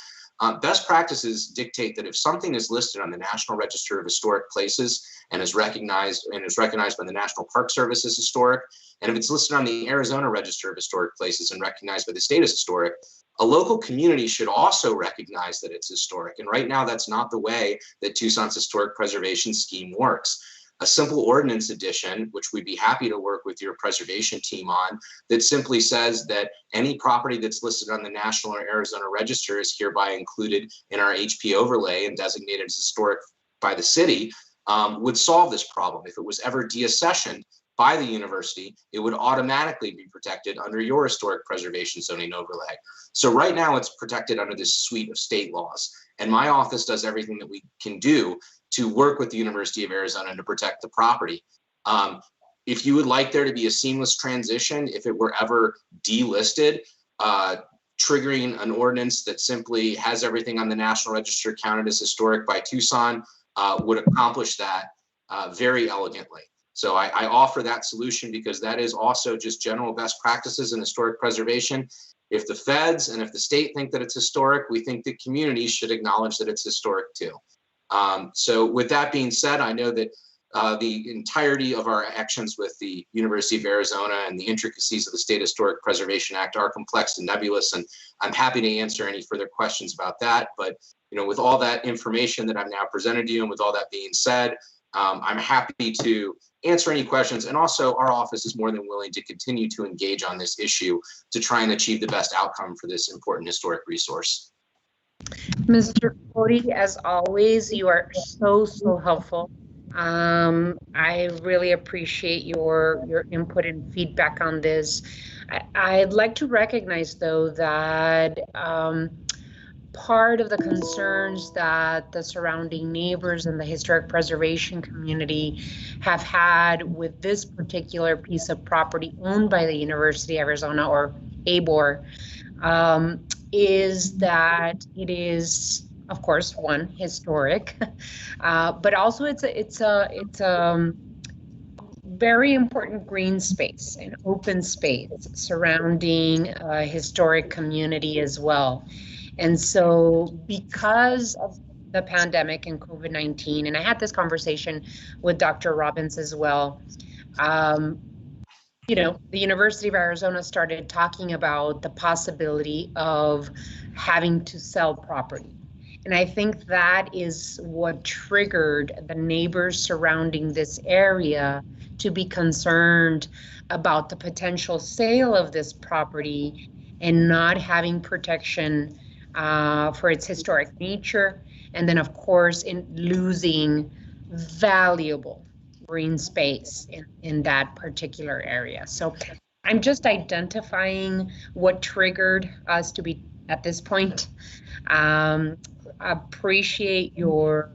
P: Best practices dictate that if something is listed on the National Register of Historic Places and is recognized by the National Park Service as historic, and if it's listed on the Arizona Register of Historic Places and recognized by the state as historic, a local community should also recognize that it's historic. And right now, that's not the way that Tucson's historic preservation scheme works. A simple ordinance addition, which we'd be happy to work with your preservation team on, that simply says that any property that's listed on the National or Arizona Register is hereby included in our HP overlay and designated as historic by the city, would solve this problem. If it was ever deaccessioned by the university, it would automatically be protected under your historic preservation zoning overlay. So right now it's protected under this suite of state laws. And my office does everything that we can do to work with the University of Arizona to protect the property. If you would like there to be a seamless transition, if it were ever delisted, triggering an ordinance that simply has everything on the National Register counted as historic by Tucson would accomplish that very elegantly. So I offer that solution because that is also just general best practices in historic preservation. If the feds and if the state think that it's historic, we think the communities should acknowledge that it's historic too. So with that being said, I know that the entirety of our actions with the University of Arizona and the intricacies of the State Historic Preservation Act are complex and nebulous, and I'm happy to answer any further questions about that. But with all that information that I've now presented to you, and with all that being said, I'm happy to answer any questions. And also, our office is more than willing to continue to engage on this issue to try and achieve the best outcome for this important historic resource.
A: Mr. Cody, as always, you are so helpful. I really appreciate your input and feedback on this. I'd like to recognize, though, that part of the concerns that the surrounding neighbors and the historic preservation community have had with this particular piece of property owned by the University of Arizona, or ABOR, is that it is, of course, one, historic, but also it's a very important green space, an open space surrounding a historic community as well. And so because of the pandemic and COVID-19, and I had this conversation with Dr. Robbins as well, the University of Arizona started talking about the possibility of having to sell property. And I think that is what triggered the neighbors surrounding this area to be concerned about the potential sale of this property and not having protection for its historic nature, and then of course in losing valuable green space in that particular area. So I'm just identifying what triggered us to be at this point. Appreciate your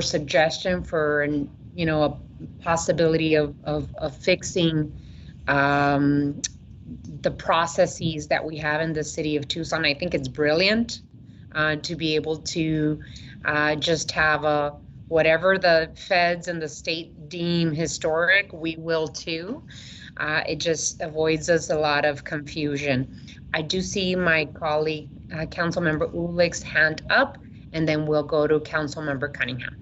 A: suggestion for a possibility of fixing the processes that we have in the city of Tucson. I think it's brilliant to be able to just have whatever the feds and the state deem historic, we will too. It just avoids us a lot of confusion. I do see my colleague, Councilmember Ulick's hand up, and then we'll go to Councilmember Cunningham.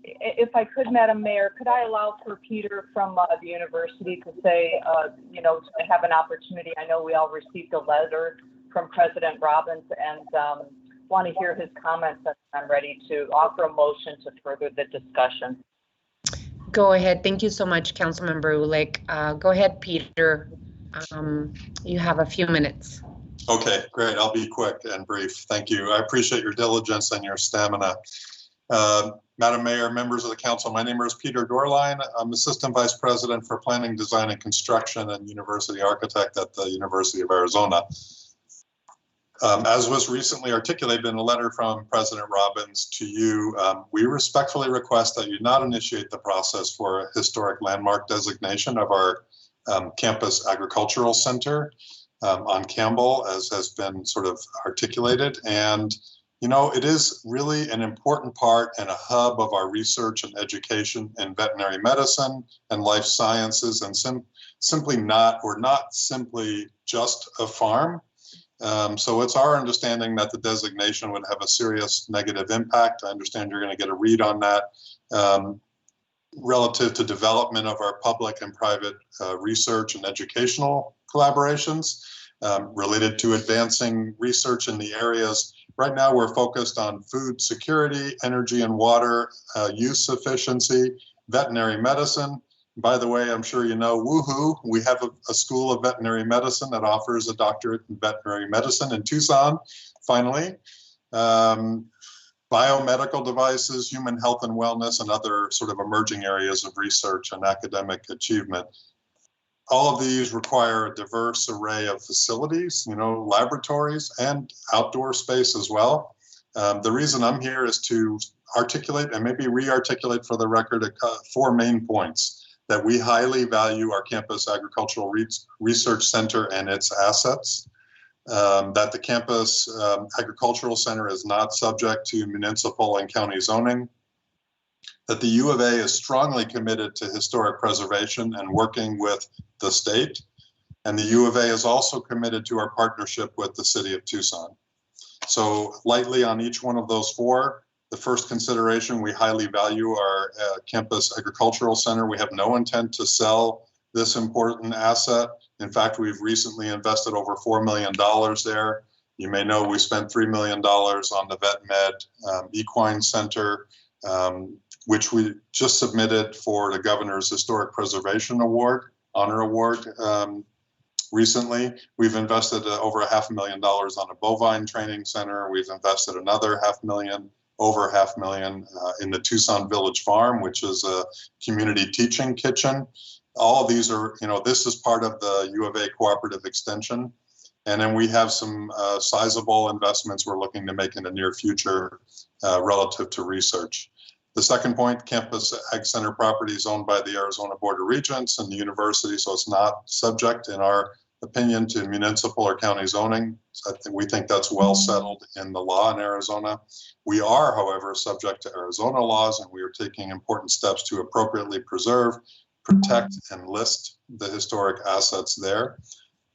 L: If I could, Madam Mayor, could I allow for Peter from the university to say, to have an opportunity? I know we all received a letter from President Robbins and want to hear his comments, and I'm ready to offer a motion to further the discussion.
A: Go ahead. Thank you so much, Councilmember Ulick. Go ahead, Peter. You have a few minutes.
Q: Okay, great. I'll be quick and brief. Thank you. I appreciate your diligence and your stamina. Madam Mayor, members of the council, my name is Peter Dorline. I'm Assistant Vice President for Planning, Design, and Construction and University Architect at the University of Arizona. As was recently articulated in a letter from President Robbins to you, we respectfully request that you not initiate the process for a historic landmark designation of our campus agricultural center on Campbell, as has been sort of articulated. And, you know, it is really an important part and a hub of our research and education in veterinary medicine and life sciences, and simply not simply just a farm. So it's our understanding that the designation would have a serious negative impact. I understand you're going to get a read on that relative to development of our public and private research and educational collaborations related to advancing research in the areas. Right now, we're focused on food security, energy and water use efficiency, veterinary medicine. By the way, I'm sure you know, woohoo, we have a school of veterinary medicine that offers a doctorate in veterinary medicine in Tucson, finally. Biomedical devices, human health and wellness, and other sort of emerging areas of research and academic achievement. All of these require a diverse array of facilities, you know, laboratories and outdoor space as well. The reason I'm here is to articulate and maybe re-articulate for the record 4 main points. That we highly value our campus agricultural research center and its assets, that the campus agricultural center is not subject to municipal and county zoning, that the U of A is strongly committed to historic preservation and working with the state, and the U of A is also committed to our partnership with the city of Tucson. So lightly on each one of those 4. The first consideration, we highly value our campus agricultural center. We have no intent to sell this important asset. In fact, we've recently invested over $4 million there. You may know we spent $3 million on the Vet Med Equine Center, which we just submitted for the Governor's Historic Preservation Award, Honor Award recently. We've invested over $500,000 on a bovine training center. We've invested another over $500,000 in the Tucson Village Farm, which is a community teaching kitchen. All of these are, you know, this is part of the U of A cooperative extension. And then we have some sizable investments we're looking to make in the near future relative to research. The second point, campus ag center property is owned by the Arizona Board of Regents and the university, so it's not subject, in our opinion, to municipal or county zoning. We think that's well settled in the law in Arizona. We are, however, subject to Arizona laws, and we are taking important steps to appropriately preserve, protect, and list the historic assets there.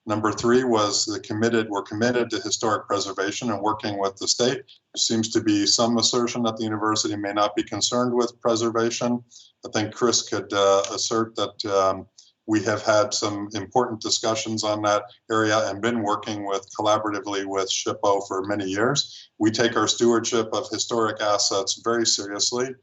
Q: Number 3 was we're committed to historic preservation and working with the state. There seems to be some assertion that the university may not be concerned with preservation. I think Chris could assert that we have had some important discussions on that area and been working collaboratively with SHPO for many years. We take our stewardship of historic assets very seriously.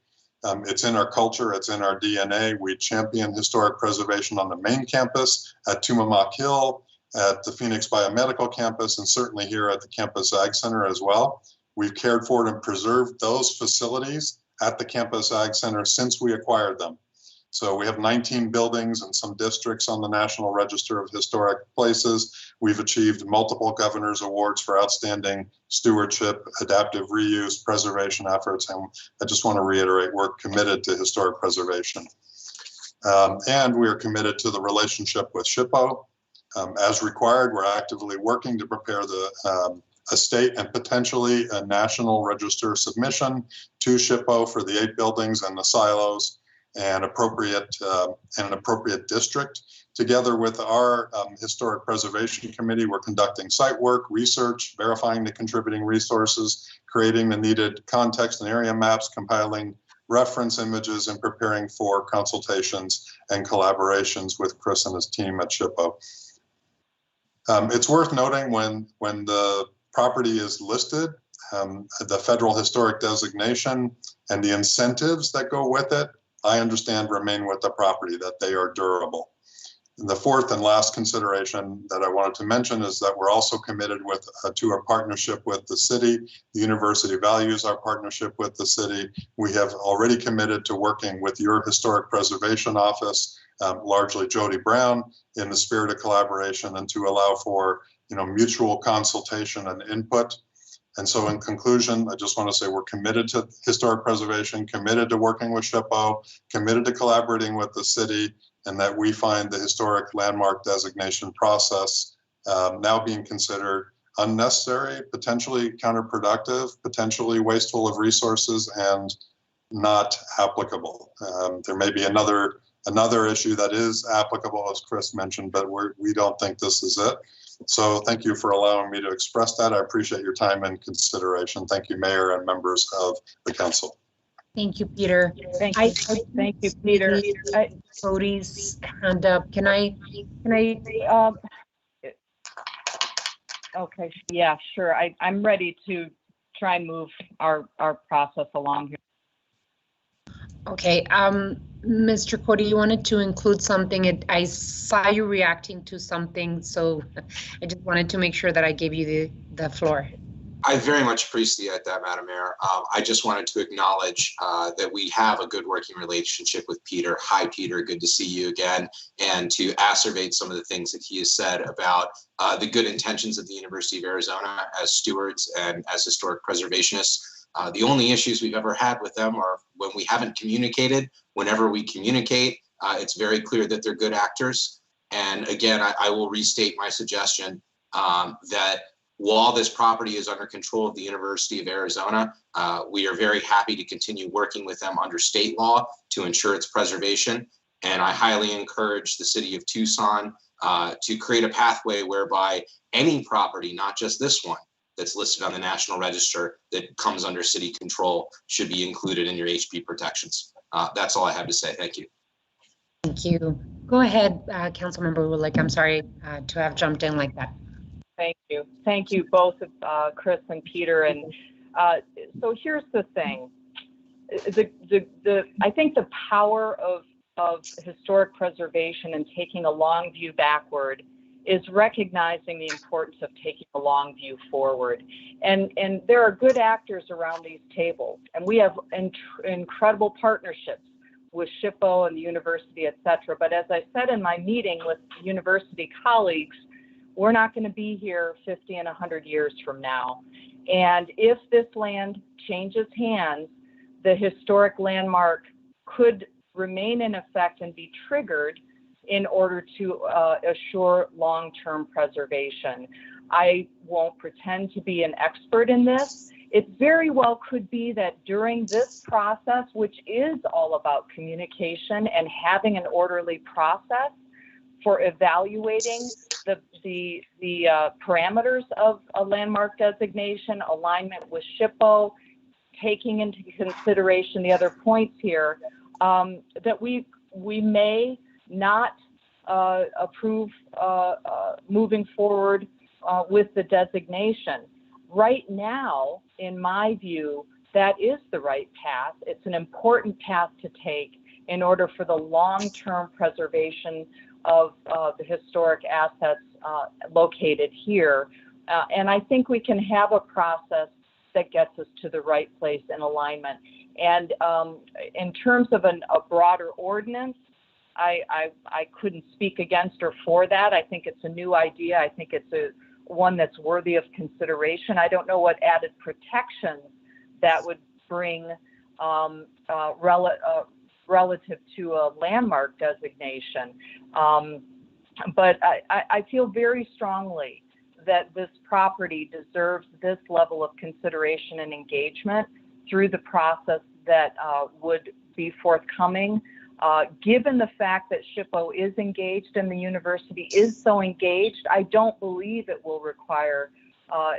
Q: It's in our culture, it's in our DNA. We champion historic preservation on the main campus, at Tumamoc Hill, at the Phoenix Biomedical Campus, and certainly here at the Campus Ag Center as well. We've cared for and preserved those facilities at the Campus Ag Center since we acquired them. So we have 19 buildings and some districts on the National Register of Historic Places. We've achieved multiple governor's awards for outstanding stewardship, adaptive reuse, preservation efforts. And I just want to reiterate, we're committed to historic preservation. And we are committed to the relationship with SHPO. As required, we're actively working to prepare a state and potentially a national register submission to SHPO for the 8 buildings and the silos, and an appropriate district. Together with our Historic Preservation Committee, we're conducting site work, research, verifying the contributing resources, creating the needed context and area maps, compiling reference images, and preparing for consultations and collaborations with Chris and his team at SHPO. It's worth noting when the property is listed, the federal historic designation and the incentives that go with it, I understand, remain with the property, that they are durable. The fourth and last consideration that I wanted to mention is that we're also committed to a partnership with the city. The university values our partnership with the city. We have already committed to working with your Historic Preservation Office, largely Jody Brown, in the spirit of collaboration and to allow for mutual consultation and input. And so in conclusion, I just want to say we're committed to historic preservation, committed to working with SHPO, committed to collaborating with the city, and that we find the historic landmark designation process now being considered unnecessary, potentially counterproductive, potentially wasteful of resources, and not applicable. There may be another issue that is applicable, as Chris mentioned, but we don't think this is it. So thank you for allowing me to express that. I appreciate your time and consideration. Thank you, Mayor and members of the council.
A: Thank you, Peter.
L: Thank you, Peter.
A: Cody's hand up. Can I?
L: Okay, yeah, sure. I'm ready to try and move our process along here.
A: Okay, Mr. Cody, you wanted to include something. I saw you reacting to something, so I just wanted to make sure that I gave you the floor.
P: I very much appreciate that, Madam Mayor. I just wanted to acknowledge that we have a good working relationship with Peter. Hi, Peter, good to see you again. And to acerbate some of the things that he has said about the good intentions of the University of Arizona as stewards and as historic preservationists. The only issues we've ever had with them are when we haven't communicated. Whenever we communicate, it's very clear that they're good actors. And again, I will restate my suggestion that while this property is under control of the University of Arizona, we are very happy to continue working with them under state law to ensure its preservation. And I highly encourage the city of Tucson to create a pathway whereby any property, not just this one, that's listed on the National Register that comes under city control should be included in your HP protections. That's all I have to say. Thank you.
A: Thank you. Go ahead, Councilmember Ulick. I'm sorry to have jumped in like that.
L: Thank you. Thank you both, Chris and Peter. And so here's the thing. I think the power of historic preservation and taking a long view backward is recognizing the importance of taking a long view forward. And there are good actors around these tables, and we have incredible partnerships with SHPO and the university, et cetera. But as I said in my meeting with university colleagues, we're not going to be here 50 and 100 years from now. And if this land changes hands, the historic landmark could remain in effect and be triggered in order to assure long-term preservation. I won't pretend to be an expert in this. It very well could be that during this process, which is all about communication and having an orderly process for evaluating the parameters of a landmark designation, alignment with SHPO, taking into consideration the other points here, that we may not approve moving forward with the designation. Right now, in my view, that is the right path. It's an important path to take in order for the long-term preservation of the historic assets located here. And I think we can have a process that gets us to the right place in alignment. And in terms of a broader ordinance, I couldn't speak against or for that. I think it's a new idea. I think it's one that's worthy of consideration. I don't know what added protections that would bring relative to a landmark designation. But I feel very strongly that this property deserves this level of consideration and engagement through the process that would be forthcoming. Given the fact that SHPO is engaged and the university is so engaged, I don't believe it will require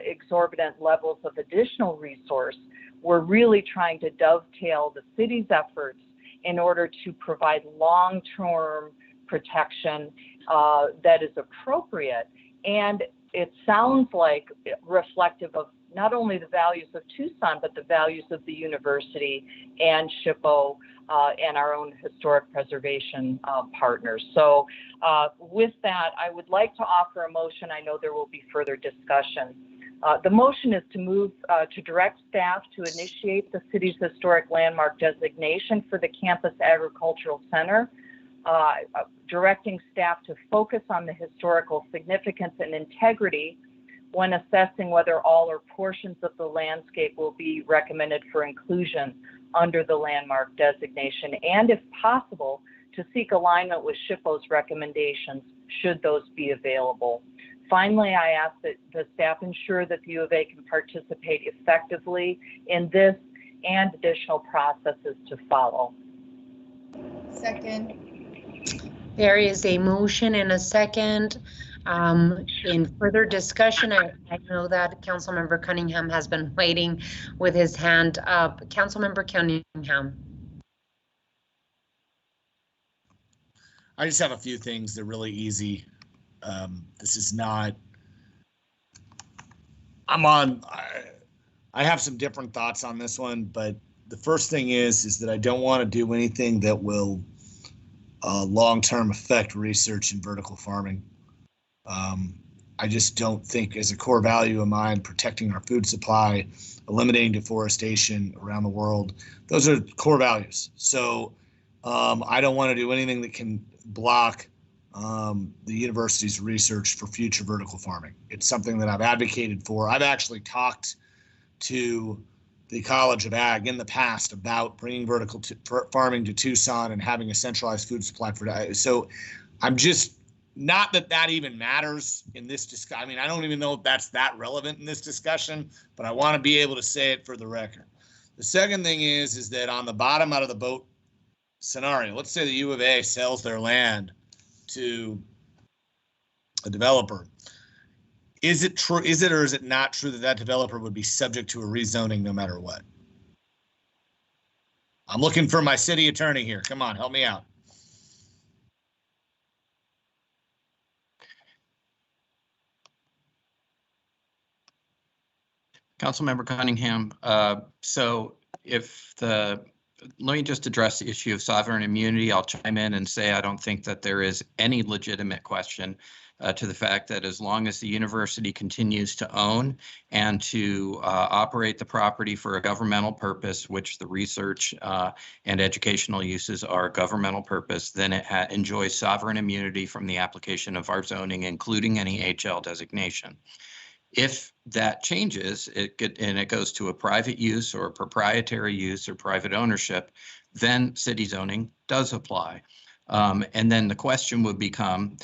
L: exorbitant levels of additional resource. We're really trying to dovetail the city's efforts in order to provide long-term protection that is appropriate. And it sounds like reflective of not only the values of Tucson, but the values of the university and SHPO and our own historic preservation partners. So with that, I would like to offer a motion. I know there will be further discussion. The motion is to move to direct staff to initiate the city's historic landmark designation for the Campus Agricultural Center, directing staff to focus on the historical significance and integrity when assessing whether all or portions of the landscape will be recommended for inclusion under the landmark designation, and if possible, to seek alignment with SHPO's recommendations should those be available. Finally, I ask that the staff ensure that the U of A can participate effectively in this and additional processes to follow.
H: Second.
A: There is a motion and a second. In further discussion, I know that Councilmember Cunningham has been waiting with his hand up. Councilmember Cunningham.
R: I just have a few things that are really easy. This is not, I have some different thoughts on this one, but the first thing is that I don't want to do anything that will long-term affect research in vertical farming. I just don't think, as a core value of mine, protecting our food supply, eliminating deforestation around the world, those are core values. So I don't want to do anything that can block the university's research for future vertical farming. It's something that I've advocated for. I've actually talked to the College of Ag in the past about bringing vertical farming to Tucson and having a centralized food supply for. So I'm just, not that that even matters in this discussion. I mean, I don't even know if that's that relevant in this discussion, but I want to be able to say it for the record. The second thing is that on the bottom out of the boat scenario, let's say the U of A sells their land to a developer. Is it true? Is it or is it not true that that developer would be subject to a rezoning no matter what? I'm looking for my city attorney here. Come on, help me out.
E: Councilmember Cunningham, so if the, let me just address the issue of sovereign immunity. I'll chime in and say I don't think that there is any legitimate question to the fact that as long as the university continues to own and to operate the property for a governmental purpose, which the research and educational uses are a governmental purpose, then it enjoys sovereign immunity from the application of our zoning, including any HL designation. If that changes, and it goes to a private use or a proprietary use or private ownership, then city zoning does apply. And then the question would become,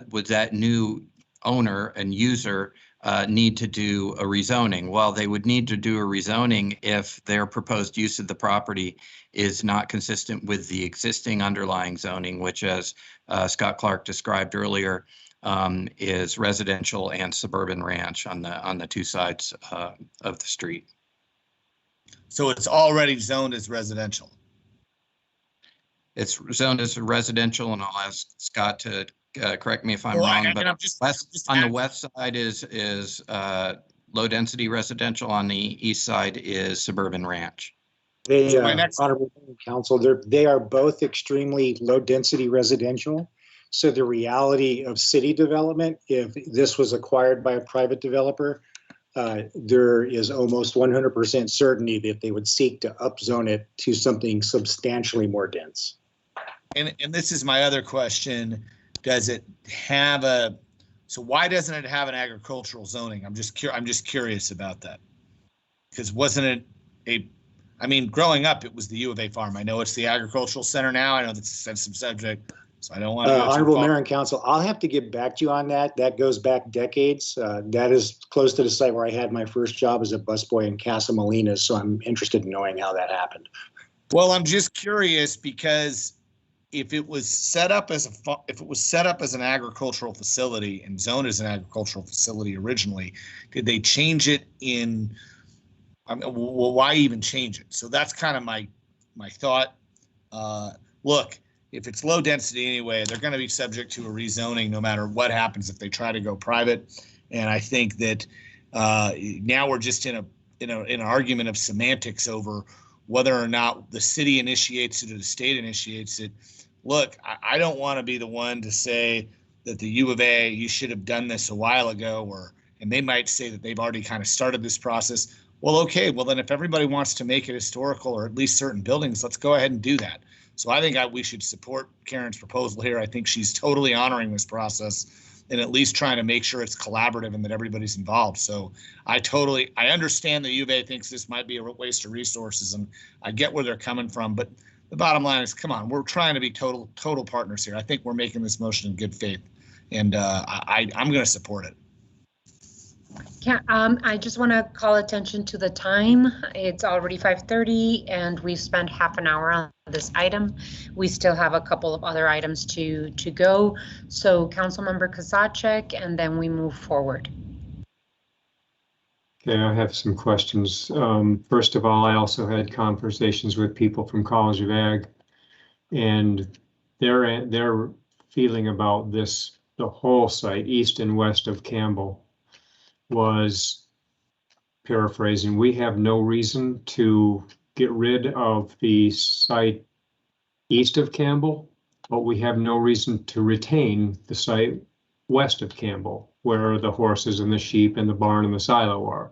E: would that new owner and user need to do a rezoning? Well, they would need to do a rezoning if their proposed use of the property is not consistent with the existing underlying zoning, which, as Scott Clark described earlier, is residential and suburban ranch on the two sides of the street.
R: So it's already zoned as residential.
E: It's zoned as residential, and I'll ask Scott to correct me if I'm wrong. But on the west side is low density residential. On the east side is suburban ranch.
O: They, Honorable Council, they are both extremely low density residential. So the reality of city development, if this was acquired by a private developer, there is almost 100% certainty that they would seek to upzone it to something substantially more dense.
R: And this is my other question. Does it have a, so why doesn't it have an agricultural zoning? I'm just curious about that. Because wasn't it I mean, growing up, it was the U of A farm. I know it's the agricultural center now. I know that's a sensitive subject. So I don't want to.
O: Honorable Mayor and Council, I'll have to get back to you on that. That goes back decades. That is close to the site where I had my first job as a busboy in Casa Molina. So I'm interested in knowing how that happened.
R: Well, I'm just curious because if it was set up as an agricultural facility and zoned as an agricultural facility originally, did they change it in? I mean, well, why even change it? So that's kind of my thought. Look. If it's low density anyway, they're going to be subject to a rezoning no matter what happens if they try to go private. And I think that Now we're just in an argument of semantics over whether or not the city initiates it or the state initiates it. Look, I don't want to be the one to say that the U of A, you should have done this a while ago, and they might say that they've already kind of started this process. Well, okay, well then if everybody wants to make it historical or at least certain buildings, let's go ahead and do that. So I think we should support Karen's proposal here. I think she's totally honoring this process and at least trying to make sure it's collaborative and that everybody's involved. So I understand the U of A thinks this might be a waste of resources, and I get where they're coming from, but the bottom line is, come on, we're trying to be total partners here. I think we're making this motion in good faith, and I'm going to support it.
A: I just want to call attention to the time. It's already 5:30 and we've spent half an hour on this item. We still have a couple of other items to go. So Councilmember Kozachik, and then we move forward.
F: Okay, I have some questions. First of all, I also had conversations with people from College of Ag, and their feeling about this, the whole site, east and west of Campbell, was, paraphrasing, we have no reason to get rid of the site east of Campbell, but we have no reason to retain the site west of Campbell, where the horses and the sheep and the barn and the silo are,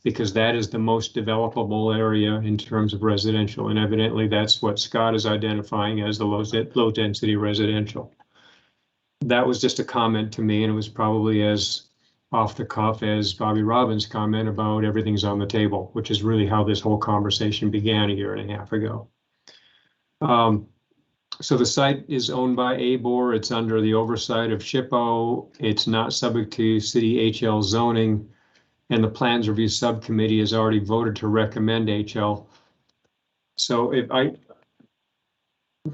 F: because that is the most developable area in terms of residential. And evidently that's what Scott is identifying as the low density residential. That was just a comment to me, and it was probably as off the cuff as Bobby Robbins' comment about everything's on the table, which is really how this whole conversation began a year and a half ago. So the site is owned by ABOR. It's under the oversight of SHPO. It's not subject to city HL zoning, and the plans review subcommittee has already voted to recommend HL. So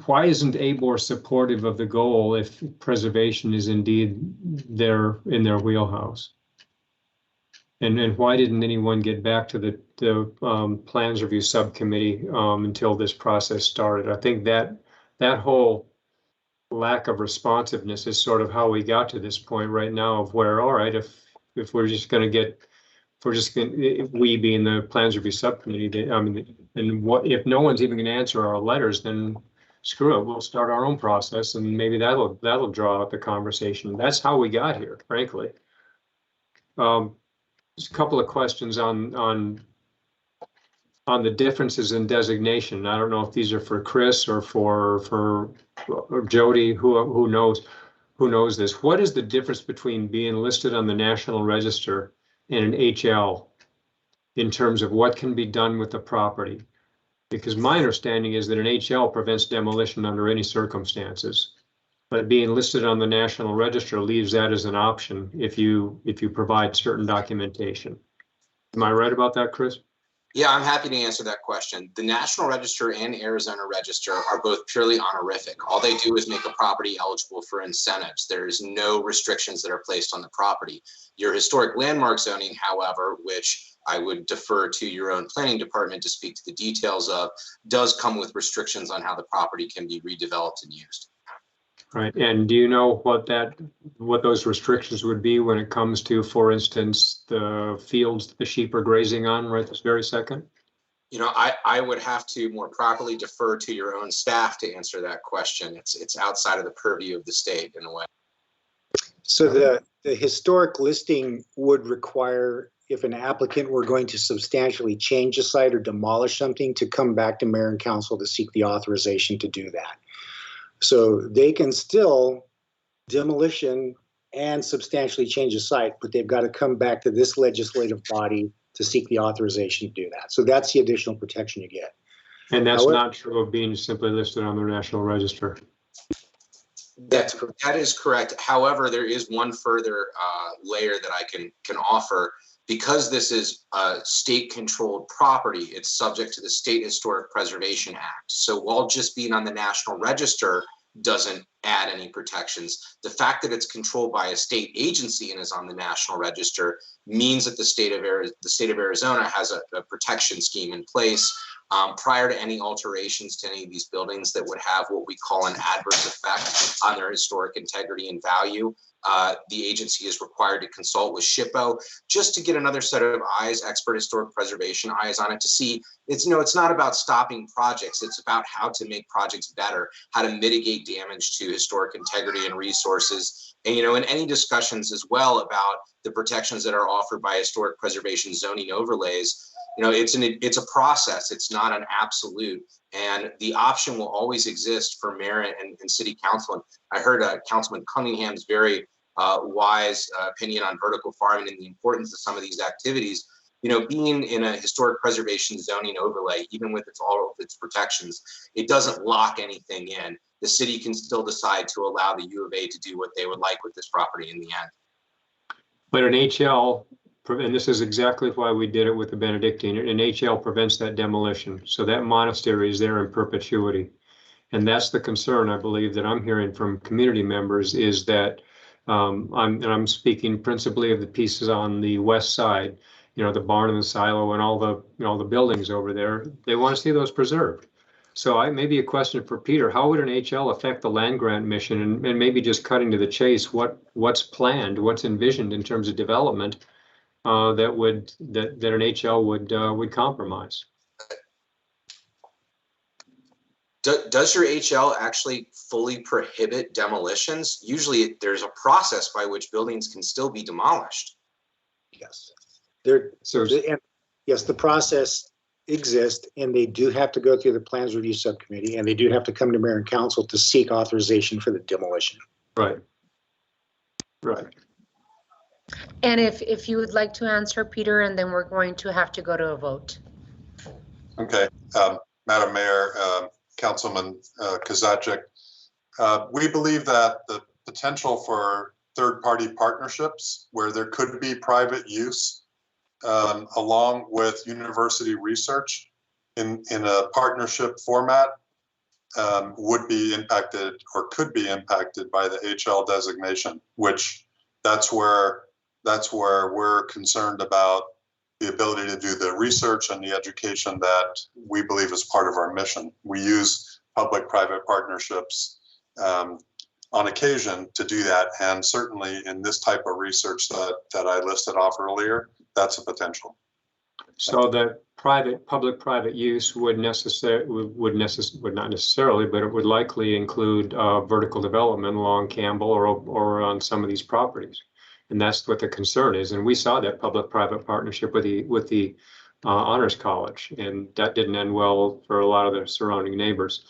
F: why isn't ABOR supportive of the goal if preservation is indeed in their wheelhouse? And why didn't anyone get back to the plans review subcommittee until this process started? I think that whole lack of responsiveness is sort of how we got to this point right now of where, all right, if we're just going to get, we being the plans review subcommittee, and what if no one's even going to answer our letters, then screw it, we'll start our own process, and maybe that'll draw out the conversation. That's how we got here, frankly. Just a couple of questions on the differences in designation. I don't know if these are for Chris or for Jody, who knows this. What is the difference between being listed on the National Register and an HL in terms of what can be done with the property? Because my understanding is that an HL prevents demolition under any circumstances, but being listed on the National Register leaves that as an option if you provide certain documentation. Am I right about that, Chris?
P: Yeah, I'm happy to answer that question. The National Register and Arizona Register are both purely honorific. All they do is make a property eligible for incentives. There's no restrictions that are placed on the property. Your historic landmark zoning, however, which I would defer to your own planning department to speak to the details of, does come with restrictions on how the property can be redeveloped and used.
F: Right, and do you know what those restrictions would be when it comes to, for instance, the fields the sheep are grazing on right this very second?
P: You know, I would have to more properly defer to your own staff to answer that question. It's outside of the purview of the state in a way.
O: So the historic listing would require, if an applicant were going to substantially change a site or demolish something, to come back to mayor and council to seek the authorization to do that. So they can still demolition and substantially change a site, but they've got to come back to this legislative body to seek the authorization to do that. So that's the additional protection you get.
F: And that's not true of being simply listed on the National Register.
P: That is correct. However, there is one further layer that I can offer. Because this is a state-controlled property, it's subject to the State Historic Preservation Act. So while just being on the National Register doesn't add any protections, the fact that it's controlled by a state agency and is on the National Register means that the state of Arizona has a protection scheme in place prior to any alterations to any of these buildings that would have what we call an adverse effect on their historic integrity and value. The agency is required to consult with SHPO just to get another set of eyes, expert historic preservation eyes on it, to see it's not about stopping projects. It's about how to make projects better, how to mitigate damage to historic integrity and resources. And, and any discussions as well about the protections that are offered by historic preservation zoning overlays. It's a process. It's not an absolute, and the option will always exist for mayor and city council. And I heard Councilman Cunningham's very wise opinion on vertical farming and the importance of some of these activities. Being in a historic preservation zoning overlay, even with all of its protections, it doesn't lock anything in. The city can still decide to allow the U of A to do what they would like with this property in the end.
F: But an HL, and this is exactly why we did it with the Benedictine, an HL prevents that demolition. So that monastery is there in perpetuity. And that's the concern, I believe, that I'm hearing from community members, is that I'm speaking principally of the pieces on the west side, the barn and the silo and all the buildings over there. They want to see those preserved. So maybe a question for Peter: how would an HL affect the land grant mission, and maybe just cutting to the chase, what's planned, what's envisioned in terms of development that an HL would compromise?
P: Does your HL actually fully prohibit demolitions? Usually there's a process by which buildings can still be demolished.
O: Yes. Yes, the process exists, and they do have to go through the plans review subcommittee, and they do have to come to mayor and council to seek authorization for the demolition.
F: Right.
A: And if you would like to answer, Peter, and then we're going to have to go to a vote.
Q: Okay, Madam Mayor, Councilman Kozaczek, we believe that the potential for third-party partnerships where there could be private use along with university research in a partnership format would be impacted or could be impacted by the HL designation, which that's where we're concerned about the ability to do the research and the education that we believe is part of our mission. We use public-private partnerships on occasion to do that, and certainly in this type of research that I listed off earlier, that's a potential.
F: So the public-private use would not necessarily, but it would likely include vertical development along Campbell or on some of these properties. And that's what the concern is. And we saw that public-private partnership with the Honors College, and that didn't end well for a lot of the surrounding neighbors.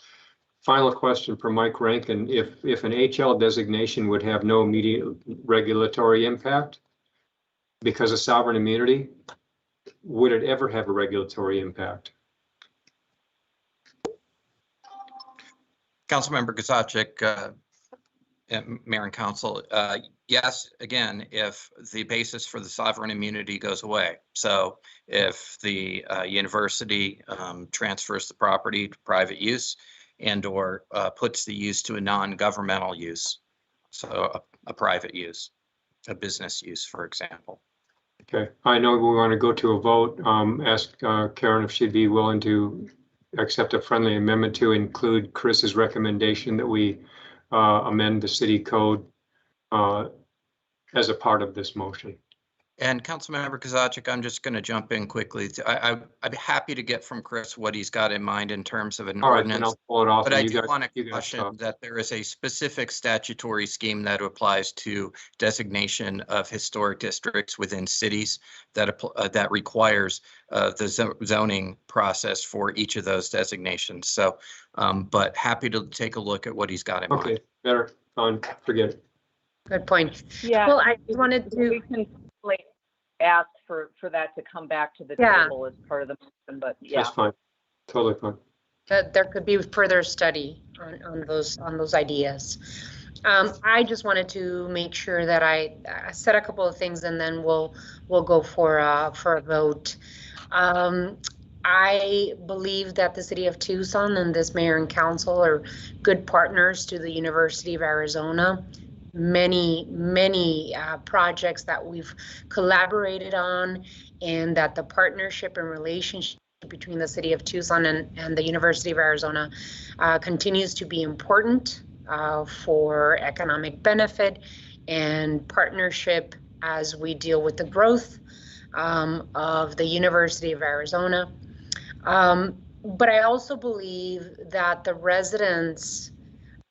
F: Final question for Mike Rankin: if an HL designation would have no immediate regulatory impact because of sovereign immunity, would it ever have a regulatory impact?
E: Councilmember Kozaczek, Mayor and Council, yes, again, if the basis for the sovereign immunity goes away. So if the university transfers the property to private use and or puts the use to a non-governmental use, so a private use, a business use, for example.
F: Okay, I know we want to go to a vote. Ask Karen if she'd be willing to accept a friendly amendment to include Chris's recommendation that we amend the city code as a part of this motion.
E: And Councilmember Kozaczek, I'm just going to jump in quickly. I'd be happy to get from Chris what he's got in mind in terms of an ordinance.
F: Then I'll pull it off.
E: But I do want to caution that there is a specific statutory scheme that applies to designation of historic districts within cities that requires the zoning process for each of those designations. So, but happy to take a look at what he's got in mind.
F: Okay, better. Fine, forget it.
A: Good point.
L: Yeah.
A: Well, I wanted to.
L: We can ask for that to come back to the table as part of the motion, but yeah.
F: That's fine. Totally fine.
A: There could be further study on those ideas. I just wanted to make sure that I said a couple of things, and then we'll go for a vote. I believe that the city of Tucson and this mayor and council are good partners to the University of Arizona. Many projects that we've collaborated on, and that the partnership and relationship between the city of Tucson and the University of Arizona continues to be important for economic benefit and partnership as we deal with the growth of the University of Arizona. But I also believe that the residents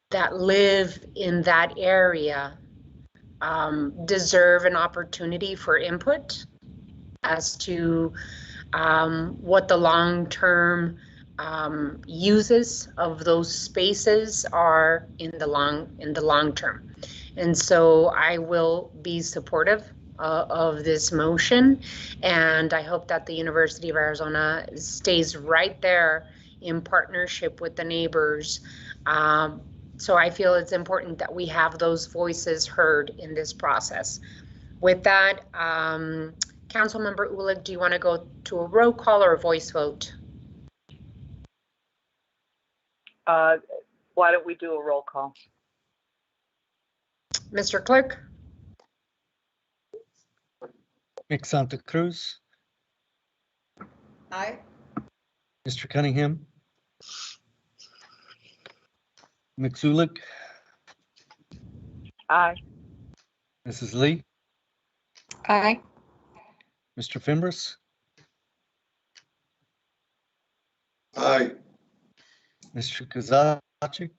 A: that live in that area deserve an opportunity for input as to what the long-term uses of those spaces are in the long term. And so I will be supportive of this motion, and I hope that the University of Arizona stays right there in partnership with the neighbors. So I feel it's important that we have those voices heard in this process. With that, Councilmember Ulick, do you want to go to a roll call or a voice vote?
L: Why don't we do a roll call?
A: Mr. Clerk?
B: Mick Santa Cruz,
H: Aye.
B: Mr. Cunningham, Mick Zulik,
L: Aye.
B: Mrs. Lee,
D: Aye.
B: Mr. Fimbres,
C: Aye.
B: Mr. Kozachi.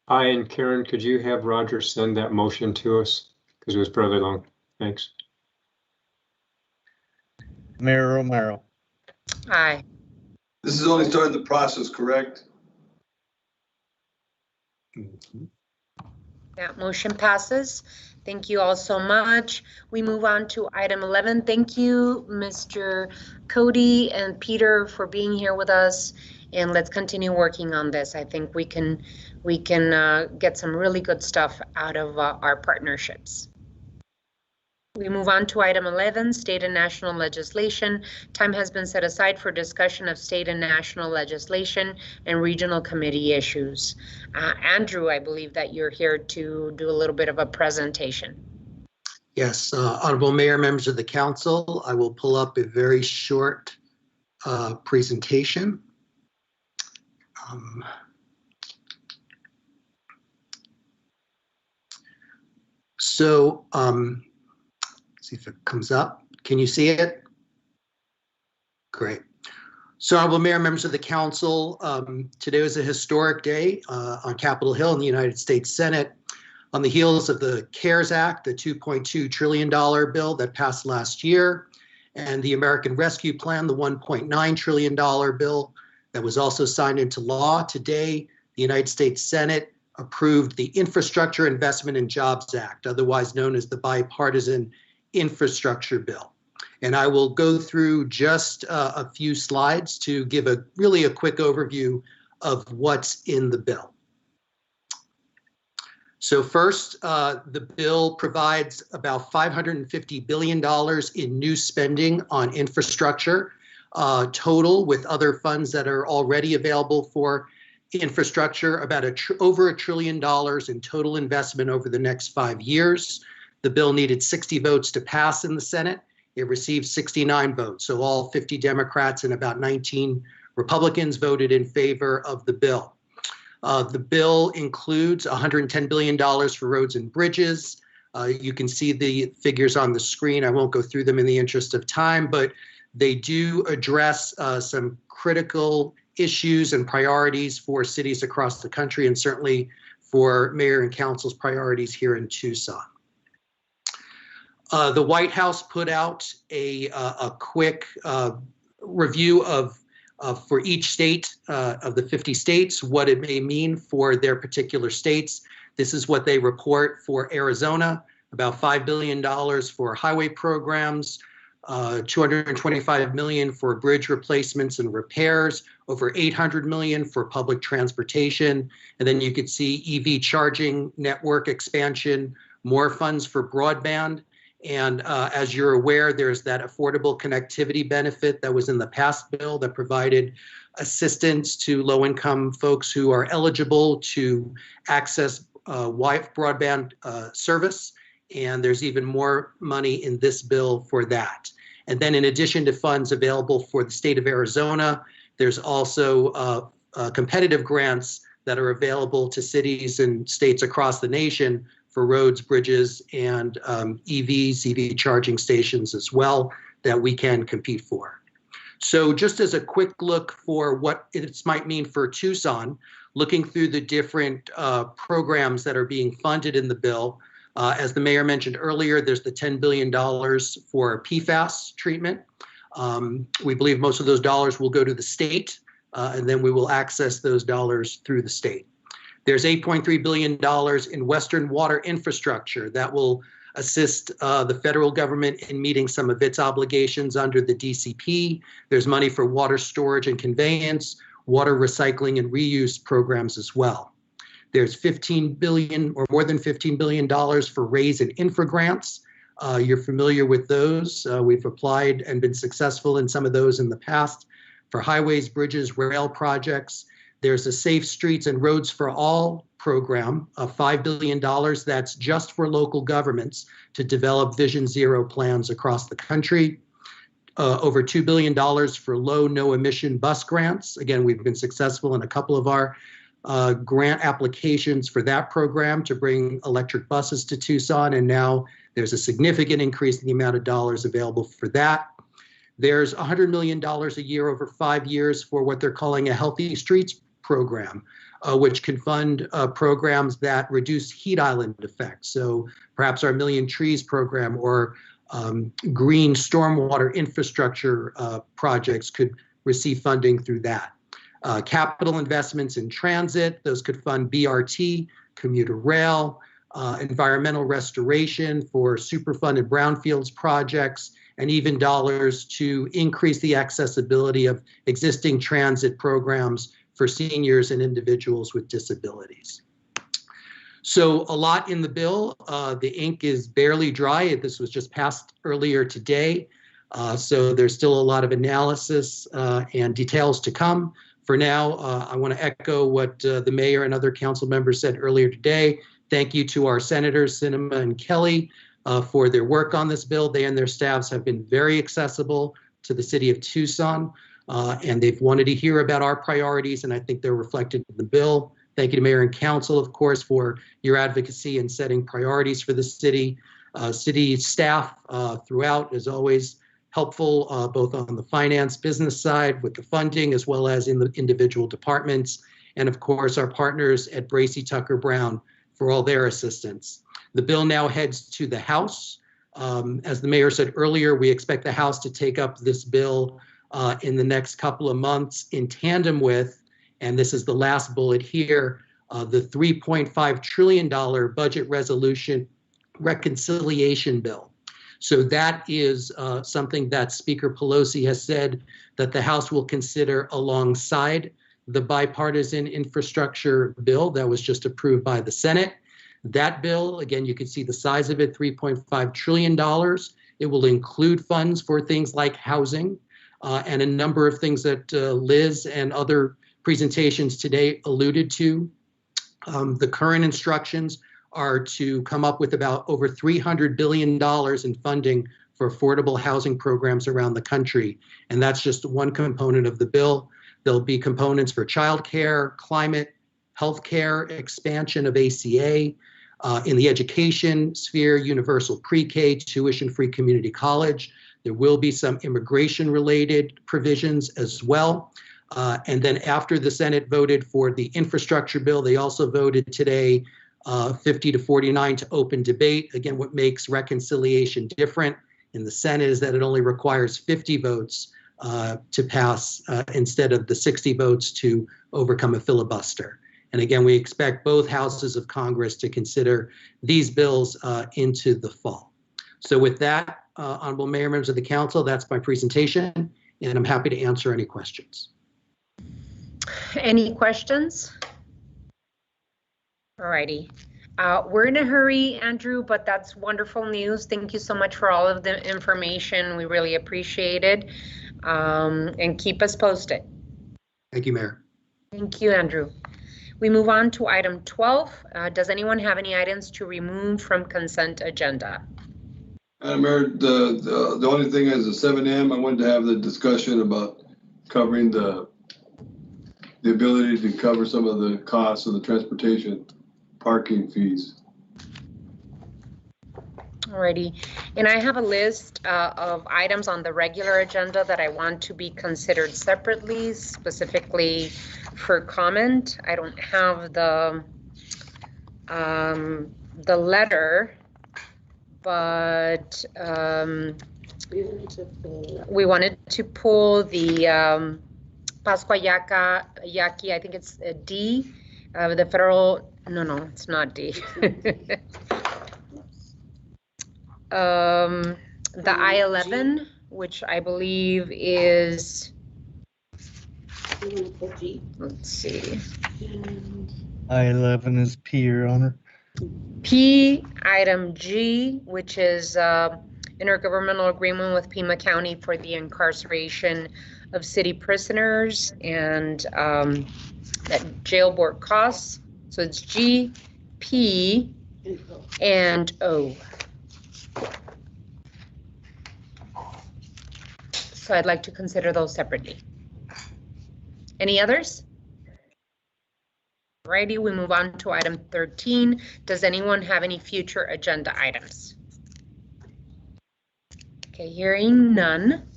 F: Aye, and Karen, could you have Roger send that motion to us? Because it was fairly long. Thanks.
B: Mayor Romero.
A: Aye.
C: This is only starting the process, correct?
A: That motion passes. Thank you all so much. We move on to item 11. Thank you, Mr. Cody and Peter, for being here with us. And let's continue working on this. I think we can get some really good stuff out of our partnerships. We move on to item 11, state and national legislation. Time has been set aside for discussion of state and national legislation and regional committee issues. Andrew, I believe that you're here to do a little bit of a presentation.
S: Yes, Honorable Mayor, members of the council, I will pull up a very short presentation. See if it comes up. Can you see it? Great. So, Honorable Mayor, members of the council, today was a historic day on Capitol Hill in the United States Senate. On the heels of the CARES Act, the $2.2 trillion bill that passed last year, and the American Rescue Plan, the $1.9 trillion bill that was also signed into law. Today, the United States Senate approved the Infrastructure Investment and Jobs Act, otherwise known as the Bipartisan Infrastructure Bill. And I will go through just a few slides to give really a quick overview of what's in the bill. So first, the bill provides about $550 billion in new spending on infrastructure, total with other funds that are already available for infrastructure, about over $1 trillion in total investment over the next 5 years. The bill needed 60 votes to pass in the Senate. It received 69 votes, so all 50 Democrats and about 19 Republicans voted in favor of the bill. The bill includes $110 billion for roads and bridges. You can see the figures on the screen. I won't go through them in the interest of time, but they do address some critical issues and priorities for cities across the country, and certainly for mayor and council's priorities here in Tucson. The White House put out a quick review of for each state of the 50 states, what it may mean for their particular states. This is what they report for Arizona, about $5 billion for highway programs, $225 million for bridge replacements and repairs, over $800 million for public transportation. And then you could see EV charging network expansion, more funds for broadband. And as you're aware, there's that affordable connectivity benefit that was in the past bill that provided assistance to low-income folks who are eligible to access broadband service. And there's even more money in this bill for that. And then in addition to funds available for the state of Arizona, there's also competitive grants that are available to cities and states across the nation for roads, bridges, and EV charging stations as well that we can compete for. So just as a quick look for what it might mean for Tucson, looking through the different programs that are being funded in the bill, as the mayor mentioned earlier, there's the $10 billion for PFAS treatment. We believe most of those dollars will go to the state, and then we will access those dollars through the state. There's $8.3 billion in Western water infrastructure that will assist the federal government in meeting some of its obligations under the DCP. There's money for water storage and conveyance, water recycling and reuse programs as well. There's $15 billion or more than $15 billion for raise and infra grants. You're familiar with those. We've applied and been successful in some of those in the past for highways, bridges, rail projects. There's a Safe Streets and Roads for All program of $5 billion that's just for local governments to develop Vision Zero plans across the country. Over $2 billion for low, no emission bus grants. Again, we've been successful in a couple of our grant applications for that program to bring electric buses to Tucson, and now there's a significant increase in the amount of dollars available for that. There's $100 million a year over 5 years for what they're calling a Healthy Streets program, which can fund programs that reduce heat island effects. So perhaps our Million Trees program or green stormwater infrastructure projects could receive funding through that. Capital investments in transit, those could fund BRT, commuter rail, environmental restoration for Superfund and brownfields projects, and even dollars to increase the accessibility of existing transit programs for seniors and individuals with disabilities. So a lot in the bill. The ink is barely dry. This was just passed earlier today. So there's still a lot of analysis and details to come. For now, I want to echo what the mayor and other council members said earlier today. Thank you to our senators, Sinema and Kelly, for their work on this bill. They and their staffs have been very accessible to the city of Tucson, and they've wanted to hear about our priorities, and I think they're reflected in the bill. Thank you to mayor and council, of course, for your advocacy and setting priorities for the city. City staff throughout, as always, helpful both on the finance business side with the funding as well as in the individual departments. And of course, our partners at Bracy Tucker Brown for all their assistance. The bill now heads to the House. As the mayor said earlier, we expect the House to take up this bill in the next couple of months in tandem with, and this is the last bullet here, the $3.5 trillion budget resolution reconciliation bill. So that is something that Speaker Pelosi has said that the House will consider alongside the bipartisan infrastructure bill that was just approved by the Senate. That bill, again, you can see the size of it, $3.5 trillion. It will include funds for things like housing and a number of things that Liz and other presentations today alluded to. The current instructions are to come up with about over $300 billion in funding for affordable housing programs around the country. And that's just one component of the bill. There'll be components for childcare, climate, healthcare, expansion of ACA, in the education sphere, universal pre-K, tuition-free community college. There will be some immigration-related provisions as well. And then after the Senate voted for the infrastructure bill, they also voted today 50 to 49 to open debate. Again, what makes reconciliation different in the Senate is that it only requires 50 votes to pass instead of the 60 votes to overcome a filibuster. And again, we expect both houses of Congress to consider these bills into the fall. So with that, honorable mayor, members of the council, that's my presentation, and I'm happy to answer any questions.
A: Any questions? All righty. We're in a hurry, Andrew, but that's wonderful news. Thank you so much for all of the information. We really appreciate it. And keep us posted.
S: Thank you, Mayor.
A: Thank you, Andrew. We move on to item 12. Does anyone have any items to remove from consent agenda?
C: Madam Mayor, the only thing is the 7M, I wanted to have the discussion about covering the ability to cover some of the costs of the transportation parking fees.
A: Alrighty, and I have a list of items on the regular agenda that I want to be considered separately, specifically for comment. I don't have the letter, but we wanted to pull the Pascua Yaqui, I think it's a D, the federal, no, it's not D. The I-11, which I believe is, let's see.
B: I-11 is P, Your Honor.
A: P, item G, which is intergovernmental agreement with Pima County for the incarceration of city prisoners and that jail board costs. So it's G, P, and O. So I'd like to consider those separately. Any others? Alrighty, we move on to item 13. Does anyone have any future agenda items? Okay, hearing none,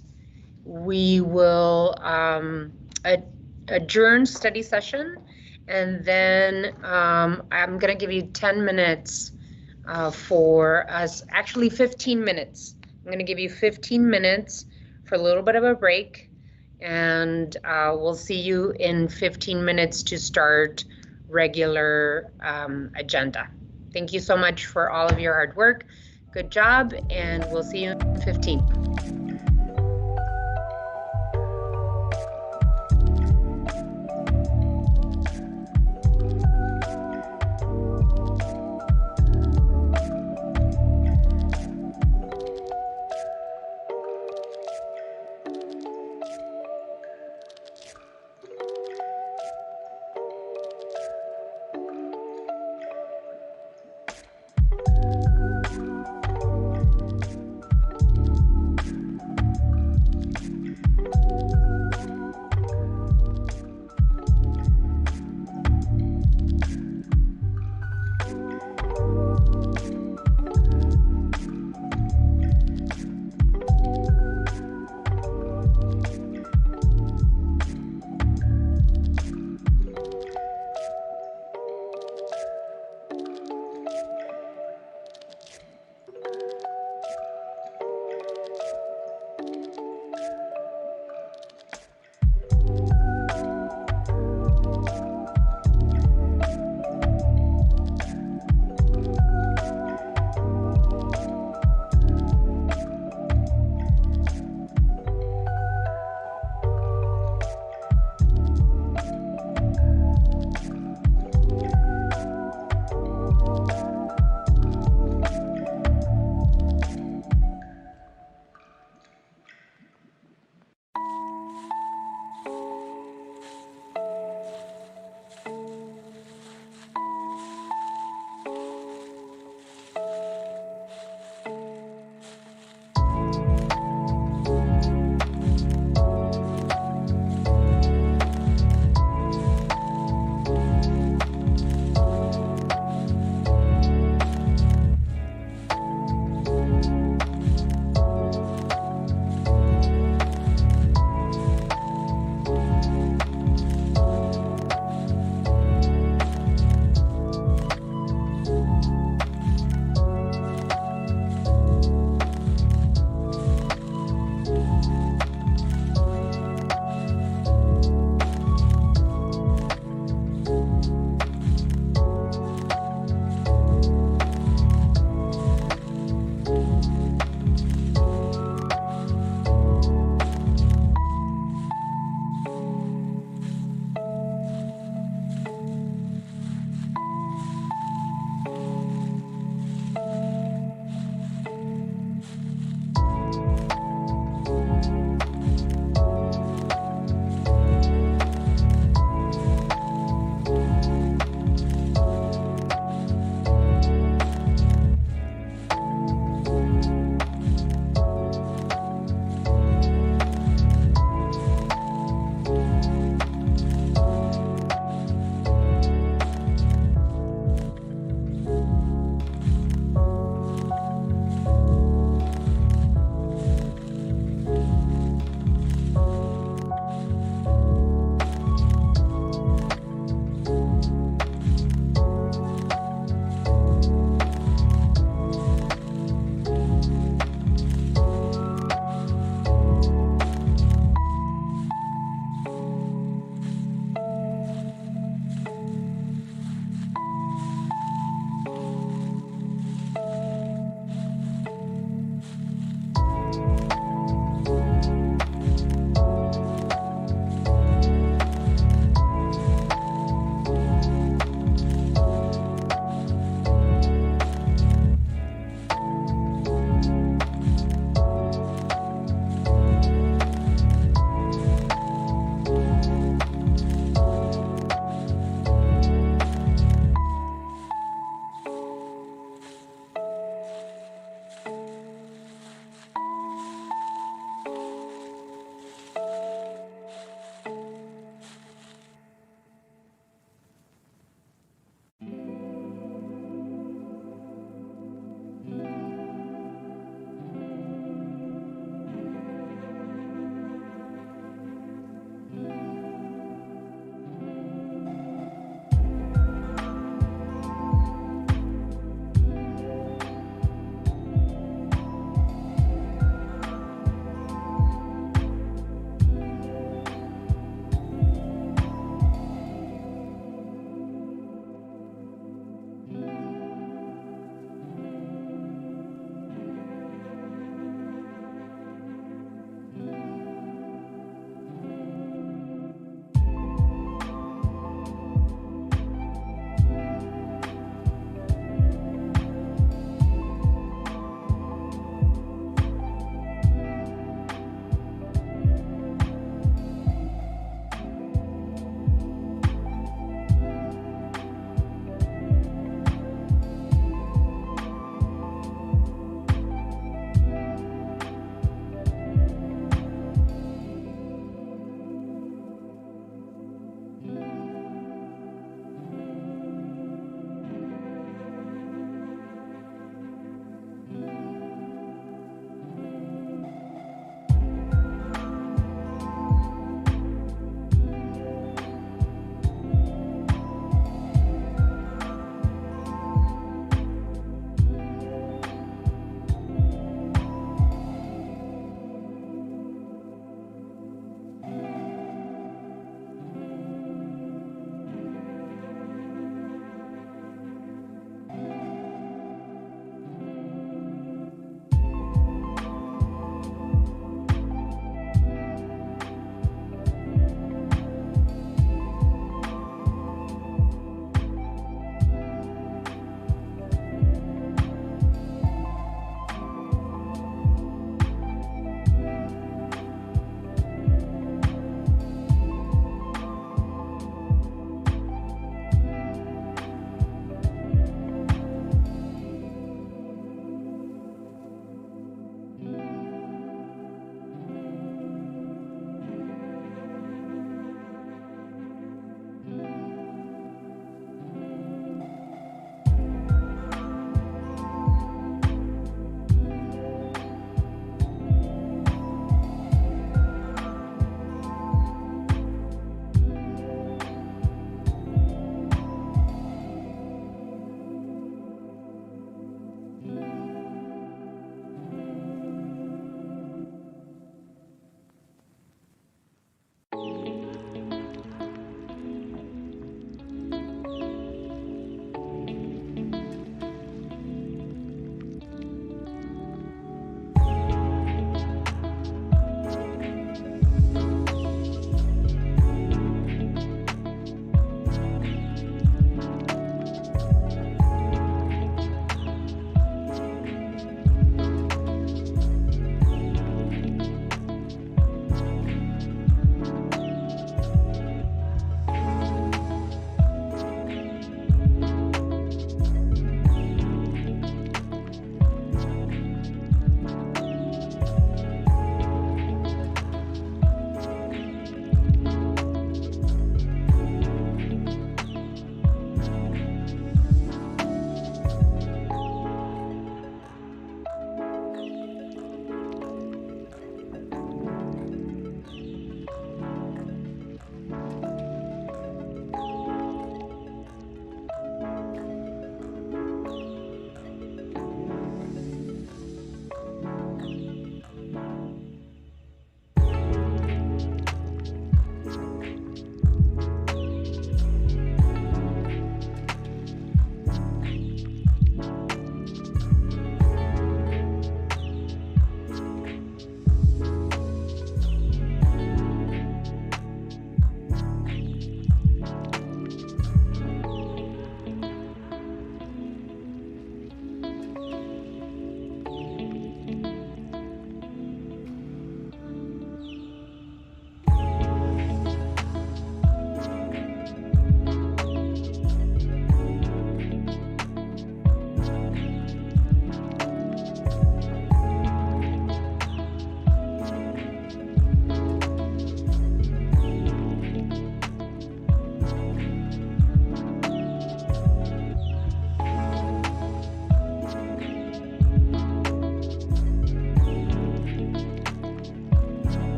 A: we will adjourn study session, and then I'm gonna give you 10 minutes for us, actually 15 minutes. I'm gonna give you 15 minutes for a little bit of a break, and we'll see you in 15 minutes to start regular agenda. Thank you so much for all of your hard work. Good job, and we'll see you in 15.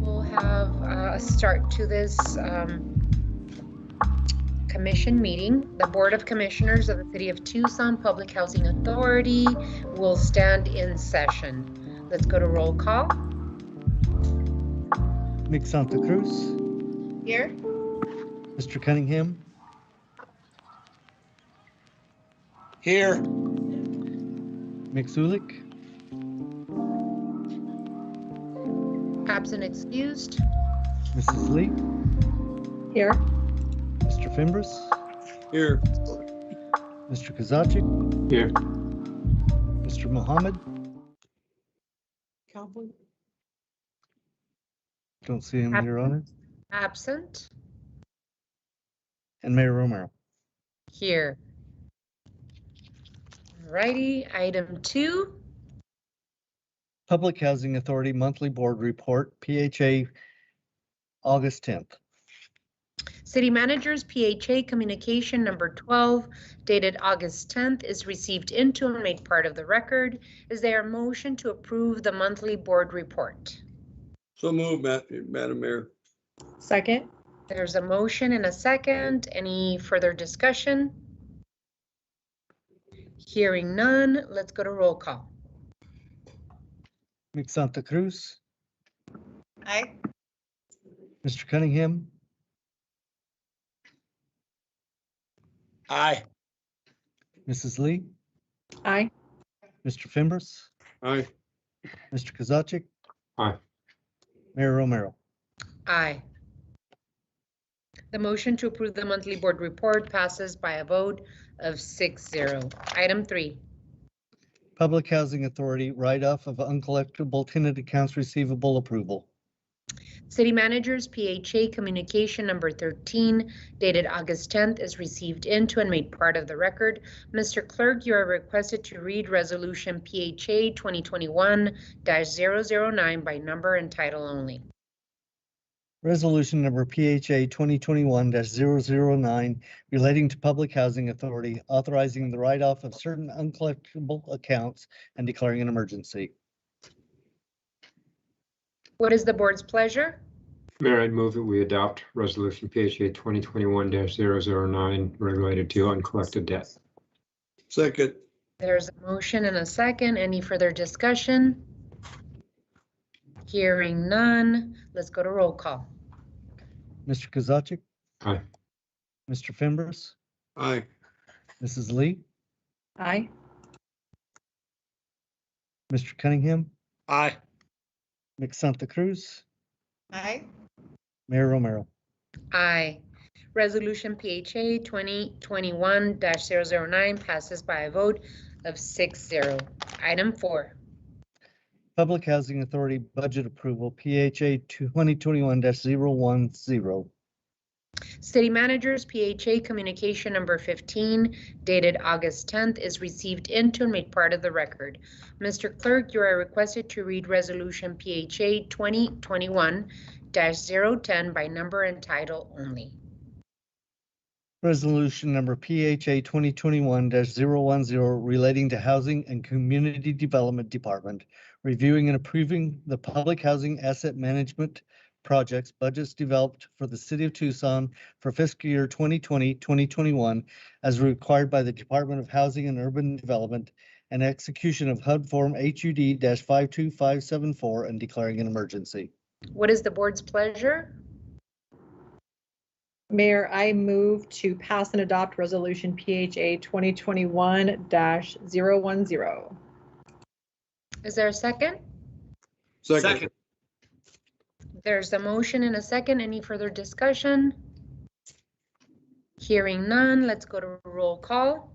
A: We'll have a start to this commission meeting. The Board of Commissioners of the City of Tucson Public Housing Authority will stand in session. Let's go to roll call.
B: Mick Santa Cruz,
H: Here.
B: Mr. Cunningham,
R: Here.
B: Mick Zulik,
A: Absent excused.
B: Mrs. Lee,
D: Here.
B: Mr. Fimbres,
R: Here.
B: Mr. Kozaczyk,
F: Here.
B: Mr. Mohammed. Don't see him, Your Honor.
A: Absent.
B: And Mayor Romero.
A: Here. Alrighty, item 2.
B: Public Housing Authority Monthly Board Report, PHA, August 10th.
A: City Manager's PHA Communication number 12, dated August 10th, is received into and made part of the record. Is there a motion to approve the monthly board report?
R: So move, Madam Mayor.
D: Second.
A: There's a motion and a second. Any further discussion? Hearing none, let's go to roll call.
B: Mick Santa Cruz,
H: Aye.
B: Mr. Cunningham,
R: Aye.
B: Mrs. Lee,
D: Aye.
B: Mr. Fimbres,
F: Aye.
B: Mr. Kozaczyk,
F: Aye.
B: Mayor Romero.
A: Aye. The motion to approve the monthly board report passes by a vote of 6-0. Item 3.
B: Public Housing Authority write-off of uncollectible tenant accounts receivable approval.
A: City Manager's PHA Communication number 13, dated August 10th, is received into and made part of the record. Mr. Clerk, you are requested to read Resolution PHA 2021-009 by number and title only.
B: Resolution number PHA 2021-009 relating to Public Housing Authority authorizing the write-off of certain uncollectible accounts and declaring an emergency.
A: What is the board's pleasure?
F: Mayor, I'd move that we adopt Resolution PHA 2021-009 related to uncollected debt.
R: Second.
A: There's a motion and a second. Any further discussion? Hearing none, let's go to roll call.
B: Mr. Kozaczyk,
F: Aye.
B: Mr. Fimbres,
R: Aye.
B: Mrs. Lee,
D: Aye.
B: Mr. Cunningham,
R: Aye.
B: Mick Santa Cruz,
H: Aye.
B: Mayor Romero.
A: Aye. Resolution PHA 2021-009 passes by a vote of 6-0. Item 4.
B: Public Housing Authority budget approval, PHA 2021-010.
A: City Manager's PHA Communication number 15, dated August 10th, is received into and made part of the record. Mr. Clerk, you are requested to read Resolution PHA 2021-010 by number and title only.
B: Resolution number PHA 2021-010 relating to Housing and Community Development Department, reviewing and approving the public housing asset management projects budgets developed for the City of Tucson for fiscal year 2020-2021 as required by the Department of Housing and Urban Development and execution of HUD Form HUD-52574 and declaring an emergency.
A: What is the board's pleasure?
D: Mayor, I move to pass and adopt Resolution PHA 2021-010.
A: Is there a second?
R: Second.
A: There's a motion and a second. Any further discussion? Hearing none, let's go to roll call.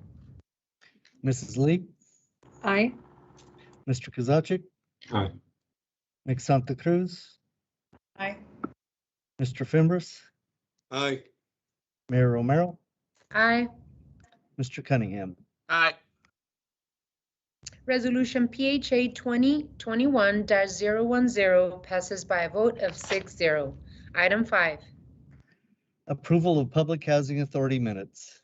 B: Mrs. Lee,
D: Aye.
B: Mr. Kozaczyk,
F: Aye.
B: Mick Santa Cruz,
H: Aye.
B: Mr. Fimbres,
R: Aye.
B: Mayor Romero,
A: Aye.
B: Mr. Cunningham.
R: Aye.
A: Resolution PHA 2021-010 passes by a vote of 6-0. Item 5.
B: Approval of Public Housing Authority minutes.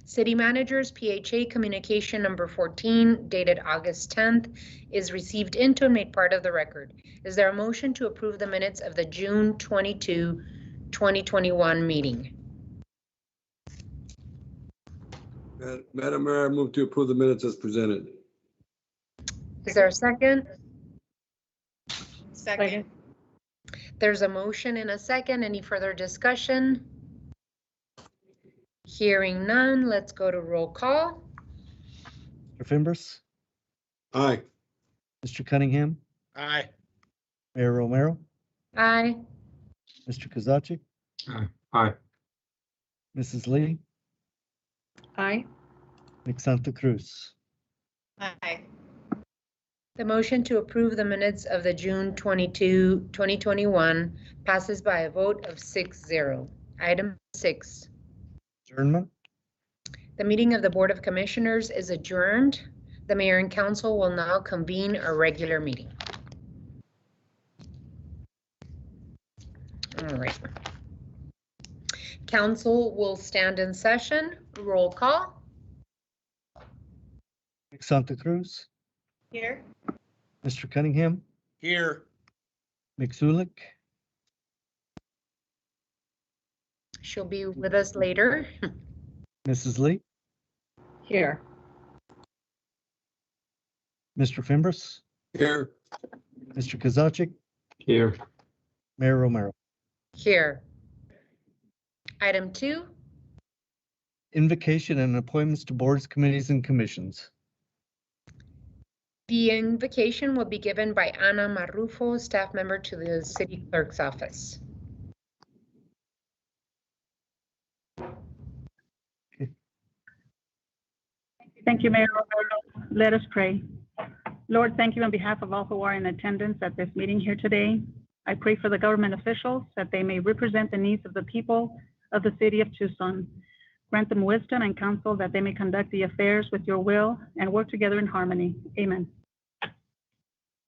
A: City Managers PHA Communication number 14 dated August 10th is received into and made part of the record. Is there a motion to approve the minutes of the June 22, 2021 meeting?
T: Madam Mayor, I move to approve the minutes as presented.
A: Is there a second?
H: Second.
A: There's a motion and a second. Any further discussion? Hearing none, let's go to roll call.
B: Mr. Fimbres?
T: Aye.
B: Mr. Cunningham?
I: Aye.
B: Mayor Romero?
A: Aye.
B: Mr. Kozaczek?
F: Aye.
B: Mrs. Lee?
L: Aye.
B: Ms. Santa Cruz?
H: Aye.
A: The motion to approve the minutes of the June 22, 2021 passes by a vote of 6-0. Item 6.
B: Adjournment.
A: The meeting of the Board of Commissioners is adjourned. The Mayor and Council will now convene a regular meeting. All right. Council will stand in session. Roll call.
B: Ms. Santa Cruz?
H: Here.
B: Mr. Cunningham?
I: Here.
B: Ms. Ulick?
A: She'll be with us later.
B: Mrs. Lee?
L: Here.
B: Mr. Fimbres?
T: Here.
B: Mr. Kozaczek?
F: Here.
B: Mayor Romero?
A: Here. Item 2.
B: Invocation and appointments to boards, committees, and commissions.
A: The invocation will be given by Ana Marrufo, staff member to the City Clerk's office.
U: Thank you, Mayor Romero. Let us pray. Lord, thank you on behalf of all who are in attendance at this meeting here today. I pray for the government officials that they may represent the needs of the people of the city of Tucson. Grant them wisdom and counsel that they may conduct the affairs with your will and work together in harmony. Amen.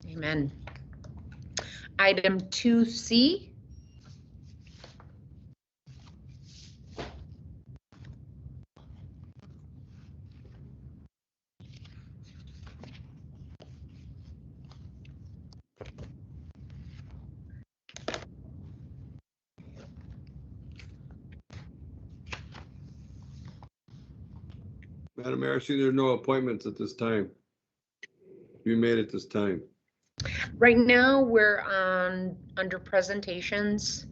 A: Amen. Item 2C.
T: Madam Mayor, I see there are no appointments at this time. You made it this time.
A: Right now, we're under presentations.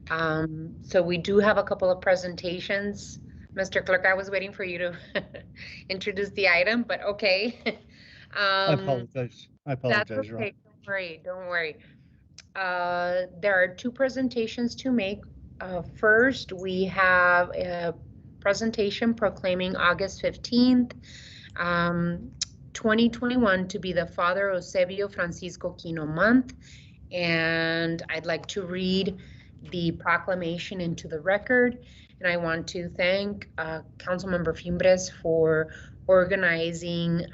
A: So we do have a couple of presentations. Mr. Clerk, I was waiting for you to introduce the item, but okay.
B: I apologize.
A: That's
B: Ron.
A: okay. Don't worry. Don't worry. There are 2 presentations to make. First, we have a presentation proclaiming August 15th, 2021 to be the Father Eusebio Francisco Quino month. And I'd like to read the proclamation into the record. And I want to thank Councilmember Fimbres for organizing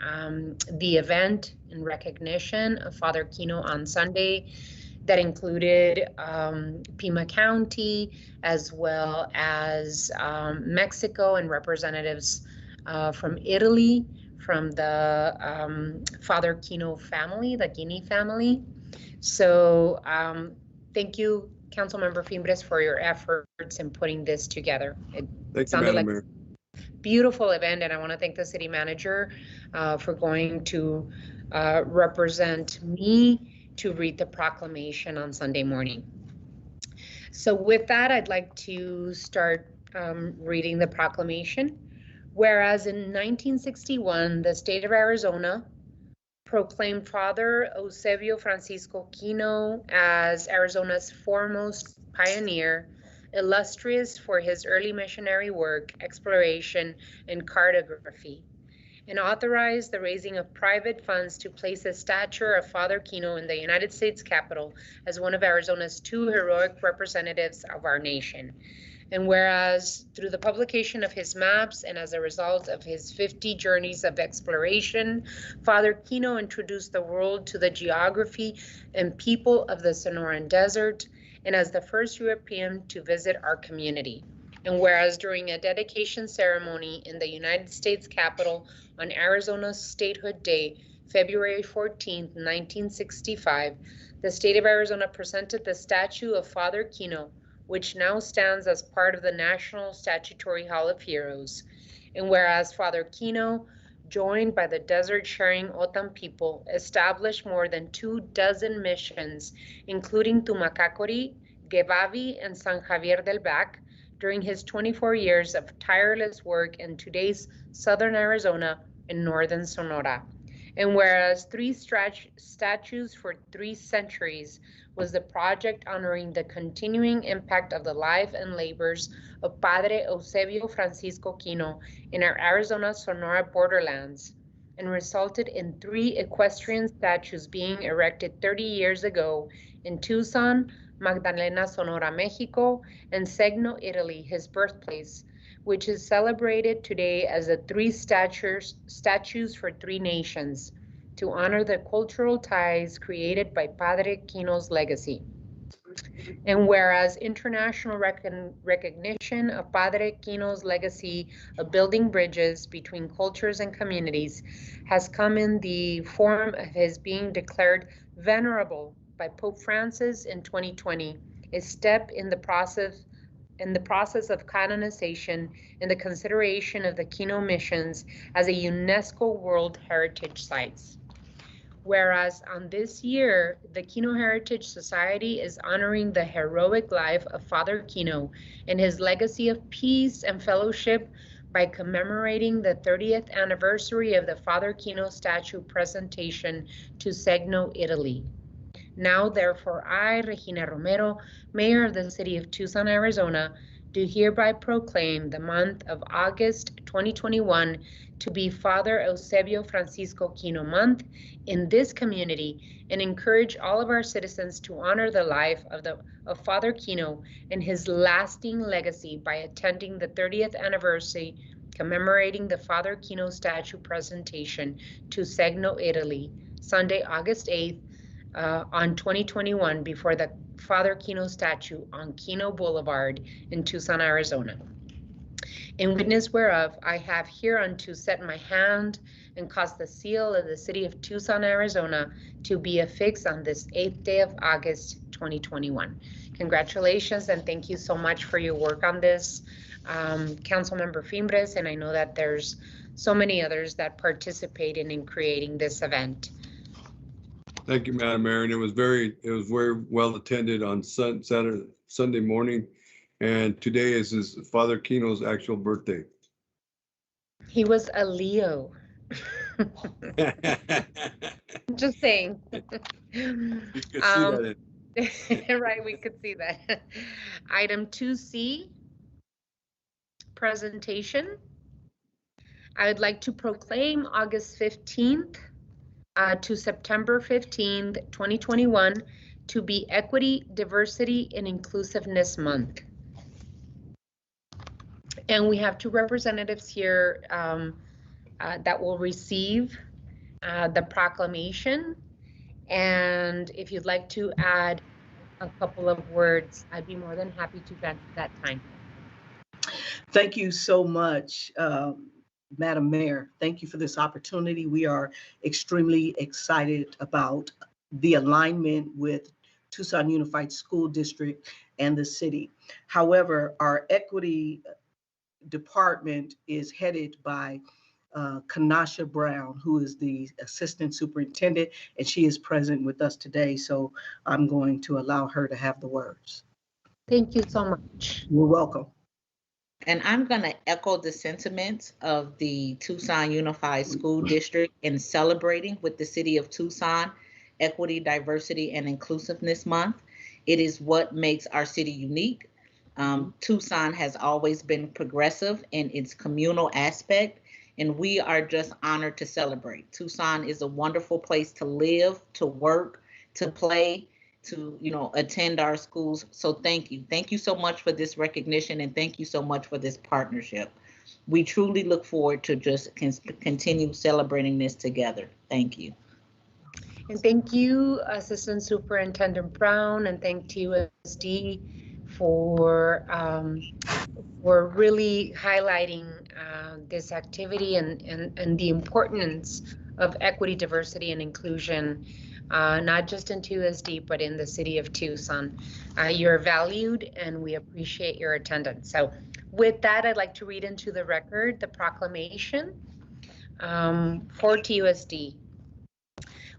A: the event in recognition of Father Quino on Sunday. That included Pima County, as well as Mexico and representatives from Italy, from the Father Quino family, the Guinea family. So thank you, Councilmember Fimbres, for your efforts in putting this together. It sounded like a beautiful event, and I want to thank the city manager for going to represent me to read the proclamation on Sunday morning. So with that, I'd like to start reading the proclamation. Whereas in 1961, the state of Arizona proclaimed Father Eusebio Francisco Quino as Arizona's foremost pioneer, illustrious for his early missionary work, exploration, and cartography, and authorized the raising of private funds to place a statue of Father Quino in the United States Capitol as one of Arizona's 2 heroic representatives of our nation. And whereas through the publication of his maps and as a result of his 50 journeys of exploration, Father Kino introduced the world to the geography and people of the Sonoran Desert, and as the first European to visit our community. And whereas during a dedication ceremony in the United States Capitol on Arizona's Statehood Day, February 14, 1965, the state of Arizona presented the statue of Father Kino, which now stands as part of the National Statuary Hall of Heroes. And whereas Father Kino, joined by the Desert Sharing Otan people, established more than 24 missions, including Tumacacori, Gevavi, and San Javier del Bac, during his 24 years of tireless work in today's southern Arizona and northern Sonora. And whereas 3 statues for 3 centuries was the project honoring the continuing impact of the life and labors of Padre Eusebio Francisco Kino in our Arizona-Sonora borderlands, and resulted in 3 equestrian statues being erected 30 years ago in Tucson, Magdalena, Sonora, Mexico, and Segno, Italy, his birthplace, which is celebrated today as the 3 statues for 3 nations, to honor the cultural ties created by Padre Kino's legacy. And whereas international recognition of Padre Kino's legacy of building bridges between cultures and communities has come in the form of his being declared venerable by Pope Francis in 2020, a step in the process of canonization and the consideration of the Kino missions as a UNESCO World Heritage Sites. Whereas on this year, the Kino Heritage Society is honoring the heroic life of Father Kino and his legacy of peace and fellowship by commemorating the 30th anniversary of the Father Kino statue presentation to Segno, Italy. Now, therefore, I, Regina Romero, Mayor of the City of Tucson, Arizona, do hereby proclaim the month of August 2021 to be Father Eusebio Francisco Kino Month in this community, and encourage all of our citizens to honor the life of Father Kino and his lasting legacy by attending the 30th anniversary commemorating the Father Kino statue presentation to Segno, Italy, Sunday, August 8th, on 2021 before the Father Kino statue on Kino Boulevard in Tucson, Arizona. In witness whereof, I have hereunto set my hand and caused the seal of the city of Tucson, Arizona to be affixed on this 8th day of August, 2021. Congratulations and thank you so much for your work on this, Councilmember Fimbres, and I know that there's so many others that participate in creating this event.
T: Thank you, Madam Mayor, and it was very well attended on Sunday morning, and today is his Father Kino's actual birthday.
A: He was a Leo. Just saying.
T: You could see
A: that. Right, we could see that. Item 2C, presentation. I would like to proclaim August 15th to September 15th, 2021 to be Equity, Diversity, and Inclusiveness Month. And we have 2 representatives here that will receive the proclamation. And if you'd like to add a couple of words, I'd be more than happy to grant that time.
J: Thank you so much, Madam Mayor. Thank you for this opportunity. We are extremely excited about the alignment with Tucson Unified School District and the city. However, our equity department is headed by Kanasha Brown, who is the assistant superintendent, and she is present with us today. So I'm going to allow her to have the words.
A: Thank you so much.
J: You're welcome.
V: And I'm going to echo the sentiments of the Tucson Unified School District in celebrating with the city of Tucson Equity, Diversity, and Inclusiveness Month. It is what makes our city unique. Tucson has always been progressive in its communal aspect, and we are just honored to celebrate. Tucson is a wonderful place to live, to work, to play, to, attend our schools. So thank you. Thank you so much for this recognition, and thank you so much for this partnership. We truly look forward to just continue celebrating this together. Thank you.
A: And thank you, Assistant Superintendent Brown, and thank you, USD, for really highlighting this activity and the importance of equity, diversity, and inclusion, not just in TUSD, but in the city of Tucson. You're valued, and we appreciate your attendance. So with that, I'd like to read into the record the proclamation for TUSD.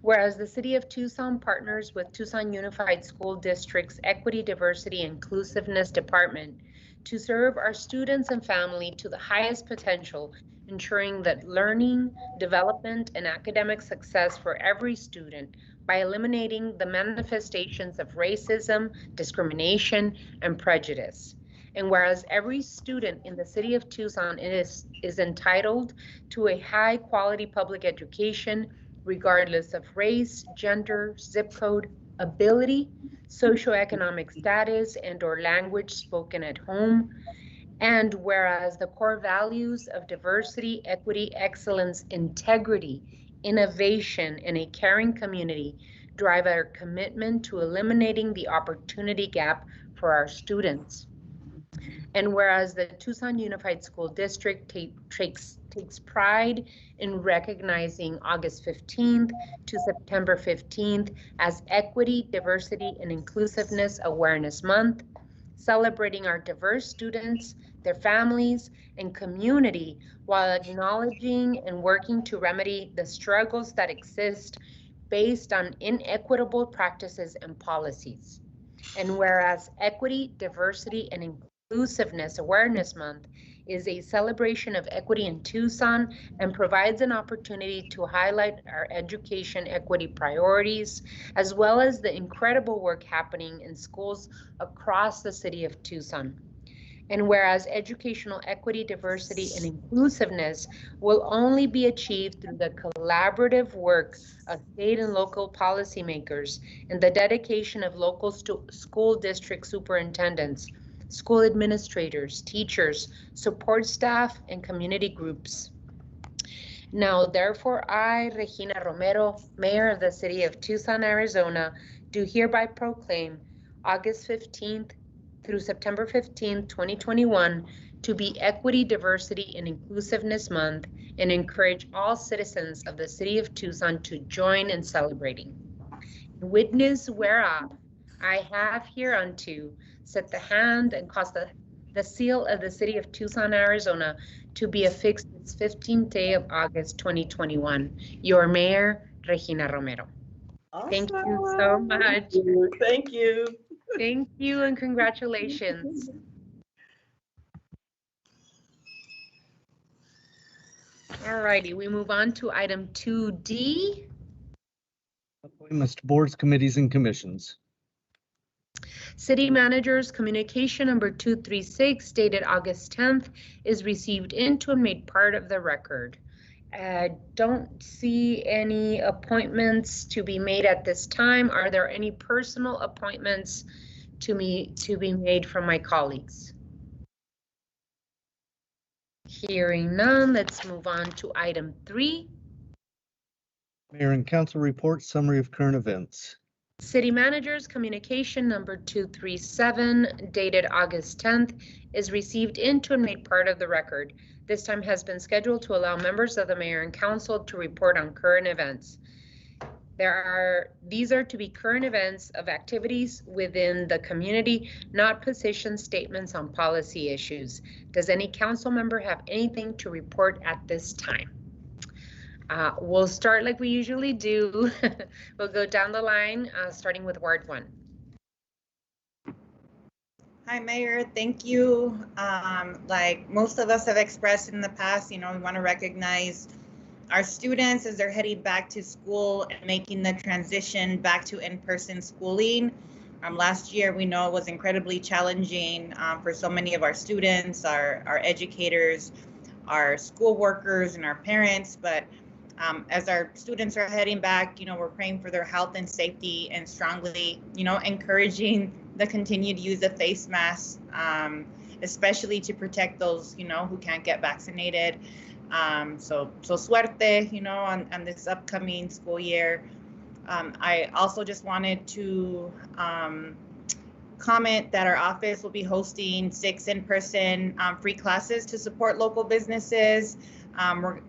A: Whereas the City of Tucson partners with Tucson Unified School District's Equity, Diversity, Inclusiveness Department to serve our students and family to the highest potential, ensuring that learning, development, and academic success for every student by eliminating the manifestations of racism, discrimination, and prejudice. And whereas every student in the City of Tucson is entitled to a high-quality public education, regardless of race, gender, zip code, ability, socioeconomic status, and/or language spoken at home. And whereas the core values of diversity, equity, excellence, integrity, innovation, and a caring community drive our commitment to eliminating the opportunity gap for our students. And whereas the Tucson Unified School District takes pride in recognizing August 15th to September 15th as Equity, Diversity, and Inclusiveness Awareness Month, celebrating our diverse students, their families, and community, while acknowledging and working to remedy the struggles that exist based on inequitable practices and policies. And whereas Equity, Diversity, and Inclusiveness Awareness Month is a celebration of equity in Tucson and provides an opportunity to highlight our education equity priorities, as well as the incredible work happening in schools across the city of Tucson. And whereas educational equity, diversity, and inclusiveness will only be achieved through the collaborative work of state and local policymakers and the dedication of local school district superintendents, school administrators, teachers, support staff, and community groups. Now, therefore, I, Regina Romero, Mayor of the City of Tucson, Arizona, do hereby proclaim August 15th through September 15th, 2021, to be Equity, Diversity, and Inclusiveness Month, and encourage all citizens of the City of Tucson to join in celebrating. Witness whereof I have hereunto set the hand and caused the seal of the City of Tucson, Arizona, to be affixed this 15th day of August, 2021. Your Mayor, Regina Romero.
J: Awesome.
A: Thank you so much.
J: Thank you.
A: Thank you and congratulations. All righty, we move on to item 2D.
B: Appointments to boards, committees, and commissions.
A: City Manager's communication number 236 dated August 10th is received into and made part of the record. Don't see any appointments to be made at this time. Are there any personal appointments to be made from my colleagues? Hearing none, let's move on to item 3.
B: Mayor and council report, summary of current events.
A: City Manager's communication number 237 dated August 10th is received into and made part of the record. This time has been scheduled to allow members of the mayor and council to report on current events. These are to be current events of activities within the community, not position statements on policy issues. Does any council member have anything to report at this time? We'll start like we usually do. We'll go down the line, starting with Ward 1.
H: Hi, Mayor. Thank you. Like most of us have expressed in the past, we want to recognize our students as they're heading back to school and making the transition back to in-person schooling. Last year, we know it was incredibly challenging for so many of our students, our educators, our school workers, and our parents, but As our students are heading back, we're praying for their health and safety and strongly, encouraging the continued use of face masks, especially to protect those, who can't get vaccinated. So suerte, on this upcoming school year. I also just wanted to comment that our office will be hosting 6 in-person free classes to support local businesses.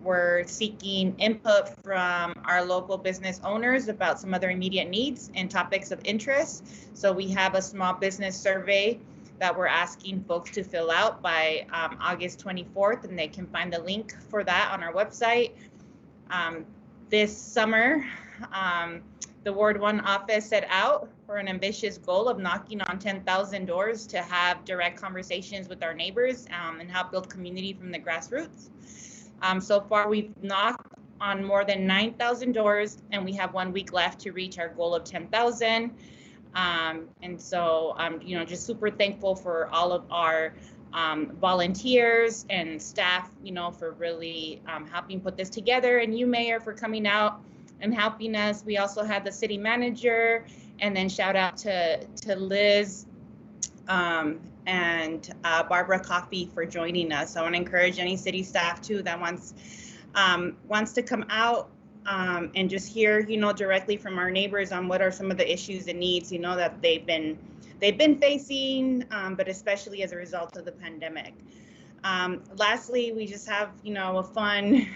H: We're seeking input from our local business owners about some other immediate needs and topics of interest. So we have a small business survey that we're asking folks to fill out by August 24th, and they can find the link for that on our website. This summer, the Ward 1 office set out for an ambitious goal of knocking on 10,000 doors to have direct conversations with our neighbors and help build community from the grassroots. So far, we've knocked on more than 9,000 doors, and we have 1 week left to reach our goal of 10,000. And so I'm, just super thankful for all of our volunteers and staff, for really helping put this together, and you, Mayor, for coming out and helping us. We also had the city manager, and then shout out to Liz and Barbara Coffey for joining us. I want to encourage any city staff too that wants to come out and just hear, directly from our neighbors on what are some of the issues and needs, that they've been facing, but especially as a result of the pandemic. Lastly, we just have, a fun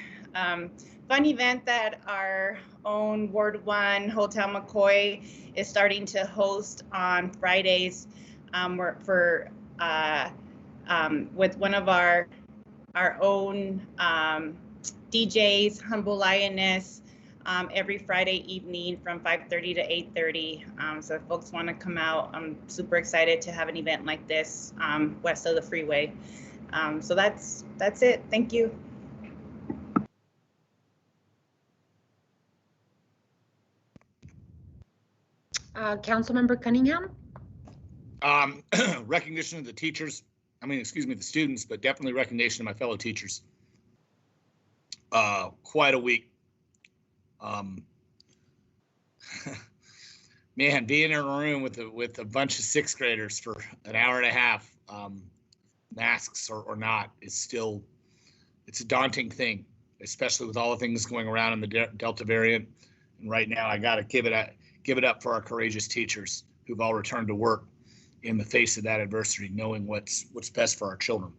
H: event that our own Ward 1 Hotel McCoy is starting to host on Fridays with one of our own DJs, Humble Lioness, every Friday evening from 5:30 to 8:30. So if folks want to come out, I'm super excited to have an event like this west of the freeway. So that's it. Thank you.
A: Councilmember Cunningham?
R: Recognition of the teachers, the students, but definitely recognition of my fellow teachers. Quite a week. Man, being in a room with a bunch of 6th graders for an hour and a half, masks or not, it's a daunting thing, especially with all the things going around in the Delta variant. And right now, I got to give it up for our courageous teachers who've all returned to work in the face of that adversity, knowing what's best for our children.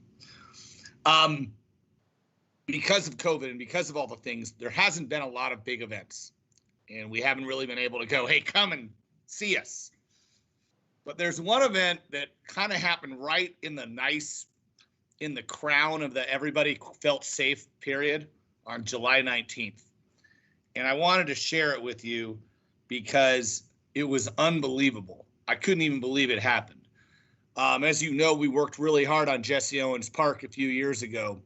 R: Because of COVID and because of all the things, there hasn't been a lot of big events, and we haven't really been able to go, hey, come and see us. But there's one event that kind of happened right in the crown of the everybody felt safe period on July 19th. And I wanted to share it with you because it was unbelievable. I couldn't even believe it happened. As you know, we worked really hard on Jesse Owens Park a few years ago.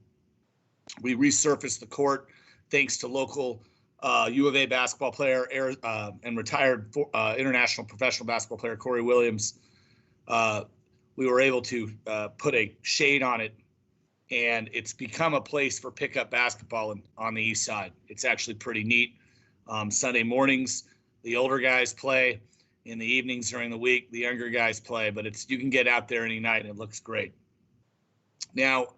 R: We resurfaced the court thanks to local U of A basketball player and retired international professional basketball player Corey Williams. We were able to put a shade on it, and it's become a place for pickup basketball on the east side. It's actually pretty neat. Sunday mornings, the older guys play. In the evenings during the week, the younger guys play, but you can get out there any night and it looks great. Now,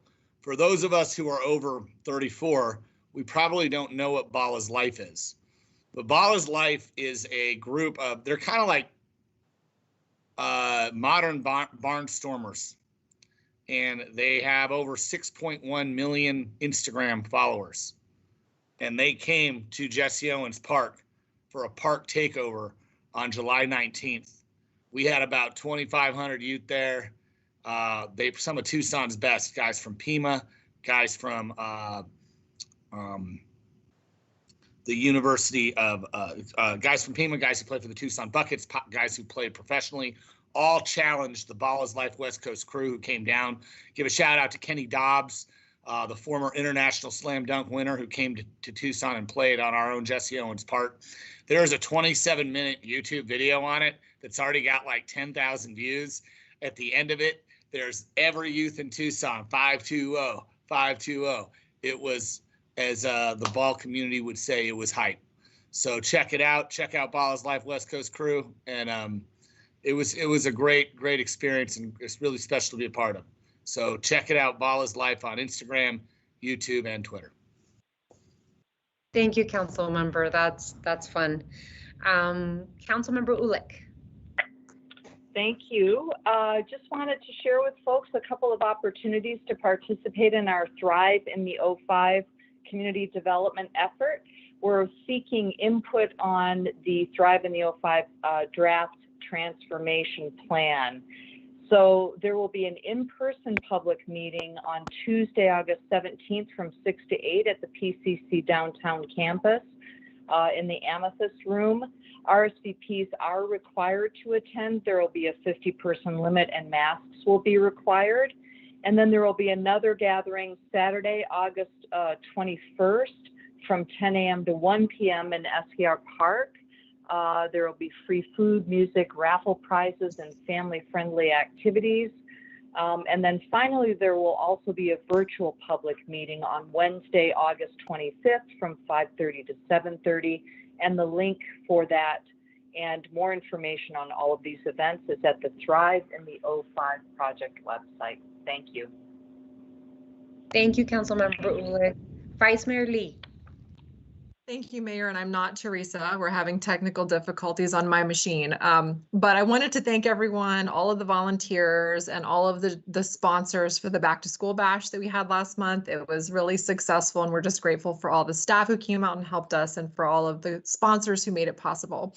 R: for those of us who are over 34, we probably don't know what Bala's Life is. But Bala's Life is a group of, they're kind of like modern barnstormers. And they have over 6.1 million Instagram followers. And they came to Jesse Owens Park for a park takeover on July 19th. We had about 2,500 youth there. Some of Tucson's best, guys from Pima, guys from the University of, guys from Pima, guys who play for the Tucson Buckets, guys who played professionally, all challenged the Bala's Life West Coast crew who came down. Give a shout out to Kenny Dobbs, the former international slam dunk winner who came to Tucson and played on our own Jesse Owens Park. There's a 27-minute YouTube video on it that's already got like 10,000 views. At the end of it, there's every youth in Tucson, 520, 520. It was as the ball community would say, it was hype. So check it out. Check out Ball is Life West Coast Crew, and it was a great experience, and it's really special to be a part of. So check it out, Ball is Life, on Instagram, YouTube, and Twitter.
A: Thank you, Council Member. That's fun. Council Member Ulick.
L: Thank you. Just wanted to share with folks a couple of opportunities to participate in our Thrive in the 05 community development effort. We're seeking input on the Thrive in the 05 draft transformation plan. So there will be an in-person public meeting on Tuesday, August 17th from 6 to 8 at the PCC downtown campus in the Amethyst Room. RSVPs are required to attend. There will be a 50-person limit and masks will be required. And then there will be another gathering Saturday, August 21st from 10 a.m. to 1 p.m. in SER Park. There will be free food, music, raffle prizes, and family-friendly activities. And then finally, there will also be a virtual public meeting on Wednesday, August 25th from 5:30 to 7:30. And the link for that and more information on all of these events is at the Thrive in the 05 project website. Thank you.
A: Thank you, Councilmember Ulick. Vice Mayor Lee.
D: Thank you, Mayor, and I'm not Teresa. We're having technical difficulties on my machine. But I wanted to thank everyone, all of the volunteers and all of the sponsors for the Back to School Bash that we had last month. It was really successful, and we're just grateful for all the staff who came out and helped us and for all of the sponsors who made it possible.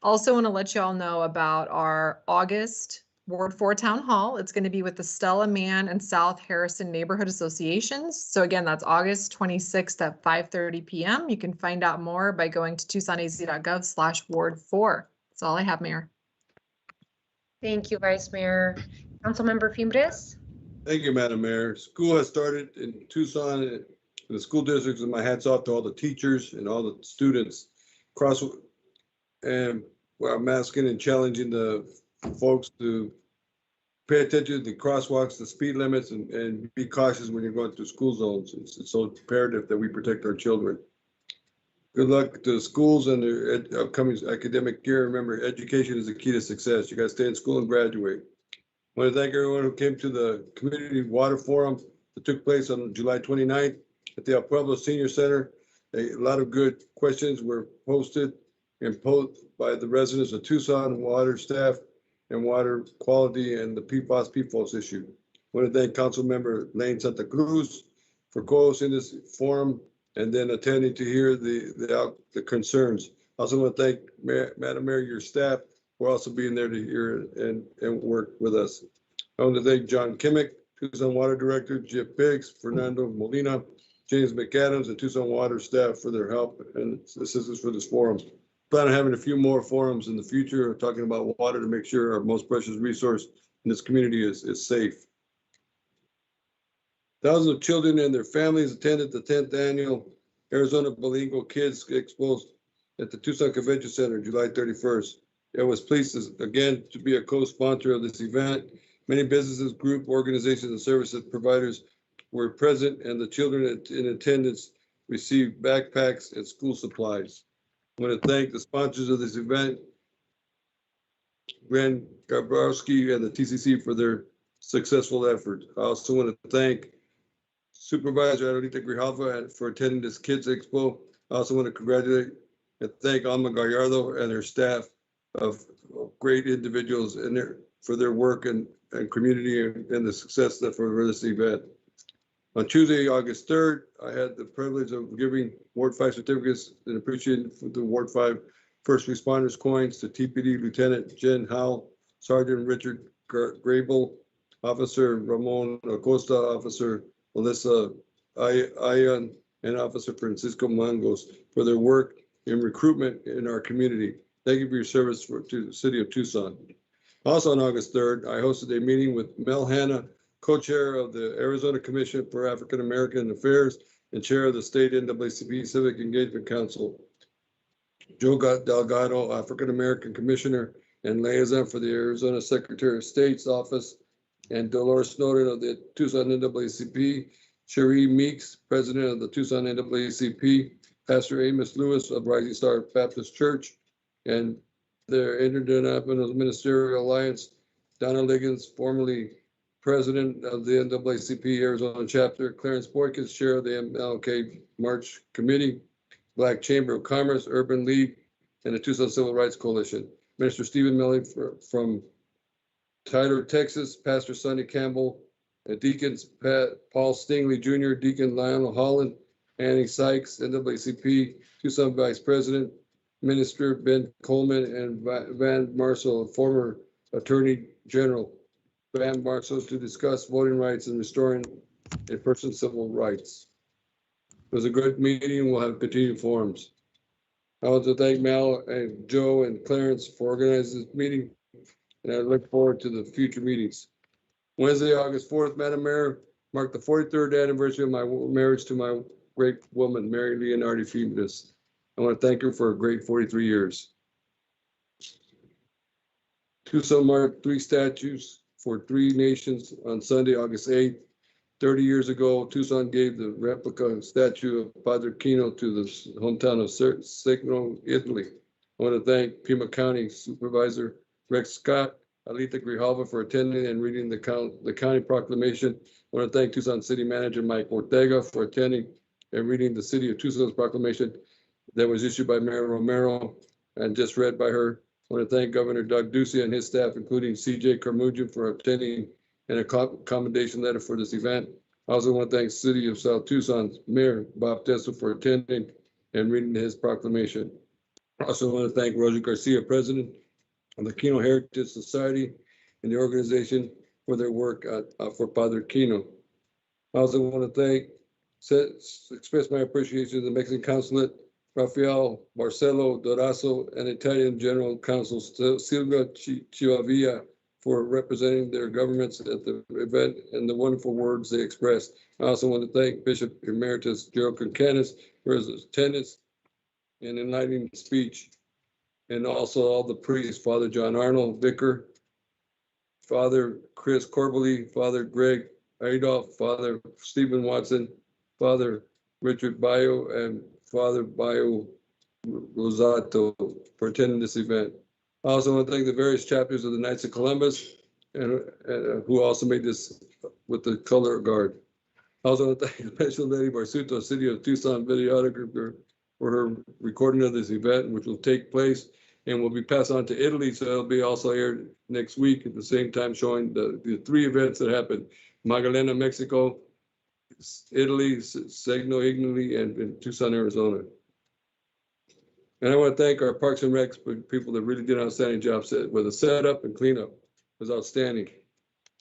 D: Also want to let you all know about our August Ward 4 Town Hall. It's going to be with the Stella Mann and South Harrison Neighborhood Associations. So again, that's August 26th at 5:30 p.m. You can find out more by going to tucsonaz.gov/Ward4. That's all I have, Mayor.
A: Thank you, Vice Mayor. Councilmember Fimbres.
T: Thank you, Madam Mayor. School has started in Tucson, in the school districts, and my hat's off to all the teachers and all the students. And we're masking and challenging the folks to pay attention to the crosswalks, the speed limits, and be cautious when you're going through school zones. It's so imperative that we protect our children. Good luck to the schools and their upcoming academic year. Remember, education is the key to success. You got to stay in school and graduate. I want to thank everyone who came to the Community Water Forum that took place on July 29th at the El Pueblo Senior Center. A lot of good questions were posted and posed by the residents of Tucson, water staff, and water quality and the PFAS issue. I want to thank Councilmember Lane Santa Cruz for co-hosting this forum and then attending to hear the concerns. I also want to thank Madam Mayor, your staff, for also being there to hear and work with us. I want to thank John Kimmick, Tucson Water Director, Jeff Biggs, Fernando Molina, James McAdams, and Tucson Water staff for their help and assistance for this forum. Plan on having a few more forums in the future, talking about water to make sure our most precious resource in this community is safe. Thousands of children and their families attended the 10th annual Arizona Bilingual Kids Expo at the Tucson Convention Center, July 31st. I was pleased again to be a co-sponsor of this event. Many businesses, group organizations, and services providers were present, and the children in attendance received backpacks and school supplies. I want to thank the sponsors of this event, Glenn Gabrowski and the TCC, for their successful effort. I also want to thank Supervisor Adelita Grijalva for attending this Kids Expo. I also want to congratulate and thank Alma Gallardo and her staff of great individuals for their work and community and the success for this event. On Tuesday, August 3rd, I had the privilege of giving Ward 5 certificates in appreciation for the Ward 5 first responders coins to TPD Lieutenant Jen Howell, Sergeant Richard Grable, Officer Ramon Acosta, Officer Melissa Ayan, and Officer Francisco Mangos for their work in recruitment in our community. Thank you for your service to the city of Tucson. Also on August 3rd, I hosted a meeting with Mel Hanna, co-chair of the Arizona Commission for African American Affairs and chair of the state NAACP Civic Engagement Council. Joe Delgado, African American Commissioner and liaison for the Arizona Secretary of State's office, and Dolores Snowden of the Tucson NAACP Cherie Meeks, President of the Tucson NAACP, Pastor Amos Lewis of Rising Star Baptist Church, and their Interdenominational Ministerial Alliance, Donna Liggins, formerly President of the NAACP Arizona Chapter, Clarence Boykins, Chair of the MLK March Committee, Black Chamber of Commerce, Urban League, and the Tucson Civil Rights Coalition. Minister Stephen Milling from Tyler, Texas, Pastor Sonny Campbell, Deacons Paul Stingley Jr., Deacon Lionel Holland, Annie Sykes, NAACP, Tucson Vice President, Minister Ben Coleman, and Van Marcel, former Attorney General Van Marcel, to discuss voting rights and restoring a person's civil rights. It was a good meeting. We'll have continued forums. I want to thank Mal and Joe and Clarence for organizing this meeting, and I look forward to the future meetings. Wednesday, August 4th, Madam Mayor, marked the 43rd anniversary of my marriage to my great woman, Mary Leonardi Fibres. I want to thank her for a great 43 years. Tucson marked 3 statues for 3 nations on Sunday, August 8th. 30 years ago, Tucson gave the replica statue of Padre Kino to the hometown of Segno, Italy. I want to thank Pima County Supervisor Rex Scott, Alita Grijalva for attending and reading the county proclamation. I want to thank Tucson City Manager Mike Ortega for attending and reading the City of Tucson's proclamation that was issued by Mayor Romero and just read by her. I want to thank Governor Doug Ducey and his staff, including CJ Carmoujian, for attending an accommodation letter for this event. I also want to thank City of South Tucson's Mayor Bob Tessel for attending and reading his proclamation. I also want to thank Roger Garcia, President of the Kino Heritage Society, and the organization for their work for Padre Kino. I also want to express my appreciation to the Mexican Consulate, Rafael Marcelo Dorazo, and Italian General Counsel Silvia Chiavilla for representing their governments at the event and the wonderful words they expressed. I also want to thank Bishop Emeritus Gerald Concanis for his attendance and enlightening speech, and also all the priests, Father John Arnold, Vicar, Father Chris Corbally, Father Greg Adolph, Father Stephen Watson, Father Richard Bayo, and Father Bayo Rosato for attending this event. I also want to thank the various chapters of the Knights of Columbus and who also made this with the color guard. I also want to thank Special Lady Barsuto, City of Tucson videographer, for her recording of this event, which will take place and will be passed on to Italy. So it'll be also aired next week at the same time, showing the 3 events that happened: Magdalena, Mexico, Italy, Segno, Italy, and Tucson, Arizona. And I want to thank our Parks and Recs people that really did an outstanding job with the setup and cleanup. It was outstanding.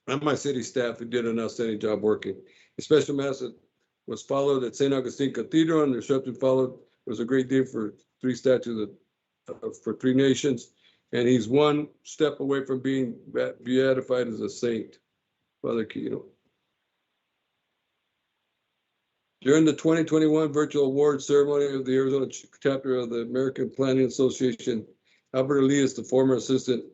T: And my city staff who did an outstanding job working. A special mass was followed at St. Augustine Cathedral, and the reception followed. It was a great day for 3 statues for 3 nations. And he's 1 step away from being beatified as a saint, Father Kino. During the 2021 virtual awards ceremony of the Arizona chapter of the American Planning Association, Albert Elias, the former assistant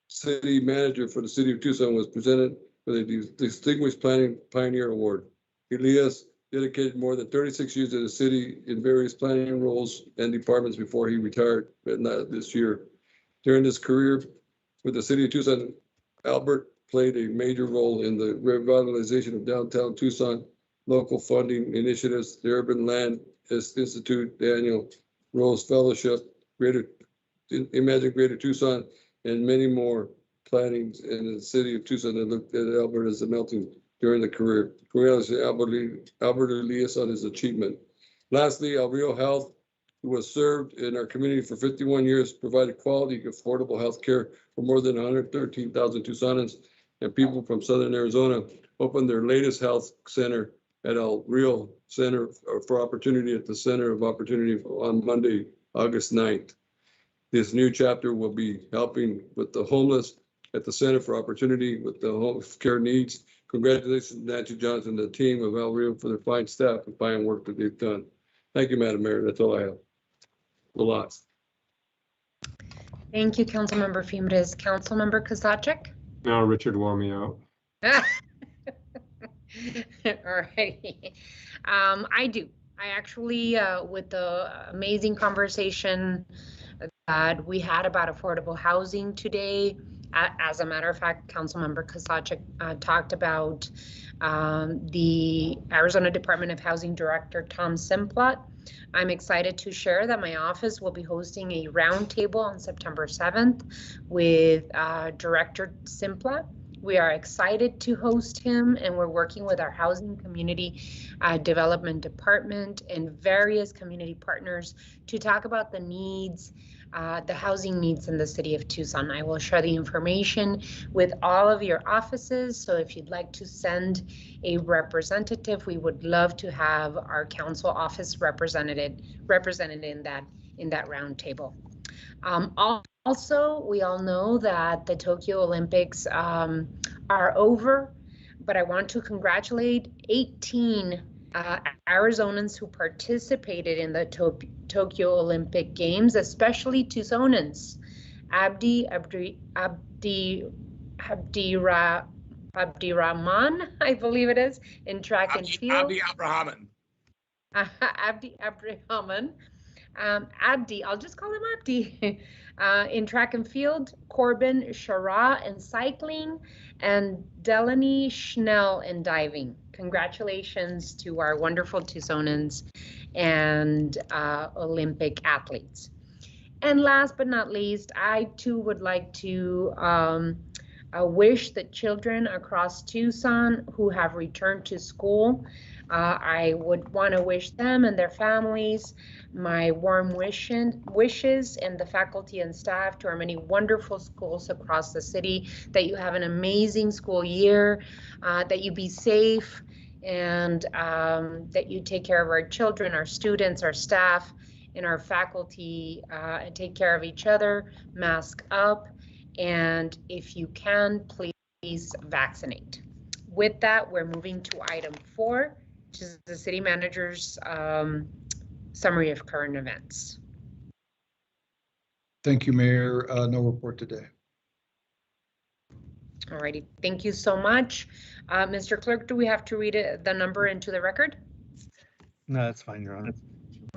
T: city manager for the city of Tucson, was presented with a Distinguished Planning Pioneer Award. Elias dedicated more than 36 years to the city in various planning roles and departments before he retired this year. During his career with the city of Tucson, Albert played a major role in the revitalization of downtown Tucson, local funding initiatives, the Urban Land Institute, the annual Rose Fellowship, Imagine Greater Tucson, and many more plannings in the city of Tucson that looked at Albert as a melting during the career. Congratulations, Albert Elias, on his achievement. Lastly, El Rio Health, who has served in our community for 51 years, provided quality, affordable health care for more than 113,000 Tucsonans and people from Southern Arizona, opened their latest health center at El Rio Center for Opportunity at the Center of Opportunity on Monday, August 9th. This new chapter will be helping with the homeless at the Center for Opportunity with the home care needs. Congratulations, Nancy Johnson and the team of El Rio for their fine staff and fine work that they've done. Thank you, Madam Mayor. That's all I have. A lot.
A: Thank you, Councilmember Fibres. Councilmember Kozachik?
F: Now Richard wore me out.
A: All right. I do. I actually, with the amazing conversation that we had about affordable housing today, as a matter of fact, Councilmember Kasachik talked about the Arizona Department of Housing Director, Tom Simplot. I'm excited to share that my office will be hosting a roundtable on September 7th with Director Simplot. We are excited to host him, and we're working with our housing community development department and various community partners to talk about the needs, the housing needs in the city of Tucson. I will share the information with all of your offices. So if you'd like to send a representative, we would love to have our council office represented in that roundtable. Also, we all know that the Tokyo Olympics are over, but I want to congratulate 18 Arizonans who participated in the Tokyo Olympic Games, especially Tucsonans. Abdirahman, I believe it is, in track and field.
R: Abdi Abrahaman.
A: Abdirahman. Abdi, I'll just call him Abdi, in track and field, Corbin Shara in cycling, and Delaney Schnell in diving. Congratulations to our wonderful Tucsonans and Olympic athletes. And last but not least, I too would like to wish the children across Tucson who have returned to school. I would want to wish them and their families my warm wishes, and the faculty and staff to our many wonderful schools across the city, that you have an amazing school year, that you be safe, and that you take care of our children, our students, our staff, and our faculty, and take care of each other, mask up, and if you can, please vaccinate. With that, we're moving to item 4, which is the city manager's summary of current events.
G: Thank you, Mayor. No report today.
A: All righty, thank you so much. Mr. Clerk, do we have to read the number into the record?
B: No, that's fine, Your Honor.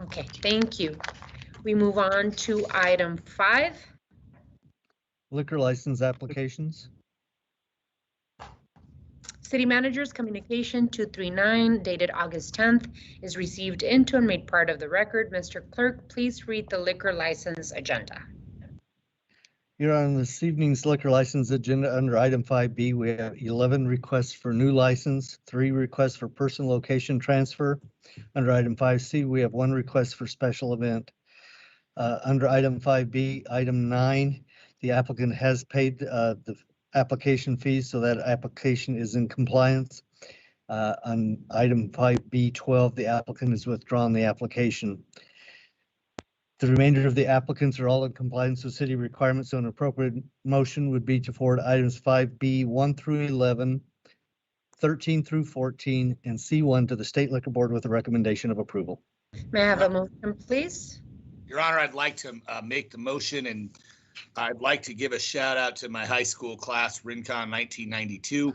A: Okay, thank you. We move on to item 5.
B: Liquor license applications.
A: City Manager's Communication 239 dated August 10th is received into and made part of the record. Mr. Clerk, please read the liquor license agenda.
B: Your Honor, this evening's liquor license agenda under item 5B, we have 11 requests for new license, 3 requests for person location transfer. Under item 5C, we have 1 request for special event. Under item 5B, item 9, the applicant has paid the application fees, so that application is in compliance. On item 5B12, the applicant has withdrawn the application. The remainder of the applicants are all in compliance with city requirements, so an appropriate motion would be to forward items 5B 1 through 11, 13 through 14, and C1 to the State Liquor Board with a recommendation of approval.
A: May I have a motion, please?
R: Your Honor, I'd like to make the motion, and I'd like to give a shout out to my high school class, Rincon 1992.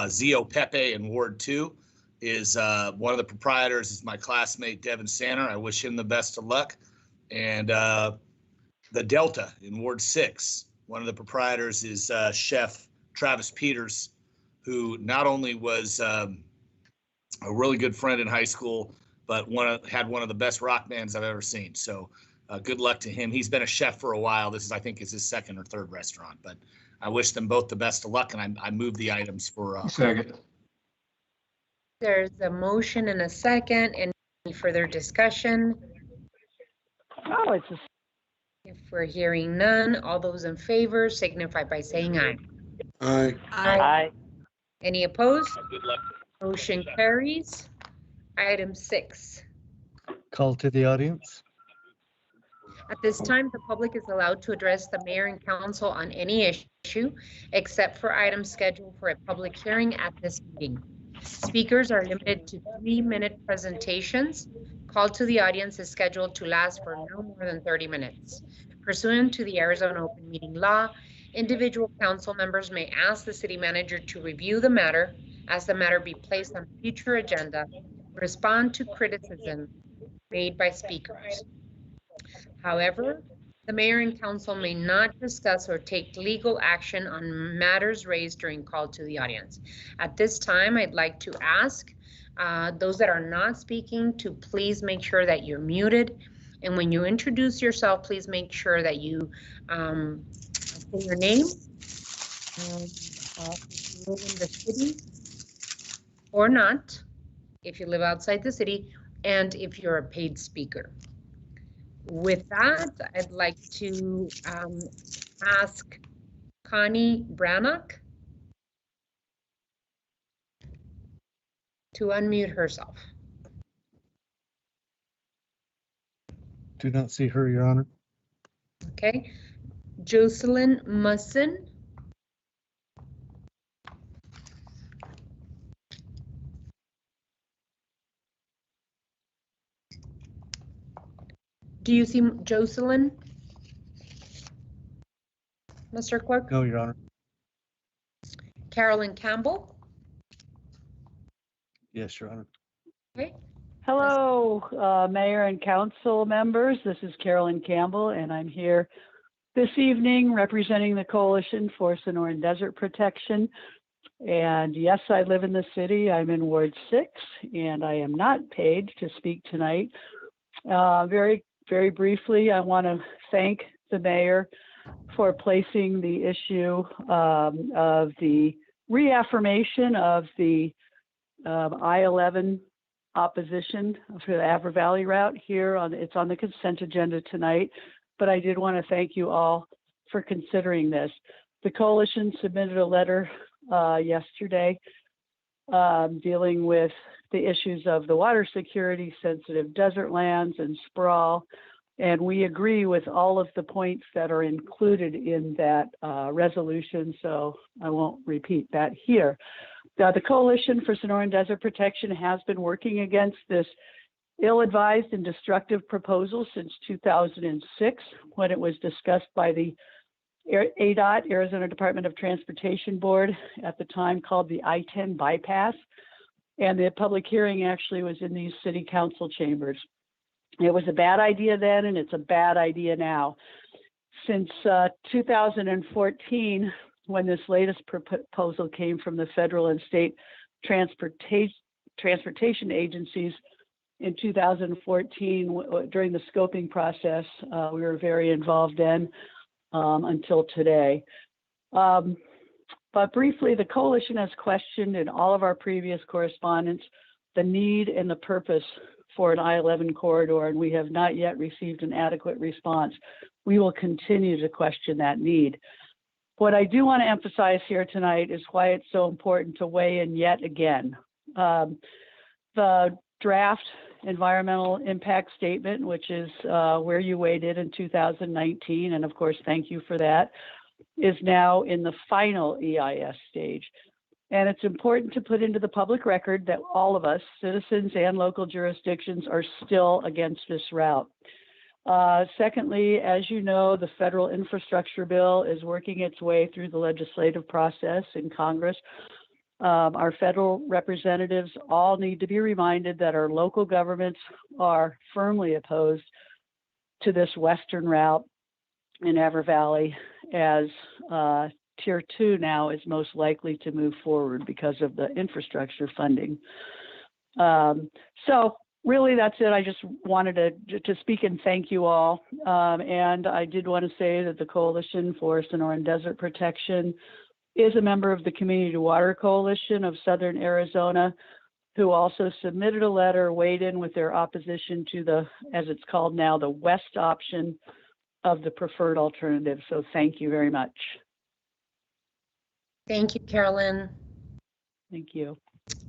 R: Zio Pepe in Ward 2 is one of the proprietors, is my classmate, Devin Sanner. I wish him the best of luck. And the Delta in Ward 6, one of the proprietors is Chef Travis Peters, who not only was a really good friend in high school, but had one of the best rock bands I've ever seen. So good luck to him. He's been a chef for a while. This is, I think, is his 2nd or 3rd restaurant, but I wish them both the best of luck, and I move the items for.
F: Second.
A: There's a motion and a second. Any further discussion?
L: Oh, it's a...
A: If we're hearing none, all those in favor signify by saying aye.
T: Aye.
L: Aye.
A: Any opposed?
I: Good luck.
A: Motion carries. Item 6.
B: Call to the audience.
A: At this time, the public is allowed to address the mayor and council on any issue, except for items scheduled for a public hearing at this meeting. Speakers are limited to 3-minute presentations. Call to the audience is scheduled to last for no more than 30 minutes. Pursuant to the Arizona Open Meeting Law, individual council members may ask the city manager to review the matter as the matter be placed on future agenda, respond to criticism made by speakers. However, the mayor and council may not discuss or take legal action on matters raised during call to the audience. At this time, I'd like to ask those that are not speaking to please make sure that you're muted. And when you introduce yourself, please make sure that you say your name, if you live in the city or not, if you live outside the city, and if you're a paid speaker. With that, I'd like to ask Connie Brannock to unmute herself.
B: Do not see her, Your Honor.
A: Okay. Jocelyn Musson. Do you see Jocelyn, Mr. Clerk?
B: No, Your Honor.
A: Carolyn Campbell?
B: Yes, Your Honor.
A: Okay.
K: Hello, Mayor and Council members. This is Carolyn Campbell, and I'm here this evening representing the Coalition for Sonoran Desert Protection. And yes, I live in the city. I'm in Ward 6, and I am not paid to speak tonight. Very briefly, I want to thank the mayor for placing the issue of the reaffirmation of the I-11 opposition for the Avra Valley route here. It's on the consent agenda tonight, but I did want to thank you all for considering this. The coalition submitted a letter yesterday dealing with the issues of the water security, sensitive desert lands, and sprawl. And we agree with all of the points that are included in that resolution, so I won't repeat that here. The Coalition for Sonoran Desert Protection has been working against this ill-advised and destructive proposal since 2006, when it was discussed by the ADOT, Arizona Department of Transportation Board, at the time called the I-10 bypass. And the public hearing actually was in these city council chambers. It was a bad idea then, and it's a bad idea now. Since 2014, when this latest proposal came from the federal and state transportation agencies, in 2014, during the scoping process, we were very involved in until today. But briefly, the coalition has questioned in all of our previous correspondence the need and the purpose for an I-11 corridor, and we have not yet received an adequate response. We will continue to question that need. What I do want to emphasize here tonight is why it's so important to weigh in yet again. The draft environmental impact statement, which is where you weighed in 2019, and of course, thank you for that, is now in the final EIS stage. And it's important to put into the public record that all of us, citizens and local jurisdictions, are still against this route. Secondly, as you know, the federal infrastructure bill is working its way through the legislative process in Congress. Our federal representatives all need to be reminded that our local governments are firmly opposed to this western route in Avra Valley, as Tier 2 now is most likely to move forward because of the infrastructure funding. So really, that's it. I just wanted to speak and thank you all. And I did want to say that the Coalition for Sonoran Desert Protection is a member of the Community Water Coalition of Southern Arizona, who also submitted a letter, weighed in with their opposition to the, as it's called now, the west option of the preferred alternative. So thank you very much.
A: Thank you, Carolyn.
K: Thank you.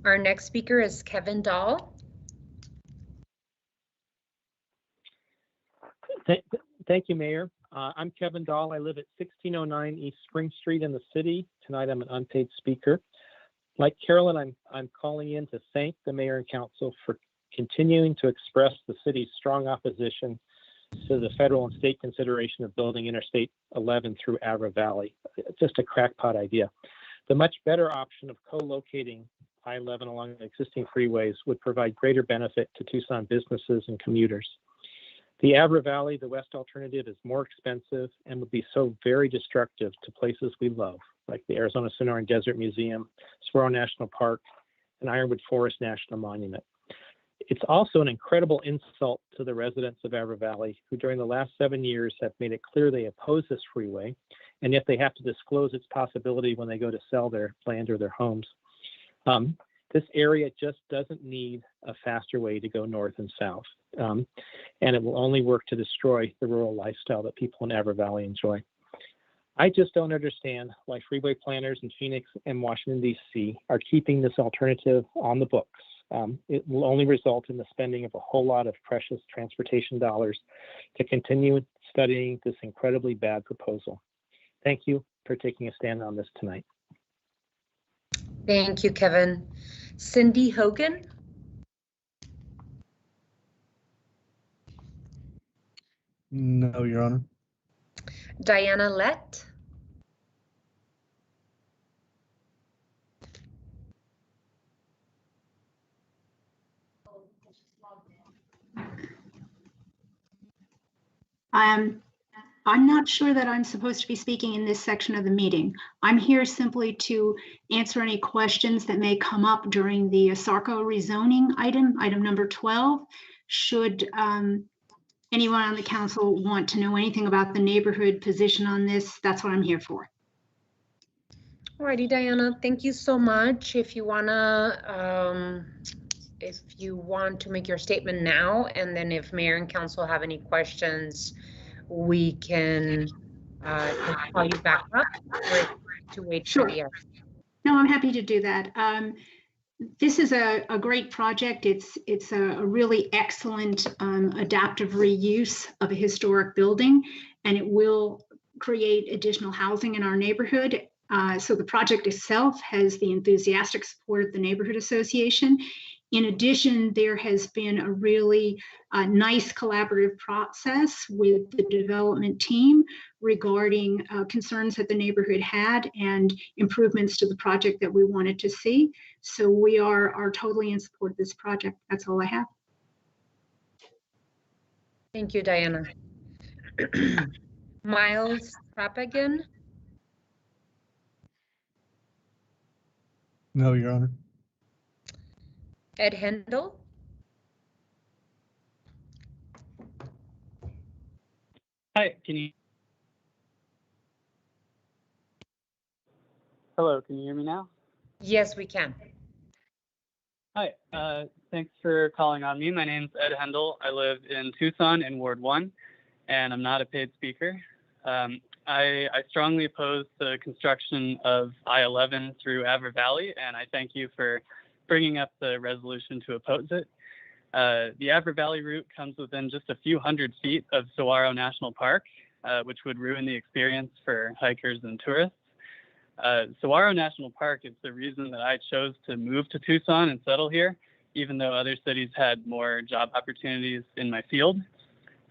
A: Our next speaker is Kevin Dahl.
M: Thank you, Mayor. I'm Kevin Dahl. I live at 1609 East Spring Street in the city. Tonight I'm an unpaid speaker. Like Carolyn, I'm calling in to thank the Mayor and Council for continuing to express the city's strong opposition to the federal and state consideration of building Interstate 11 through Avra Valley. It's just a crackpot idea. The much better option of co-locating I-11 along the existing freeways would provide greater benefit to Tucson businesses and commuters. The Avra Valley, the west alternative, is more expensive and would be so very destructive to places we love, like the Arizona Sonoran Desert Museum, Saguaro National Park, and Ironwood Forest National Monument. It's also an incredible insult to the residents of Avra Valley, who during the last 7 years have made it clear they oppose this freeway, and yet they have to disclose its possibility when they go to sell their land or their homes. This area just doesn't need a faster way to go north and south, and it will only work to destroy the rural lifestyle that people in Avra Valley enjoy. I just don't understand why freeway planners in Phoenix and Washington, D.C. are keeping this alternative on the books. It will only result in the spending of a whole lot of precious transportation dollars to continue studying this incredibly bad proposal. Thank you for taking a stand on this tonight.
A: Thank you, Kevin. Cindy Hogan?
B: No, Your Honor.
A: Diana Lett?
N: I'm not sure that I'm supposed to be speaking in this section of the meeting. I'm here simply to answer any questions that may come up during the ASARCO rezoning item number 12. Should anyone on the council want to know anything about the neighborhood position on this, that's what I'm here for.
A: Alrighty, Diana, thank you so much. If you want to make your statement now, and then if mayor and council have any questions, we can call you back up or to wait for the answer.
N: No, I'm happy to do that. This is a great project. It's a really excellent adaptive reuse of a historic building, and it will create additional housing in our neighborhood. So the project itself has the enthusiastic support of the neighborhood association. In addition, there has been a really nice collaborative process with the development team regarding concerns that the neighborhood had and improvements to the project that we wanted to see. So we are totally in support of this project. That's all I have.
A: Thank you, Diana. Miles Trapagan?
B: No, Your Honor.
A: Ed Hendel?
P: Hi, can you? Hello, can you hear me now?
A: Yes, we can.
P: Hi, thanks for calling on me. My name's Ed Hendel. I live in Tucson in Ward 1, and I'm not a paid speaker. I strongly oppose the construction of I-11 through Avra Valley, and I thank you for bringing up the resolution to oppose it. The Avra Valley route comes within just a few hundred feet of Saguaro National Park, which would ruin the experience for hikers and tourists. Saguaro National Park is the reason that I chose to move to Tucson and settle here, even though other cities had more job opportunities in my field.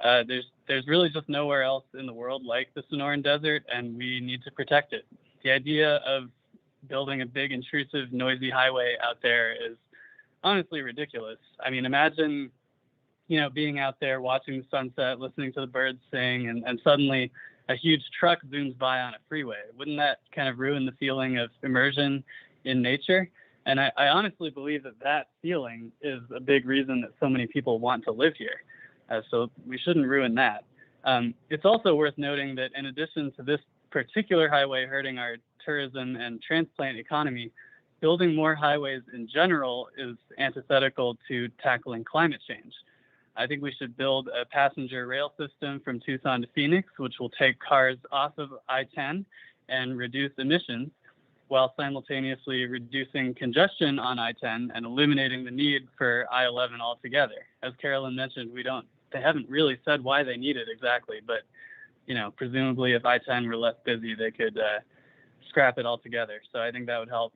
P: There's really just nowhere else in the world like the Sonoran Desert, and we need to protect it. The idea of building a big, intrusive, noisy highway out there is honestly ridiculous. I mean, imagine, being out there watching the sunset, listening to the birds sing, and suddenly a huge truck zooms by on a freeway. Wouldn't that kind of ruin the feeling of immersion in nature? And I honestly believe that feeling is a big reason that so many people want to live here. So we shouldn't ruin that. It's also worth noting that in addition to this particular highway hurting our tourism and transplant economy, building more highways in general is antithetical to tackling climate change. I think we should build a passenger rail system from Tucson to Phoenix, which will take cars off of I-10 and reduce emissions, while simultaneously reducing congestion on I-10 and eliminating the need for I-11 altogether. As Carolyn mentioned, they haven't really said why they need it exactly, but presumably if I-10 were less busy, they could scrap it altogether. So I think that would help.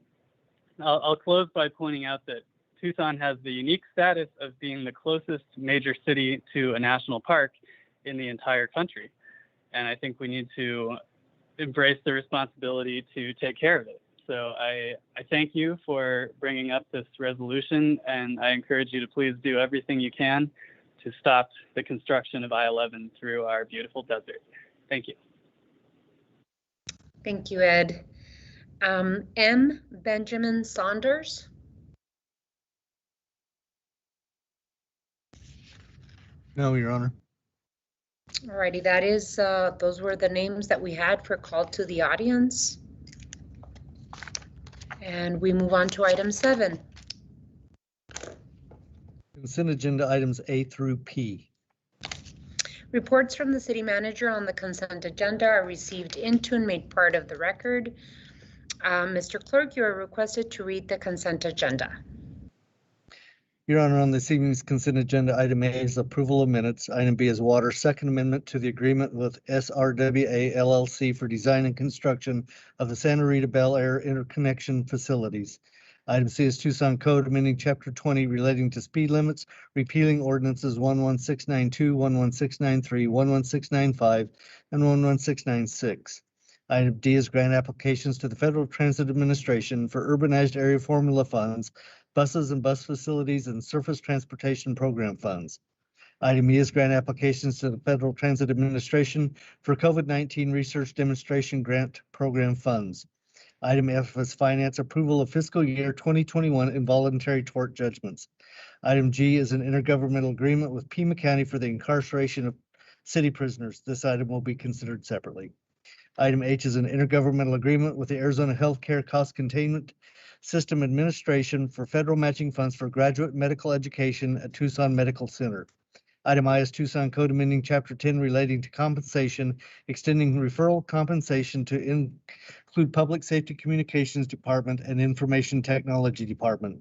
P: I'll close by pointing out that Tucson has the unique status of being the closest major city to a national park in the entire country. And I think we need to embrace the responsibility to take care of it. So I thank you for bringing up this resolution, and I encourage you to please do everything you can to stop the construction of I-11 through our beautiful desert. Thank you.
A: Thank you, Ed. M. Benjamin Saunders.
B: No, Your Honor.
A: Alrighty, that is, those were the names that we had for call to the audience. And we move on to item 7.
B: Consent agenda items A through P.
A: Reports from the city manager on the consent agenda are received into and made part of the record. Mr. Clerk, you are requested to read the consent agenda.
B: Your Honor, on this evening's consent agenda, item A is approval of minutes. Item B is water second amendment to the agreement with SRWA LLC for design and construction of the Santa Rita Bel Air interconnection facilities. Item C is Tucson Code amending Chapter 20 relating to speed limits, repealing ordinances 11692, 11693, 11695, and 11696. Item D is grant applications to the Federal Transit Administration for urbanized area formula funds, buses and bus facilities, and surface transportation program funds. Item E is grant applications to the Federal Transit Administration for COVID-19 research demonstration grant program funds. Item F is finance approval of fiscal year 2021 involuntary tort judgments. Item G is an intergovernmental agreement with Pima County for the incarceration of city prisoners. This item will be considered separately. Item H is an intergovernmental agreement with the Arizona Healthcare Cost Containment System Administration for federal matching funds for graduate medical education at Tucson Medical Center. Item I is Tucson Code amending Chapter 10 relating to compensation, extending referral compensation to include Public Safety Communications Department and Information Technology Department.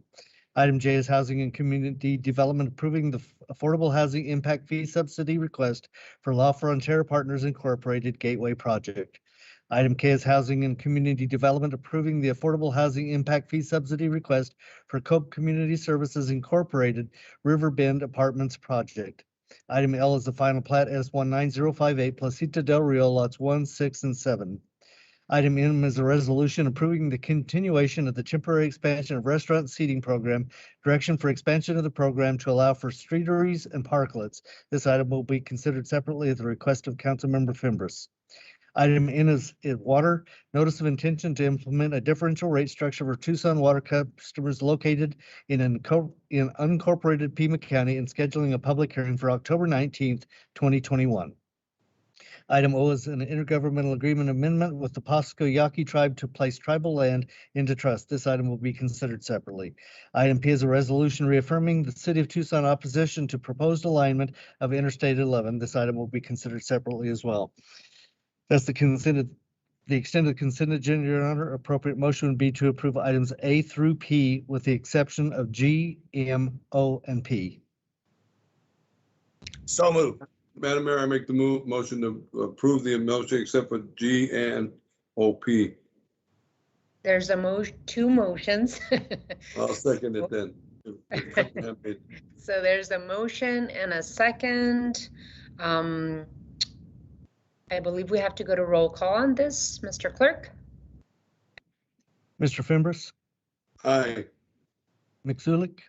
B: Item J is Housing and Community Development approving the Affordable Housing Impact Fee Subsidy request for La Frontera Partners Incorporated Gateway Project. Item K is Housing and Community Development approving the Affordable Housing Impact Fee Subsidy request for Cope Community Services Incorporated Riverbend Apartments Project. Item L is the final plat S19058 Placita del Rio lots 1, 6, and 7. Item M is a resolution approving the continuation of the temporary expansion of restaurant seating program, direction for expansion of the program to allow for streeteries and parklets. This item will be considered separately at the request of Councilmember Fimbres. Item N is water, notice of intention to implement a differential rate structure for Tucson water customers located in unincorporated Pima County and scheduling a public hearing for October 19th, 2021. Item O is an intergovernmental agreement amendment with the Pasco Yaqui tribe to place tribal land into trust. This item will be considered separately. Item P is a resolution reaffirming the City of Tucson opposition to proposed alignment of Interstate 11. This item will be considered separately as well. That's the extended consent agenda, Your Honor. Appropriate motion would be to approve items A through P with the exception of G, M, O, and P.
R: So moved.
C: Madam Mayor, I make the motion to approve the motion except for G and OP.
A: There's two motions.
C: I'll second it then.
A: So there's a motion and a second. I believe we have to go to roll call on this, Mr. Clerk.
B: Mr. Fimbres?
C: Aye.
B: McSulik?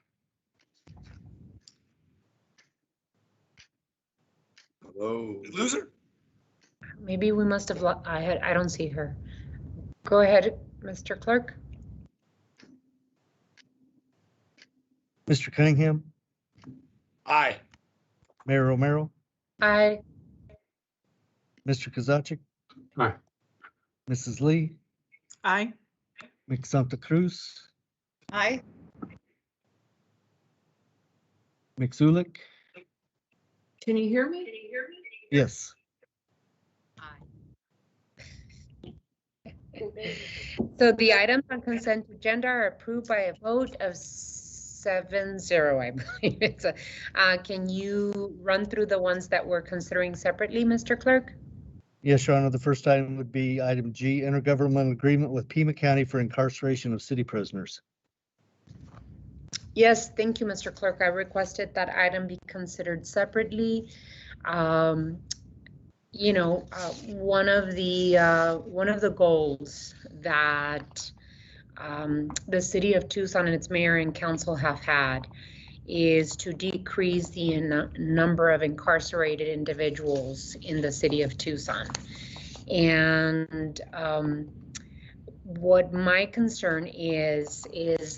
C: Hello.
R: Loser?
A: Maybe we must have, I don't see her. Go ahead, Mr. Clerk.
B: Mr. Cunningham?
R: Aye.
B: Mayor Romero?
A: Aye.
B: Mr. Kozaczek?
F: Aye.
B: Mrs. Lee?
J: Aye.
B: Ms. Santa Cruz?
J: Aye.
B: McSulik?
J: Can you hear me?
B: Yes.
A: So the items on consent agenda are approved by a vote of 7-0, I believe. It's can you run through the ones that we're considering separately, Mr. Clerk?
B: Yes, Your Honor. The first item would be item G, intergovernmental agreement with Pima County for incarceration of city prisoners.
A: Yes, thank you, Mr. Clerk. I requested that item be considered separately. You know, one of the goals that the city of Tucson and its mayor and council have had is to decrease the number of incarcerated individuals in the city of Tucson. And what my concern is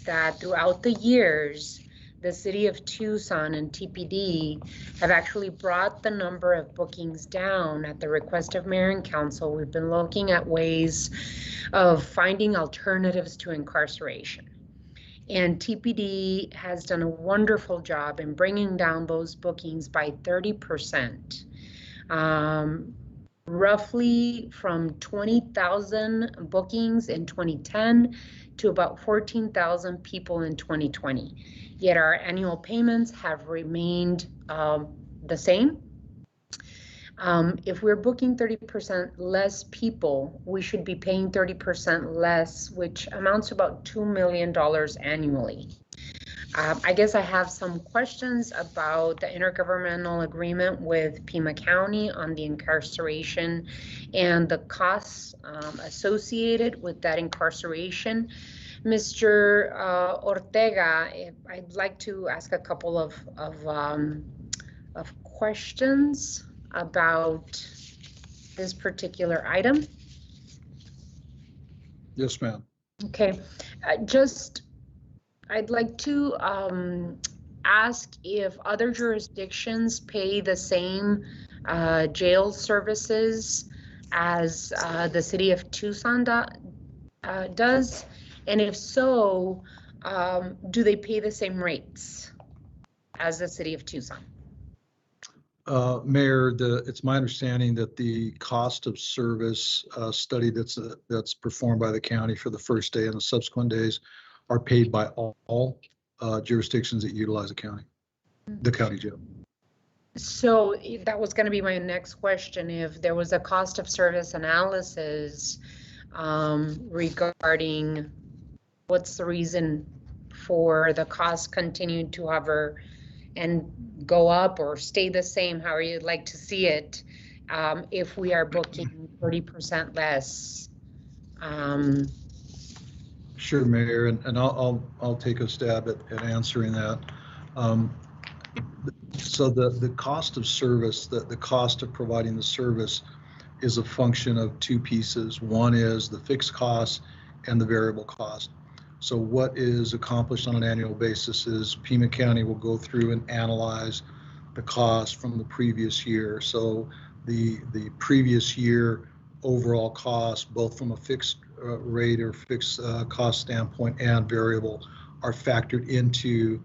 A: that throughout the years, the city of Tucson and TPD have actually brought the number of bookings down at the request of mayor and council. We've been looking at ways of finding alternatives to incarceration. And TPD has done a wonderful job in bringing down those bookings by 30%. Roughly from 20,000 bookings in 2010 to about 14,000 people in 2020. Yet our annual payments have remained the same. If we're booking 30% less people, we should be paying 30% less, which amounts to about $2 million annually. I guess I have some questions about the intergovernmental agreement with Pima County on the incarceration and the costs associated with that incarceration. Mr. Ortega, I'd like to ask a couple of questions about this particular item.
G: Yes, ma'am.
A: Okay, I'd like to ask if other jurisdictions pay the same jail services as the city of Tucson does, and if so, do they pay the same rates as the city of Tucson?
G: Mayor, it's my understanding that the cost of service study that's performed by the county for the first day and the subsequent days are paid by all jurisdictions that utilize the county jail.
A: So that was going to be my next question. If there was a cost of service analysis regarding what's the reason for the cost continued to hover and go up or stay the same, however you'd like to see it, if we are booking 30% less.
G: Sure, Mayor, and I'll take a stab at answering that. So the cost of service, the cost of providing the service is a function of two pieces. One is the fixed cost and the variable cost. So what is accomplished on an annual basis is Pima County will go through and analyze the cost from the previous year. So the previous year overall cost, both from a fixed rate or fixed cost standpoint and variable, are factored into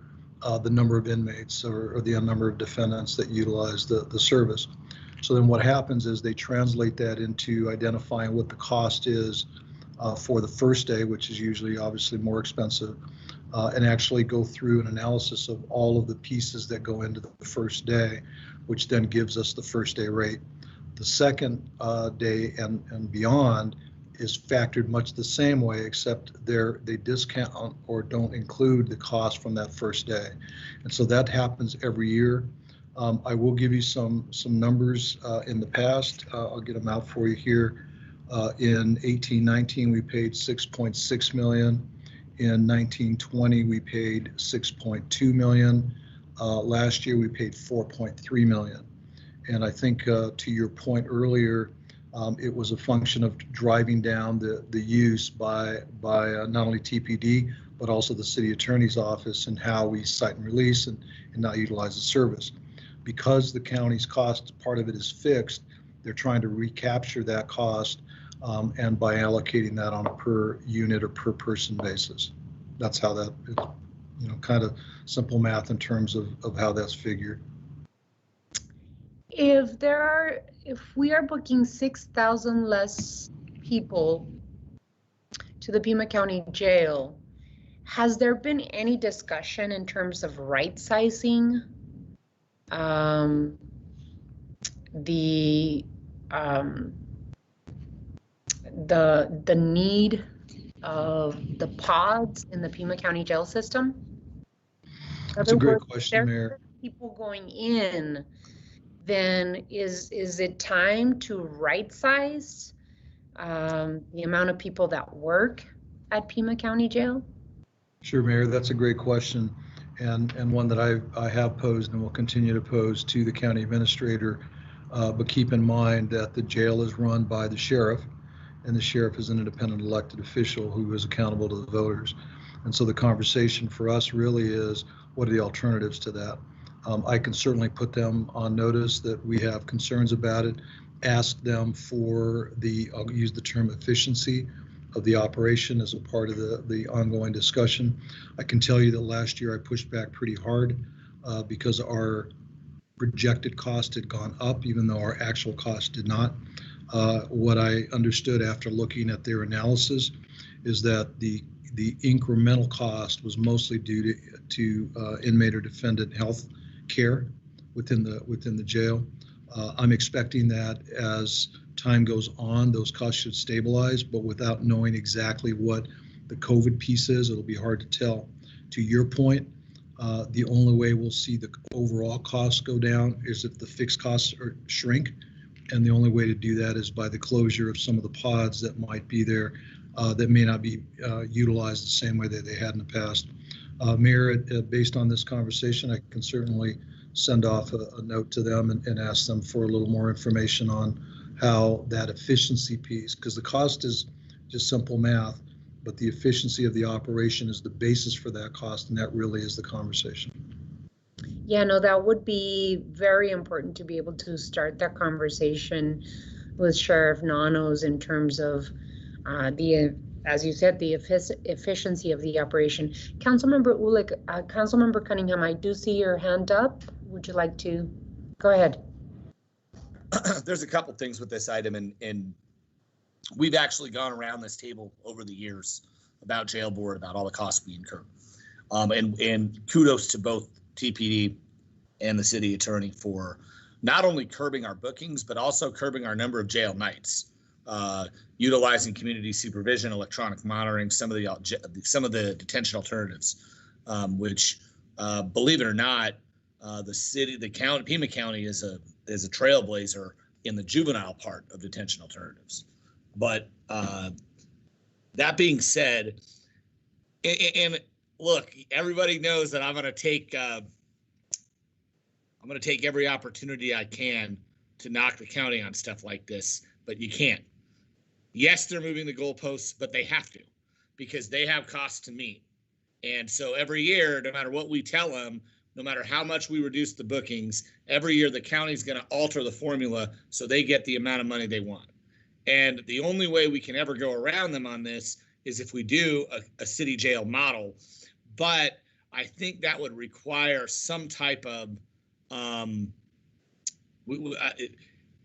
G: the number of inmates or the number of defendants that utilize the service. So then what happens is they translate that into identifying what the cost is for the first day, which is usually obviously more expensive, and actually go through an analysis of all of the pieces that go into the first day, which then gives us the first day rate. The second day and beyond is factored much the same way, except they discount or don't include the cost from that first day. And so that happens every year. I will give you some numbers in the past. I'll get them out for you here. In 18-19, we paid $6.6 million. In 19-20, we paid $6.2 million. Last year, we paid $4.3 million. And I think to your point earlier, it was a function of driving down the use by not only TPD, but also the city attorney's office and how we cite and release and not utilize the service. Because the county's cost, part of it is fixed, they're trying to recapture that cost and by allocating that on a per unit or per person basis. That's how that is, kind of simple math in terms of how that's figured.
A: If we are booking 6,000 less people to the Pima County Jail, has there been any discussion in terms of right sizing the need of the pods in the Pima County jail system?
G: That's a great question, Mayor.
A: People going in, then is it time to right size the amount of people that work at Pima County Jail?
G: Sure, Mayor, that's a great question, and one that I have posed and will continue to pose to the county administrator. But keep in mind that the jail is run by the sheriff, and the sheriff is an independent elected official who is accountable to the voters. And so the conversation for us really is, what are the alternatives to that? I can certainly put them on notice that we have concerns about it, ask them for I'll use the term efficiency of the operation as a part of the ongoing discussion. I can tell you that last year I pushed back pretty hard because our projected cost had gone up, even though our actual cost did not. What I understood after looking at their analysis is that the incremental cost was mostly due to inmate or defendant health care within the jail. I'm expecting that as time goes on, those costs should stabilize, but without knowing exactly what the COVID piece is, it'll be hard to tell. To your point, the only way we'll see the overall costs go down is if the fixed costs shrink. And the only way to do that is by the closure of some of the pods that might be there that may not be utilized the same way that they had in the past. Mayor, based on this conversation, I can certainly send off a note to them and ask them for a little more information on how that efficiency piece, because the cost is just simple math, but the efficiency of the operation is the basis for that cost, and that really is the conversation.
A: Yeah, no, that would be very important to be able to start that conversation with Sheriff Nanos in terms of as you said, the efficiency of the operation. Councilmember Ulick, Councilmember Cunningham, I do see your hand up. Would you like to go ahead?
R: There's a couple things with this item, and we've actually gone around this table over the years about jail board, about all the costs we incur. And kudos to both TPD and the city attorney for not only curbing our bookings, but also curbing our number of jail nights, utilizing community supervision, electronic monitoring, some of the detention alternatives, which, believe it or not, Pima County is a trailblazer in the juvenile part of detention alternatives. But that being said, and look, everybody knows that I'm going to take every opportunity I can to knock the county on stuff like this, but you can't. Yes, they're moving the goalposts, but they have to, because they have costs to meet. And so every year, no matter what we tell them, no matter how much we reduce the bookings, every year the county's going to alter the formula so they get the amount of money they want. And the only way we can ever go around them on this is if we do a city jail model. But I think that would require some type of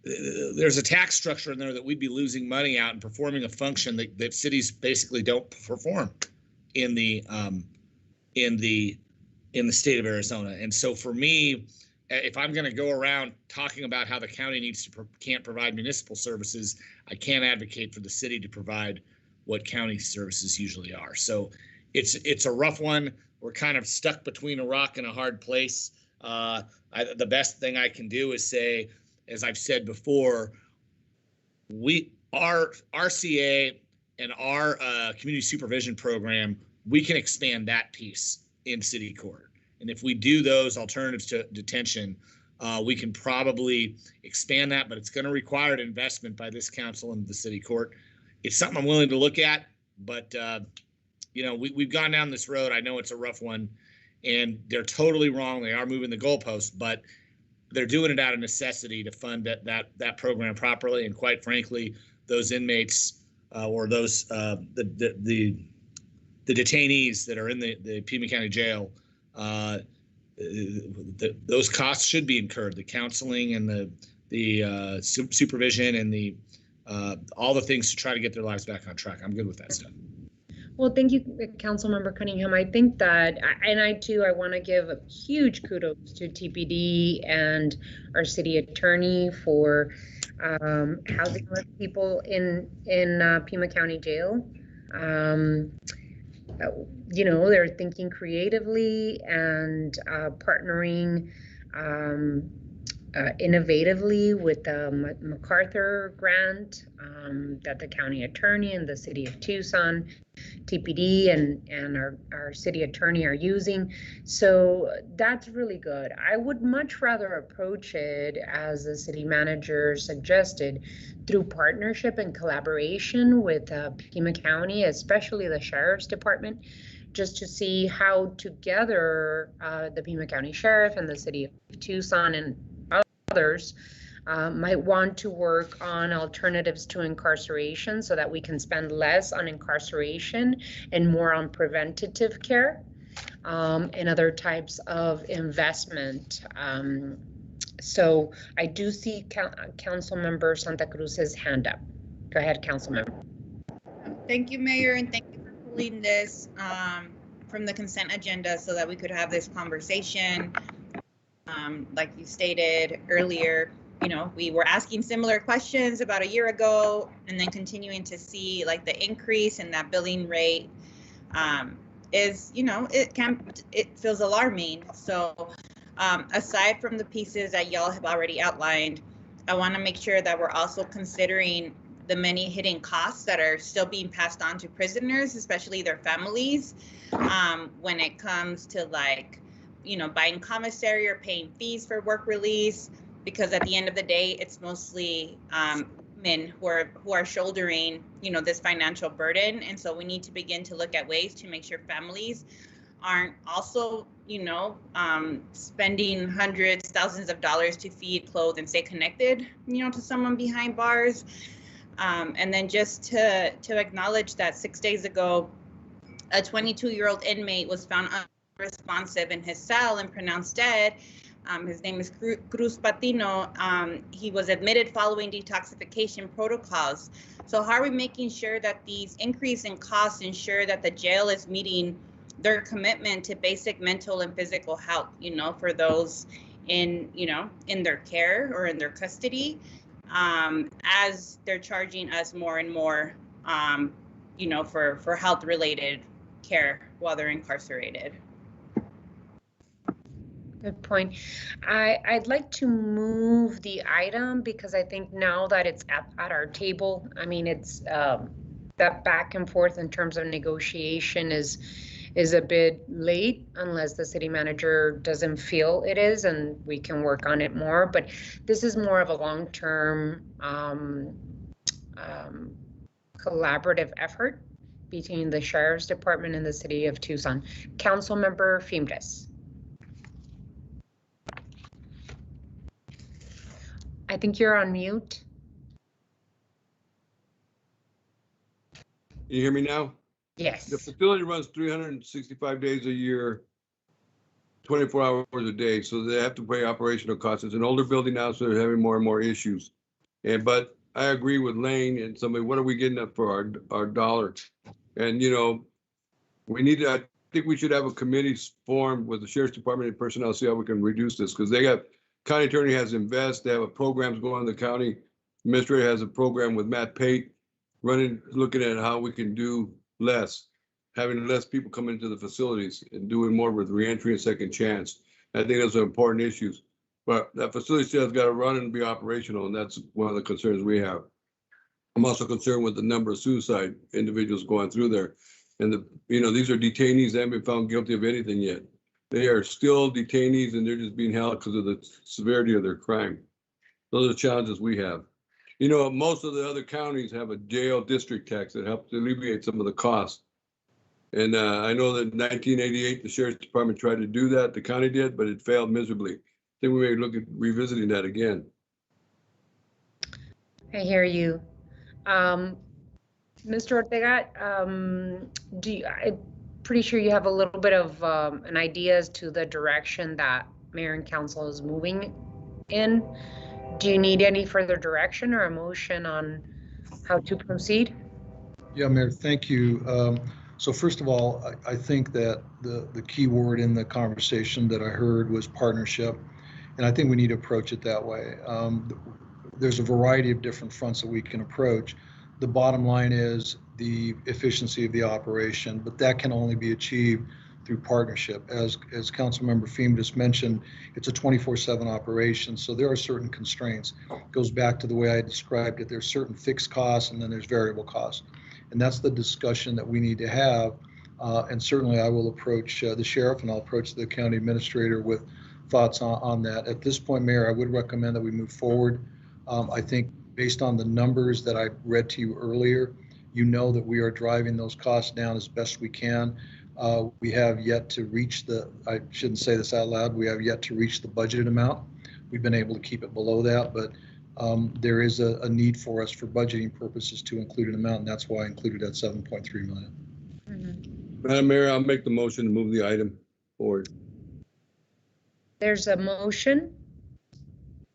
R: there's a tax structure in there that we'd be losing money out and performing a function that cities basically don't perform in the state of Arizona. And so for me, if I'm going to go around talking about how the county can't provide municipal services, I can't advocate for the city to provide what county services usually are. So it's a rough one. We're kind of stuck between a rock and a hard place. The best thing I can do is say, as I've said before, our RCA and our community supervision program, we can expand that piece in city court. And if we do those alternatives to detention, we can probably expand that, but it's going to require an investment by this council and the city court. It's something I'm willing to look at, but we've gone down this road. I know it's a rough one, and they're totally wrong. They are moving the goalposts, but they're doing it out of necessity to fund that program properly. And quite frankly, those inmates or those the detainees that are in the Pima County Jail, those costs should be incurred. The counseling and the supervision and the all the things to try to get their lives back on track. I'm good with that stuff.
A: Well, thank you, Councilmember Cunningham. I think that, and I want to give a huge kudos to TPD and our city attorney for housing people in Pima County Jail. They're thinking creatively and partnering innovatively with the MacArthur grant that the county attorney and the city of Tucson, TPD, and our city attorney are using. So that's really good. I would much rather approach it, as the city manager suggested, through partnership and collaboration with Pima County, especially the Sheriff's Department, just to see how together the Pima County Sheriff and the city of Tucson and others might want to work on alternatives to incarceration so that we can spend less on incarceration and more on preventative care and other types of investment. So I do see Councilmember Santa Cruz's hand up. Go ahead, Councilmember.
H: Thank you, Mayor, and thank you for pulling this from the consent agenda so that we could have this conversation. Like you stated earlier, you know, we were asking similar questions about a year ago, and then continuing to see like the increase in that billing rate is, you know, it feels alarming. So aside from the pieces that y'all have already outlined, I want to make sure that we're also considering the many hidden costs that are still being passed on to prisoners, especially their families, when it comes to, like, you know, buying commissary or paying fees for work release, because at the end of the day, it's mostly men who are shouldering, you know, this financial burden. And so we need to begin to look at ways to make sure families aren't also, you know, spending hundreds, thousands of dollars to feed, clothe, and stay connected, you know, to someone behind bars. And then just to acknowledge that 6 days ago, a 22-year-old inmate was found unresponsive in his cell and pronounced dead. His name is Cruz Patino. He was admitted following detoxification protocols. So how are we making sure that these increase in costs ensure that the jail is meeting their commitment to basic mental and physical health, you know, for those in, you know, in their care or in their custody, as they're charging us more and more, you know, for health related care while they're incarcerated.
A: Good point. I'd like to move the item because I think now that it's at our table, I mean, it's that back and forth in terms of negotiation is a bit late unless the city manager doesn't feel it is, and we can work on it more. But this is more of a long-term collaborative effort between the Sheriff's Department and the city of Tucson. Councilmember Fimbres. I think you're on mute.
T: Can you hear me now?
A: Yes.
T: The facility runs 365 days a year, 24 hours a day, so they have to pay operational costs. It's an older building now, so they're having more and more issues. But I agree with Lane and somebody, what are we getting up for our dollar? And, you know, I think we should have a committee formed with the Sheriff's Department and personnel, see how we can reduce this, because they got, county attorney has Invest, they have a programs going on, the county administrator has a program with Matt Pate looking at how we can do less, having less people come into the facilities and doing more with reentry and second chance. I think those are important issues, but that facility still has got to run and be operational, and that's one of the concerns we have. I'm also concerned with the number of suicide individuals going through there. And these are detainees that haven't been found guilty of anything yet. They are still detainees and they're just being held because of the severity of their crime. Those are the challenges we have. You know, most of the other counties have a jail district tax that helps alleviate some of the costs. And I know that in 1988, the Sheriff's Department tried to do that, the county did, but it failed miserably. I think we may look at revisiting that again.
A: I hear you. Mr. Ortega, I'm pretty sure you have a little bit of an idea as to the direction that Mayor and Council is moving in. Do you need any further direction or a motion on how to proceed?
G: Yeah, Mayor, thank you. So first of all, I think that the key word in the conversation that I heard was partnership, and I think we need to approach it that way. There's a variety of different fronts that we can approach. The bottom line is the efficiency of the operation, but that can only be achieved through partnership. As Councilmember Feem just mentioned, it's a 24/7 operation, so there are certain constraints. It goes back to the way I described it. There's certain fixed costs and then there's variable costs. And that's the discussion that we need to have. And certainly I will approach the sheriff and I'll approach the county administrator with thoughts on that. At this point, Mayor, I would recommend that we move forward. I think based on the numbers that I read to you earlier, you know that we are driving those costs down as best we can. We have yet to reach I shouldn't say this out loud, we have yet to reach the budgeted amount. We've been able to keep it below that, but there is a need for us for budgeting purposes to include an amount, and that's why I included that 7.3 million.
T: Madam Mayor, I'll make the motion to move the item forward.
A: There's a motion.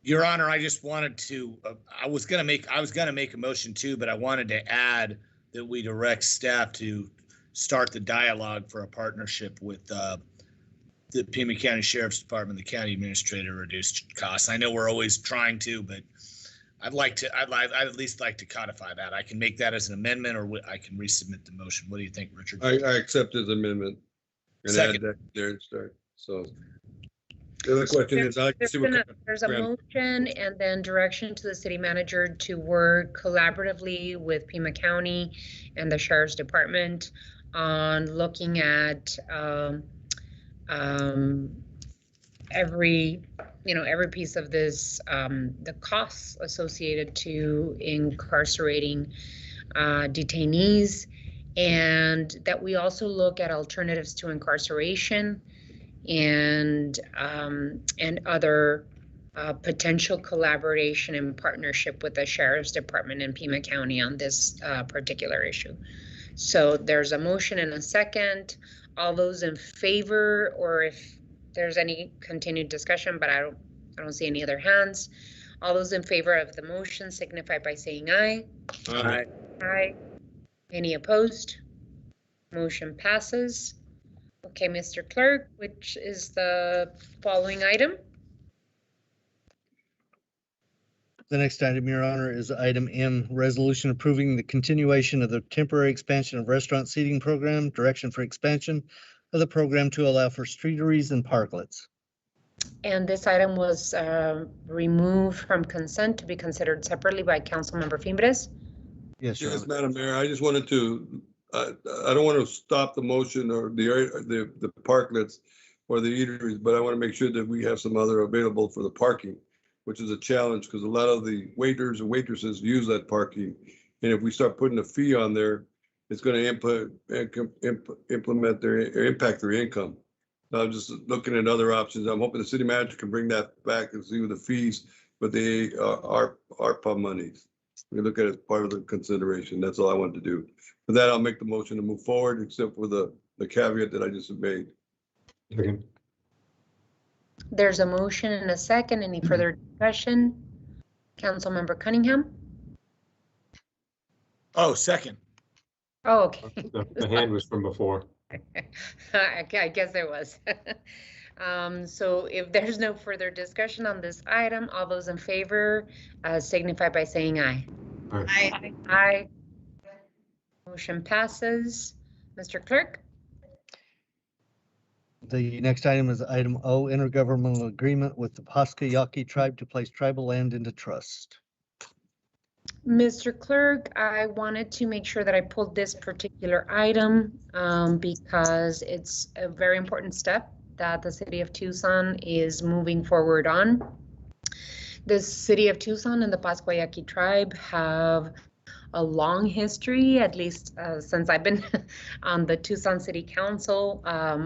R: Your Honor, I just wanted to, I was gonna make a motion too, but I wanted to add that we direct staff to start the dialogue for a partnership with the Pima County Sheriff's Department, the county administrator, to reduce costs. I know we're always trying to, but I'd at least like to codify that. I can make that as an amendment, or I can resubmit the motion. What do you think, Richard?
T: I accept his amendment. And
R: Second.
T: add that there and start. So the other question is, I like to see what kind of
A: There's a motion and then direction to the city manager to work collaboratively with Pima County and the Sheriff's Department on looking at every piece of this, the costs associated to incarcerating detainees, and that we also look at alternatives to incarceration and other potential collaboration and partnership with the Sheriff's Department in Pima County on this particular issue. So there's a motion and a second. All those in favor, or if there's any continued discussion, but I don't see any other hands. All those in favor of the motion signify by saying aye.
T: Aye.
A: Aye. Any opposed? Motion passes. Okay, Mr. Clerk, which is the following item?
B: The next item, Your Honor, is item M, resolution approving the continuation of the temporary expansion of restaurant seating program, direction for expansion of the program to allow for streeteries and parklets.
A: And this item was removed from consent to be considered separately by Councilmember Fimbres.
B: Yes, Your
T: Yes,
B: Honor.
T: Madam Mayor, I just wanted to, I don't want to stop the motion or the parklets or the eateries, but I want to make sure that we have some other available for the parking, which is a challenge because a lot of the waiters and waitresses use that parking. And if we start putting a fee on there, it's going to impact their income. So I'm just looking at other options. I'm hoping the city manager can bring that back and see with the fees, but they are ARPA monies. We look at it as part of the consideration. That's all I wanted to do. For that, I'll make the motion to move forward, except for the caveat that I just made.
F: Okay.
A: There's a motion and a second. Any further discussion? Councilmember Cunningham?
R: Oh, second.
A: Oh, okay.
F: The hand was from before.
A: Okay, I guess there was. So if there's no further discussion on this item, all those in favor signify by saying aye.
H: Aye.
A: Aye. Motion passes. Mr. Clerk?
B: The next item is item O, intergovernmental agreement with the Pascua Yaqui tribe to place tribal land into trust.
A: Mr. Clerk, I wanted to make sure that I pulled this particular item because it's a very important step that the city of Tucson is moving forward on. The city of Tucson and the Pascua Yaqui tribe have a long history, at least since I've been on the Tucson City Council,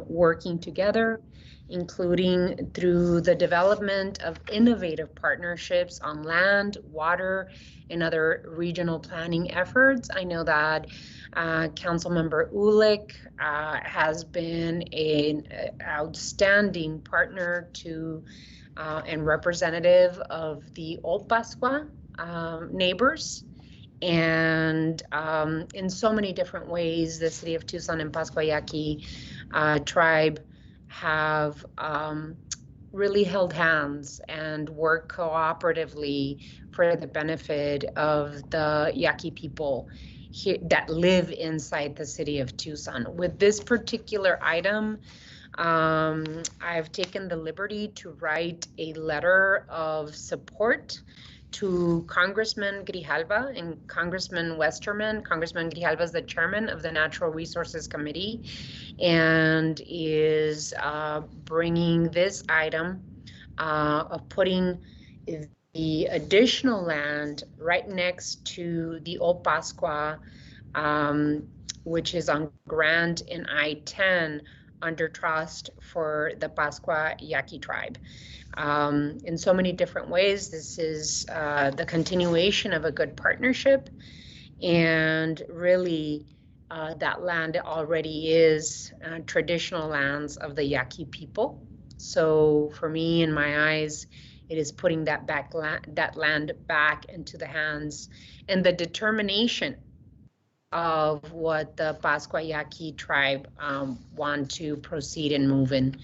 A: working together, including through the development of innovative partnerships on land, water, and other regional planning efforts. I know that Councilmember Ulick has been an outstanding partner to and representative of the Old Pascua neighbors. And in so many different ways, the city of Tucson and Pascua Yaqui tribe have really held hands and worked cooperatively for the benefit of the Yaqui people. here that live inside the city of Tucson. With this particular item, I've taken the liberty to write a letter of support to Congressman Grijalva and Congressman Westerman. Congressman Grijalva is the chairman of the Natural Resources Committee and is bringing this item of putting the additional land right next to the Old Pascua, which is on Grand and I-10 under trust for the Pascua Yaqui tribe. In so many different ways, this is the continuation of a good partnership, and really that land already is traditional lands of the Yaqui people. So for me, in my eyes, it is putting that land back into the hands and the determination of what the Pascua Yaqui tribe want to proceed and move in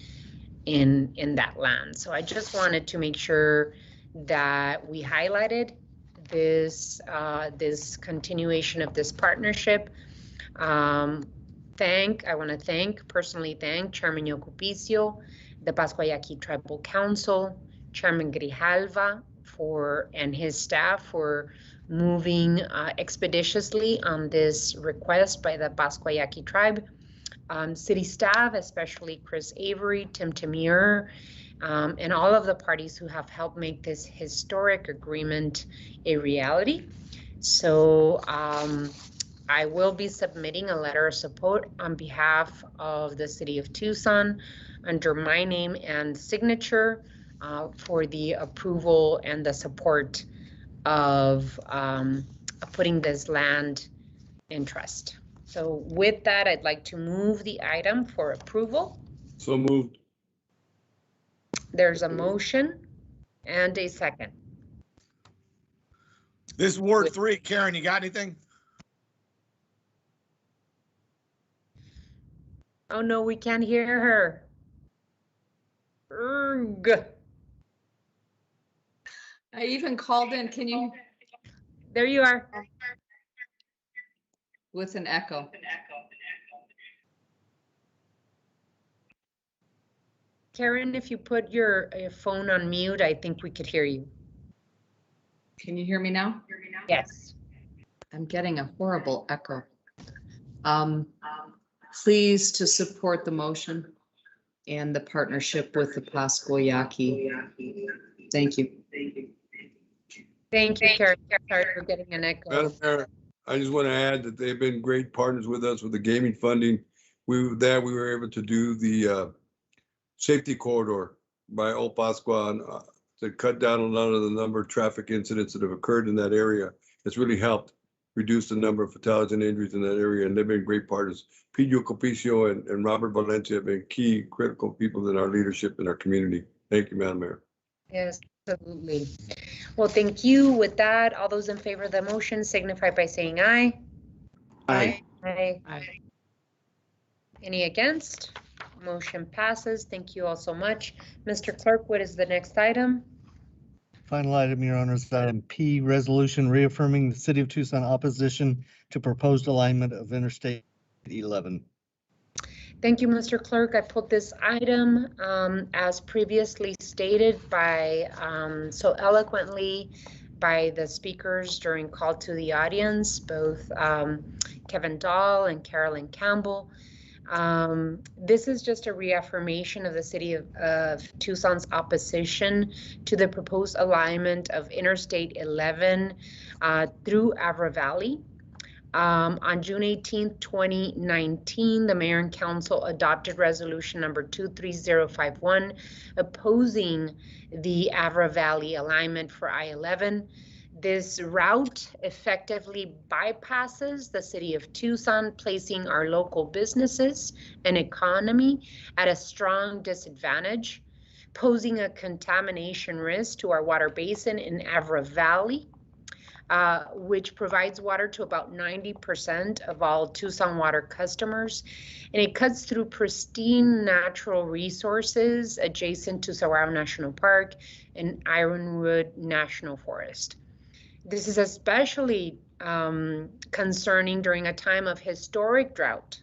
A: that land. So I just wanted to make sure that we highlighted this this continuation of this partnership. I want to personally thank Chairman Yocupicio, the Pascua Yaqui Tribal Council, Chairman Grijalva and his staff for moving expeditiously on this request by the Pascua Yaqui tribe. City staff, especially Chris Avery, Tim Tamir, and all of the parties who have helped make this historic agreement a reality. So I will be submitting a letter of support on behalf of the City of Tucson under my name and signature for the approval and the support of putting this land in trust. So with that, I'd like to move the item for approval.
T: So moved.
A: There's a motion and a second.
R: This is Ward 3. Karen, you got anything?
A: Oh no, we can't hear her. Erg.
O: I even called in. Can you?
A: There you are.
O: With an echo.
A: Karen, if you put your phone on mute, I think we could hear you.
O: Can you hear me now?
A: Yes.
O: I'm getting a horrible echo. Please to support the motion and the partnership with the Pascua Yaqui. Thank you.
A: Thank you, Karen. Sorry for getting an echo.
T: Madam Mayor, I just want to add that they've been great partners with us with the gaming funding. We were able to do the safety corridor by Old Pascua to cut down a lot of the number of traffic incidents that have occurred in that area. It's really helped reduce the number of fatalities and injuries in that area, and they've been great partners. Pete Yocupicio and Robert Valencia have been key, critical people in our leadership in our community. Thank you, Madam Mayor.
A: Yes, absolutely. Well, thank you. With that, all those in favor of the motion signify by saying aye.
R: Aye.
A: Aye. Aye. Any against? Motion passes. Thank you all so much. Mr. Clerk, what is the next item?
B: Final item, Your Honor, is item P, resolution reaffirming the City of Tucson opposition to proposed alignment of Interstate 11.
A: Thank you, Mr. Clerk. I put this item as previously stated by so eloquently by the speakers during call to the audience, both Kevin Dahl and Carolyn Campbell. This is just a reaffirmation of the City of Tucson's opposition to the proposed alignment of Interstate 11 through Avra Valley. On June 18th, 2019, the Mayor and Council adopted resolution number 23051 opposing the Avra Valley alignment for I-11. This route effectively bypasses the City of Tucson, placing our local businesses and economy at a strong disadvantage, posing a contamination risk to our water basin in Avra Valley, which provides water to about 90% of all Tucson water customers. And it cuts through pristine natural resources adjacent to Saguaro National Park and Ironwood National Forest. This is especially concerning during a time of historic drought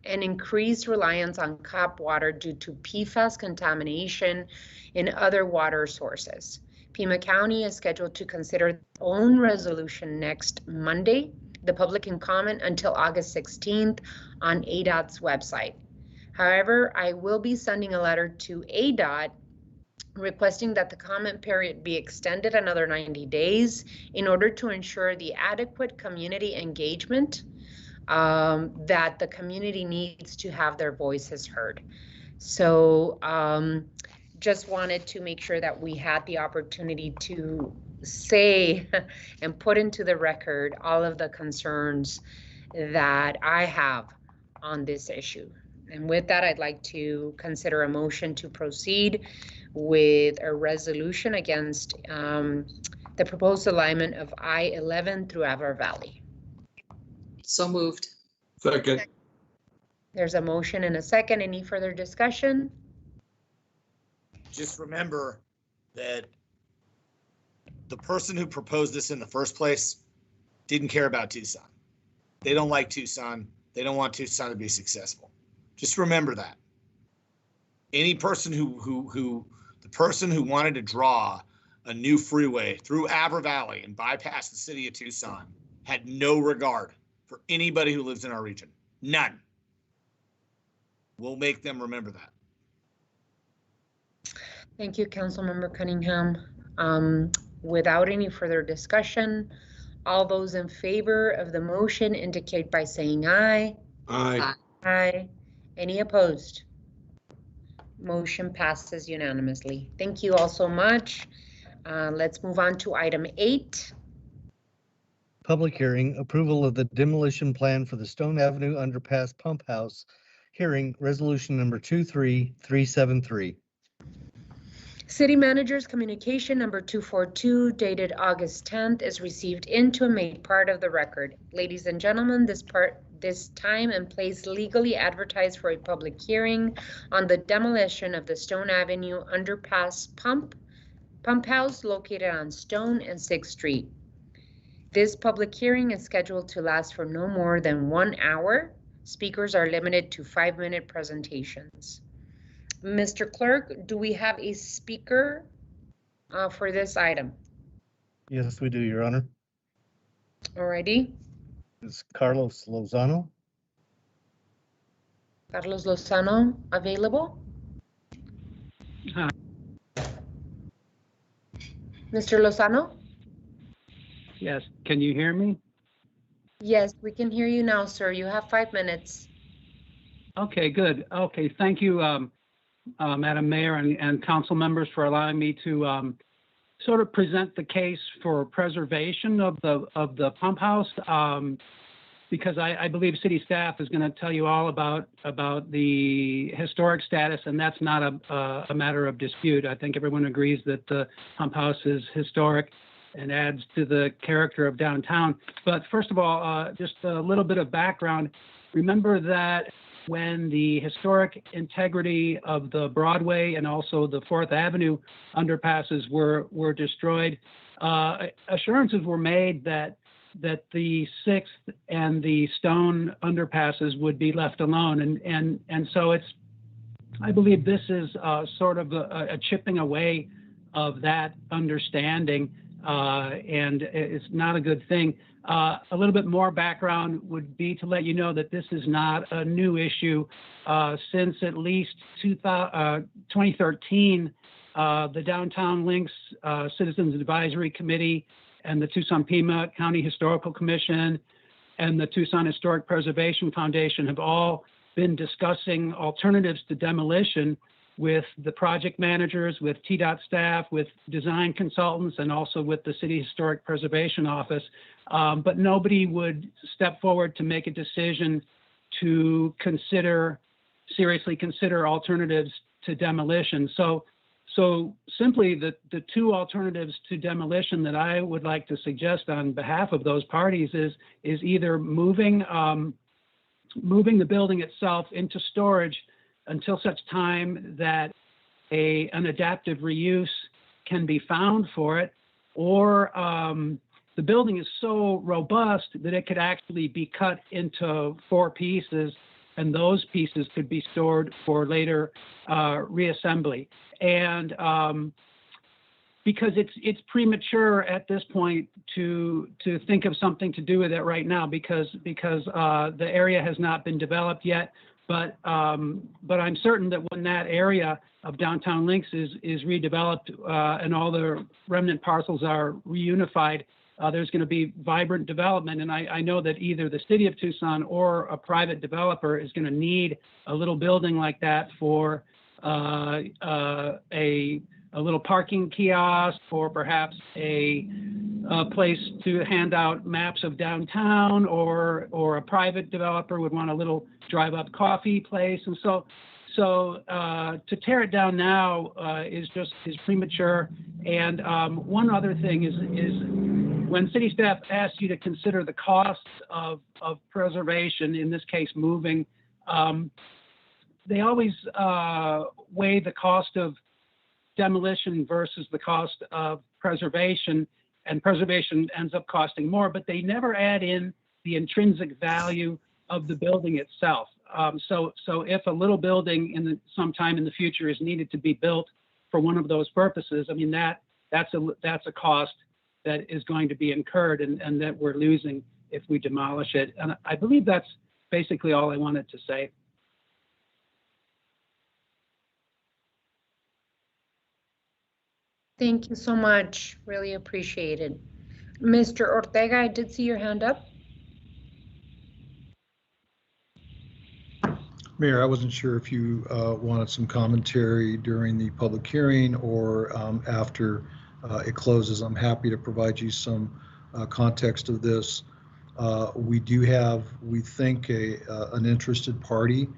A: and increased reliance on COP water due to PFAS contamination in other water sources. Pima County is scheduled to consider its own resolution next Monday. The public can comment until August 16th on ADOT's website. However, I will be sending a letter to ADOT requesting that the comment period be extended another 90 days in order to ensure the adequate community engagement that the community needs to have their voices heard. So just wanted to make sure that we had the opportunity to say and put into the record all of the concerns that I have on this issue. And with that, I'd like to consider a motion to proceed with a resolution against the proposed alignment of I-11 through Avar Valley.
O: So moved.
T: Second.
A: There's a motion and a second. Any further discussion?
R: Just remember that the person who proposed this in the first place didn't care about Tucson. They don't like Tucson. They don't want Tucson to be successful. Just remember that. Any person the person who wanted to draw a new freeway through Avar Valley and bypass the city of Tucson had no regard for anybody who lives in our region. None. We'll make them remember that.
A: Thank you, Councilmember Cunningham. Without any further discussion, all those in favor of the motion indicate by saying aye.
T: Aye.
A: Aye. Any opposed? Motion passes unanimously. Thank you all so much. Let's move on to item 8.
B: Public hearing, approval of the demolition plan for the Stone Avenue Underpass Pump House. Hearing resolution number 23373.
A: City Manager's communication number 242 dated August 10th is received into and made part of the record. Ladies and gentlemen, this time and place legally advertised for a public hearing on the demolition of the Stone Avenue Underpass Pump House located on Stone and 6th Street. This public hearing is scheduled to last for no more than 1 hour. Speakers are limited to 5-minute presentations. Mr. Clerk, do we have a speaker for this item?
B: Yes, we do, Your Honor.
A: Alrighty.
B: Is Carlos Lozano?
A: Carlos Lozano available? Mr. Lozano?
M: Yes, can you hear me?
A: Yes, we can hear you now, sir. You have 5 minutes.
M: Okay, good. Okay, thank you, Madam Mayor and council members for allowing me to sort of present the case for preservation of the pump house, because I believe city staff is going to tell you all about the historic status, and that's not a matter of dispute. I think everyone agrees that the pump house is historic and adds to the character of downtown. But first of all, just a little bit of background. Remember that when the historic integrity of the Broadway and also the 4th Avenue underpasses were destroyed, assurances were made that the 6th and the Stone underpasses would be left alone. And so I believe this is sort of a chipping away of that understanding, and it's not a good thing. A little bit more background would be to let you know that this is not a new issue. Since at least 2013, the Downtown Links Citizens Advisory Committee and the Tucson-Pima County Historical Commission and the Tucson Historic Preservation Foundation have all been discussing alternatives to demolition with the project managers, with TDOT staff, with design consultants, and also with the City Historic Preservation Office. But nobody would step forward to make a decision to seriously consider alternatives to demolition. So simply the two alternatives to demolition that I would like to suggest on behalf of those parties is either moving the building itself into storage until such time that an adaptive reuse can be found for it, or
E: the building is so robust that it could actually be cut into 4 pieces, and those pieces could be stored for later reassembly. And because it's premature at this point to think of something to do with it right now, because the area has not been developed yet. But I'm certain that when that area of downtown Links is redeveloped and all the remnant parcels are reunified, there's going to be vibrant development. And I know that either the city of Tucson or a private developer is going to need a little building like that for a little parking kiosk, or perhaps a place to hand out maps of downtown, or a private developer would want a little drive-up coffee place. And so to tear it down now is premature. And one other thing is when city staff asks you to consider the costs of preservation, in this case moving, they always weigh the cost of demolition versus the cost of preservation, and preservation ends up costing more, but they never add in the intrinsic value of the building itself. So if a little building sometime in the future is needed to be built for one of those purposes, I mean, that's a cost that is going to be incurred and that we're losing if we demolish it. And I believe that's basically all I wanted to say.
A: Thank you so much. Really appreciate it. Mr. Ortega, I did see your hand up.
G: Mayor, I wasn't sure if you wanted some commentary during the public hearing or after it closes. I'm happy to provide you some context of this. We do have, we think, an interested party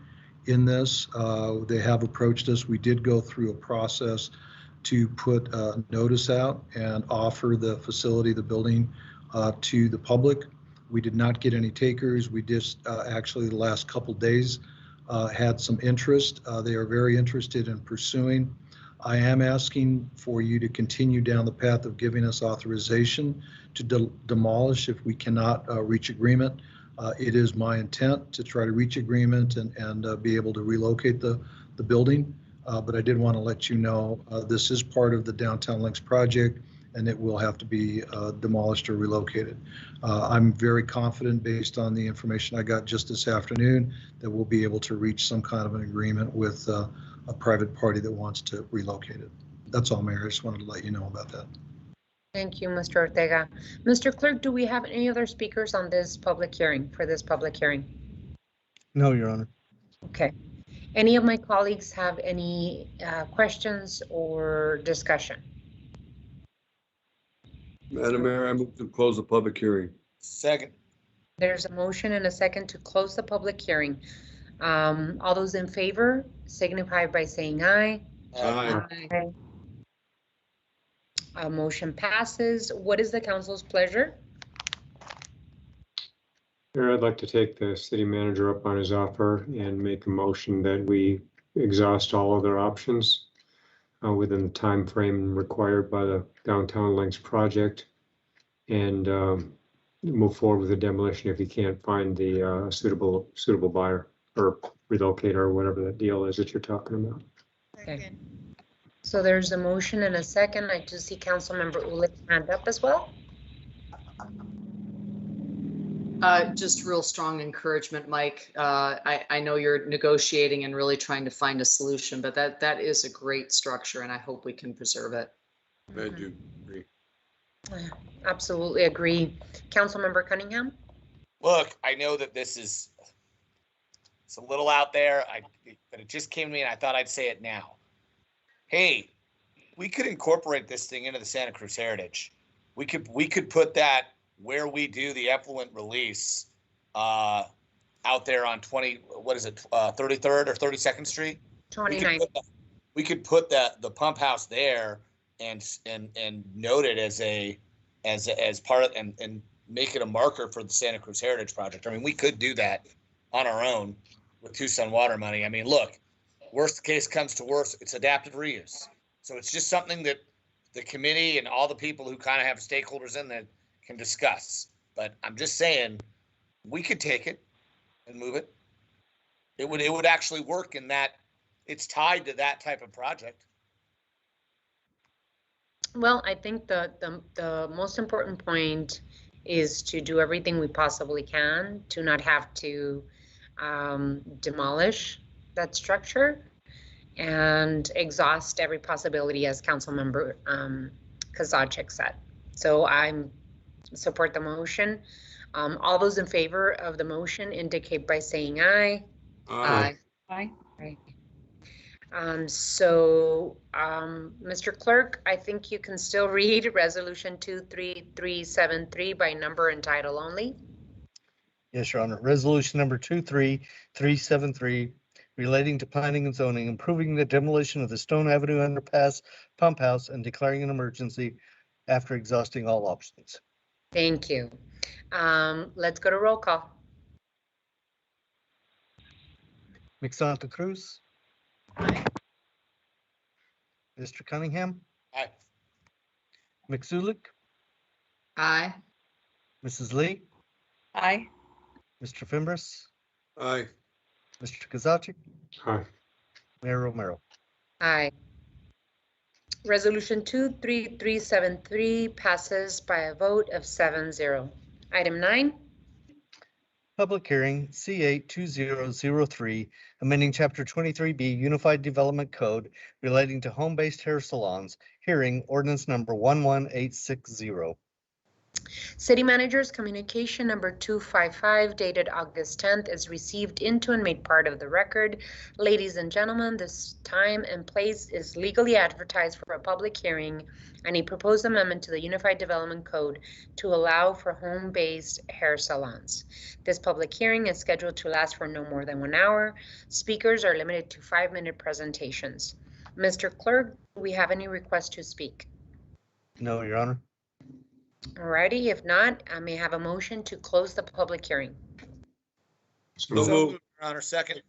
G: in this. They have approached us. We did go through a process to put a notice out and offer the facility, the building, to the public. We did not get any takers. We just actually the last couple days had some interest. They are very interested in pursuing. I am asking for you to continue down the path of giving us authorization to demolish if we cannot reach agreement. It is my intent to try to reach agreement and be able to relocate the building. But I did want to let you know this is part of the Downtown Links project, and it will have to be demolished or relocated. I'm very confident, based on the information I got just this afternoon, that we'll be able to reach some kind of an agreement with a private party that wants to relocate it. That's all, Mayor. I just wanted to let you know about that.
A: Thank you, Mr. Ortega. Mr. Clerk, do we have any other speakers on this public hearing, for this public hearing?
B: No, Your Honor.
A: Okay. Any of my colleagues have any questions or discussion?
T: Madam Mayor, I move to close the public hearing.
R: Second.
A: There's a motion and a second to close the public hearing. All those in favor signify by saying aye.
T: Aye.
A: Motion passes. What is the council's pleasure?
F: Mayor, I'd like to take the city manager up on his offer and make a motion that we exhaust all other options within the time frame required by the Downtown Links project, and move forward with the demolition if you can't find the suitable buyer or relocator or whatever that deal is that you're talking about.
A: Okay. So there's a motion and a second. I do see Councilmember Ulick's hand up as well.
O: Just real strong encouragement, Mike. I know you're negotiating and really trying to find a solution, but that is a great structure, and I hope we can preserve it.
T: I do agree.
A: Absolutely agree. Councilmember Cunningham?
R: Look, I know that it's a little out there, but it just came to me and I thought I'd say it now. Hey, we could incorporate this thing into the Santa Cruz Heritage. We could put that where we do the effluent release out there on 33rd or 32nd Street?
A: 29th.
R: We could put the pump house there and note it as part of and make it a marker for the Santa Cruz Heritage Project. I mean, we could do that on our own with Tucson water money. I mean, look, worst case comes to worst, it's adaptive reuse. So it's just something that the committee and all the people who kind of have stakeholders in that can discuss. But I'm just saying, we could take it and move it. It would actually work in that it's tied to that type of project.
A: Well, I think the most important point is to do everything we possibly can to not have to demolish that structure and exhaust every possibility, as Councilmember Kozachik said. So I'm support the motion. All those in favor of the motion indicate by saying aye.
T: Aye.
L: Aye.
A: Right. So, Mr. Clerk, I think you can still read Resolution 23373 by number and title only.
B: Yes, Your Honor. Resolution number 23373 relating to planning and zoning, improving the demolition of the Stone Avenue underpass pump house and declaring an emergency after exhausting all options.
A: Thank you. Let's go to roll call.
B: Santa Cruz.
R: Aye.
B: Mr. Cunningham.
R: Aye.
B: McZulik.
O: Aye.
B: Mrs. Lee.
L: Aye.
B: Mr. Fimbres.
T: Aye.
B: Mr. Kozachik.
F: Aye.
B: Mayor Romero.
A: Aye. Resolution 23373 passes by a vote of 7-0. Item 9.
B: Public hearing C8-2003, amending Chapter 23B Unified Development Code relating to home-based hair salons. Hearing ordinance number 11860.
A: City Manager's communication number 255 dated August 10th is received into and made part of the record. Ladies and gentlemen, this time and place is legally advertised for a public hearing and a proposed amendment to the Unified Development Code to allow for home-based hair salons. This public hearing is scheduled to last for no more than 1 hour. Speakers are limited to 5-minute presentations. Mr. Clerk, do we have any requests to speak?
B: No, Your Honor.
A: Alrighty, if not, I may have a motion to close the public hearing.
R: So moved, Your Honor. Second.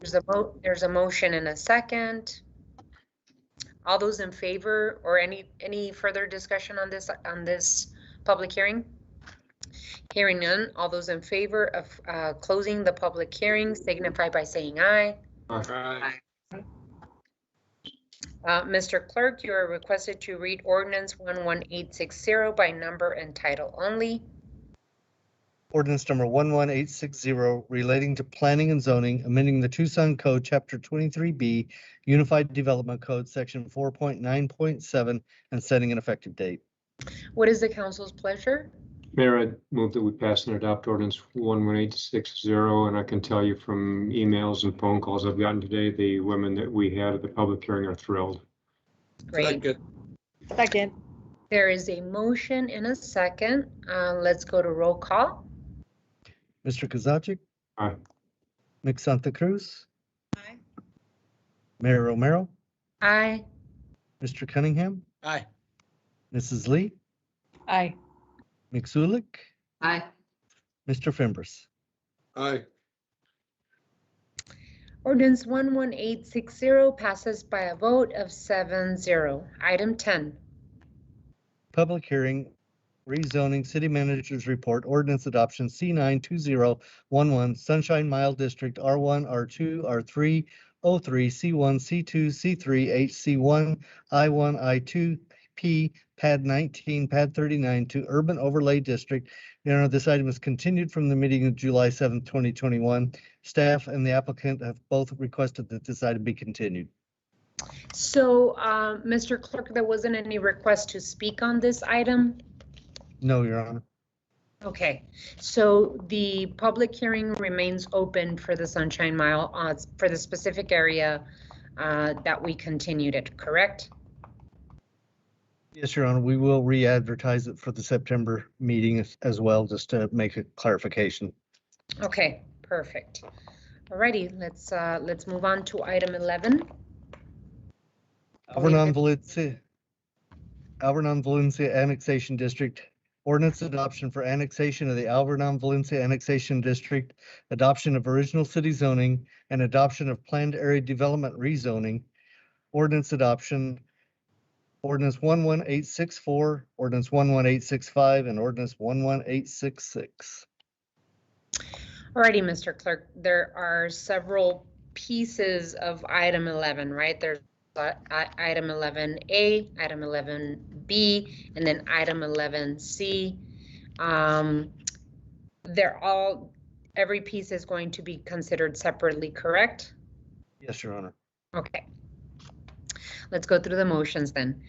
A: There's a motion and a second. All those in favor or any further discussion on this public hearing? Hearing none, all those in favor of closing the public hearing signify by saying aye.
T: Aye.
A: Mr. Clerk, you are requested to read ordinance 11860 by number and title only.
B: Ordinance number 11860 relating to planning and zoning, amending the Tucson Code, Chapter 23B, Unified Development Code, Section 4.9.7, and setting an effective date.
A: What is the council's pleasure?
F: Mayor, I move that we pass and adopt ordinance 11860, and I can tell you from emails and phone calls I've gotten today, the women that we had at the public hearing are thrilled.
A: Great.
L: Second.
A: There is a motion and a second. Let's go to roll call.
B: Mr. Kozachik.
F: Aye.
B: Ms. Santa Cruz.
H: Aye.
B: Mayor Romero.
A: Aye.
B: Mr. Cunningham.
R: Aye.
B: Mrs. Lee.
L: Aye.
B: McZulik.
O: Aye.
B: Mr. Fimbres.
T: Aye.
A: Ordinance 11860 passes by a vote of 7-0. Item 10.
B: Public hearing, rezoning city manager's report, ordinance adoption C92011, Sunshine Mile District, R1, R2, R3, O3, C1, C2, C3, HC1, I1, I2, P, Pad 19, Pad 39 to Urban Overlay District. Your Honor, this item is continued from the meeting of July 7th, 2021. Staff and the applicant have both requested that this item be continued.
A: So, Mr. Clerk, there wasn't any request to speak on this item?
B: No, Your Honor.
A: Okay, so the public hearing remains open for the Sunshine Mile for the specific area that we continued it, correct?
B: Yes, Your Honor, we will re-advertise it for the September meeting as well, just to make a clarification.
A: Okay, perfect. Alrighty, let's move on to item 11.
B: Alvernon Valencia Annexation District, ordinance adoption for annexation of the Alvernon Valencia Annexation District, adoption of original city zoning, and adoption of planned area development rezoning. Ordinance adoption Ordinance 11864, ordinance 11865, and ordinance 11866.
A: Alrighty, Mr. Clerk, there are several pieces of item 11, right? There's item 11A, item 11B, and then item 11C. Every piece is going to be considered separately, correct?
B: Yes, Your Honor.
A: Okay. Let's go through the motions then.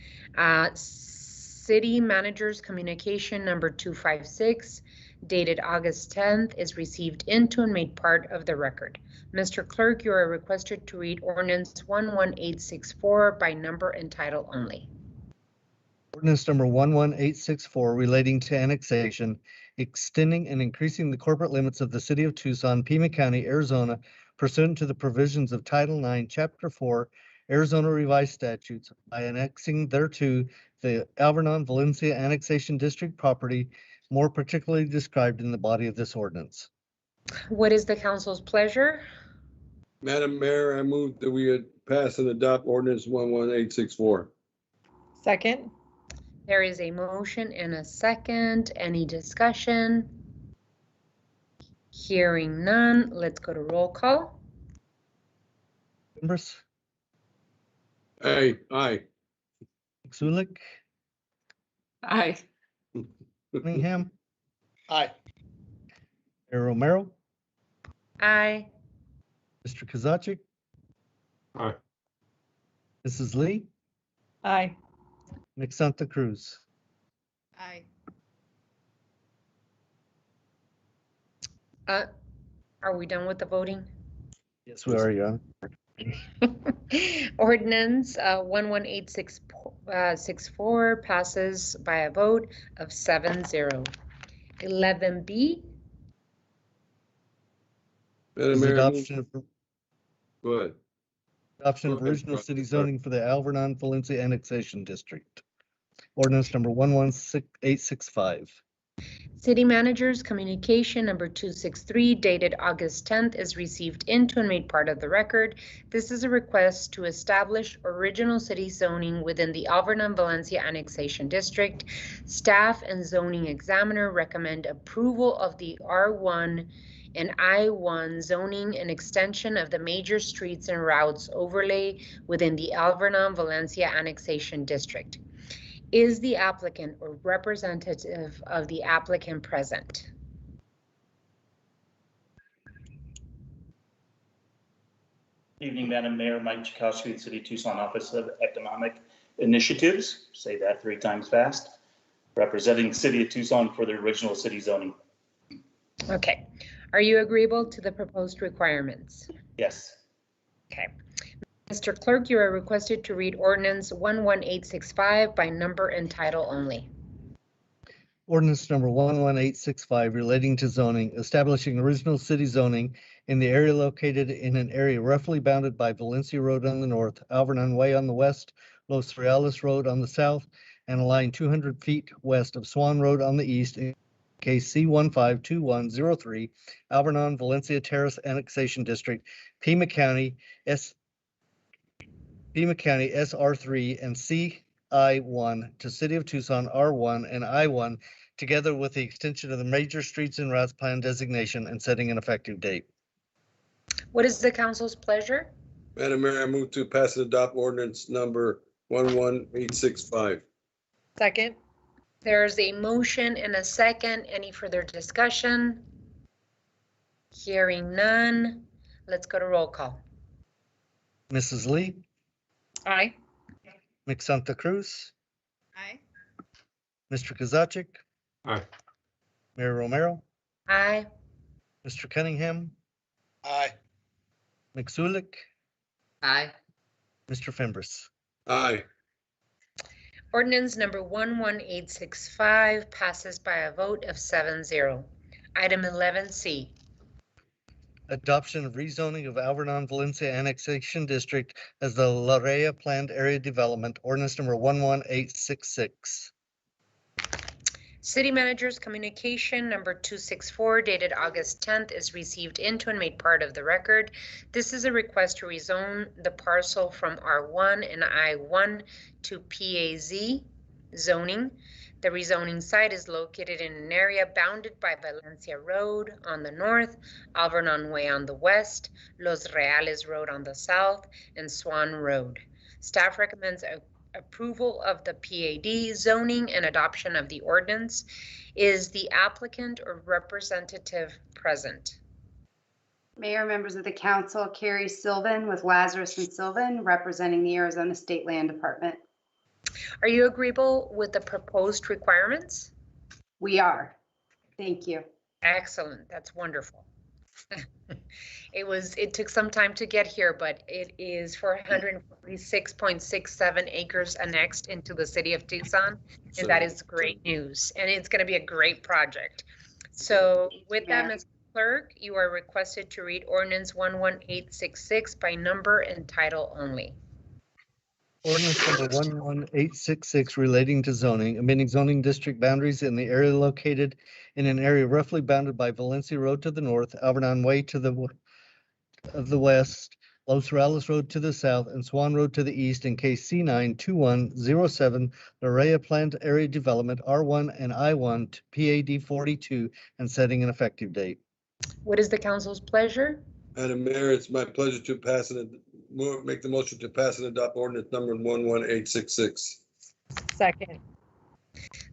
A: City Manager's Communication number 256, dated August 10th, is received into and made part of the record. Mr. Clerk, you are requested to read ordinance 11864 by number and title only.
B: Ordinance number 11864 relating to annexation, extending and increasing the corporate limits of the city of Tucson, Pima County, Arizona, pursuant to the provisions of Title IX, Chapter 4, Arizona Revised Statutes, by annexing thereto the Alvernon Valencia Annexation District property, more particularly described in the body of this ordinance.
A: What is the council's pleasure?
T: Madam Mayor, I move that we pass and adopt ordinance 11864.
D: Second.
A: There is a motion and a second. Any discussion? Hearing none, let's go to roll call.
B: Members?
T: Aye.
B: Zulik?
D: Aye.
B: Cunningham?
I: Aye.
B: Mayor Romero?
A: Aye.
B: Mr. Kozaczek?
F: Aye.
B: Mrs. Lee?
D: Aye.
B: Nick Santa Cruz?
H: Aye.
A: Are we done with the voting?
B: Yes, we are, Your Honor.
A: Ordinance 11864 passes by a vote of 7-0. 11B.
T: Madam Mayor,
B: Adoption
T: go ahead.
B: Adoption of
T: Go ahead,
B: original city
T: Sorry.
B: zoning for the Alvernon Valencia Annexation District. Ordinance number 11865.
A: City Manager's Communication number 263, dated August 10th, is received into and made part of the record. This is a request to establish original city zoning within the Alvernon Valencia Annexation District. Staff and zoning examiner recommend approval of the R1 and I-1 zoning and extension of the major streets and routes overlay within the Alvernon Valencia Annexation District. Is the applicant or representative of the applicant present?
Q: Evening, Madam Mayor. Mike Chakowski, City of Tucson Office of Economic Initiatives. Say that 3 times fast. Representing City of Tucson for the original city zoning.
A: Okay. Are you agreeable to the proposed requirements?
Q: Yes.
A: Okay. Mr. Clerk, you are requested to read ordinance 11865 by number and title only.
B: Ordinance number 11865 relating to zoning, establishing original city zoning in the area located in an area roughly bounded by Valencia Road on the north, Alvernon Way on the west, Los Reales Road on the south, and a line 200 feet west of Swan Road on the east in case C152103, Alvernon Valencia Terrace Annexation District, Pima County SR3 and CI1 to City of Tucson R1 and I1, together with the extension of the major streets and routes plan designation and setting an effective date.
A: What is the council's pleasure?
T: Madam Mayor, I move to pass and adopt ordinance number 11865.
D: Second.
A: There's a motion and a second. Any further discussion? Hearing none, let's go to roll call.
B: Mrs. Lee?
D: Aye.
B: Nick Santa Cruz?
H: Aye.
B: Mr. Kozaczek?
F: Aye.
B: Mayor Romero?
A: Aye.
B: Mr. Cunningham?
I: Aye.
B: Nick Zulik?
O: Aye.
B: Mr. Fimbres?
T: Aye.
A: Ordinance number 11865 passes by a vote of 7-0. Item 11C.
B: Adoption of rezoning of Alvernon Valencia Annexation District as the La Rea Planned Area Development, ordinance number 11866.
A: City Manager's communication number 264 dated August 10th is received into and made part of the record. This is a request to rezone the parcel from R1 and I1 to PAZ zoning. The rezoning site is located in an area bounded by Valencia Road on the north, Alvernon Way on the west, Los Reales Road on the south, and Swan Road. Staff recommends approval of the PAD zoning and adoption of the ordinance. Is the applicant or representative present?
S: Mayor, members of the council, Carrie Sylvan with Lazarus and Sylvan, representing the Arizona State Land Department.
A: Are you agreeable with the proposed requirements?
S: We are. Thank you.
A: Excellent. That's wonderful. It took some time to get here, but it is for 146.67 acres annexed into the city of Tucson, and that is great news. And it's going to be a great project. So with that, Ms. Clerk, you are requested to read ordinance 11866 by number and title only.
B: Ordinance number 11866 relating to zoning, amending zoning district boundaries in the area located in an area roughly bounded by Valencia Road to the north, Alvernon Way to the west, Los Reales Road to the south, and Swan Road to the east in case C92107, Larea Planned Area Development R1 and I1 to PAD 42, and setting an effective date.
A: What is the council's pleasure?
T: Madam Mayor, it's my pleasure to make the motion to pass and adopt ordinance number 11866.
D: Second.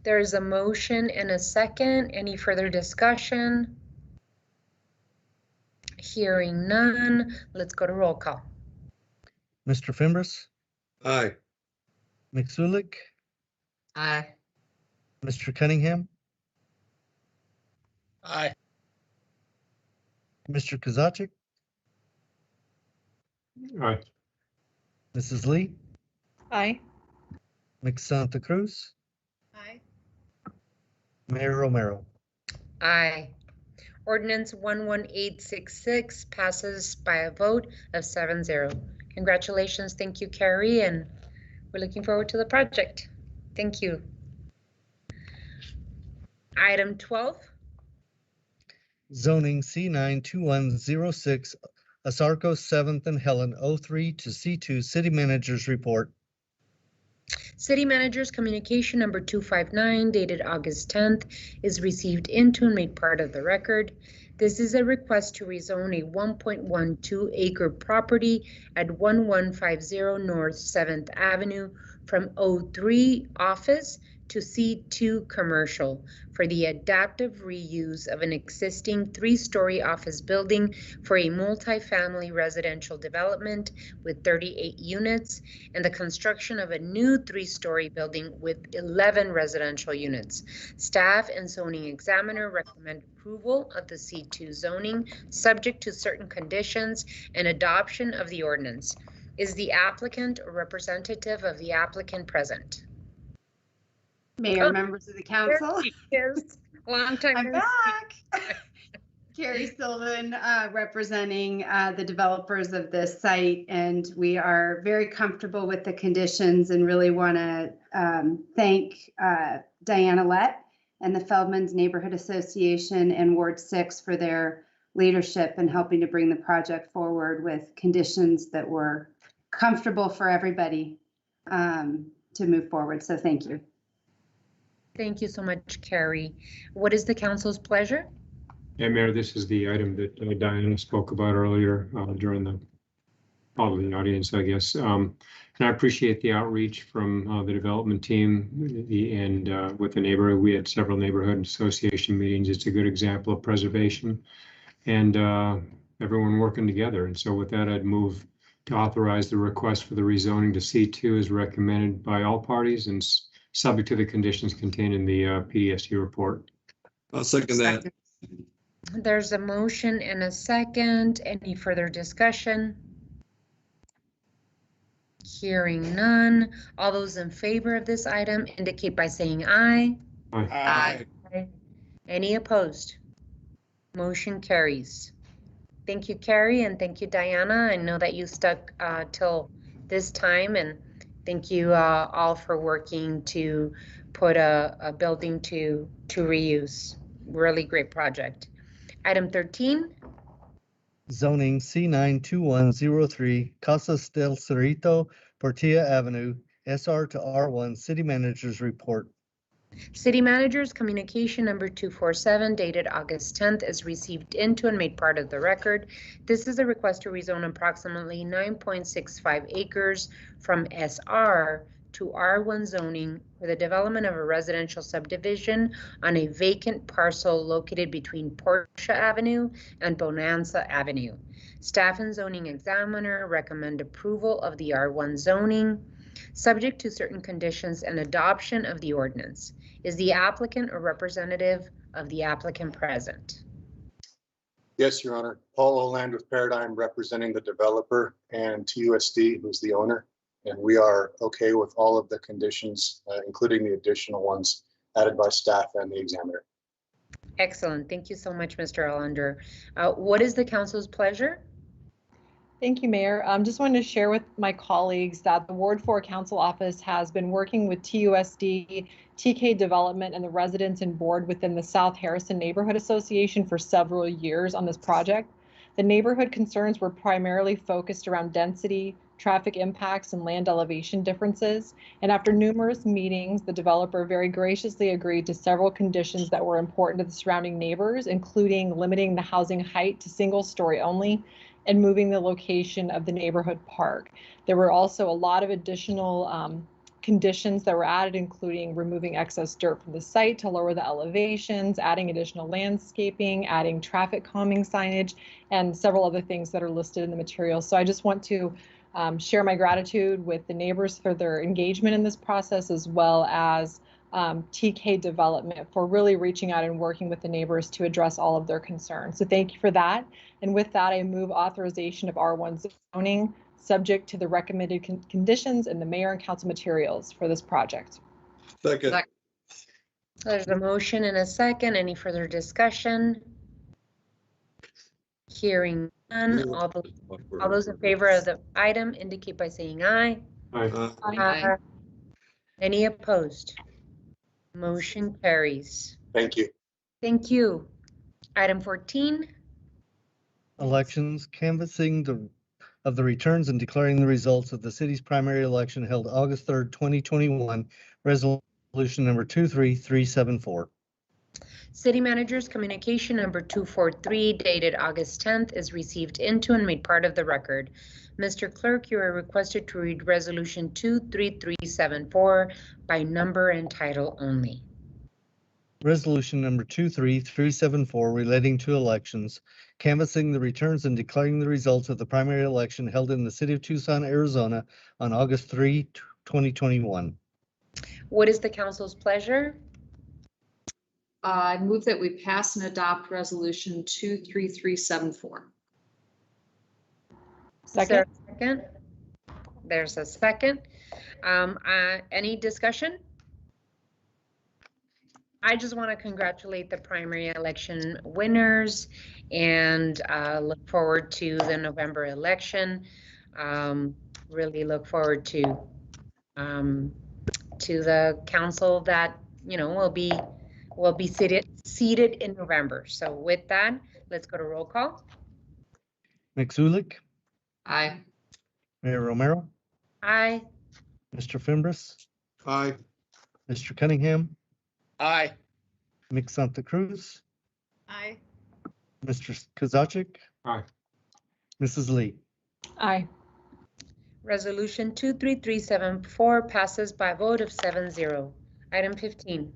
A: There is a motion and a second. Any further discussion? Hearing none, let's go to roll call.
B: Mr. Fimbres?
T: Aye.
B: Mixulik?
O: Aye.
B: Mr. Cunningham?
I: Aye.
B: Mr. Kozaczek?
F: Aye.
B: Mrs. Lee?
D: Aye.
B: Ms. Santa Cruz?
H: Aye.
B: Mayor Romero?
A: Aye. Ordinance 11866 passes by a vote of 7-0. Congratulations. Thank you, Carrie, and we're looking forward to the project. Thank you. Item 12.
B: Zoning C92106, Asarco 7th and Helen 03 to C2 City Manager's Report.
A: City Manager's communication number 259 dated August 10th is received into and made part of the record. This is a request to rezone a 1.12 acre property at 1150 North 7th Avenue from O3 office to C2 commercial for the adaptive reuse of an existing 3-story office building for a multifamily residential development with 38 units and the construction of a new 3-story building with 11 residential units. Staff and zoning examiner recommend approval of the C2 zoning subject to certain conditions and adoption of the ordinance. Is the applicant or representative of the applicant present?
S: Mayor, members of the council.
A: Yes, long time.
S: I'm back. Carrie Sylvan, representing the developers of this site, and we are very comfortable with the conditions and really want to thank Diana Lett and the Feldman's Neighborhood Association and Ward 6 for their leadership in helping to bring the project forward with conditions that were comfortable for everybody to move forward. So thank you.
A: Thank you so much, Carrie. What is the council's pleasure?
F: Yeah, Mayor, this is the item that Diana spoke about earlier during the audience, I guess. And I appreciate the outreach from the development team and with the neighborhood. We had several neighborhood association meetings. It's a good example of preservation and everyone working together. And so with that, I'd move to authorize the request for the rezoning to C2 as recommended by all parties and subject to the conditions contained in the PDSU report.
T: I'll second that.
A: There's a motion and a second. Any further discussion? Hearing none. All those in favor of this item indicate by saying aye.
F: Aye.
A: Aye. Any opposed? Motion carries. Thank you, Carrie, and thank you, Diana. I know that you stuck till this time, and thank you all for working to put a building to reuse. Really great project. Item 13.
B: Zoning C92103 Casas del Cerrito, Portilla Avenue, SR to R1, City Manager's Report.
A: City Manager's communication number 247 dated August 10th is received into and made part of the record. This is a request to rezone approximately 9.65 acres from SR to R1 zoning for the development of a residential subdivision on a vacant parcel located between Portia Avenue and Bonanza Avenue. Staff and zoning examiner recommend approval of the R1 zoning, subject to certain conditions and adoption of the ordinance. Is the applicant or representative of the applicant present?
U: Yes, Your Honor. Paul Oland with Paradigm representing the developer and TUSD, who's the owner. And we are okay with all of the conditions, including the additional ones added by staff and the examiner.
A: Excellent. Thank you so much, Mr. Allender. What is the council's pleasure?
D: Thank you, Mayor. Just wanted to share with my colleagues that the Ward 4 Council Office has been working with TUSD, TK Development, and the residents and board within the South Harrison Neighborhood Association for several years on this project. The neighborhood concerns were primarily focused around density, traffic impacts, and land elevation differences. And after numerous meetings, the developer very graciously agreed to several conditions that were important to the surrounding neighbors, including limiting the housing height to single-story only and moving the location of the neighborhood park. There were also a lot of additional conditions that were added, including removing excess dirt from the site to lower the elevations, adding additional landscaping, adding traffic calming signage, and several other things that are listed in the material. So I just want to share my gratitude with the neighbors for their engagement in this process, as well as TK Development for really reaching out and working with the neighbors to address all of their concerns. So thank you for that. And with that, I move authorization of R1 zoning subject to the recommended conditions in the mayor and council materials for this project.
T: Second.
A: There's a motion and a second. Any further discussion? Hearing none. All those in favor of the item indicate by saying aye.
F: Aye.
A: Aye. Any opposed? Motion carries.
U: Thank you.
A: Thank you. Item 14.
B: Elections, canvassing of the returns and declaring the results of the city's primary election held August 3rd, 2021, resolution number 23374.
A: City Manager's communication number 243 dated August 10th is received into and made part of the record. Mr. Clerk, you are requested to read resolution 23374 by number and title only.
B: Resolution number 23374 relating to elections, canvassing the returns and declaring the results of the primary election held in the city of Tucson, Arizona on August 3, 2021.
A: What is the council's pleasure?
O: I move that we pass and adopt resolution 23374.
A: Second. There's a second. Any discussion? I just want to congratulate the primary election winners and look forward to the November election. Really look forward to the council that will be seated in November. So with that, let's go to roll call.
B: McZulik.
O: Aye.
B: Mayor Romero.
A: Aye.
B: Mr. Fimbres.
T: Aye.
B: Mr. Cunningham.
I: Aye.
B: Mick Santa Cruz.
S: Aye.
B: Mr. Kozaczek.
F: Aye.
B: Mrs. Lee.
D: Aye.
A: Resolution 23374 passes by a vote of 7-0. Item 15.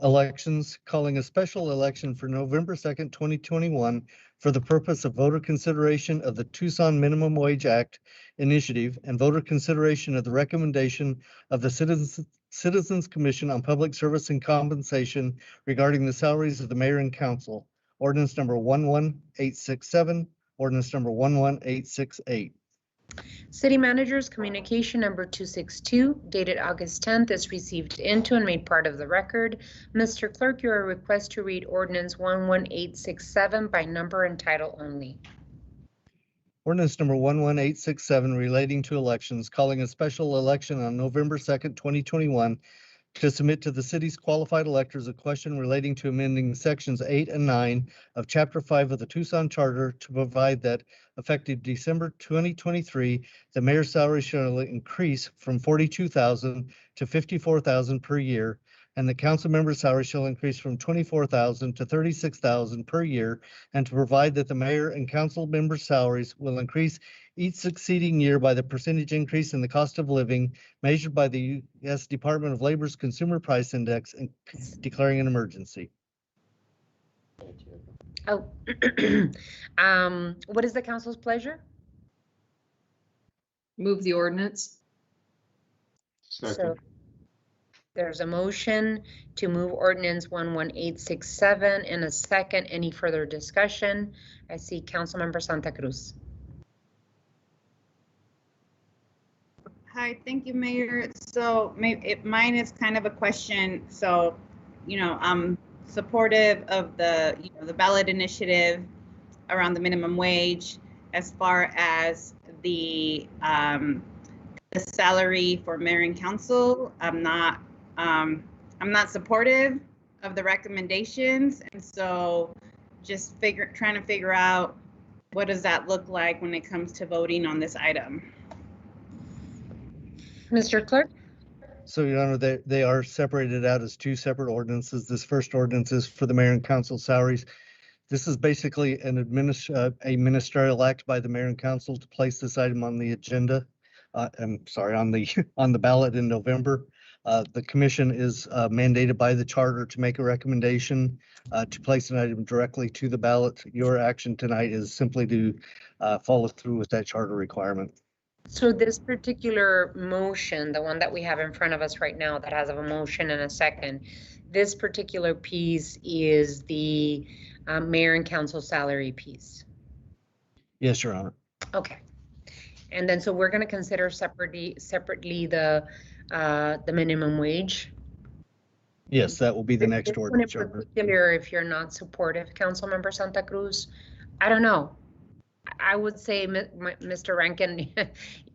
B: Elections, calling a special election for November 2nd, 2021 for the purpose of voter consideration of the Tucson Minimum Wage Act initiative and voter consideration of the recommendation of the Citizens Commission on Public Service and Compensation regarding the salaries of the mayor and council. Ordinance number 11867, ordinance number 11868.
A: City Manager's communication number 262 dated August 10th is received into and made part of the record. Mr. Clerk, you are requested to read ordinance 11867 by number and title only.
B: Ordinance number 11867 relating to elections, calling a special election on November 2nd, 2021 to submit to the city's qualified electors a question relating to amending sections 8 and 9 of Chapter 5 of the Tucson Charter to provide that effective December 2023, the mayor's salary shall increase from $42,000 to $54,000 per year, and the council member's salary shall increase from $24,000 to $36,000 per year, and to provide that the mayor and council members' salaries will increase each succeeding year by the percentage increase in the cost of living measured by the U.S. Department of Labor's Consumer Price Index and declaring an emergency.
A: Oh, what is the council's pleasure?
O: Move the ordinance.
A: So there's a motion to move ordinance 11867 in a second. Any further discussion? I see Councilmember Santa Cruz.
H: Hi, thank you, Mayor. So mine is kind of a question. So, I'm supportive of the, the ballot initiative around the minimum wage. As far as the salary for mayor and council, I'm not supportive of the recommendations, and so just trying to figure out what does that look like when it comes to voting on this item.
A: Mr. Clerk?
B: So, Your Honor, they are separated out as two separate ordinances. This first ordinance is for the mayor and council salaries. This is basically a ministerial act by the mayor and council to place this item on the agenda. I'm sorry, on the ballot in November. The commission is mandated by the charter to make a recommendation to place an item directly to the ballot. Your action tonight is simply to follow through with that charter requirement.
A: So this particular motion, the one that we have in front of us right now that has a motion and a second, this particular piece is the mayor and council salary piece.
B: Yes, Your Honor.
A: Okay. And then so we're going to consider separately the minimum wage.
B: Yes, that will be the next ordinance.
A: In particular, if you're not supportive, Councilmember Santa Cruz, I don't know. I would say, Mr. Rankin,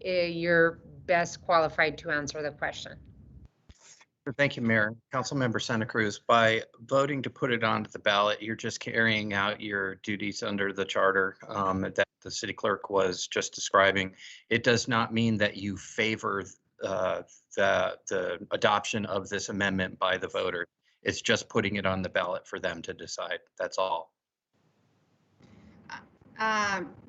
A: you're best qualified to answer the question.
K: Thank you, Mayor. Councilmember Santa Cruz, by voting to put it onto the ballot, you're just carrying out your duties under the charter that the city clerk was just describing. It does not mean that you favor the adoption of this amendment by the voter. It's just putting it on the ballot for them to decide. That's all.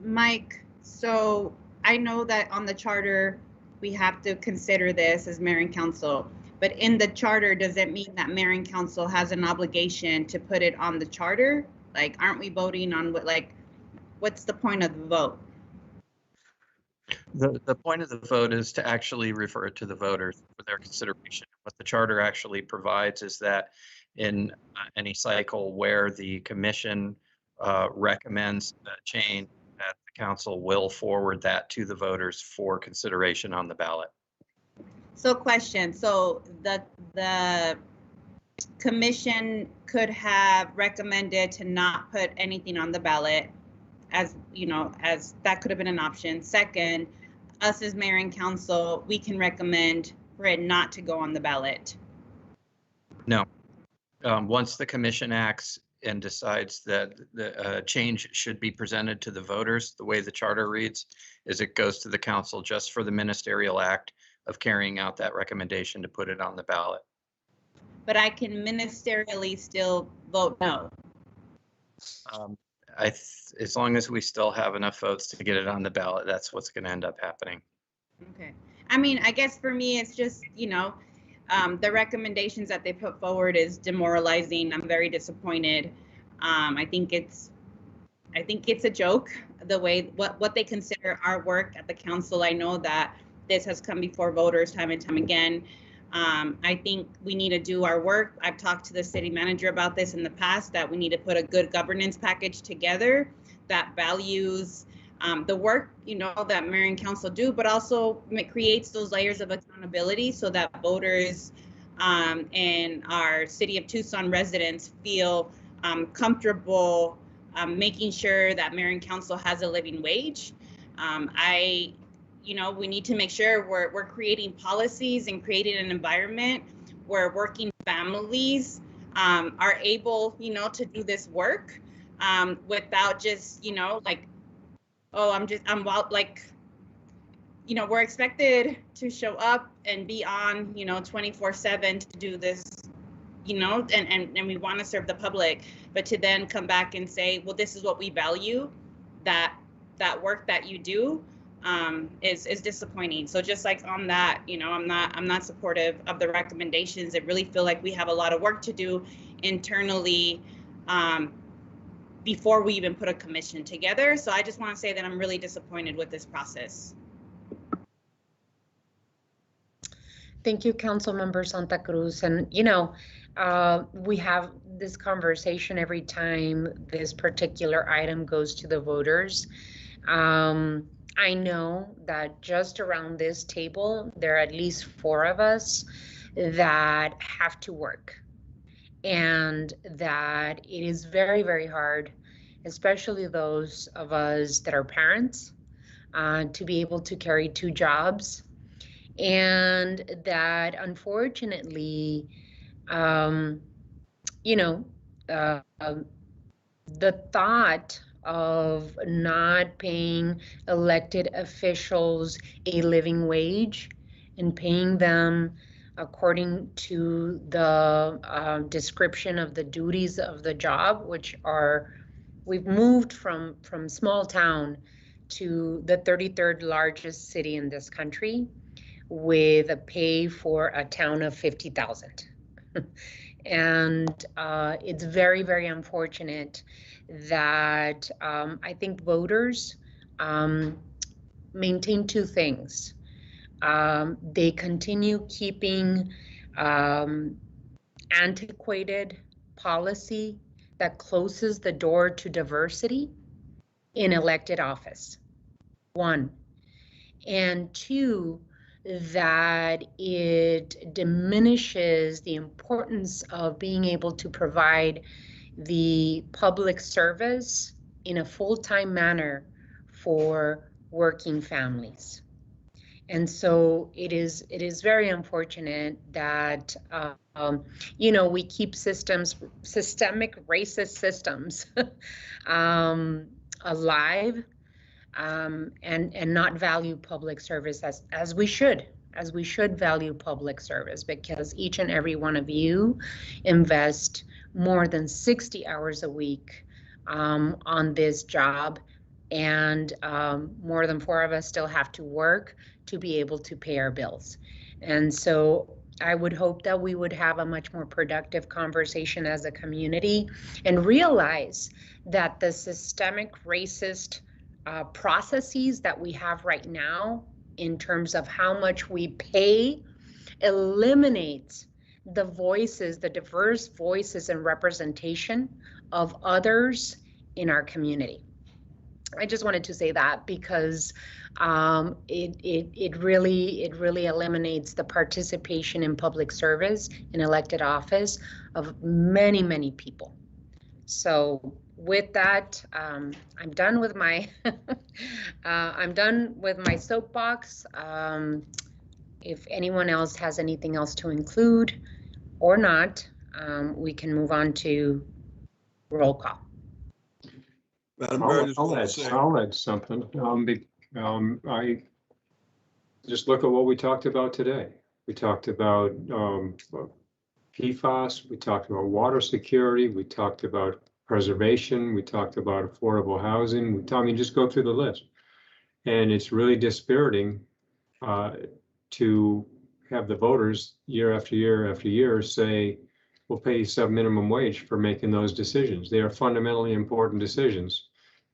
H: Mike, so I know that on the charter, we have to consider this as mayor and council, but in the charter, does it mean that mayor and council has an obligation to put it on the charter? Like, aren't we voting on what's the point of the vote?
K: The point of the vote is to actually refer it to the voters for their consideration. What the charter actually provides is that in any cycle where the commission recommends a change, that the council will forward that to the voters for consideration on the ballot.
H: So question, so the commission could have recommended to not put anything on the ballot, as that could have been an option. Second, us as mayor and council, we can recommend for it not to go on the ballot.
K: No. Once the commission acts and decides that the change should be presented to the voters, the way the charter reads is it goes to the council just for the ministerial act of carrying out that recommendation to put it on the ballot.
H: But I can ministerially still vote no.
K: As long as we still have enough votes to get it on the ballot, that's what's going to end up happening.
H: Okay. I mean, I guess for me, it's just, the recommendations that they put forward is demoralizing. I'm very disappointed. I think it's a joke, the way what they consider our work at the council. I know that this has come before voters time and time again. I think we need to do our work. I've talked to the city manager about this in the past, that we need to put a good governance package together that values the work, that mayor and council do, but also creates those layers of accountability so that voters and our city of Tucson residents feel comfortable making sure that mayor and council has a living wage. We need to make sure we're creating policies and creating an environment where working families are able, you know, to do this work without just, you know, like, oh, I'm wild, like, you know, we're expected to show up and be on, you know, 24/7 to do this, you know, and we want to serve the public, but to then come back and say, well, this is what we value, that work that you do is disappointing. So just like on that, you know, I'm not supportive of the recommendations. I really feel like we have a lot of work to do internally before we even put a commission together. So I just want to say that I'm really disappointed with this process.
A: Thank you, Councilmember Santa Cruz. And, you know, we have this conversation every time this particular item goes to the voters. I know that just around this table, there are at least 4 of us that have to work, and that it is very, very hard, especially those of us that are parents, to be able to carry 2 jobs. And that unfortunately, you know, the thought of not paying elected officials a living wage and paying them according to the description of the duties of the job, which are, we've moved from small town to the 33rd largest city in this country, with a pay for a town of 50,000. And it's very, very unfortunate that I think voters maintain 2 things. They continue keeping antiquated policy that closes the door to diversity in elected office, 1. And 2, that it diminishes the importance of being able to provide the public service in a full-time manner for working families. And so it is very unfortunate that you know, we keep systemic racist systems alive, and not value public service as we should value public service, because each and every one of you invest more than 60 hours a week on this job, and more than 4 of us still have to work to be able to pay our bills. And so I would hope that we would have a much more productive conversation as a community and realize that the systemic racist processes that we have right now in terms of how much we pay eliminates the voices, the diverse voices and representation of others in our community. I just wanted to say that because it really eliminates the participation in public service in elected office of many, many people. So with that, I'm done with my I'm done with my soapbox. If anyone else has anything else to include or not, we can move on to roll call.
F: I'll add something. I just look at what we talked about today. We talked about PFAS, we talked about water security, we talked about preservation, we talked about affordable housing. I mean, just go through the list. And it's really dispiriting to have the voters year after year after year say, we'll pay you sub-minimum wage for making those decisions. They are fundamentally important decisions.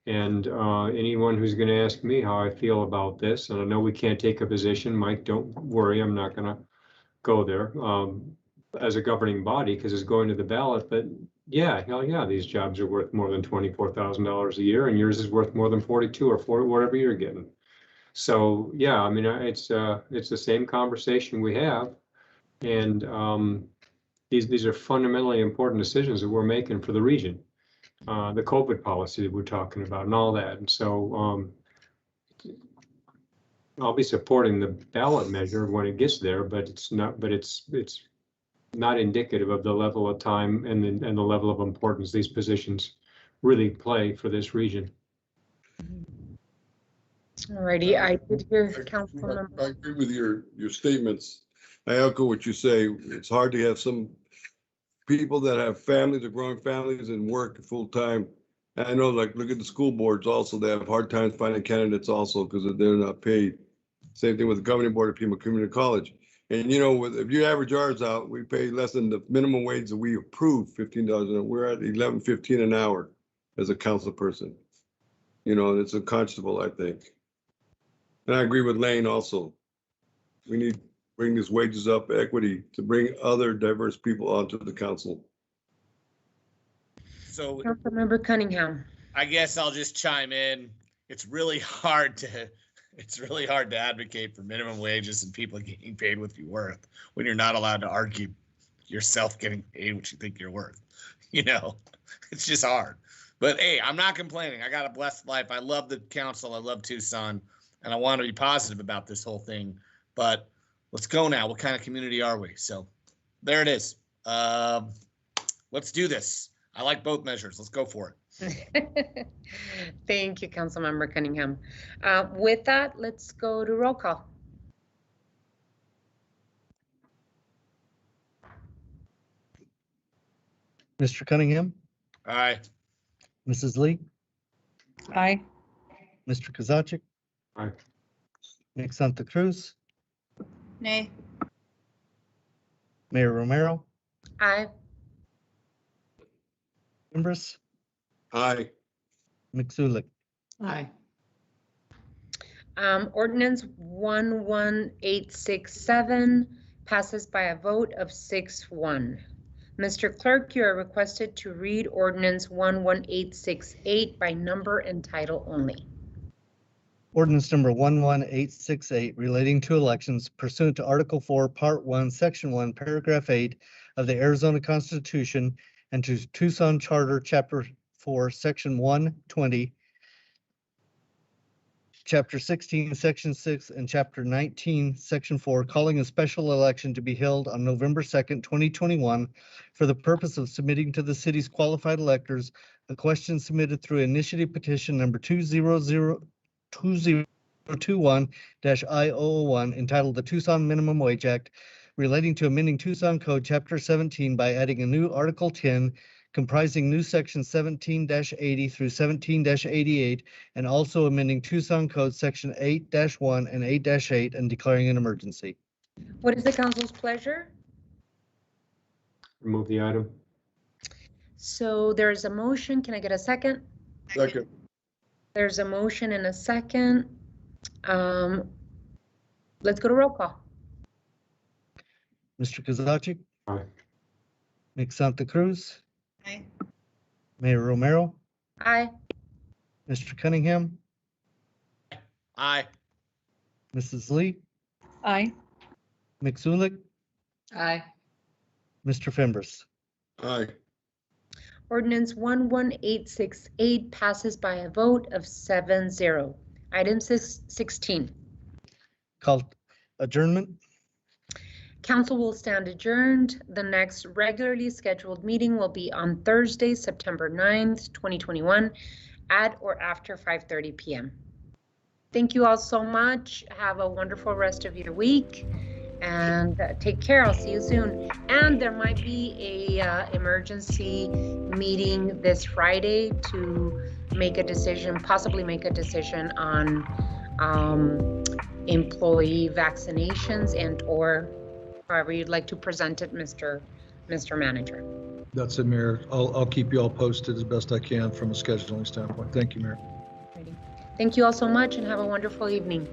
F: And anyone who's going to ask me how I feel about this, and I know we can't take a position, Mike, don't worry, I'm not going to go there as a governing body because it's going to the ballot. But yeah, hell yeah, these jobs are worth more than $24,000 a year, and yours is worth more than 42 or 40, whatever you're getting. So yeah, I mean, it's the same conversation we have, and these are fundamentally important decisions that we're making for the region. The COVID policy that we're talking about and all that. And so I'll be supporting the ballot measure when it gets there, but it's not, but it's not indicative of the level of time and the level of importance these positions really play for this region.
A: Alrighty, I did hear Councilmember.
C: I agree with your statements. I echo what you say. It's hard to have some people that have families or growing families and work full time. I know, like, look at the school boards also, they have hard times finding candidates also because they're not paid. Same thing with the governing board of Pima Community College. And you know, if you average ours out, we pay less than the minimum wage that we approve, $15 an hour. We're at $11.15 an hour as a council person. You know, and it's unconscionable, I think. And I agree with Lane also. We need to bring these wages up, equity, to bring other diverse people onto the council.
N: So
A: Councilmember Cunningham.
N: I guess I'll just chime in. It's really hard to advocate for minimum wages and people getting paid what you're worth when you're not allowed to argue yourself getting paid what you think you're worth. You know, it's just hard. But hey, I'm not complaining. I got a blessed life. I love the council. I love Tucson, and I want to be positive about this whole thing. But let's go now. What kind of community are we? So there it is. Let's do this. I like both measures. Let's go for it.
A: Thank you, Councilmember Cunningham. With that, let's go to roll call.
B: Mr. Cunningham,
N: Aye.
B: Mrs. Lee,
D: Aye.
B: Mr. Kozaczek,
F: Aye.
B: Nick Santa Cruz,
H: Nay.
B: Mayor Romero,
A: Aye.
B: Fimbres,
C: Aye.
B: McSulik.
O: Aye.
A: Ordinance 11867 passes by a vote of 6-1. Mr. Clerk, you are requested to read ordinance 11868 by number and title only.
B: Ordinance number 11868 relating to elections pursuant to Article 4, Part 1, Section 1, Paragraph 8 of the Arizona Constitution and to Tucson Charter, Chapter 4, Section 120, Chapter 16, Section 6, and Chapter 19, Section 4, calling a special election to be held on November 2nd, 2021, for the purpose of submitting to the city's qualified electors a question submitted through initiative petition number 2021-I001 entitled the Tucson Minimum Wage Act, relating to amending Tucson Code Chapter 17 by adding a new Article 10 comprising new Section 17-80 through 17-88, and also amending Tucson Code Section 8-1 and 8-8 and declaring an emergency.
A: What is the council's pleasure?
F: Remove the item.
A: So there's a motion. Can I get a second?
C: Second.
A: There's a motion and a second. Let's go to roll call.
B: Mr. Kozaczek?
F: Aye.
B: Nick Santa Cruz?
H: Aye.
B: Mayor Romero?
A: Aye.
B: Mr. Cunningham?
N: Aye.
B: Mrs. Lee?
D: Aye.
B: McSulik?
O: Aye.
B: Mr. Fimbres?
C: Aye.
A: Ordinance 11868 passes by a vote of 7-0. Item 16.
B: Called adjournment.
A: Council will stand adjourned. The next regularly scheduled meeting will be on Thursday, September 9th, 2021 at or after 5:30 p.m. Thank you all so much. Have a wonderful rest of your week and take care. I'll see you soon. And there might be a emergency meeting this Friday to make a decision, possibly make a decision on employee vaccinations and or however you'd like to present it, Mr. Manager.
G: That's it, Mayor. I'll keep you all posted as best I can from a scheduling standpoint. Thank you, Mayor.
A: Thank you all so much and have a wonderful evening.